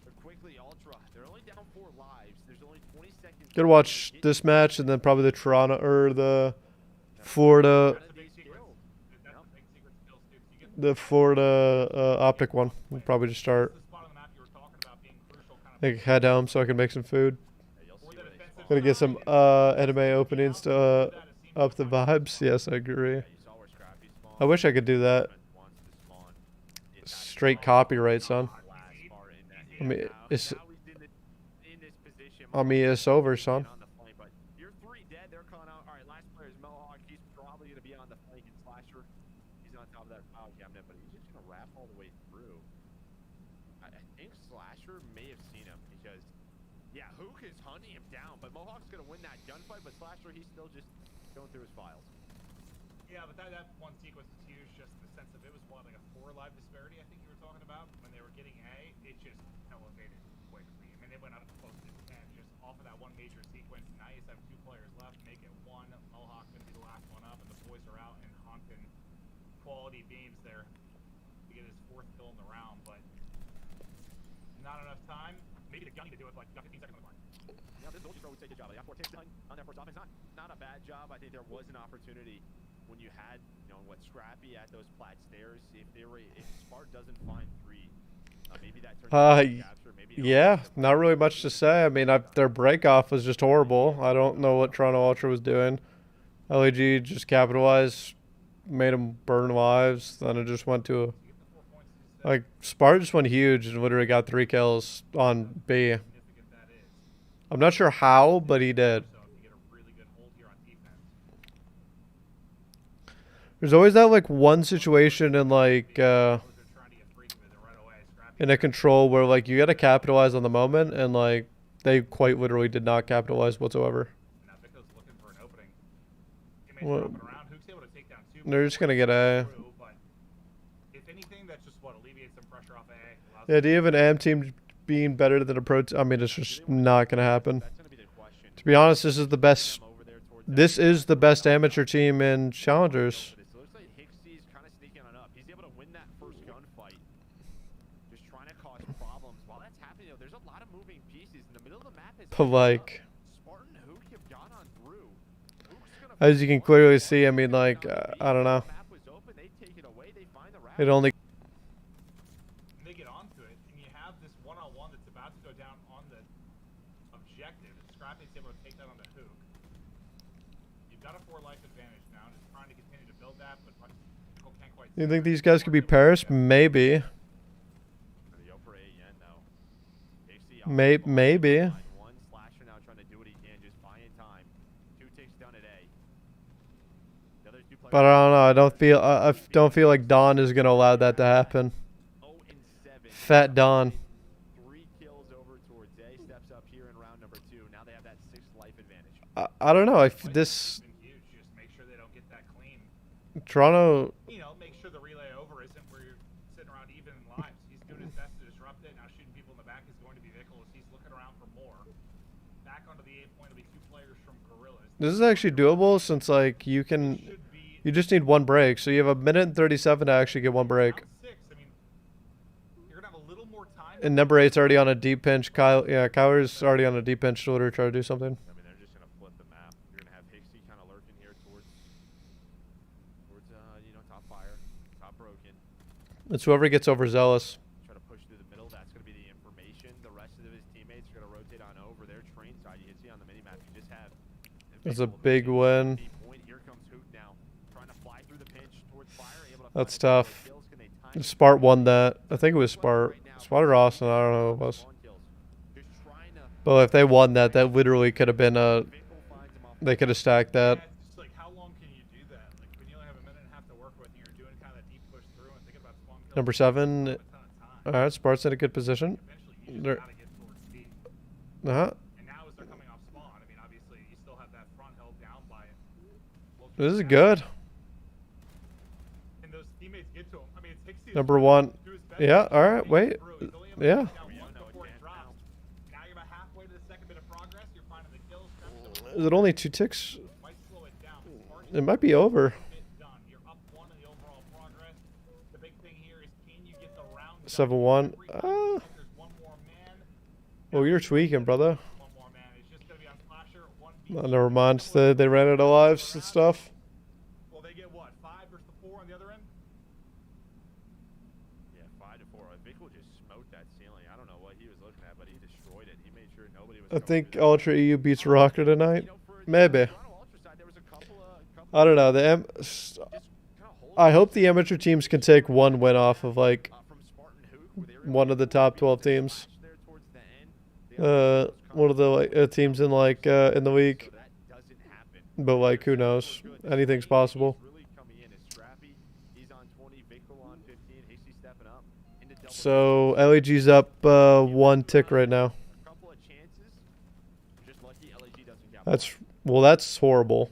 But quickly, Ultra. They're only down 4 lives. There's only 20 seconds. Gonna watch this match and then probably the Toronto or the Florida. The Florida Optic one. We'll probably just start. Like, head home so I can make some food. Gonna get some anime openings to up the vibes. Yes, I agree. I wish I could do that. Straight copyright, son. I mean, it's over, son. You're 3 dead. They're calling out. All right, last player is Mohawk. He's probably gonna be on the flank and Slasher. He's on top of that file cabinet, but he's just gonna wrap all the way through. I think Slasher may have seen him because, yeah, Hook is hunting him down, but Mohawk's gonna win that gunfight. But Slasher, he's still just going through his files. Yeah, but that one sequence is huge. Just the sense of it was what, like a 4 live disparity. I think you were talking about when they were getting A. It just elevated quickly. I mean, they went up close to 10 just off of that one major sequence. Now you have 2 players left. Make it 1. Mohawk gonna be the last one up, and the boys are out and hunting quality beams there to get his 4th kill in the round. But not enough time. Maybe the gunny to do it. Like, you got 15 seconds on the clock. Yeah, this Soldier Pro would take the job. They got 4 takes done on their first offense. Not a bad job. I think there was an opportunity when you had, you know, what, Scrappy at those plat stairs. If Spart doesn't find 3, maybe that turns into capture. Maybe yeah, not really much to say. I mean, their break off was just horrible. I don't know what Toronto Ultra was doing. LAG just capitalized, made them burn lives. Then it just went to like, Spart just went huge and literally got 3 kills on B. I'm not sure how, but he did. There's always that like one situation in like in a control where like you gotta capitalize on the moment, and like they quite literally did not capitalize whatsoever. Well, they're just gonna get A. The idea of an AM team being better than a pro I mean, it's just not gonna happen. To be honest, this is the best. This is the best amateur team in challengers. But like, as you can clearly see, I mean, like, I don't know. It only. They get onto it, and you have this one-on-one that's about to go down on the objective. Scrappy's able to take that on the Hook. You've got a 4 life advantage now, just trying to continue to build that, but can't quite. You think these guys could be Paris? Maybe. Maybe. But I don't know. I don't feel like Don is gonna allow that to happen. Fat Don. I don't know. If this Huge. Just make sure they don't get that clean. Toronto. You know, make sure the relay over isn't where you're sitting around even lives. He's doing his best to disrupt it. Now shooting people in the back is going to be Vickles. He's looking around for more. Back onto the 8 point will be 2 players from Guerrillas. This is actually doable since like you just need one break, so you have a minute and 37 to actually get one break. And number 8's already on a deep pinch. Kyler's already on a deep pinch to try to do something. I mean, they're just gonna flip the map. You're gonna have Hixie kind of lurking here towards you know, top fire, top broken. It's whoever gets overzealous. Try to push through the middle. That's gonna be the information. The rest of his teammates are gonna rotate on over their train side. You can see on the mini map you just have. It's a big win. Here comes Hoot now, trying to fly through the pinch towards fire. Able to That's tough. Spart won that. I think it was Spart. Spart or Austin. I don't know who it was. But if they won that, that literally could have been a. They could have stacked that. Like, how long can you do that? Like, when you only have a minute and a half to work with, and you're doing kind of that deep push through and thinking about spawn kills. Number 7. All right, Spart's in a good position. Eventually, you just gotta get towards speed. And now as they're coming off spawn, I mean, obviously, you still have that front held down by it. This is good. And those teammates get to him. I mean, it's Hixie. Number 1. Yeah. All right. Wait. Yeah. Is it only 2 ticks? It might be over. 7-1. Oh, you're tweaking, brother. Oh, never mind. They ran out of lives and stuff. Well, they get what? 5 versus the 4 on the other end? Yeah, 5 to 4. Vickle just smoked that ceiling. I don't know what he was looking at, but he destroyed it. He made sure nobody was. I think Ultra EU beats Rocker tonight. Maybe. I don't know. I hope the amateur teams can take one win off of like one of the top 12 teams. One of the like teams in like in the league. But like, who knows? Anything's possible. So LAG's up 1 tick right now. That's horrible.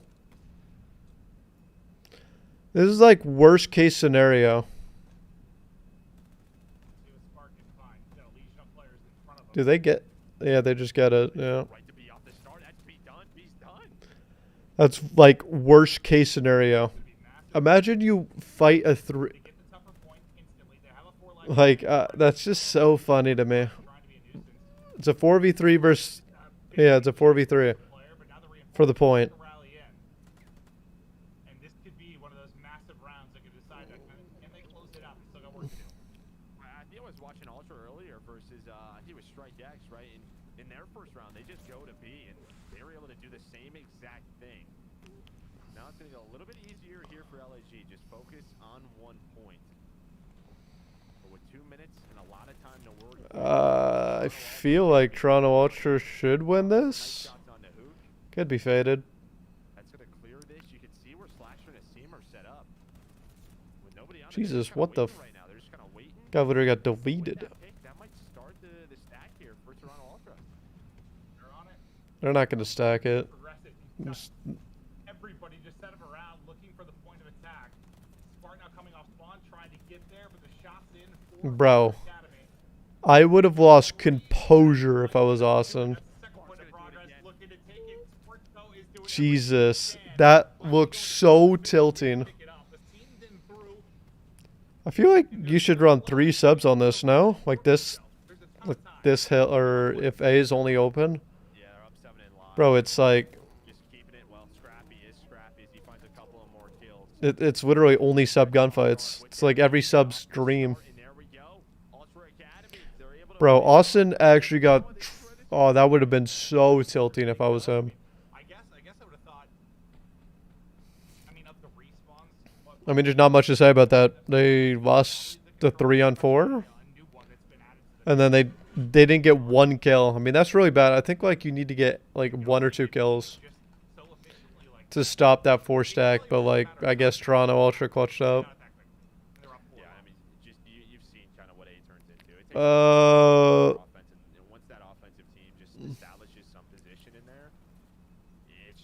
This is like worst case scenario. Do they get? Yeah, they just get it. Yeah. That's like worst case scenario. Imagine you fight a 3. Like that's just so funny to me. It's a 4v3 versus. Yeah, it's a 4v3 for the point. I feel like Toronto Ultra should win this. Could be faded. Jesus, what the? Guy literally got deleted. They're not going to stack it. Everybody just set him around looking for the point of attack. Spartan now coming off spawn, trying to get there, but the shot's in. Bro, I would have lost composure if I was Austin. Jesus, that looks so tilting. I feel like you should run 3 subs on this, no? Like this hill, or if A is only open. Bro, it's like it's literally only sub gunfights. It's like every sub's dream. Bro, Austin actually got. Oh, that would have been so tilting if I was him. I mean, there's not much to say about that. They lost the 3-on-4, and then they didn't get 1 kill. I mean, that's really bad. I think like you need to get like 1 or 2 kills to stop that 4 stack. But like, I guess Toronto Ultra clutched up. Once that offensive team just establishes some position in there, it's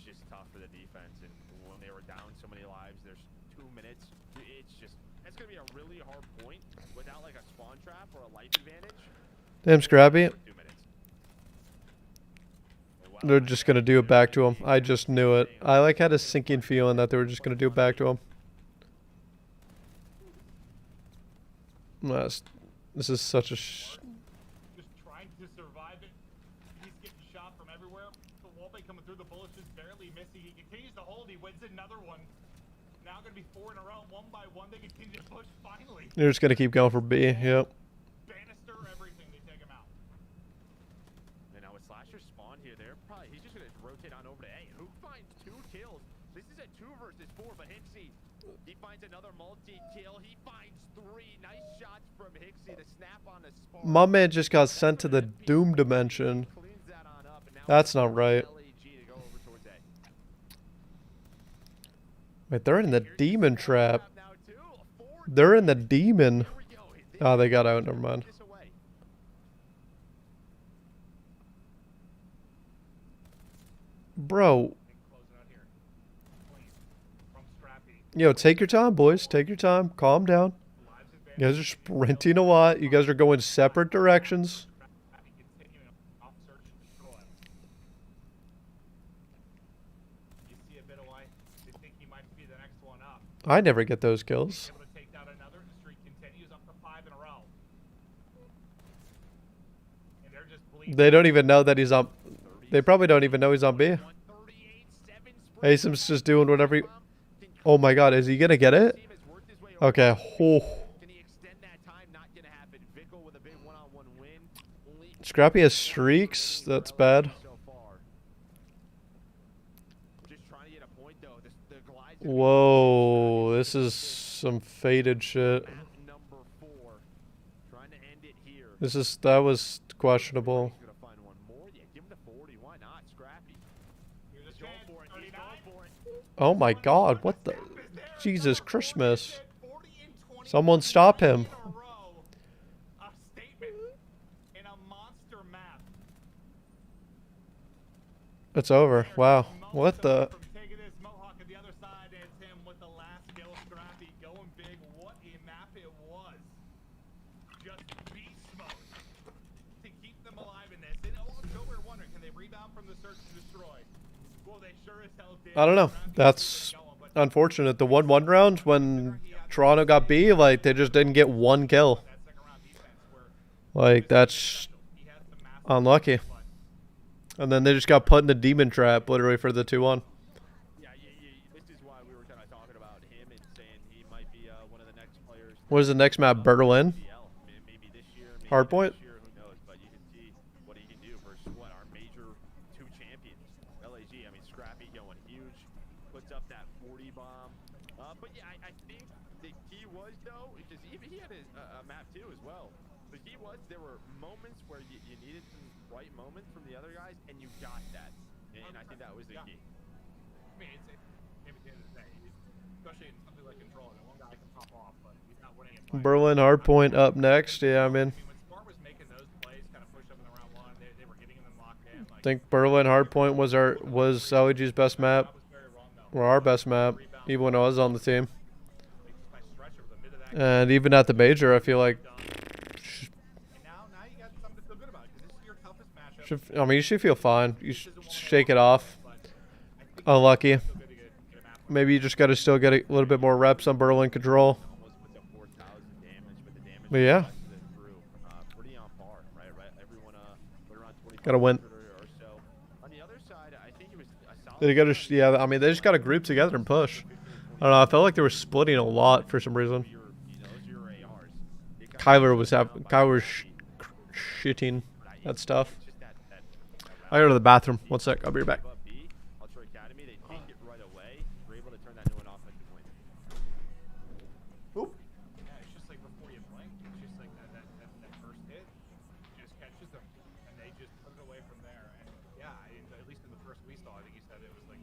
going to be a really hard point without like a spawn trap or a life advantage. Damn, Scrappy. They're just going to do it back to him. I just knew it. I like had a sinking feeling that they were just going to do it back to him. This is such a... Just trying to survive it. He's getting shot from everywhere. The wallbang coming through, the bullets just barely missing. He continues to hold. He wins another one. Now going to be 4 in a row. One by one, they continue to push finally. They're just going to keep going for B. Yep. Banister, everything. They take him out. And now with Slasher spawn here, he's just going to rotate on over to A. Who finds 2 kills? This is a 2 versus 4, but Hixie, he finds another multi-kill. He finds 3 nice shots from Hixie. The snap on the spark. My man just got sent to the Doom Dimension. That's not right. Wait, they're in the Demon Trap. They're in the Demon. Oh, they got out. Never mind. Bro. Yo, take your time, boys. Take your time. Calm down. You guys are sprinting a lot. You guys are going separate directions. I never get those kills. They don't even know that he's on... They probably don't even know he's on B. Asim's just doing whatever he... Oh my god, is he gonna get it? Okay. Oh. Scrappy has streaks? That's bad. Whoa, this is some faded shit. That was questionable. Oh my god, what the... Jesus Christmas. Someone stop him. It's over. Wow. What the... I don't know. That's unfortunate. The 1-1 round when Toronto got B, like, they just didn't get 1 kill. Like, that's unlucky. And then they just got put in the Demon Trap, literally, for the 2-1. What is the next map? Berlin? Hardpoint? There were moments where you needed some right moments from the other guys, and you got that. And I think that was the key. I mean, it's at the end of the day, especially in something like Control, one guy can pop off, but he's not winning it. Berlin Hardpoint up next. Yeah, I'm in. When Smart was making those plays, kind of pushed up in the round 1, they were getting them locked in. I think Berlin Hardpoint was LEG's best map, or our best map, even when I was on the team. And even at the major, I feel like. I mean, you should feel fine. You should shake it off. Unlucky. Maybe you just got to still get a little bit more reps on Berlin Control. But yeah. Got to win. They got to, yeah, I mean, they just got to group together and push. I don't know. I felt like they were splitting a lot for some reason. Kyler was shitting that stuff. I go to the bathroom. 1 sec. I'll be right back. Oop. Yeah, it's just like before you blink, it's just like that first hit just catches them, and they just put it away from there. And yeah, at least in the first we saw, I think he said it was like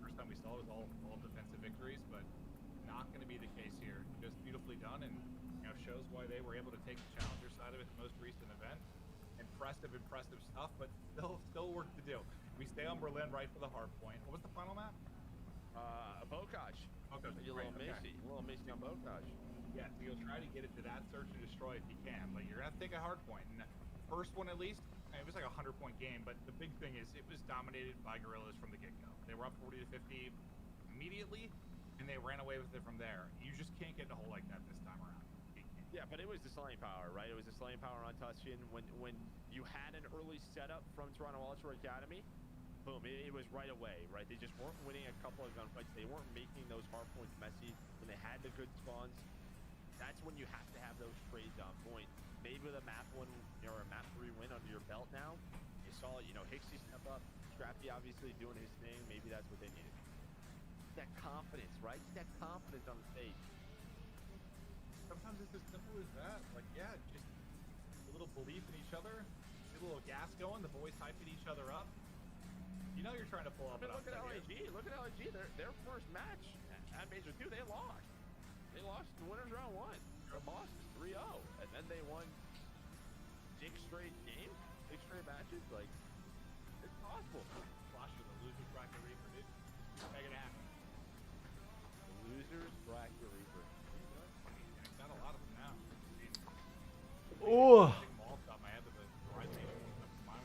first time we saw it was all defensive victories, but not going to be the case here. Just beautifully done, and shows why they were able to take the challenger side of it, the most recent event. Impressive stuff, but still work to do. We stay on Berlin right for the hard point. What was the final map? Bokaj. Okay, A little Macy on Bokaj. Yeah, so you'll try to get it to that search and destroy if you can, but you're gonna have to take a hard point. And first one at least, it was like a 100-point game, but the big thing is it was dominated by Guerrillas from the get-go. They were up 40 to 50 immediately, and they ran away with it from there. You just can't get in a hole like that this time around. Yeah, but it was the slaying power, right? It was the slaying power on Tuscan. When you had an early setup from Toronto Ultra Academy, boom, it was right away, right? They just weren't winning a couple of gunfights. They weren't making those hard points messy. When they had the good spawns, that's when you have to have those trades on point. Maybe with a map 1 or a map 3 win under your belt now, you saw, you know, Hixie step up, Scrappy obviously doing his thing. Maybe that's what they needed. That confidence, right? That confidence on the stage. Sometimes it's as simple as that. Like, yeah, just a little belief in each other, get a little gas going, the boys hyping each other up. You know you're trying to pull up. Look at LAG. Look at LAG. Their first match at Major 2, they lost. They lost in winners round 1. Their boss was 3-0, and then they won 6 straight games, 6 straight matches. Like, it's possible. Flash of the losers bracket Reaper, dude. Make it happen. The losers bracket Reaper. Got a lot of them now. Oh.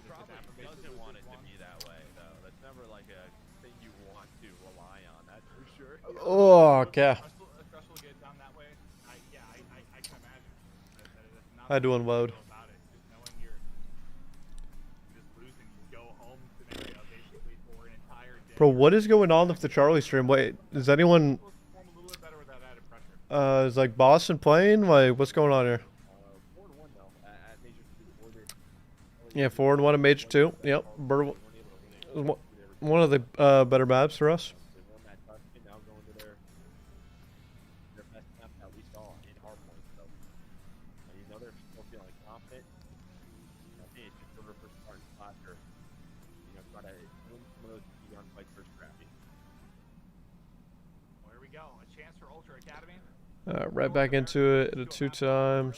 Probably doesn't want it to be that way, though. That's never like a thing you want to rely on. That's for sure. Oh, okay. Stressful to get done that way. I can imagine. I had to unload. Just knowing you're just losing, you go home scenario basically for an entire day. Bro, what is going on with the Charlie stream? Wait, is anyone? Is like Boston playing? Like, what's going on here? 4-1 though at Major 2. Yeah, 4-1 at Major 2. Yep, one of the better maps for us. They won that Tuscan, now going to their best map that we saw in hardpoint. So you know they're still feeling confident. I think it's just sort of for Spartan spots or try to win some of those key gunfights for Scrappy. Well, here we go. A chance for Ultra Academy. Right back into it at 2 times.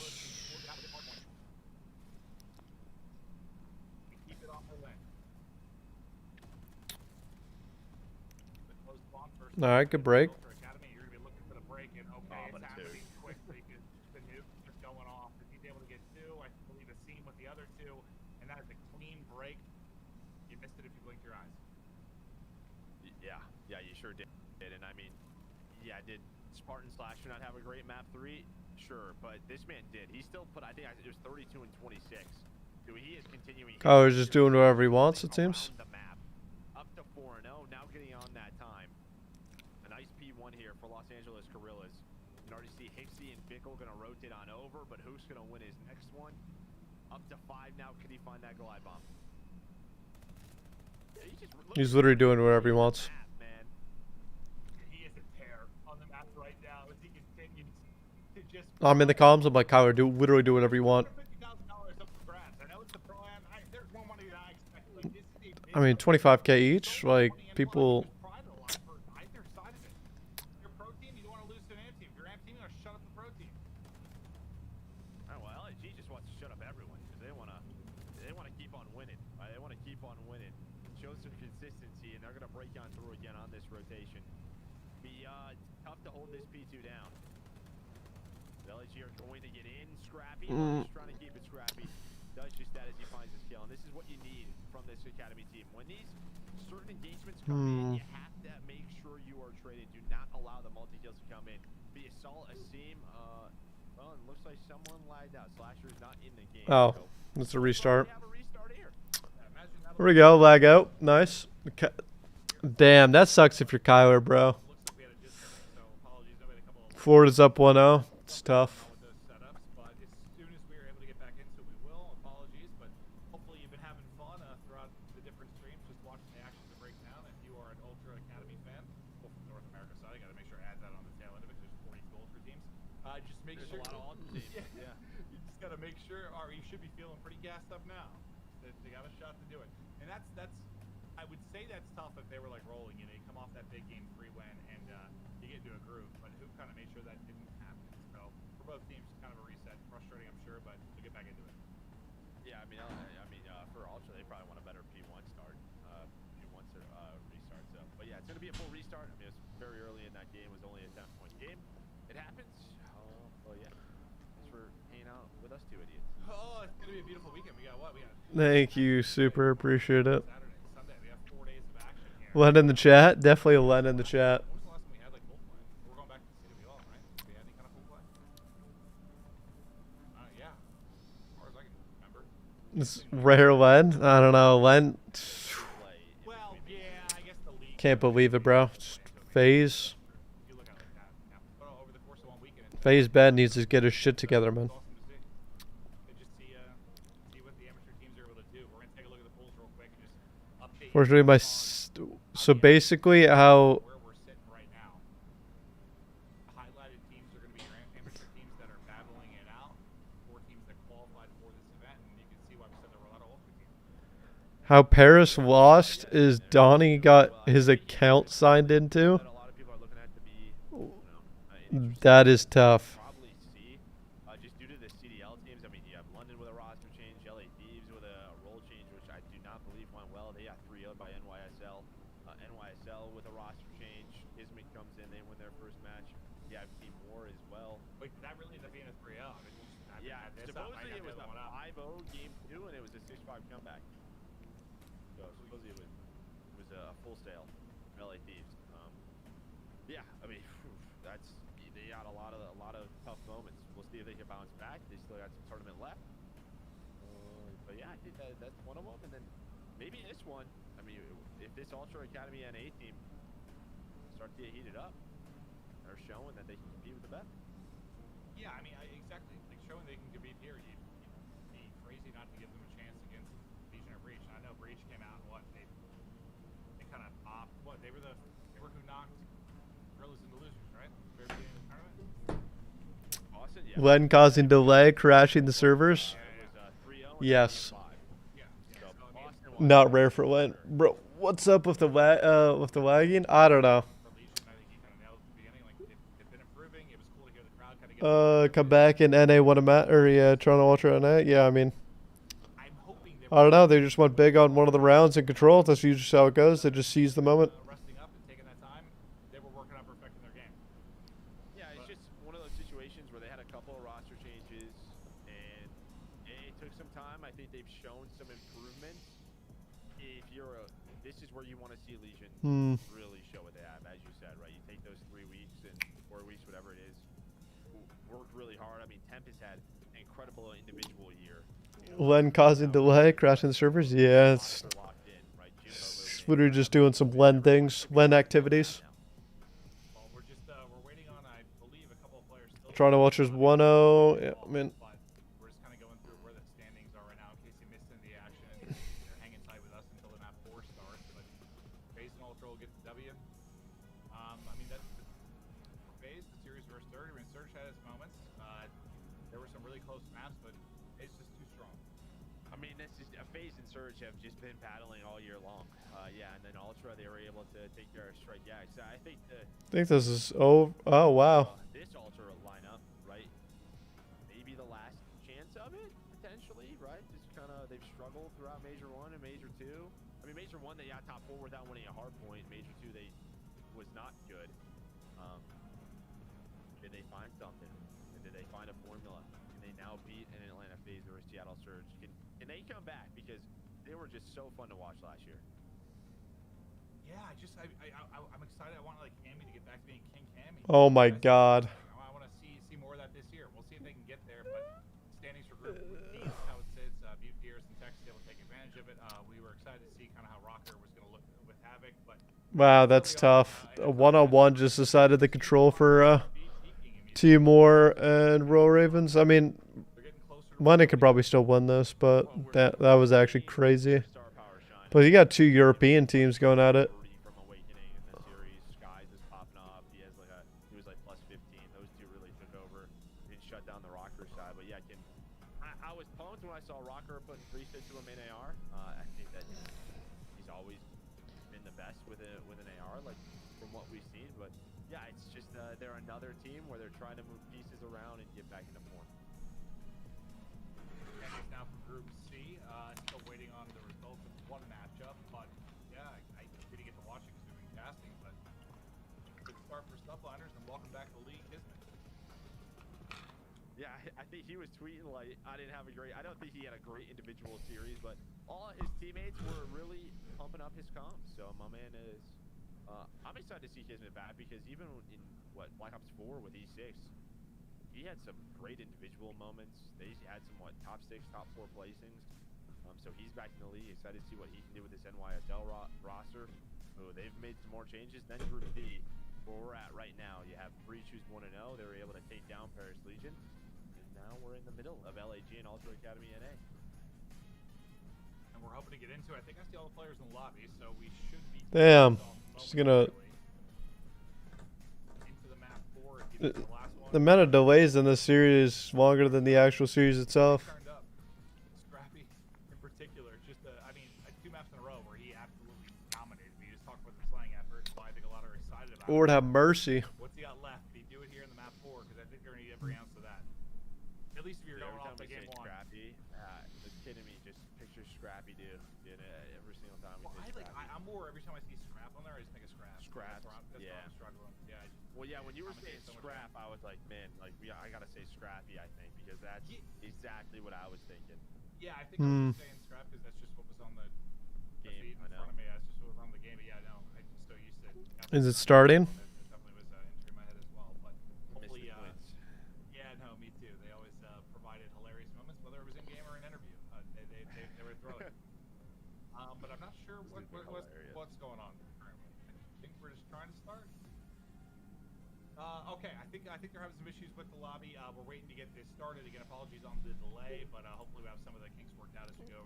All right, good break. You're gonna be looking for the break, and okay, it's happening quickly because the nuke is going off. If he's able to get 2, I believe a seam with the other 2, and that is a clean break. You missed it if you blinked your eyes. Yeah, you sure did. And I mean, yeah, did Spartan Slasher not have a great map 3? Sure, but this man did. He still put, I think it was 32 and 26. Dude, he is continuing. Oh, he's just doing whatever he wants, it seems. The map up to 4-0, now getting on that time. A nice P1 here for Los Angeles Guerrillas. You can already see Hixie and Bickle gonna rotate on over, but who's gonna win his next one? Up to 5 now. Can he find that glide bomb? Yeah, He's literally doing whatever he wants. Man. He is a tear on the map right now as he continues to just. I'm in the comms. I'm like, Kyler, literally do whatever you want. I mean, 25K each. Like, people. Your pro team, you don't want to lose to an amp team. Your amp team, you want to shut up the pro team. Oh, well, LAG just wants to shut up everyone because they want to keep on winning. Right? They want to keep on winning. Show some consistency, and they're going to break on through again on this rotation. Be tough to hold this P2 down. The LAG are going to get in. Scrappy, just trying to keep it scrappy. Does just that as he finds his kill, and this is what you need from this academy team. When these certain engagements come in, you have to make sure you are trading. Do not allow the multi-kills to come in. Be assault, a seam. Well, it looks like someone lagged out. Slasher's not in the game. Oh, that's a restart. We have a restart here. There we go. Lag out. Nice. Damn, that sucks if you're Kyler, bro. Ford is up 1-0. It's tough. Make sure, or you should be feeling pretty gassed up now. They got a shot to do it, and that's. I would say that's tough if they were like rolling. You come off that big game 3 win, and you get into a groove. But who kind of made sure that didn't happen? So for both teams, kind of a reset. Frustrating, I'm sure, but we'll get back into it. Yeah, I mean, for Ultra, they probably want a better P1 start, P1 restart. So, but yeah, it's gonna be a full restart. I mean, it's very early in that game. It was only a 10-point game. It happens. But beautiful weekend. We got what? We got Thank you, super appreciate it. Saturday, Sunday. We have 4 days of action here. Len in the chat, definitely Len in the chat. When was the last time we had like full play? We're going back to CDL, right? We had any kind of full play? Yeah. As far as I can remember. It's rare Len. I don't know, Len. Well, yeah, I guess the league. Can't believe it, bro. Just FaZe. FaZe Bad needs to get his shit together, man. Fortunately, so basically how. Where we're sitting right now. The highlighted teams are going to be your amateur teams that are battling it out. 4 teams that qualified for this event, and you can see why we said there were a lot of ultimate teams. How Paris lost is Donnie got his account signed into. That is tough. Probably see, just due to the CDL teams. I mean, you have London with a roster change, LA Thieves with a role change, which I do not believe went well. They got 3-0'd by NYSL. NYSL with a roster change. Ismic comes in, they win their first match. You have Team War as well. Wait, did that really end up being a 3-0? I mean, yeah, supposedly it was a 5-0 game 2, and it was a 6-5 comeback. So supposedly it was a full sale from LA Thieves. Yeah, I mean, that's. They got a lot of tough moments. We'll see if they can bounce back. They still got some tournament left. But yeah, I think that's one of them. And then maybe this one. I mean, if this Ultra Academy NA team starts to get heated up, they're showing that they can compete with the best. Yeah, I mean, exactly. Like showing they can compete here, you'd be crazy not to give them a chance against Legion or Breach. And I know Breach came out and they kind of popped. What they were who knocked Guerrillas into losers, right? Very beginning of the tournament. Austin, yeah. Len causing delay, crashing the servers. Yes. Not rare for Len. Bro, what's up with the lagging? I don't know. Come back in NA won a match, or yeah, Toronto Ultra NA. Yeah, I mean, I don't know. They just went big on one of the rounds in control. That's usually how it goes. They just seize the moment. Resting up and taking that time, they were working on perfecting their game. Yeah, it's just one of those situations where they had a couple of roster changes, and it took some time. I think they've shown some improvements. If this is where you want to see Legion really show what they have, as you said, right? You take those 3 weeks and 4 weeks, whatever it is. Worked really hard. I mean, Temp has had an incredible individual year. Len causing delay, crashing the servers. Yeah, it's literally just doing some Len things, Len activities. Well, we're waiting on, I believe, a couple of players still. Toronto Ultras 1-0. Yeah, I mean. We're just kind of going through where the standings are right now in case you missed in the action. And they're hanging tight with us until the map 4 starts. But FaZe and Ultra will get the W. I mean, that's FaZe, the series versus Surge. I mean, Surge had its moments. There were some really close maps, but it's just too strong. I mean, this is FaZe and Surge have just been battling all year long. Yeah, and then Ultra, they were able to take care of Strike. Yeah, so I think this is oh wow. This Ultra lineup, right? Maybe the last chance of it potentially, right? Just kind of they've struggled throughout Major 1 and Major 2. I mean, Major 1 they got top 4 without winning a hard point. Major 2 they was not good. Did they find something? Did they find a formula? Can they now beat an Atlanta FaZe or a Seattle Surge? Can they come back? Because they were just so fun to watch last year. Yeah, I'm excited. I want like Cammy to get back to being King Cammy. Oh my God. I want to see more of that this year. We'll see if they can get there. But standings for Group D, how it sits. Butte Pierce and Texas able to take advantage of it. We were excited to see kind of how Rocker was going to look with Havoc, but. Wow, that's tough. A 1-on-1 just decided the control for Team War and Royal Ravens. I mean, London could probably still win this, but that was actually crazy. But you got 2 European teams going at it. I was pumped when I saw Rocker putting 3 to him in AR. I think that he's always been the best with an AR, like from what we've seen. But yeah, it's just they're another team where they're trying to move pieces around and get back into form. Now from Group C, still waiting on the results of one matchup, but yeah, I didn't get to watch it because we've been casting. But good start for Subliners, and welcome back to the league, isn't it? Yeah, I think he was tweeting like, I don't think he had a great individual series, but all his teammates were really pumping up his comp. So my man is, I'm excited to see Kismet back because even in Black Ops 4 with E6, he had some great individual moments. They had some top 6, top 4 placings. So he's back in the league. Excited to see what he can do with this NYSL roster. So they've made some more changes. Then Group D, where we're at right now, you have Bree choose 1-0. They were able to take down Paris Legion. Now we're in the middle of LAG and Ultra Academy NA. And we're hoping to get into it. I think I see all the players in the lobby, so we should be... Damn. Just gonna... Into the map 4 and get into the last one. The amount of delays in this series is longer than the actual series itself. Scrappy, in particular, just, I mean, 2 maps in a row where he absolutely dominated. We just talked about the slaying effort, so I think a lot are excited about it. Lord have mercy. What's he got left? Did he do it here in the map 4? Because I think they're going to need every ounce of that. At least if you're going off the game 1. Scrappy, the kid in me just pictures Scrappy, dude. Every single time we say Scrappy. I'm more, every time I see Scrap on there, I just think of Scrap. Scrap, That's yeah. what I'm struggling. Yeah. Well, yeah, when you were saying Scrap, I was like, man, like, I gotta say Scrappy, I think, because that's exactly what I was thinking. Yeah, I think I was saying Scrap because that's just what was on the game. In front of me. That's just what was on the game. But yeah, no, I'm so used to it. Is it starting? It definitely was entering my head as well. But hopefully, yeah, no, me too. They always provided hilarious moments, whether it was in game or an interview. They were throwing. But I'm not sure what's going on currently. I think we're just trying to start. Okay, I think they're having some issues with the lobby. We're waiting to get this started. Again, apologies on the delay, but hopefully we have some of the kinks worked out as we go.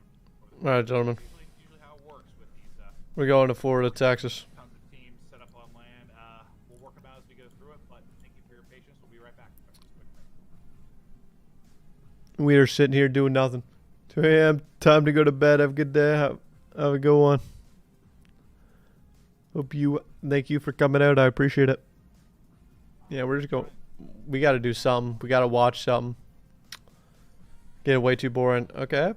All right, gentlemen. Usually how it works with these. We're going to Florida, Texas. Tons of teams set up on land. We'll work them out as we go through it, but thank you for your patience. We'll be right back. We are sitting here doing nothing. 2 a.m. Time to go to bed. Have a good day. Have a good one. Thank you for coming out. I appreciate it. Yeah, we're just going. We got to do something. We got to watch something. Get way too boring. Okay.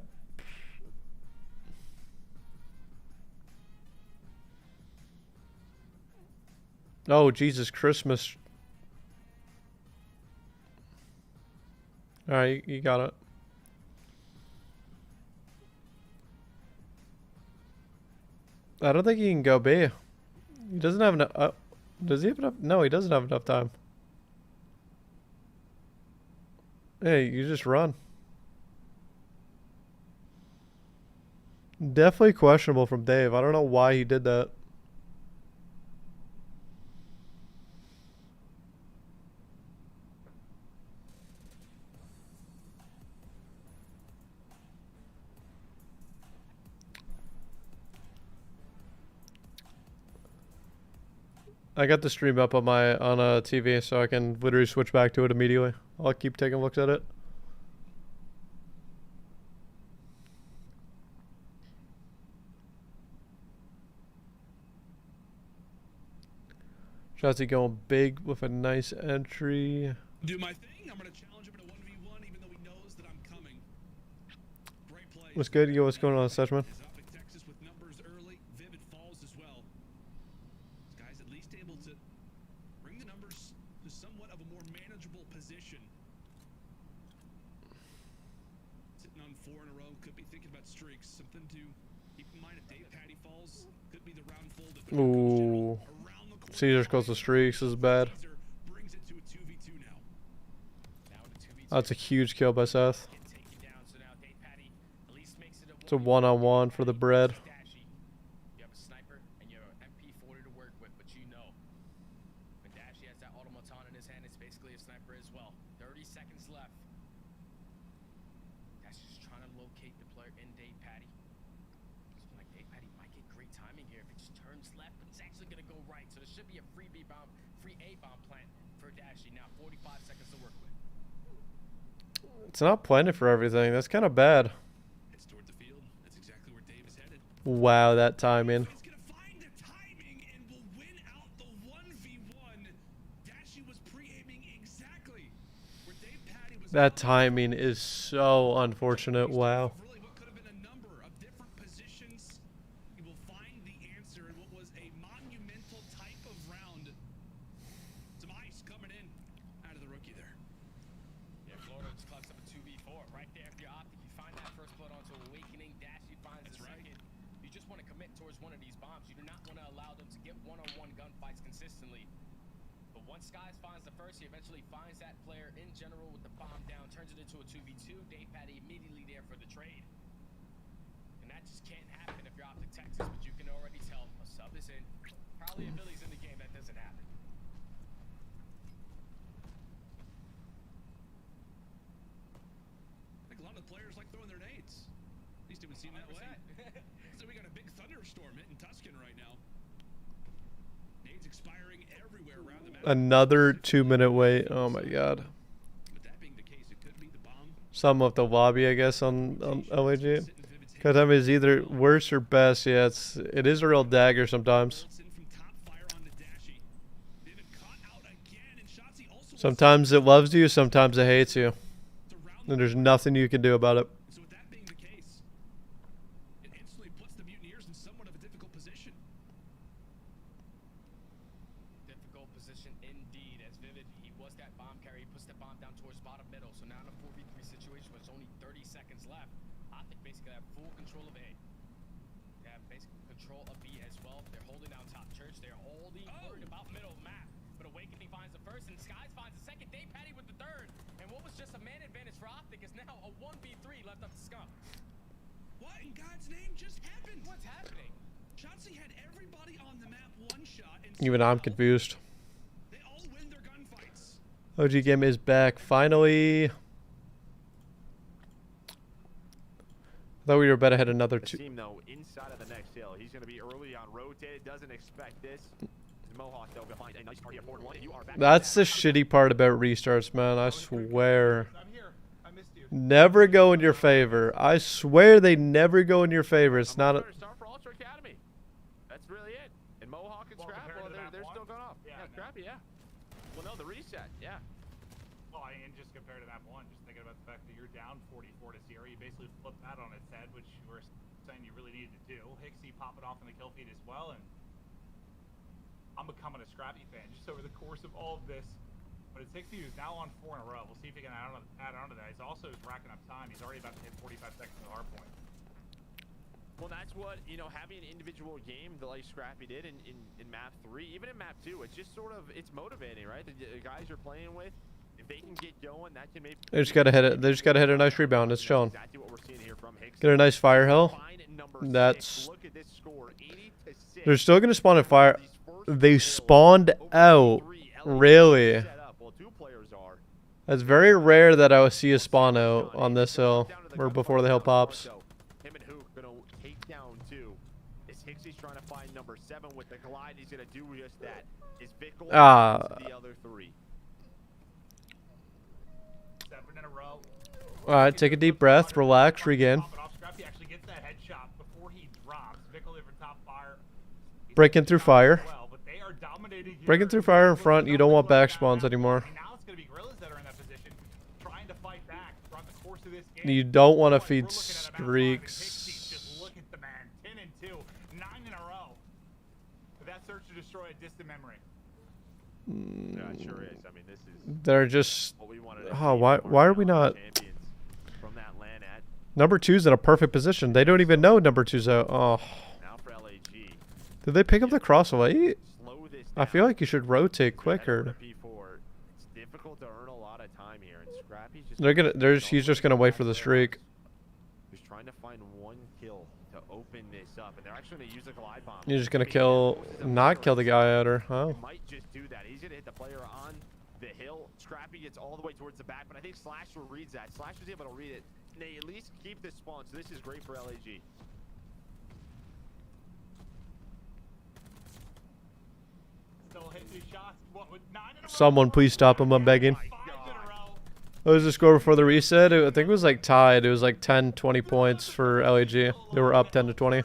Oh, Jesus, Christmas. All right, you got it. I don't think he can go B. He doesn't have enough. Does he have enough? No, he doesn't have enough time. Hey, you just run. Definitely questionable from Dave. I don't know why he did that. I got the stream up on a TV, so I can literally switch back to it immediately. I'll keep taking looks at it. Shotzi going big with a nice entry. Do my thing. I'm gonna challenge him in a 1v1, even though he knows that I'm coming. Great play. What's good? Yo, what's going on, Seshman? Texas with numbers early. Vivid falls as well. This guy's at least able to bring the numbers to somewhat of a more manageable position. Sitting on 4 in a row, could be thinking about streaks. Something to keep in mind if Dave Patty falls, could be the round fold. Ooh. Caesar's close to streaks. This is bad. That's a huge kill by Seth. It's a one-on-one for the bread. You have a sniper and your MP40 to work with, but you know when Dashy has that automaton in his hand, it's basically a sniper as well. 30 seconds left. Dashy's just trying to locate the player in Dave Patty. Looking like Dave Patty might get great timing here if it just turns left, but it's actually gonna go right. So there should be a free B bomb, free A bomb plant for Dashy. Now 45 seconds to work with. It's not planted for everything. That's kind of bad. It's toward the field. That's exactly where Dave is headed. Wow, that timing. He's gonna find the timing and will win out the 1v1. Dashy was pre-aiming exactly where Dave Patty was. That timing is so unfortunate. Wow. Really, what could have been a number of different positions. He will find the answer in what was a monumental type of round. Some ice coming in out of the rookie there. Yeah, Florida's right there. If you're Optic, you find that first blood onto Awakening. Dashy finds the second. You just want to commit towards one of these bombs. You do not want to allow them to get one-on-one gunfights consistently. But once Skies finds the first, he eventually finds that player in general with the bomb down, turns it into a 2v2. Dave Patty immediately there for the trade. And that just can't happen if you're Optic Texas, but you can already tell a sub is in. Probably a Billy's in the game, that doesn't happen. Like a lot of the players like throwing their nades. At least it would seem that way. So we got a big thunderstorm hitting Tuscan right now. Nades expiring everywhere around the map. Another 2-minute wait. Oh my god. Some of the lobby, I guess, on LAG. Because I mean, it's either worse or best. Yeah, it is a real dagger sometimes. Sometimes it loves you, sometimes it hates you. And there's nothing you can do about it. So with that being the case, it instantly puts the Mutineers in somewhat of a difficult position. Difficult position indeed, as Vivid, he was that bomb carrier, he puts the bomb down towards bottom middle, so now in a 4v3 situation with only 30 seconds left, Optic basically have full control of A. They have basic control of B as well. They're holding down top church, they're holding worried about middle map, but Awakening finds the first, and Skies finds the second, Dave Patty with the third, and what was just a man advantage for Optic is now a 1v3 left up to Scum. What in God's name just happened? What's happening? Shotzzy had everybody on the map one shot, and Even I'm confused. they all win their gunfights. OG game is back finally. I thought we were about to hit another two. Team though inside of the next hill. He's going to be early on rotated. Doesn't expect this. Mohawk though will find a nice party of 4-1. You are back. That's the shitty part about restarts, man. I swear. I'm here. I missed you. Never go in your favor. I swear they never go in your favor. It's not a... Start for Ultra Academy. That's really it. And Mohawk and Scrap, well, they're still going off. Yeah, Scrappy, yeah. Well, no, the reset, yeah. Well, and just compared to map 1, just thinking about the fact that you're down 44 to 0, you basically flipped that on its head, which you were saying you really needed to do. Hixie popping off in the kill feed as well, and I'm becoming a Scrappy fan just over the course of all of this. But it's Hixie who's now on 4 in a row. We'll see if he can add on to that. He's also racking up time. He's already about to hit 45 seconds of the hard point. Well, that's what, you know, having an individual game the like Scrappy did in map 3, even in map 2, it's just sort of, it's motivating, right? The guys you're playing with, if they can get going, that can maybe... They just gotta hit it. They just gotta hit a nice rebound. It's chilling. Exactly what we're seeing here from Hixie. Get a nice fire hill. That's... They're still gonna spawn at fire. They spawned out. Really? That's very rare that I would see a spawn out on this hill or before the hill pops. Him and Hook gonna take down 2. Is Hixie's trying to find number 7 with the glide? He's gonna do just that. Is Bickle the other 3? 7 in a row. All right, take a deep breath, relax, regain. Scrappy actually gets that headshot before he drops. Bickle over top fire. Breaking through fire. Breaking through fire in front, you don't want back spawns anymore. Now it's going to be Guerrillas that are in that position, trying to fight back throughout the course of this game. You don't want to feed streaks. Just look at the man, 10 and 2, 9 in a row. But that search to destroy a distant memory. Yeah, it sure is. I mean, this is... They're just... What we wanted Oh, why are we not... From that land at... Number 2's in a perfect position. They don't even know number 2's out. Oh. Now for LAG. Did they pick up the cross late? I feel like you should rotate quicker. It's difficult to earn a lot of time here, and Scrappy's just he's just gonna wait for the streak. He's trying to find 1 kill to open this up, and they're actually gonna use a glide bomb. You're just gonna not kill the guy at her. Oh. Might just do that. He's gonna hit the player on the hill. Scrappy gets all the way towards the back, but I think Slasher reads that. Slasher's able to read it, and they at least keep this spawn. So this is great for LAG. Someone please stop him, I'm begging. What was the score before the reset? I think it was like tied. It was like 10, 20 points for LAG. They were up 10 to 20. I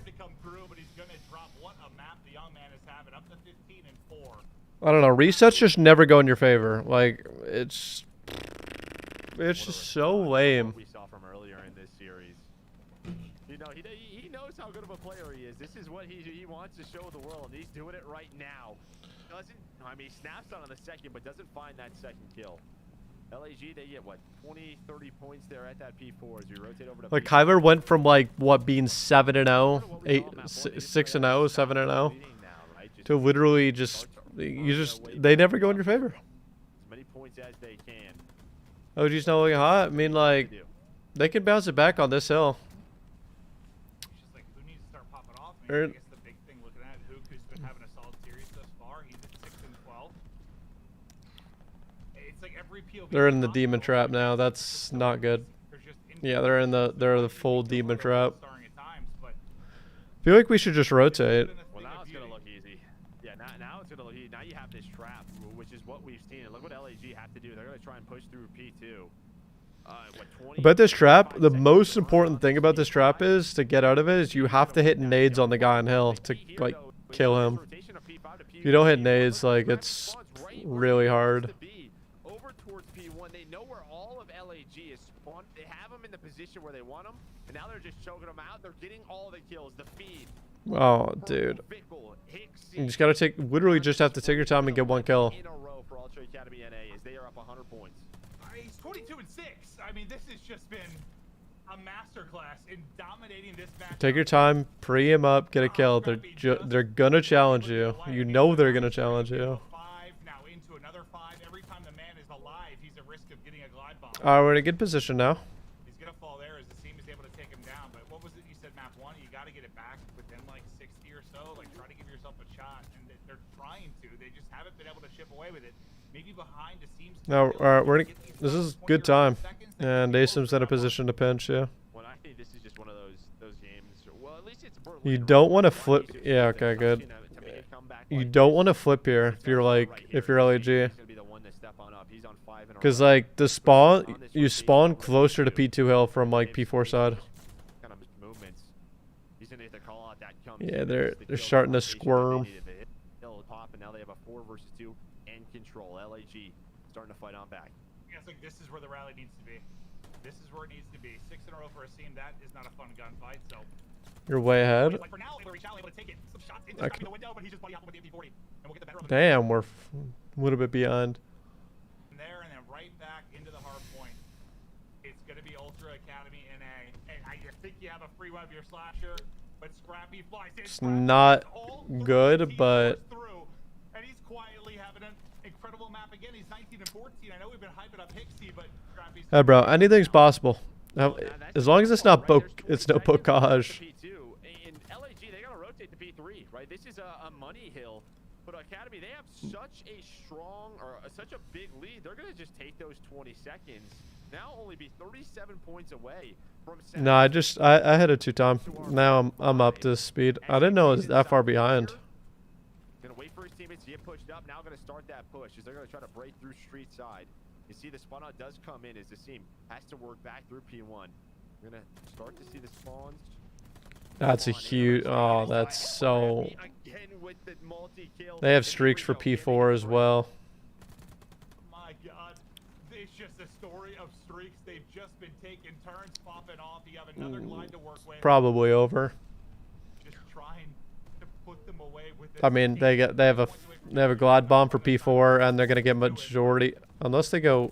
don't know. Resets just never go in your favor. Like, it's just so lame. We saw from earlier in this series. You know, he knows how good of a player he is. This is what he wants to show the world, and he's doing it right now. I mean, he snaps on the second, but doesn't find that second kill. LAG, they get, what, 20, 30 points there at that P4 as we rotate over to Like P5. Kyler went from like what being 7-0, 6-0, 7-0, to literally just they never go in your favor. As many points as they can. OG's not looking hot. I mean, like they can bounce it back on this hill. It's just like who needs to start popping off? I mean, I guess the big thing looking at Hook, who's been having a solid series thus far. He's at 6-12. It's like every POV. They're in the demon trap now. That's not good. Yeah, they're the full demon trap. I feel like we should just rotate. Well, now it's gonna look easy. Yeah, now it's gonna look easy. Now you have this trap, which is what we've seen. And look what LAG have to do. They're gonna try and push through P2. About this trap, the most important thing about this trap is to get out of it is you have to hit nades on the guy on hill to like kill him. If you don't hit nades, like it's really hard. Over towards P1, they know where all of LAG is spawned. They have them in the position where they want them, and now they're just choking them out. They're getting all the kills. The feed. Oh, dude. You just gotta literally just have to take your time and get one kill. In a row for Ultra Academy NA as they are up 100 points. He's 22-6. I mean, this has just been a masterclass in dominating this match. Take your time, pre him up, get a kill. They're gonna challenge you. You know they're gonna challenge you. Now into another 5. Every time the man is alive, he's at risk of getting a glide bomb. Alright, we're in a good position now. He's gonna fall there as the team is able to take him down. But what was it you said, map 1? You got to get it back within like 60 or so. Like try to give yourself a shot, and they're trying to. They just haven't been able to chip away with it. Maybe behind the seams. No, this is good time, and Asim's in a position to pinch. Yeah. Well, I think this is just one of those games. Well, at least it's. You don't want to flip. Yeah. Okay. Good. You don't want to flip here if you're LAG. Because like the spawn, you spawn closer to P2 hill from like P4 side. Yeah, they're starting to squirm. Now they have a 4 versus 2 and control. LAG starting to fight on back. I think this is where the rally needs to be. This is where it needs to be. 6 in a row for a team. That is not a fun gunfight. So you're way ahead. like for now, able to reach out, able to take it. Some shots into the window, but he's just buddy hopping with the MP40, and we'll get the better of it. Damn, we're a little bit behind. There and then right back into the hard point. It's gonna be Ultra Academy NA, and I think you have a free web your slasher, but Scrappy flies in. It's not good, but And he's quietly having an incredible map again. He's 19 and 14. I know we've been hyping up Hixie, but Scrappy's. Hey, bro, anything's possible. As long as it's not it's no bocage. In LAG, they gotta rotate to P3, right? This is a money hill, but Academy, they have such a strong or such a big lead. They're gonna just take those 20 seconds. Now only be 37 points away from. No, I hit it 2 times. Now I'm up to speed. I didn't know it was that far behind. Gonna wait for his teammates to get pushed up. Now gonna start that push as they're gonna try to break through street side. You see the spawn out does come in as the team has to work back through P1. We're gonna start to see the spawns. That's a huge. Oh, that's so. They have streaks for P4 as well. My God, it's just a story of streaks. They've just been taking turns popping off. You have another glide to work with. Probably over. Just trying to put them away with this. I mean, they have a glide bomb for P4, and they're gonna get majority unless they go.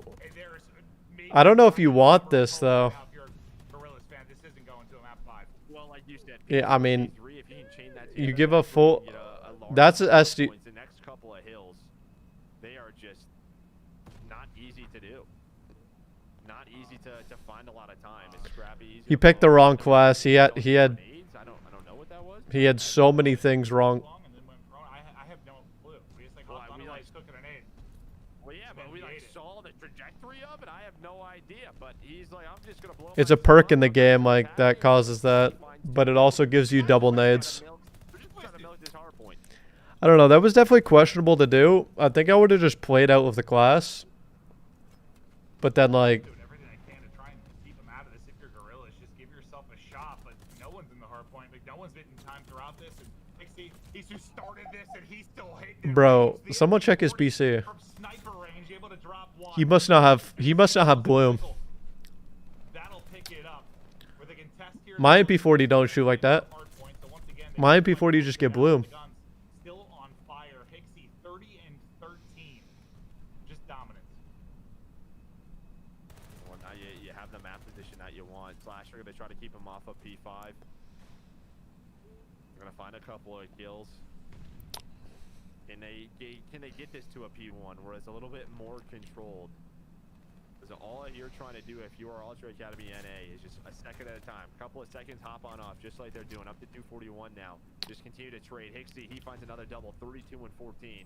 I don't know if you want this though. Guerrillas fan, this isn't going to a map 5. Well, like you said, yeah, I mean, you give a full. That's an SD. The next couple of hills, they are just not easy to do. Not easy to find a lot of time. It's Scrappy. He picked the wrong class. He had. I don't know what that was. He had so many things wrong. I have no clue. We just like hopped on and took a nade. Well, yeah, but we like saw the trajectory of it. I have no idea, but he's like, I'm just gonna blow. It's a perk in the game like that causes that, but it also gives you double nades. I don't know. That was definitely questionable to do. I think I would have just played out with the class, but then like. Doing everything I can to try and keep them out of this. If you're Guerrillas, just give yourself a shot. But no one's in the hard point. Like no one's hitting time throughout this. And Pixie, he's just started this, and he's still hitting. Bro, someone check his BC. From sniper range, able to drop one. He must not have bloom. That'll pick it up. Where they can test here. My MP40 don't shoot like that. My MP40 just get bloom. Still on fire. Hixie 30 and 13. Just dominance. have the map position that you want. Slash are going to try to keep him off of P5. They're going to find a couple of kills. Can they get this to a P1 where it's a little bit more controlled? Because all you're trying to do if you are Ultra Academy NA is just a second at a time. A couple of seconds, hop on off, just like they're doing. Up to 241 now. Just continue to trade. Hixie, he finds another double, 32 and 14.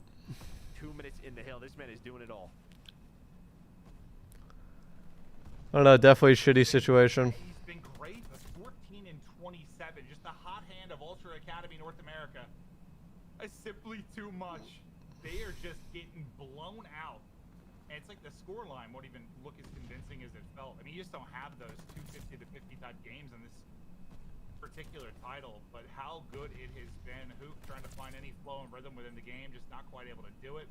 2 minutes in the hill. This man is doing it all. I don't know, definitely a shitty situation. He's been great. 14 and 27. Just the hot hand of Ultra Academy North America. It's simply too much. They are just getting blown out. And it's like the score line won't even look as convincing as it felt. I mean, you just don't have those 250 to 50 type games in this particular title. But how good it has been. Hook trying to find any flow and rhythm within the game, just not quite able to do it.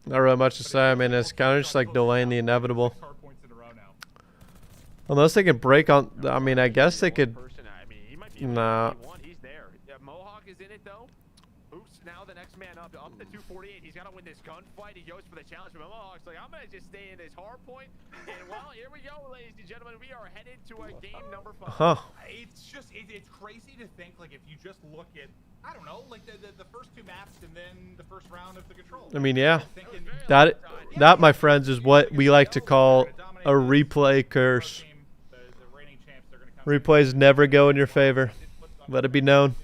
Not really much to say. I mean, it's kind of just like delaying the inevitable. Unless they can break on. I mean, I guess they could. Nah. He's there. Yeah, Mohawk is in it though. Hook's now the next man up to 248. He's got to win this gunfight. He goes for the challenge, but Mohawk's like, I'm gonna just stay in this hard point. And well, here we go, ladies and gentlemen. We are headed to a game number 5. Huh. It's just it's crazy to think, like, if you just look at, I don't know, like the first 2 maps and then the first round of the control. I mean, yeah. That, my friends, is what we like to call a replay curse. Replays never go in your favor. Let it be known.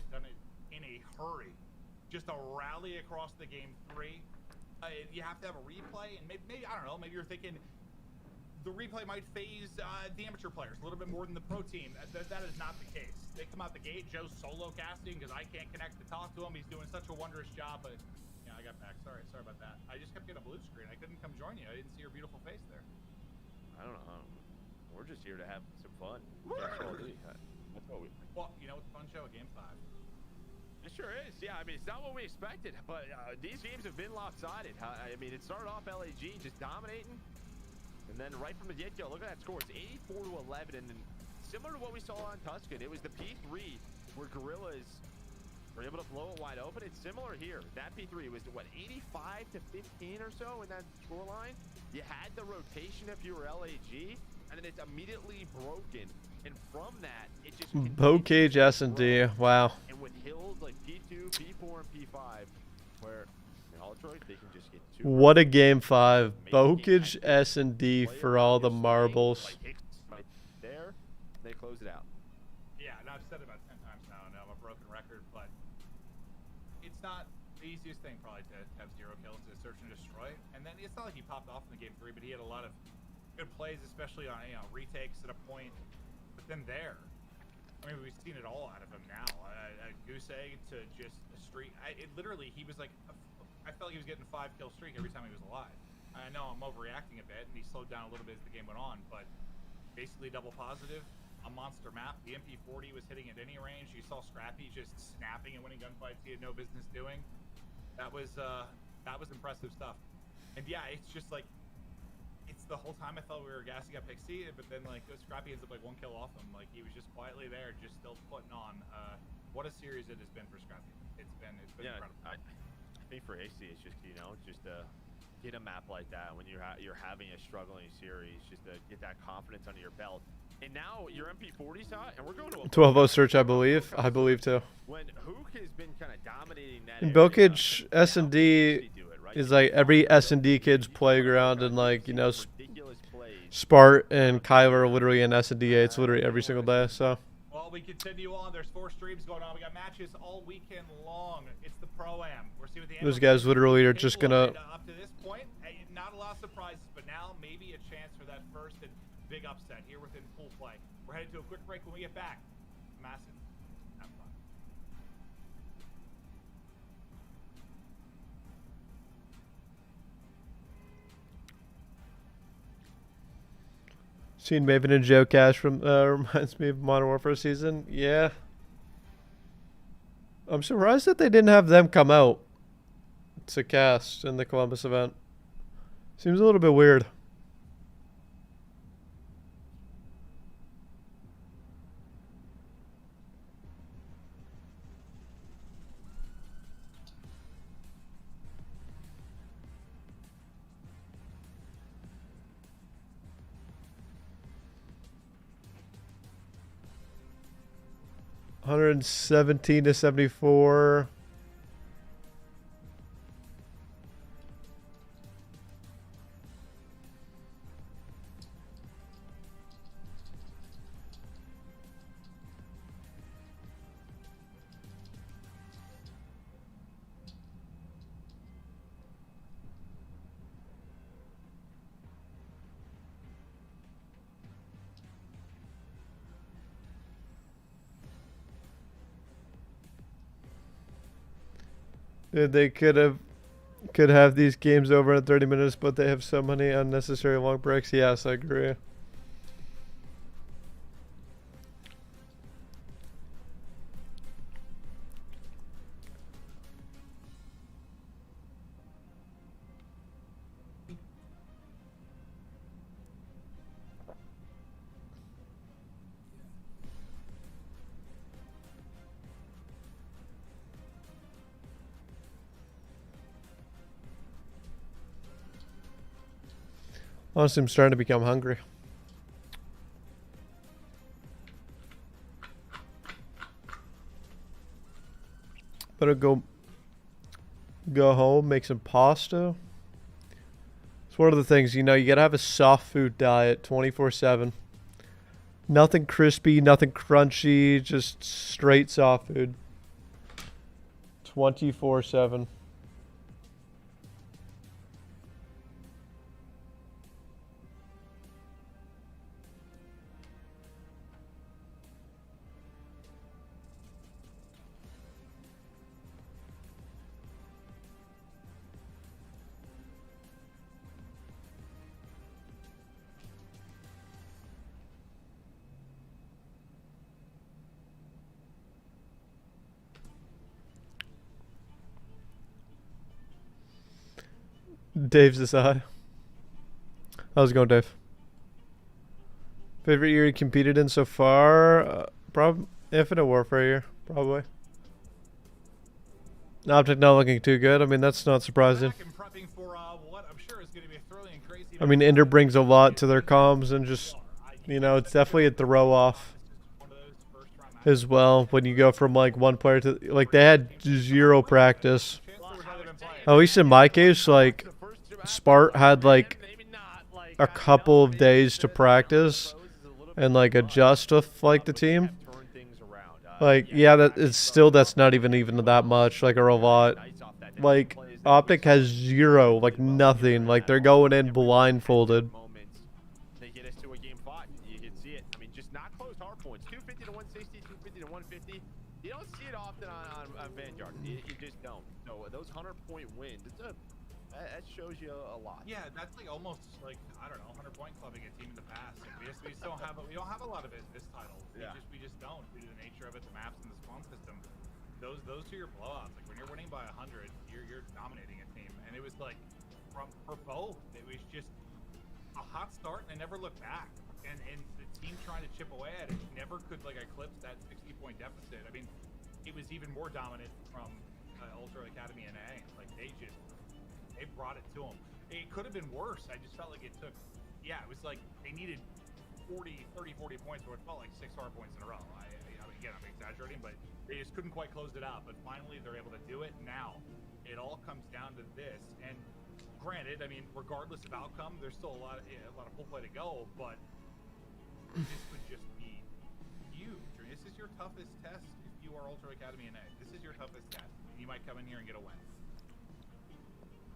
In a hurry, just a rally across the game 3. You have to have a replay, and maybe I don't know. Maybe you're thinking the replay might phase the amateur players a little bit more than the pro team. That is not the case. They come out the gate. Joe's solo casting because I can't connect to talk to him. He's doing such a wondrous job. But yeah, I got back. Sorry about that. I just kept getting a blue screen. I couldn't come join you. I didn't see your beautiful face there. I don't know. We're just here to have some fun. Well, you know, it's a fun show at Game 5. It sure is. Yeah, I mean, it's not what we expected, but these games have been lopsided. I mean, it started off LAG just dominating, and then right from the get-go, look at that score. It's 84 to 11, and then similar to what we saw on Tuscan, it was the P3 where Guerrillas were able to blow it wide open. It's similar here. That P3 was, what, 85 to 15 or so in that scoreline? You had the rotation if you were LAG, and then it's immediately broken. And from that, it just Bocage S&D. Wow. And with hills like P2, P4, and P5, where in Ultra they can just get 2. What a game 5. Bocage S&D for all the marbles. Right there, they close it out. Yeah, and I've said it about 10 times now. I know I'm a broken record, but it's not the easiest thing probably to have 0 kills to search and destroy. And then it's not like he popped off in the game 3, but he had a lot of good plays, especially on retakes at a point. But then there, I mean, we've seen it all out of him now. A goose egg to just a streak. Literally, he was like, I felt like he was getting a 5-kill streak every time he was alive. I know I'm overreacting a bit, and he slowed down a little bit as the game went on, but basically double positive, a monster map. The MP40 was hitting at any range. You saw Scrappy just snapping and winning gunfights he had no business doing. That was impressive stuff. And yeah, it's just like, it's the whole time I thought we were gassing up Pixie, but then like Scrappy ends up like 1 kill off him. Like he was just quietly there, just still putting on. What a series it has been for Scrappy. It's been yeah, incredible. I think for AC, it's just just get a map like that when you're having a struggling series, just to get that confidence under your belt. And now your MP40's hot, and we're going to a 12-0 search, I believe. I believe too. When Hook has been kind of dominating that. And Bocage S&D is like every S&D kid's playground, and like, you know, Spart and Kyler are literally in S&D. It's literally every single day. So. Well, we continue on. There's 4 streams going on. We got matches all weekend long. It's the Pro-Am. We're seeing what the those guys literally are just gonna. Up to this point, not a lot of surprises, but now maybe a chance for that first and big upset here within pool play. We're headed to a quick break. When we get back, massive. Have fun. Seeing Maven and Joe Cash from reminds me of Modern Warfare season. Yeah. I'm surprised that they didn't have them come out to cast in the Columbus event. Seems a little bit weird. 117 to 74. They could have these games over in 30 minutes, but they have so many unnecessary long breaks. Yes, I agree. Honestly, I'm starting to become hungry. Better go home, make some pasta. It's one of the things, you know, you gotta have a soft food diet 24/7. Nothing crispy, nothing crunchy, just straight soft food. 24/7. Dave's this high. How's it going, Dave? Favorite year you competed in so far? Infinite Warfare year, probably. Optic not looking too good. I mean, that's not surprising. I mean, Ender brings a lot to their comms, and just, you know, it's definitely a throw off as well when you go from like one player to, like, they had zero practice. At least in my case, like, Spart had like a couple of days to practice and like adjust with like the team. Like, yeah, that's not even that much, like, or a lot. Like, Optic has zero, like nothing. Like, they're going in blindfolded. They get us to a game 5. You can see it. I mean, just not close hard points. 250 to 160, 250 to 150. You don't see it often on Vanguard. You just don't. So those 100-point wins, that shows you a lot. Yeah, that's like almost like, I don't know, 100-point clubbing a team in the past. And we just don't have a lot of it this title. Yeah. We just don't due to the nature of it, the maps and the spawn system. Those are your blowouts. Like when you're winning by 100, you're dominating a team. And it was like for both, it was just a hot start and they never looked back. And the team trying to chip away at it never could like eclipse that 60-point deficit. I mean, it was even more dominant from Ultra Academy and A. Like they brought it to them. It could have been worse. I just felt like it took, yeah, it was like they needed 40 points, or it felt like 6 hard points in a row. Again, I'm exaggerating, but they just couldn't quite close it out. But finally, they're able to do it. Now, it all comes down to this. And granted, I mean, regardless of outcome, there's still a lot of full play to go. But this would just be huge. This is your toughest test if you are Ultra Academy and A. This is your toughest test. You might come in here and get a win.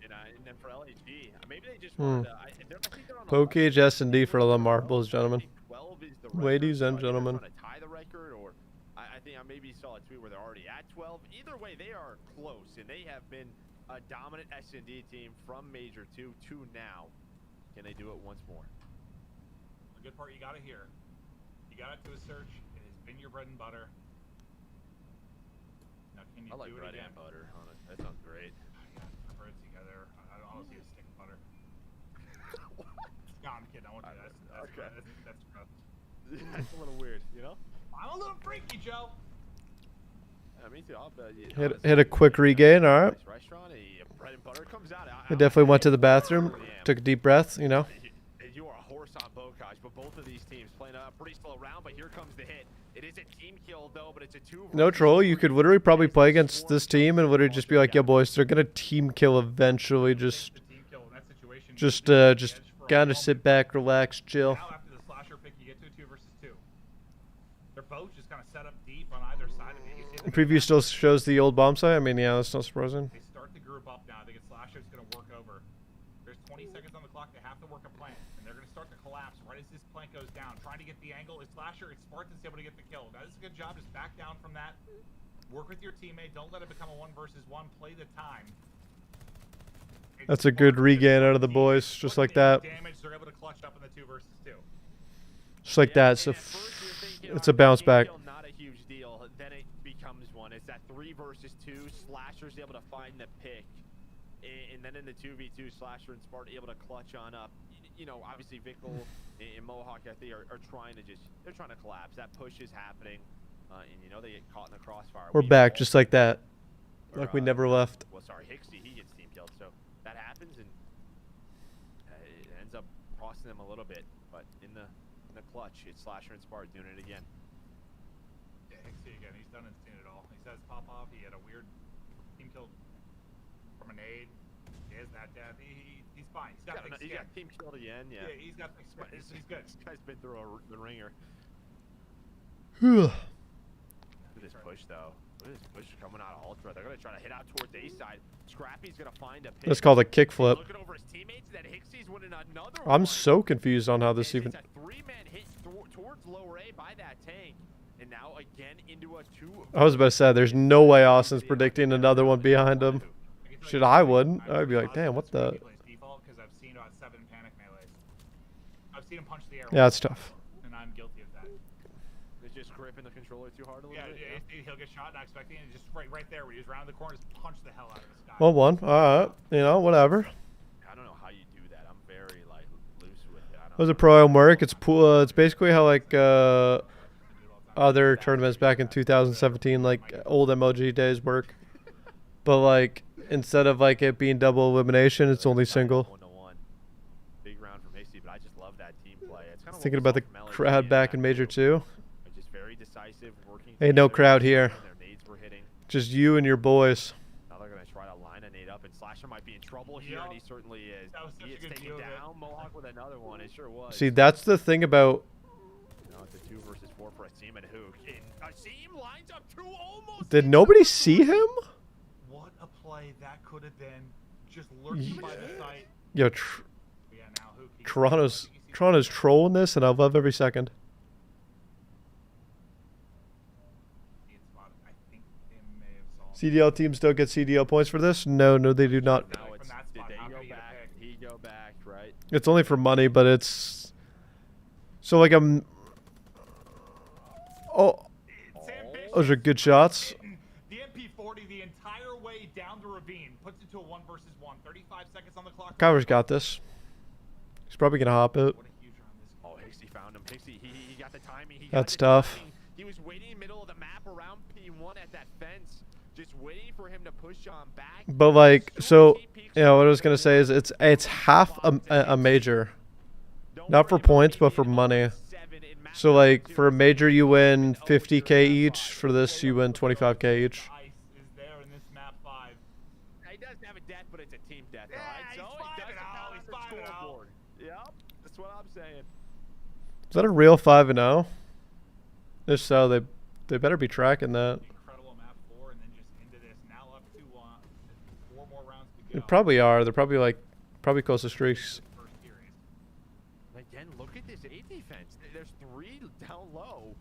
And then for LHG, maybe they just wanted to, I think they're on Pokage S&D for the marbles, gentlemen. 12 is the Ladies and gentlemen. Trying to tie the record, or I think I maybe saw a tweet where they're already at 12. Either way, they are close, and they have been a dominant S&D team from Major 2 to now. Can they do it once more? The good part you got to hear. You got it to a search. It has been your bread and butter. Now, can you I like do it bread again? and butter on it. That sounds great. Bread together. I don't want to see a stick of butter. No, I'm kidding. I won't do that. That's gross. That's a little weird, you know? I'm a little freaky, Joe. Me too. I'll bet you. Hit a quick regain, all right. Restaurant, bread and butter comes out. I definitely went to the bathroom, took a deep breath, you know. You are a horse on Bocage, but with both of these teams playing a pretty slow round, but here comes the hit. It is a team kill though, but it's a 2. No troll, you could literally probably play against this team and literally just be like, yo boys, they're gonna team kill eventually. Just gotta sit back, relax, chill. Now after the slasher pick, you get to a 2 versus 2. They're both just kind of set up deep on either side of it. The preview still shows the old bomb site. I mean, yeah, that's not surprising. They start to group up now. I think it's slasher's going to work over. There's 20 seconds on the clock. They have to work a plant, and they're going to start to collapse right as this plant goes down. Trying to get the angle. It's slasher. It's Spartan's able to get the kill. That is a good job. Just back down from that. Work with your teammate. Don't let it become a 1 versus 1. Play the time. That's a good regain out of the boys, just like that. Damage. They're able to clutch up in the 2 versus 2. Just like that. So it's a bounce back. Not a huge deal. Then it becomes one. It's that 3 versus 2. Slasher's able to find the pick, and then in the 2v2, Slasher and Spartan able to clutch on up. You know, obviously Vickle and Mohawk, I think, are trying to they're trying to collapse. That push is happening, and you know they get caught in the crossfire. We're back, just like that, like we never left. Well, sorry, Hixie, he gets team killed, so that happens, and it ends up costing them a little bit. But in the clutch, it's Slasher and Spartan doing it again. Yeah, Hixie again. He's done and seen it all. He says pop off. He had a weird team kill from a nade. He has that death. He's fine. He's got He got team killed again. Yeah. Yeah, he's got he's good. This guy's been through the ringer. Look at this push though. Look at this push coming out of Ultra. They're gonna try to hit out towards A side. Scrappy's gonna find a pick. That's called a kickflip. Looking over his teammates, that Hixie's winning another I'm so confused on how this even. It's a 3-man hit towards lower A by that tank, and now again into a 2. I was about to say, there's no way Austin's predicting another one behind him. Shit, I wouldn't. I'd be like, damn, what the? Because I've seen about 7 panic melees. I've seen him punch the air. Yeah, it's tough. And I'm guilty of that. It's just gripping the controller too hard a little bit. Yeah, he'll get shot, not expecting it. Just right there, where he's around the corner, just punch the hell out of this guy. Well, one. All right. You know, whatever. I don't know how you do that. I'm very like loose with it. It was a Pro-Am work. It's it's basically how like other tournaments back in 2017, like old MLG days work, but like instead of like it being double elimination, it's only single. 1-1. Big round from Hasty, but I just love that team play. It's kind of Thinking about the crowd back in Major 2. Just very decisive, working. Ain't no crowd here. Their nades were hitting. Just you and your boys. Now they're gonna try to line a nade up, and Slasher might be in trouble here, and he certainly is. He gets taken down. Mohawk with another one. It sure was. See, that's the thing about. Now it's a 2 versus 4 for Asim and Hook. Asim lines up 2 almost. Did nobody see him? What a play that could have been, just lurking by the site. Yo, Toronto's trolling this, and I love every second. CDL teams don't get CDL points for this? No, they do not. Now it's, did they go back? He go back, right? It's only for money, but it's so like those are good shots. The MP40 the entire way down the ravine puts it to a 1 versus 1. 35 seconds on the clock. Kyver's got this. He's probably gonna hop it. Oh, Hixie found him. Hixie, he got the timing. That's tough. He was waiting in the middle of the map around P1 at that fence, just waiting for him to push on back. But like, so you know what I was gonna say is it's half a major, not for points but for money. So like for a major you win 50K each. For this you win 25K each. He does have a death, but it's a team death, right? So it doesn't count as a scoreboard. Yep, that's what I'm saying. Is that a real 5-0? If so, they better be tracking that. Incredible map 4, and then just into this. Now up to 4 more rounds to go. They probably are. They're probably close to streaks. Again, look at this A defense. There's 3 down low,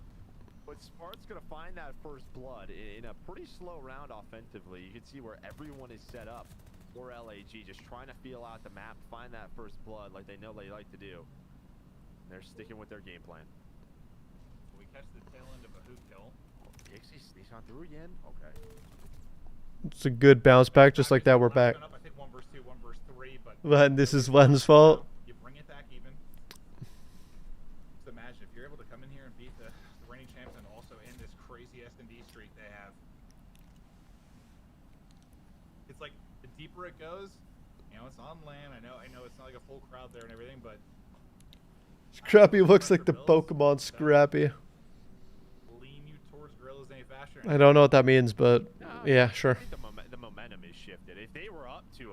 but Spart's gonna find that first blood in a pretty slow round offensively. You can see where everyone is set up for LAG, just trying to feel out the map, find that first blood like they know they like to do. They're sticking with their game plan. We catch the tail end of a hoop kill. Hixie sneaks on through again. Okay. It's a good bounce back, just like that. We're back. I think 1 versus 2, 1 versus 3, but Len, this is Len's fault. you bring it back even. Just imagine if you're able to come in here and beat the reigning champs and also end this crazy S&D streak they have. It's like the deeper it goes, you know, it's on land. I know it's not like a full crowd there and everything, but Scrappy looks like the Pokemon Scrappy. Lean you towards Guerrillas any faster. I don't know what that means, but yeah, sure. I think the momentum is shifted. If they were up 2-0,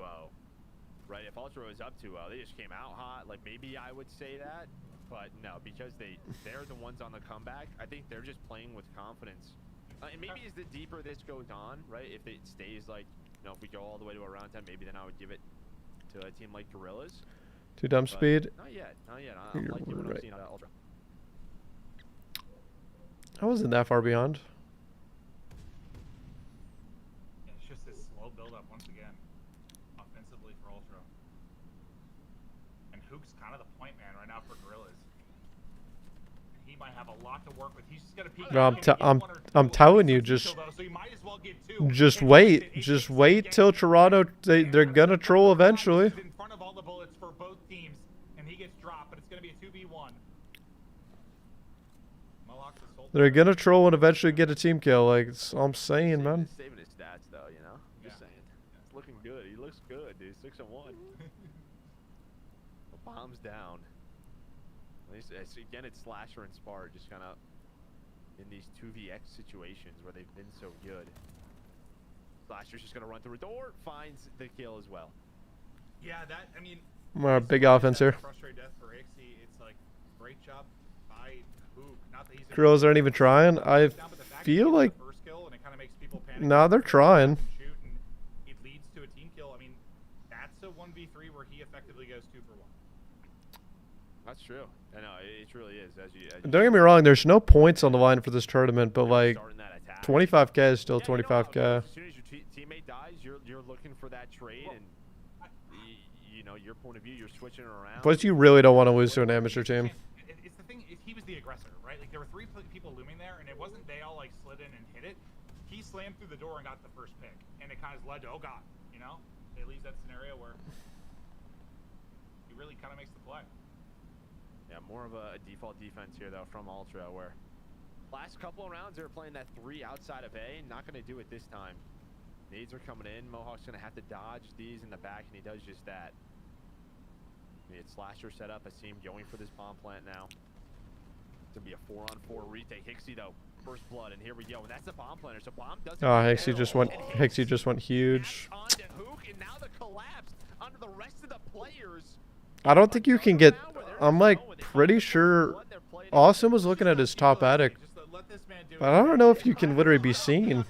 right? If Ultra was up 2-0, they just came out hot. Like maybe I would say that, but no, because they're the ones on the comeback. I think they're just playing with confidence. And maybe as the deeper this goes on, right? If it stays like, you know, if we go all the way to around 10, maybe then I would give it to a team like Guerrillas. Too dumb speed. Not yet. Not yet. I'm liking what I'm seeing out of Ultra. I wasn't that far beyond. Yeah, it's just this slow build-up once again, offensively for Ultra. And Hook's kind of the point man right now for Guerrillas. He might have a lot to work with. He's just gonna peek. No, I'm telling you, just wait till Toronto. They're gonna troll eventually. In front of all the bullets for both teams, and he gets dropped, but it's gonna be a 2v1. They're gonna troll and eventually get a team kill. Like that's all I'm saying, man. Saving his stats though, you know. Just saying. It's looking good. He looks good, dude. 6-1. The bomb's down. Again, it's Slasher and Spar just kind of in these 2vx situations where they've been so good. Slasher's just going to run through a door, finds the kill as well. Yeah, that, I mean... Big offense here. Frustrated death for Ixie. It's like, great job by Hook. Not that he's Girls aren't even trying. I feel like... Nah, they're trying. It leads to a team kill. I mean, that's a 1v3 where he effectively goes 2 for 1. That's true. I know, it truly is. As you Don't get me wrong, there's no points on the line for this tournament, but like 25k is still 25k. As soon as your teammate dies, you're looking for that trade, and you know your point of view, you're switching it around. Plus, you really don't want to lose to an amateur team. It's the thing. He was the aggressor, right? Like there were 3 people looming there, and it wasn't they all like slid in and hit it. He slammed through the door and got the first pick, and it kind of led to oh god, you know, it leaves that scenario where he really kind of makes the play. Yeah, more of a default defense here, though, from Ultra, where last couple of rounds they were playing that 3 outside of A. Not going to do it this time. Nades are coming in. Mohawk's going to have to dodge these in the back, and he does just that. We had Slasher set up. I see him going for this bomb plant now. It's going to be a 4-on-4 retake. Hixie, though, first blood, and here we go. And that's the bomb planter, so bomb doesn't Hixie just went huge. Onto Hook, and now the collapse onto the rest of the players. I don't think you can get... I'm like pretty sure Austin was looking at his top attic, but I don't know if you can literally be seen.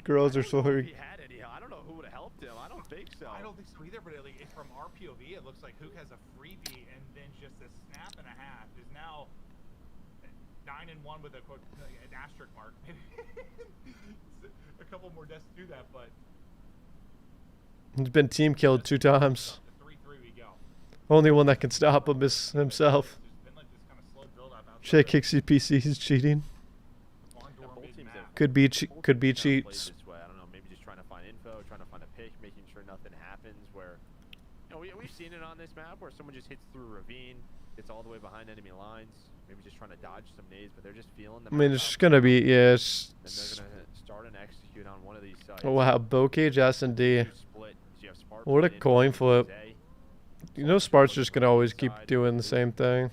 Girls are so hurry. I don't know who would have helped him. I don't think so. I don't think so either, but from our POV, it looks like Hook has a freebie, and then just a snap and a half is now 9-1 with a quote an asterisk mark. A couple more deaths to do that, but. He's been team killed 2 times. Only one that can stop him is himself. Shake Hixie PC, he's cheating. Could be cheats. I don't know, maybe just trying to find info, trying to find a pick, making sure nothing happens. Where, you know, we've seen it on this map where someone just hits through a ravine, gets all the way behind enemy lines, maybe just trying to dodge some nades, but they're just feeling the. I mean, it's just gonna be And they're gonna start and execute on one of these sites. Oh wow, Bocage S&D. What a coin flip. You know Spart's just going to always keep doing the same thing.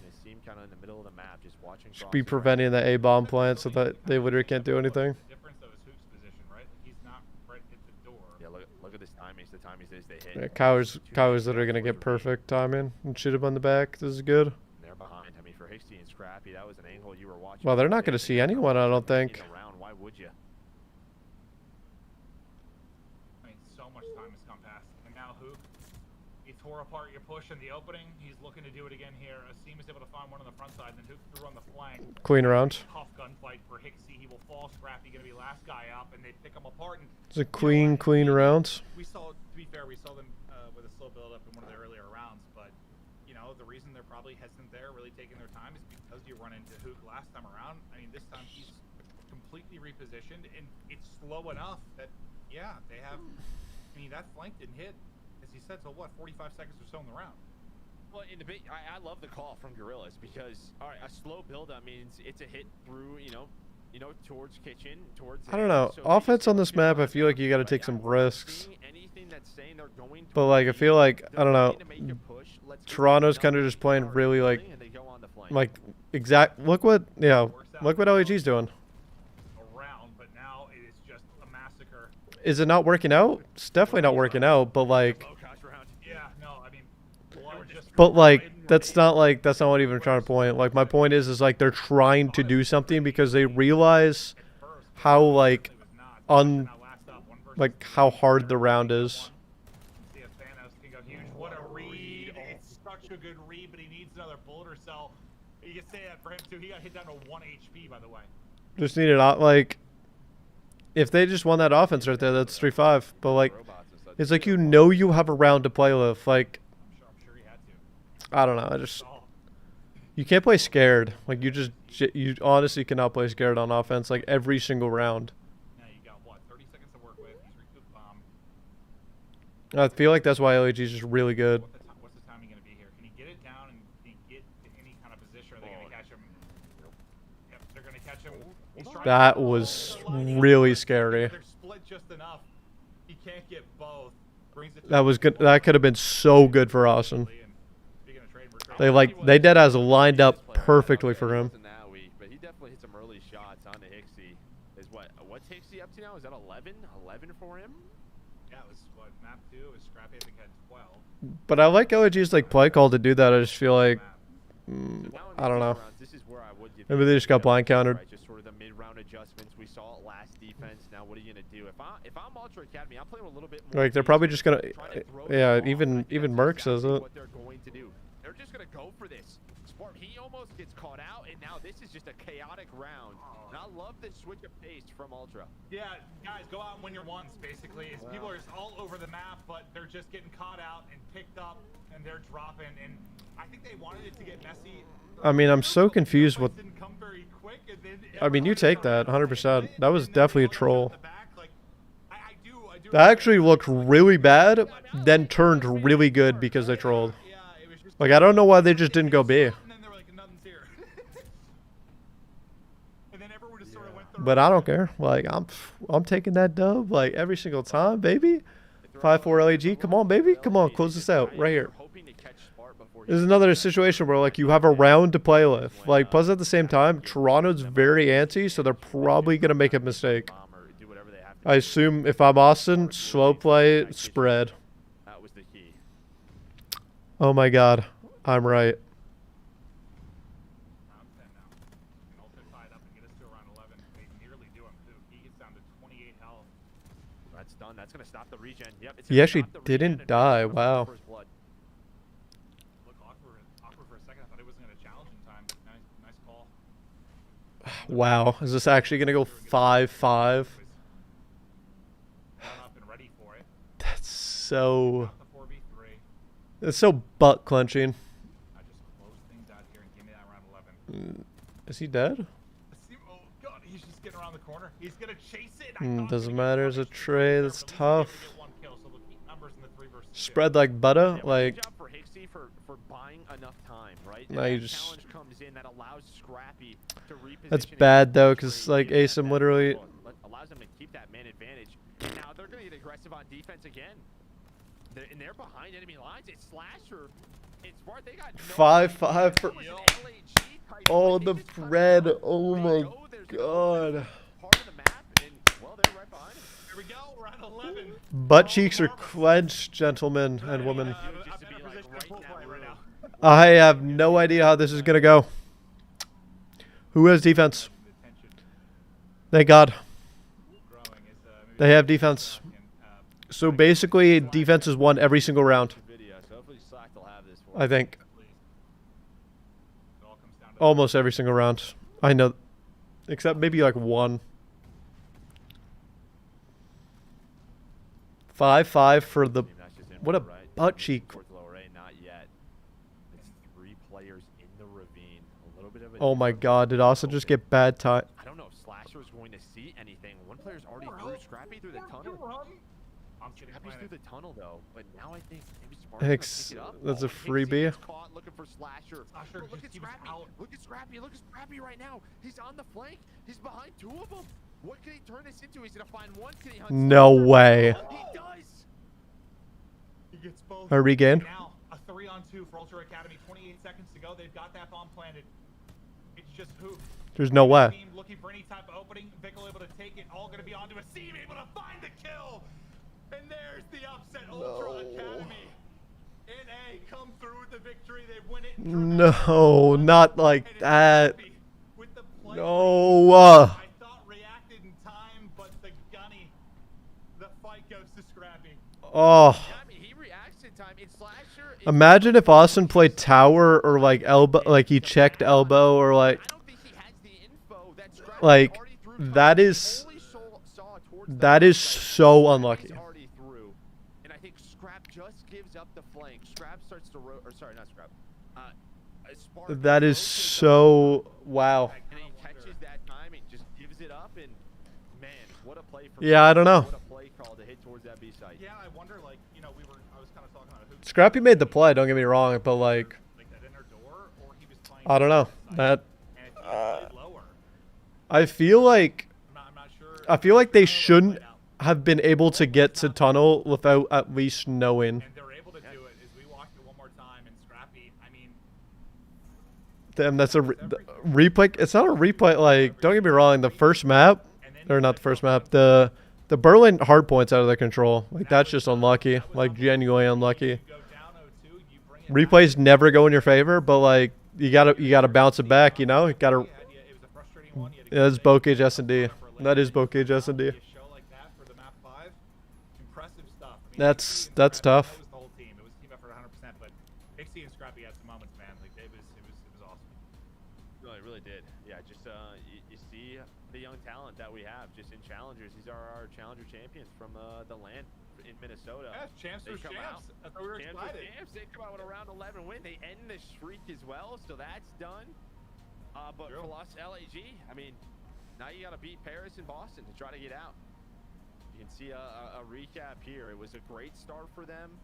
Just be preventing the A-bomb plant so that they literally can't do anything. Yeah, look at this timing. The timing says they hit. Yeah, Kyler's literally going to get perfect timing and shoot him on the back. This is good. They're behind. I mean, for Hixie and Scrappy, that was an angle you were watching. Well, they're not going to see anyone, I don't think. Why would you? Tore apart your push in the opening. He's looking to do it again here. Asim is able to find one on the front side, and then Hook threw on the flank. Clean around. Tough gunfight for Hixie. He will fall. Scrappy going to be last guy up, and they pick him apart. And it's a clean round. We saw, to be fair, we saw them with a slow build up in one of the earlier rounds, but you know the reason they're probably hesitant there, really taking their time, is because you run into Hook last time around. I mean, this time he's completely repositioned, and it's slow enough that yeah, they have. I mean, that flank didn't hit. He said, so what, 45 seconds or so in the round? Well, in the I love the call from Guerrillas because, all right, a slow build-up means it's a hit through, you know, towards kitchen, towards. I don't know. Offense on this map, I feel like you got to take some risks. Anything But like I feel like I don't know. Toronto's kind of just playing really like exact. Look what LAG's doing. But now it is just a massacre. Is it not working out? It's definitely not working out. But like. Yeah, no, I mean, but like that's not what even I'm trying to point. Like my point is like they're trying to do something because they realize how like how hard the round is. What a read! It's such a good read, but he needs another bullet or so. You can say that for him too. He got hit down to 1 HP, by the way. Just needed like if they just won that offense right there, that's 3-5. But like it's like you have a round to play with. Like I'm sure he had to. I don't know. You can't play scared. Like you honestly cannot play scared on offense like every single round. Now you got what 30 seconds to work with. He's recouped bomb. I feel like that's why LAG is just really good. What's the timing going to be here? Can he get it down and can he get to any kind of position? Or are they going to catch him? Yep, they're going to catch him. That was really scary. They're split just enough. He can't get both. That was good. That could have been so good for Austin. They dead as lined up perfectly for him. But he definitely hit some early shots on the Hixie. What's Hixie up to now? Is that 11? 11 for him? Yeah, it was what map 2. It was Scrappy. I think had 12. But I like LAG's like play call to do that. I just feel like I don't know. Maybe they just got blind countered. Just sort of the mid-round adjustments we saw at last defense. Now what are you gonna do? If I'm Ultra Academy, I'm playing a little bit more. Like they're probably just gonna even Merc says it. What they're going to do. They're just gonna go for this. He almost gets caught out, and now this is just a chaotic round. And I love the switch of pace from Ultra. Yeah, guys, go out and win your ones, basically. People are just all over the map, but they're just getting caught out and picked up, and they're dropping. And I think they wanted it to get messy. I mean, I'm so confused with. I mean, you take that 100%. That was definitely a troll. That actually looked really bad, then turned really good because they trolled. Like, I don't know why they just didn't go B. But I don't care. Like, I'm taking that dub, like, every single time, baby. 5-4 LAG. Come on, baby. Come on, close this out right here. This is another situation where, like, you have a round to play with. Like, plus at the same time, Toronto's very antsy, so they're probably going to make a mistake. I assume if I'm Austin, slow play, spread. Oh my god, I'm right. That's done. That's gonna stop the regen. Yep. He actually didn't die. Wow. Look awkward for a second. I thought he wasn't gonna challenge in time. Nice call. Wow, is this actually gonna go 5-5? That's so. It's so butt clenching. Is he dead? Oh god, he's just getting around the corner. He's gonna chase it. Doesn't matter. It's a trade. That's tough. Spread like butter. Like. Now you just. That's bad though, because like Asim literally. Allows them to keep that man advantage. Now they're gonna get aggressive on defense again. And they're behind enemy lines. It's Slasher. It's Bart. They got 5-5 for. Oh, the bread. Oh my god. Butt cheeks are clenched, gentlemen and women. I have no idea how this is gonna go. Who has defense? Thank God. They have defense. So basically, defense has won every single round. I think. Almost every single round. I know. Except maybe like one. 5-5 for the... What a butt cheek. Oh my god, did Austin just get bad time? I don't know if Slasher's going to see anything. One player's already through Scrappy through the tunnel. Scrappy's through the tunnel though, but now I think maybe Sparks pick it up. That's a freebie. Caught looking for Slasher. Look at Scrappy. Look at Scrappy. Look at Scrappy right now. He's on the flank. He's behind two of them. What can he turn this into? He's gonna find one. Can he hunt no way. He does. He gets both. I regained. Now a 3-on-2 for Ultra Academy. 28 seconds to go. They've got that bomb planted. It's just who. There's no way. Looking for any type of opening. Bickle able to take it. All going to be onto a seam. Able to find the kill. And there's the upset. Ultra Academy. NA come through with the victory. They win it. No, not like that. No. I thought reacted in time, but the gunny. The fight goes to Scrappy. Oh. I mean, he reacts in time. It's Slasher. Imagine if Austin played tower or like elbow, like he checked elbow or like that is so unlucky. And I think Scrap just gives up the flank. Scrap starts to or sorry, not Scrap. That is so wow. And he catches that time and just gives it up, and man, what a play for Yeah, I don't know. What a play call to hit towards that B side. Yeah, I wonder, like, you know, I was kind of talking about who. Scrappy made the play, don't get me wrong, but like that inner door, or he was playing I don't know. That lower. I feel like I'm not sure. I feel like they shouldn't have been able to get to tunnel without at least knowing. And they're able to do it. As we watched it one more time, and Scrappy, I mean, Damn, that's a replay. It's not a replay. Like, don't get me wrong. The first map, or not the first map. The Berlin hard points out of their control. Like, that's just unlucky. Like, genuinely unlucky. Replays never go in your favor, but like, you gotta bounce it back. You know, you gotta. Yeah, that's Bocage S&D. That is Bocage S&D. That's tough. the whole team. It was team effort 100%. But Pixie and Scrappy had some moments, man. Like, it was awesome. No, it really did. Yeah, just you see the young talent that we have just in challengers. These are our challenger champions from the land in Minnesota. Yeah, champs They for come champs. out. That's why we were Champs excited. for champs. They come out with a round 11 win. They end the streak as well, so that's done. But for us, LAG, I mean, now you got to beat Paris and Boston to try to get out. You can see a recap here. It was a great start for them.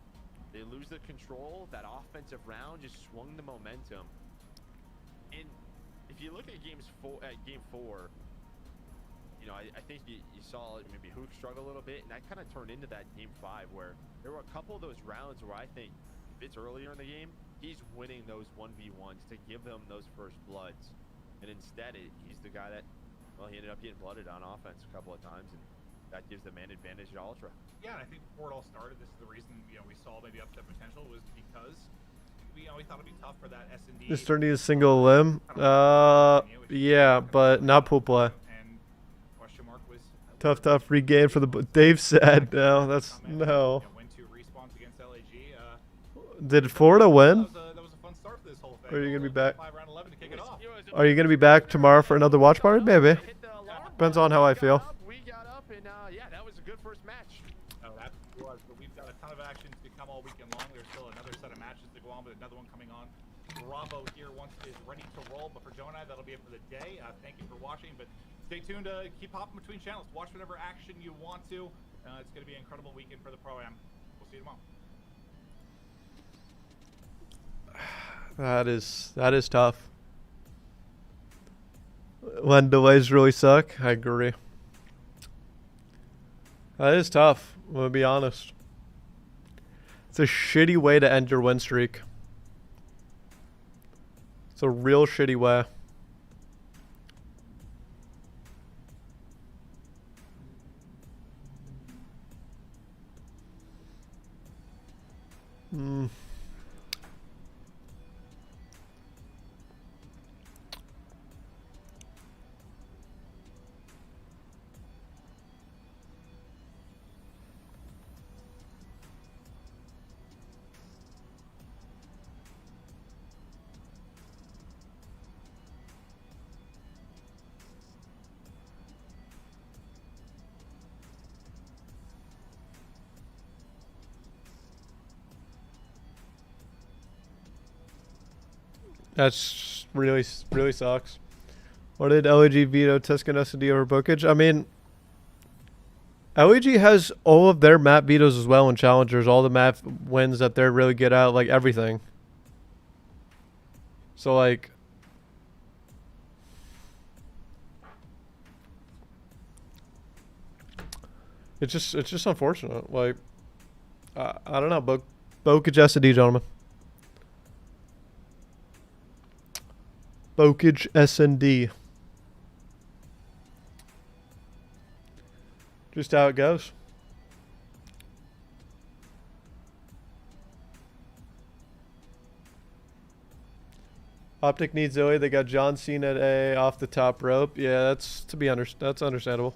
They lose the control. That offensive round just swung the momentum. And if you look at game 4, you know, I think you saw maybe Hook struggle a little bit, and that kind of turned into that game 5 where there were a couple of those rounds where I think if it's earlier in the game, he's winning those 1v1s to give them those first bloods. And instead, he's the guy that, well, he ended up getting blooded on offense a couple of times, and that gives the man advantage at Ultra. Yeah, and I think before it all started, this is the reason, you know, we saw maybe upset potential was because we thought it'd be tough for that S&D. This turning a single limb. Yeah, but not pool play. And question mark was Tough regain for the. Dave said no. That's no. Win 2 respawns against LAG. Did Florida win? That was a fun start for this whole thing. Or are you gonna be back? 5 round 11 to kick it off. Are you gonna be back tomorrow for another watch party? Maybe. Depends on how I feel. We got up, and yeah, that was a good first match. Oh, that was. But we've got a ton of actions to come all weekend long. There's still another set of matches to go on, but another one coming on. Bravo here once is ready to roll, but for Joe and I, that'll be it for the day. Thank you for watching, but stay tuned to keep hopping between channels. Watch whatever action you want to. It's going to be an incredible weekend for the Pro-Am. We'll see you tomorrow. That is tough. When delays really suck, I agree. That is tough. I'm gonna be honest. It's a shitty way to end your win streak. It's a real shitty way. That's really sucks. What did LAG veto Tuscan S&D over Bocage? I mean, LAG has all of their map vetoes as well in challengers. All the map wins that they're really good at, like everything. So like, it's just unfortunate. Like, I don't know, but Bokage S&D, gentlemen. Bokage S&D. Just how it goes. Optic needs Zoe. They got John Cena at A off the top rope. Yeah, that's that's understandable.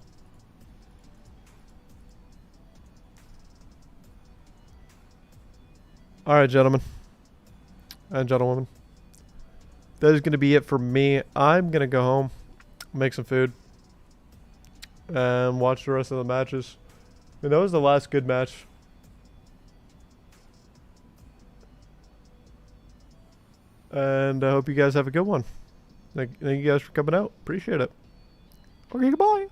All right, gentlemen and gentlewomen. That is going to be it for me. I'm going to go home, make some food, and watch the rest of the matches. And that was the last good match. And I hope you guys have a good one. Thank you guys for coming out. Appreciate it. Okay, goodbye.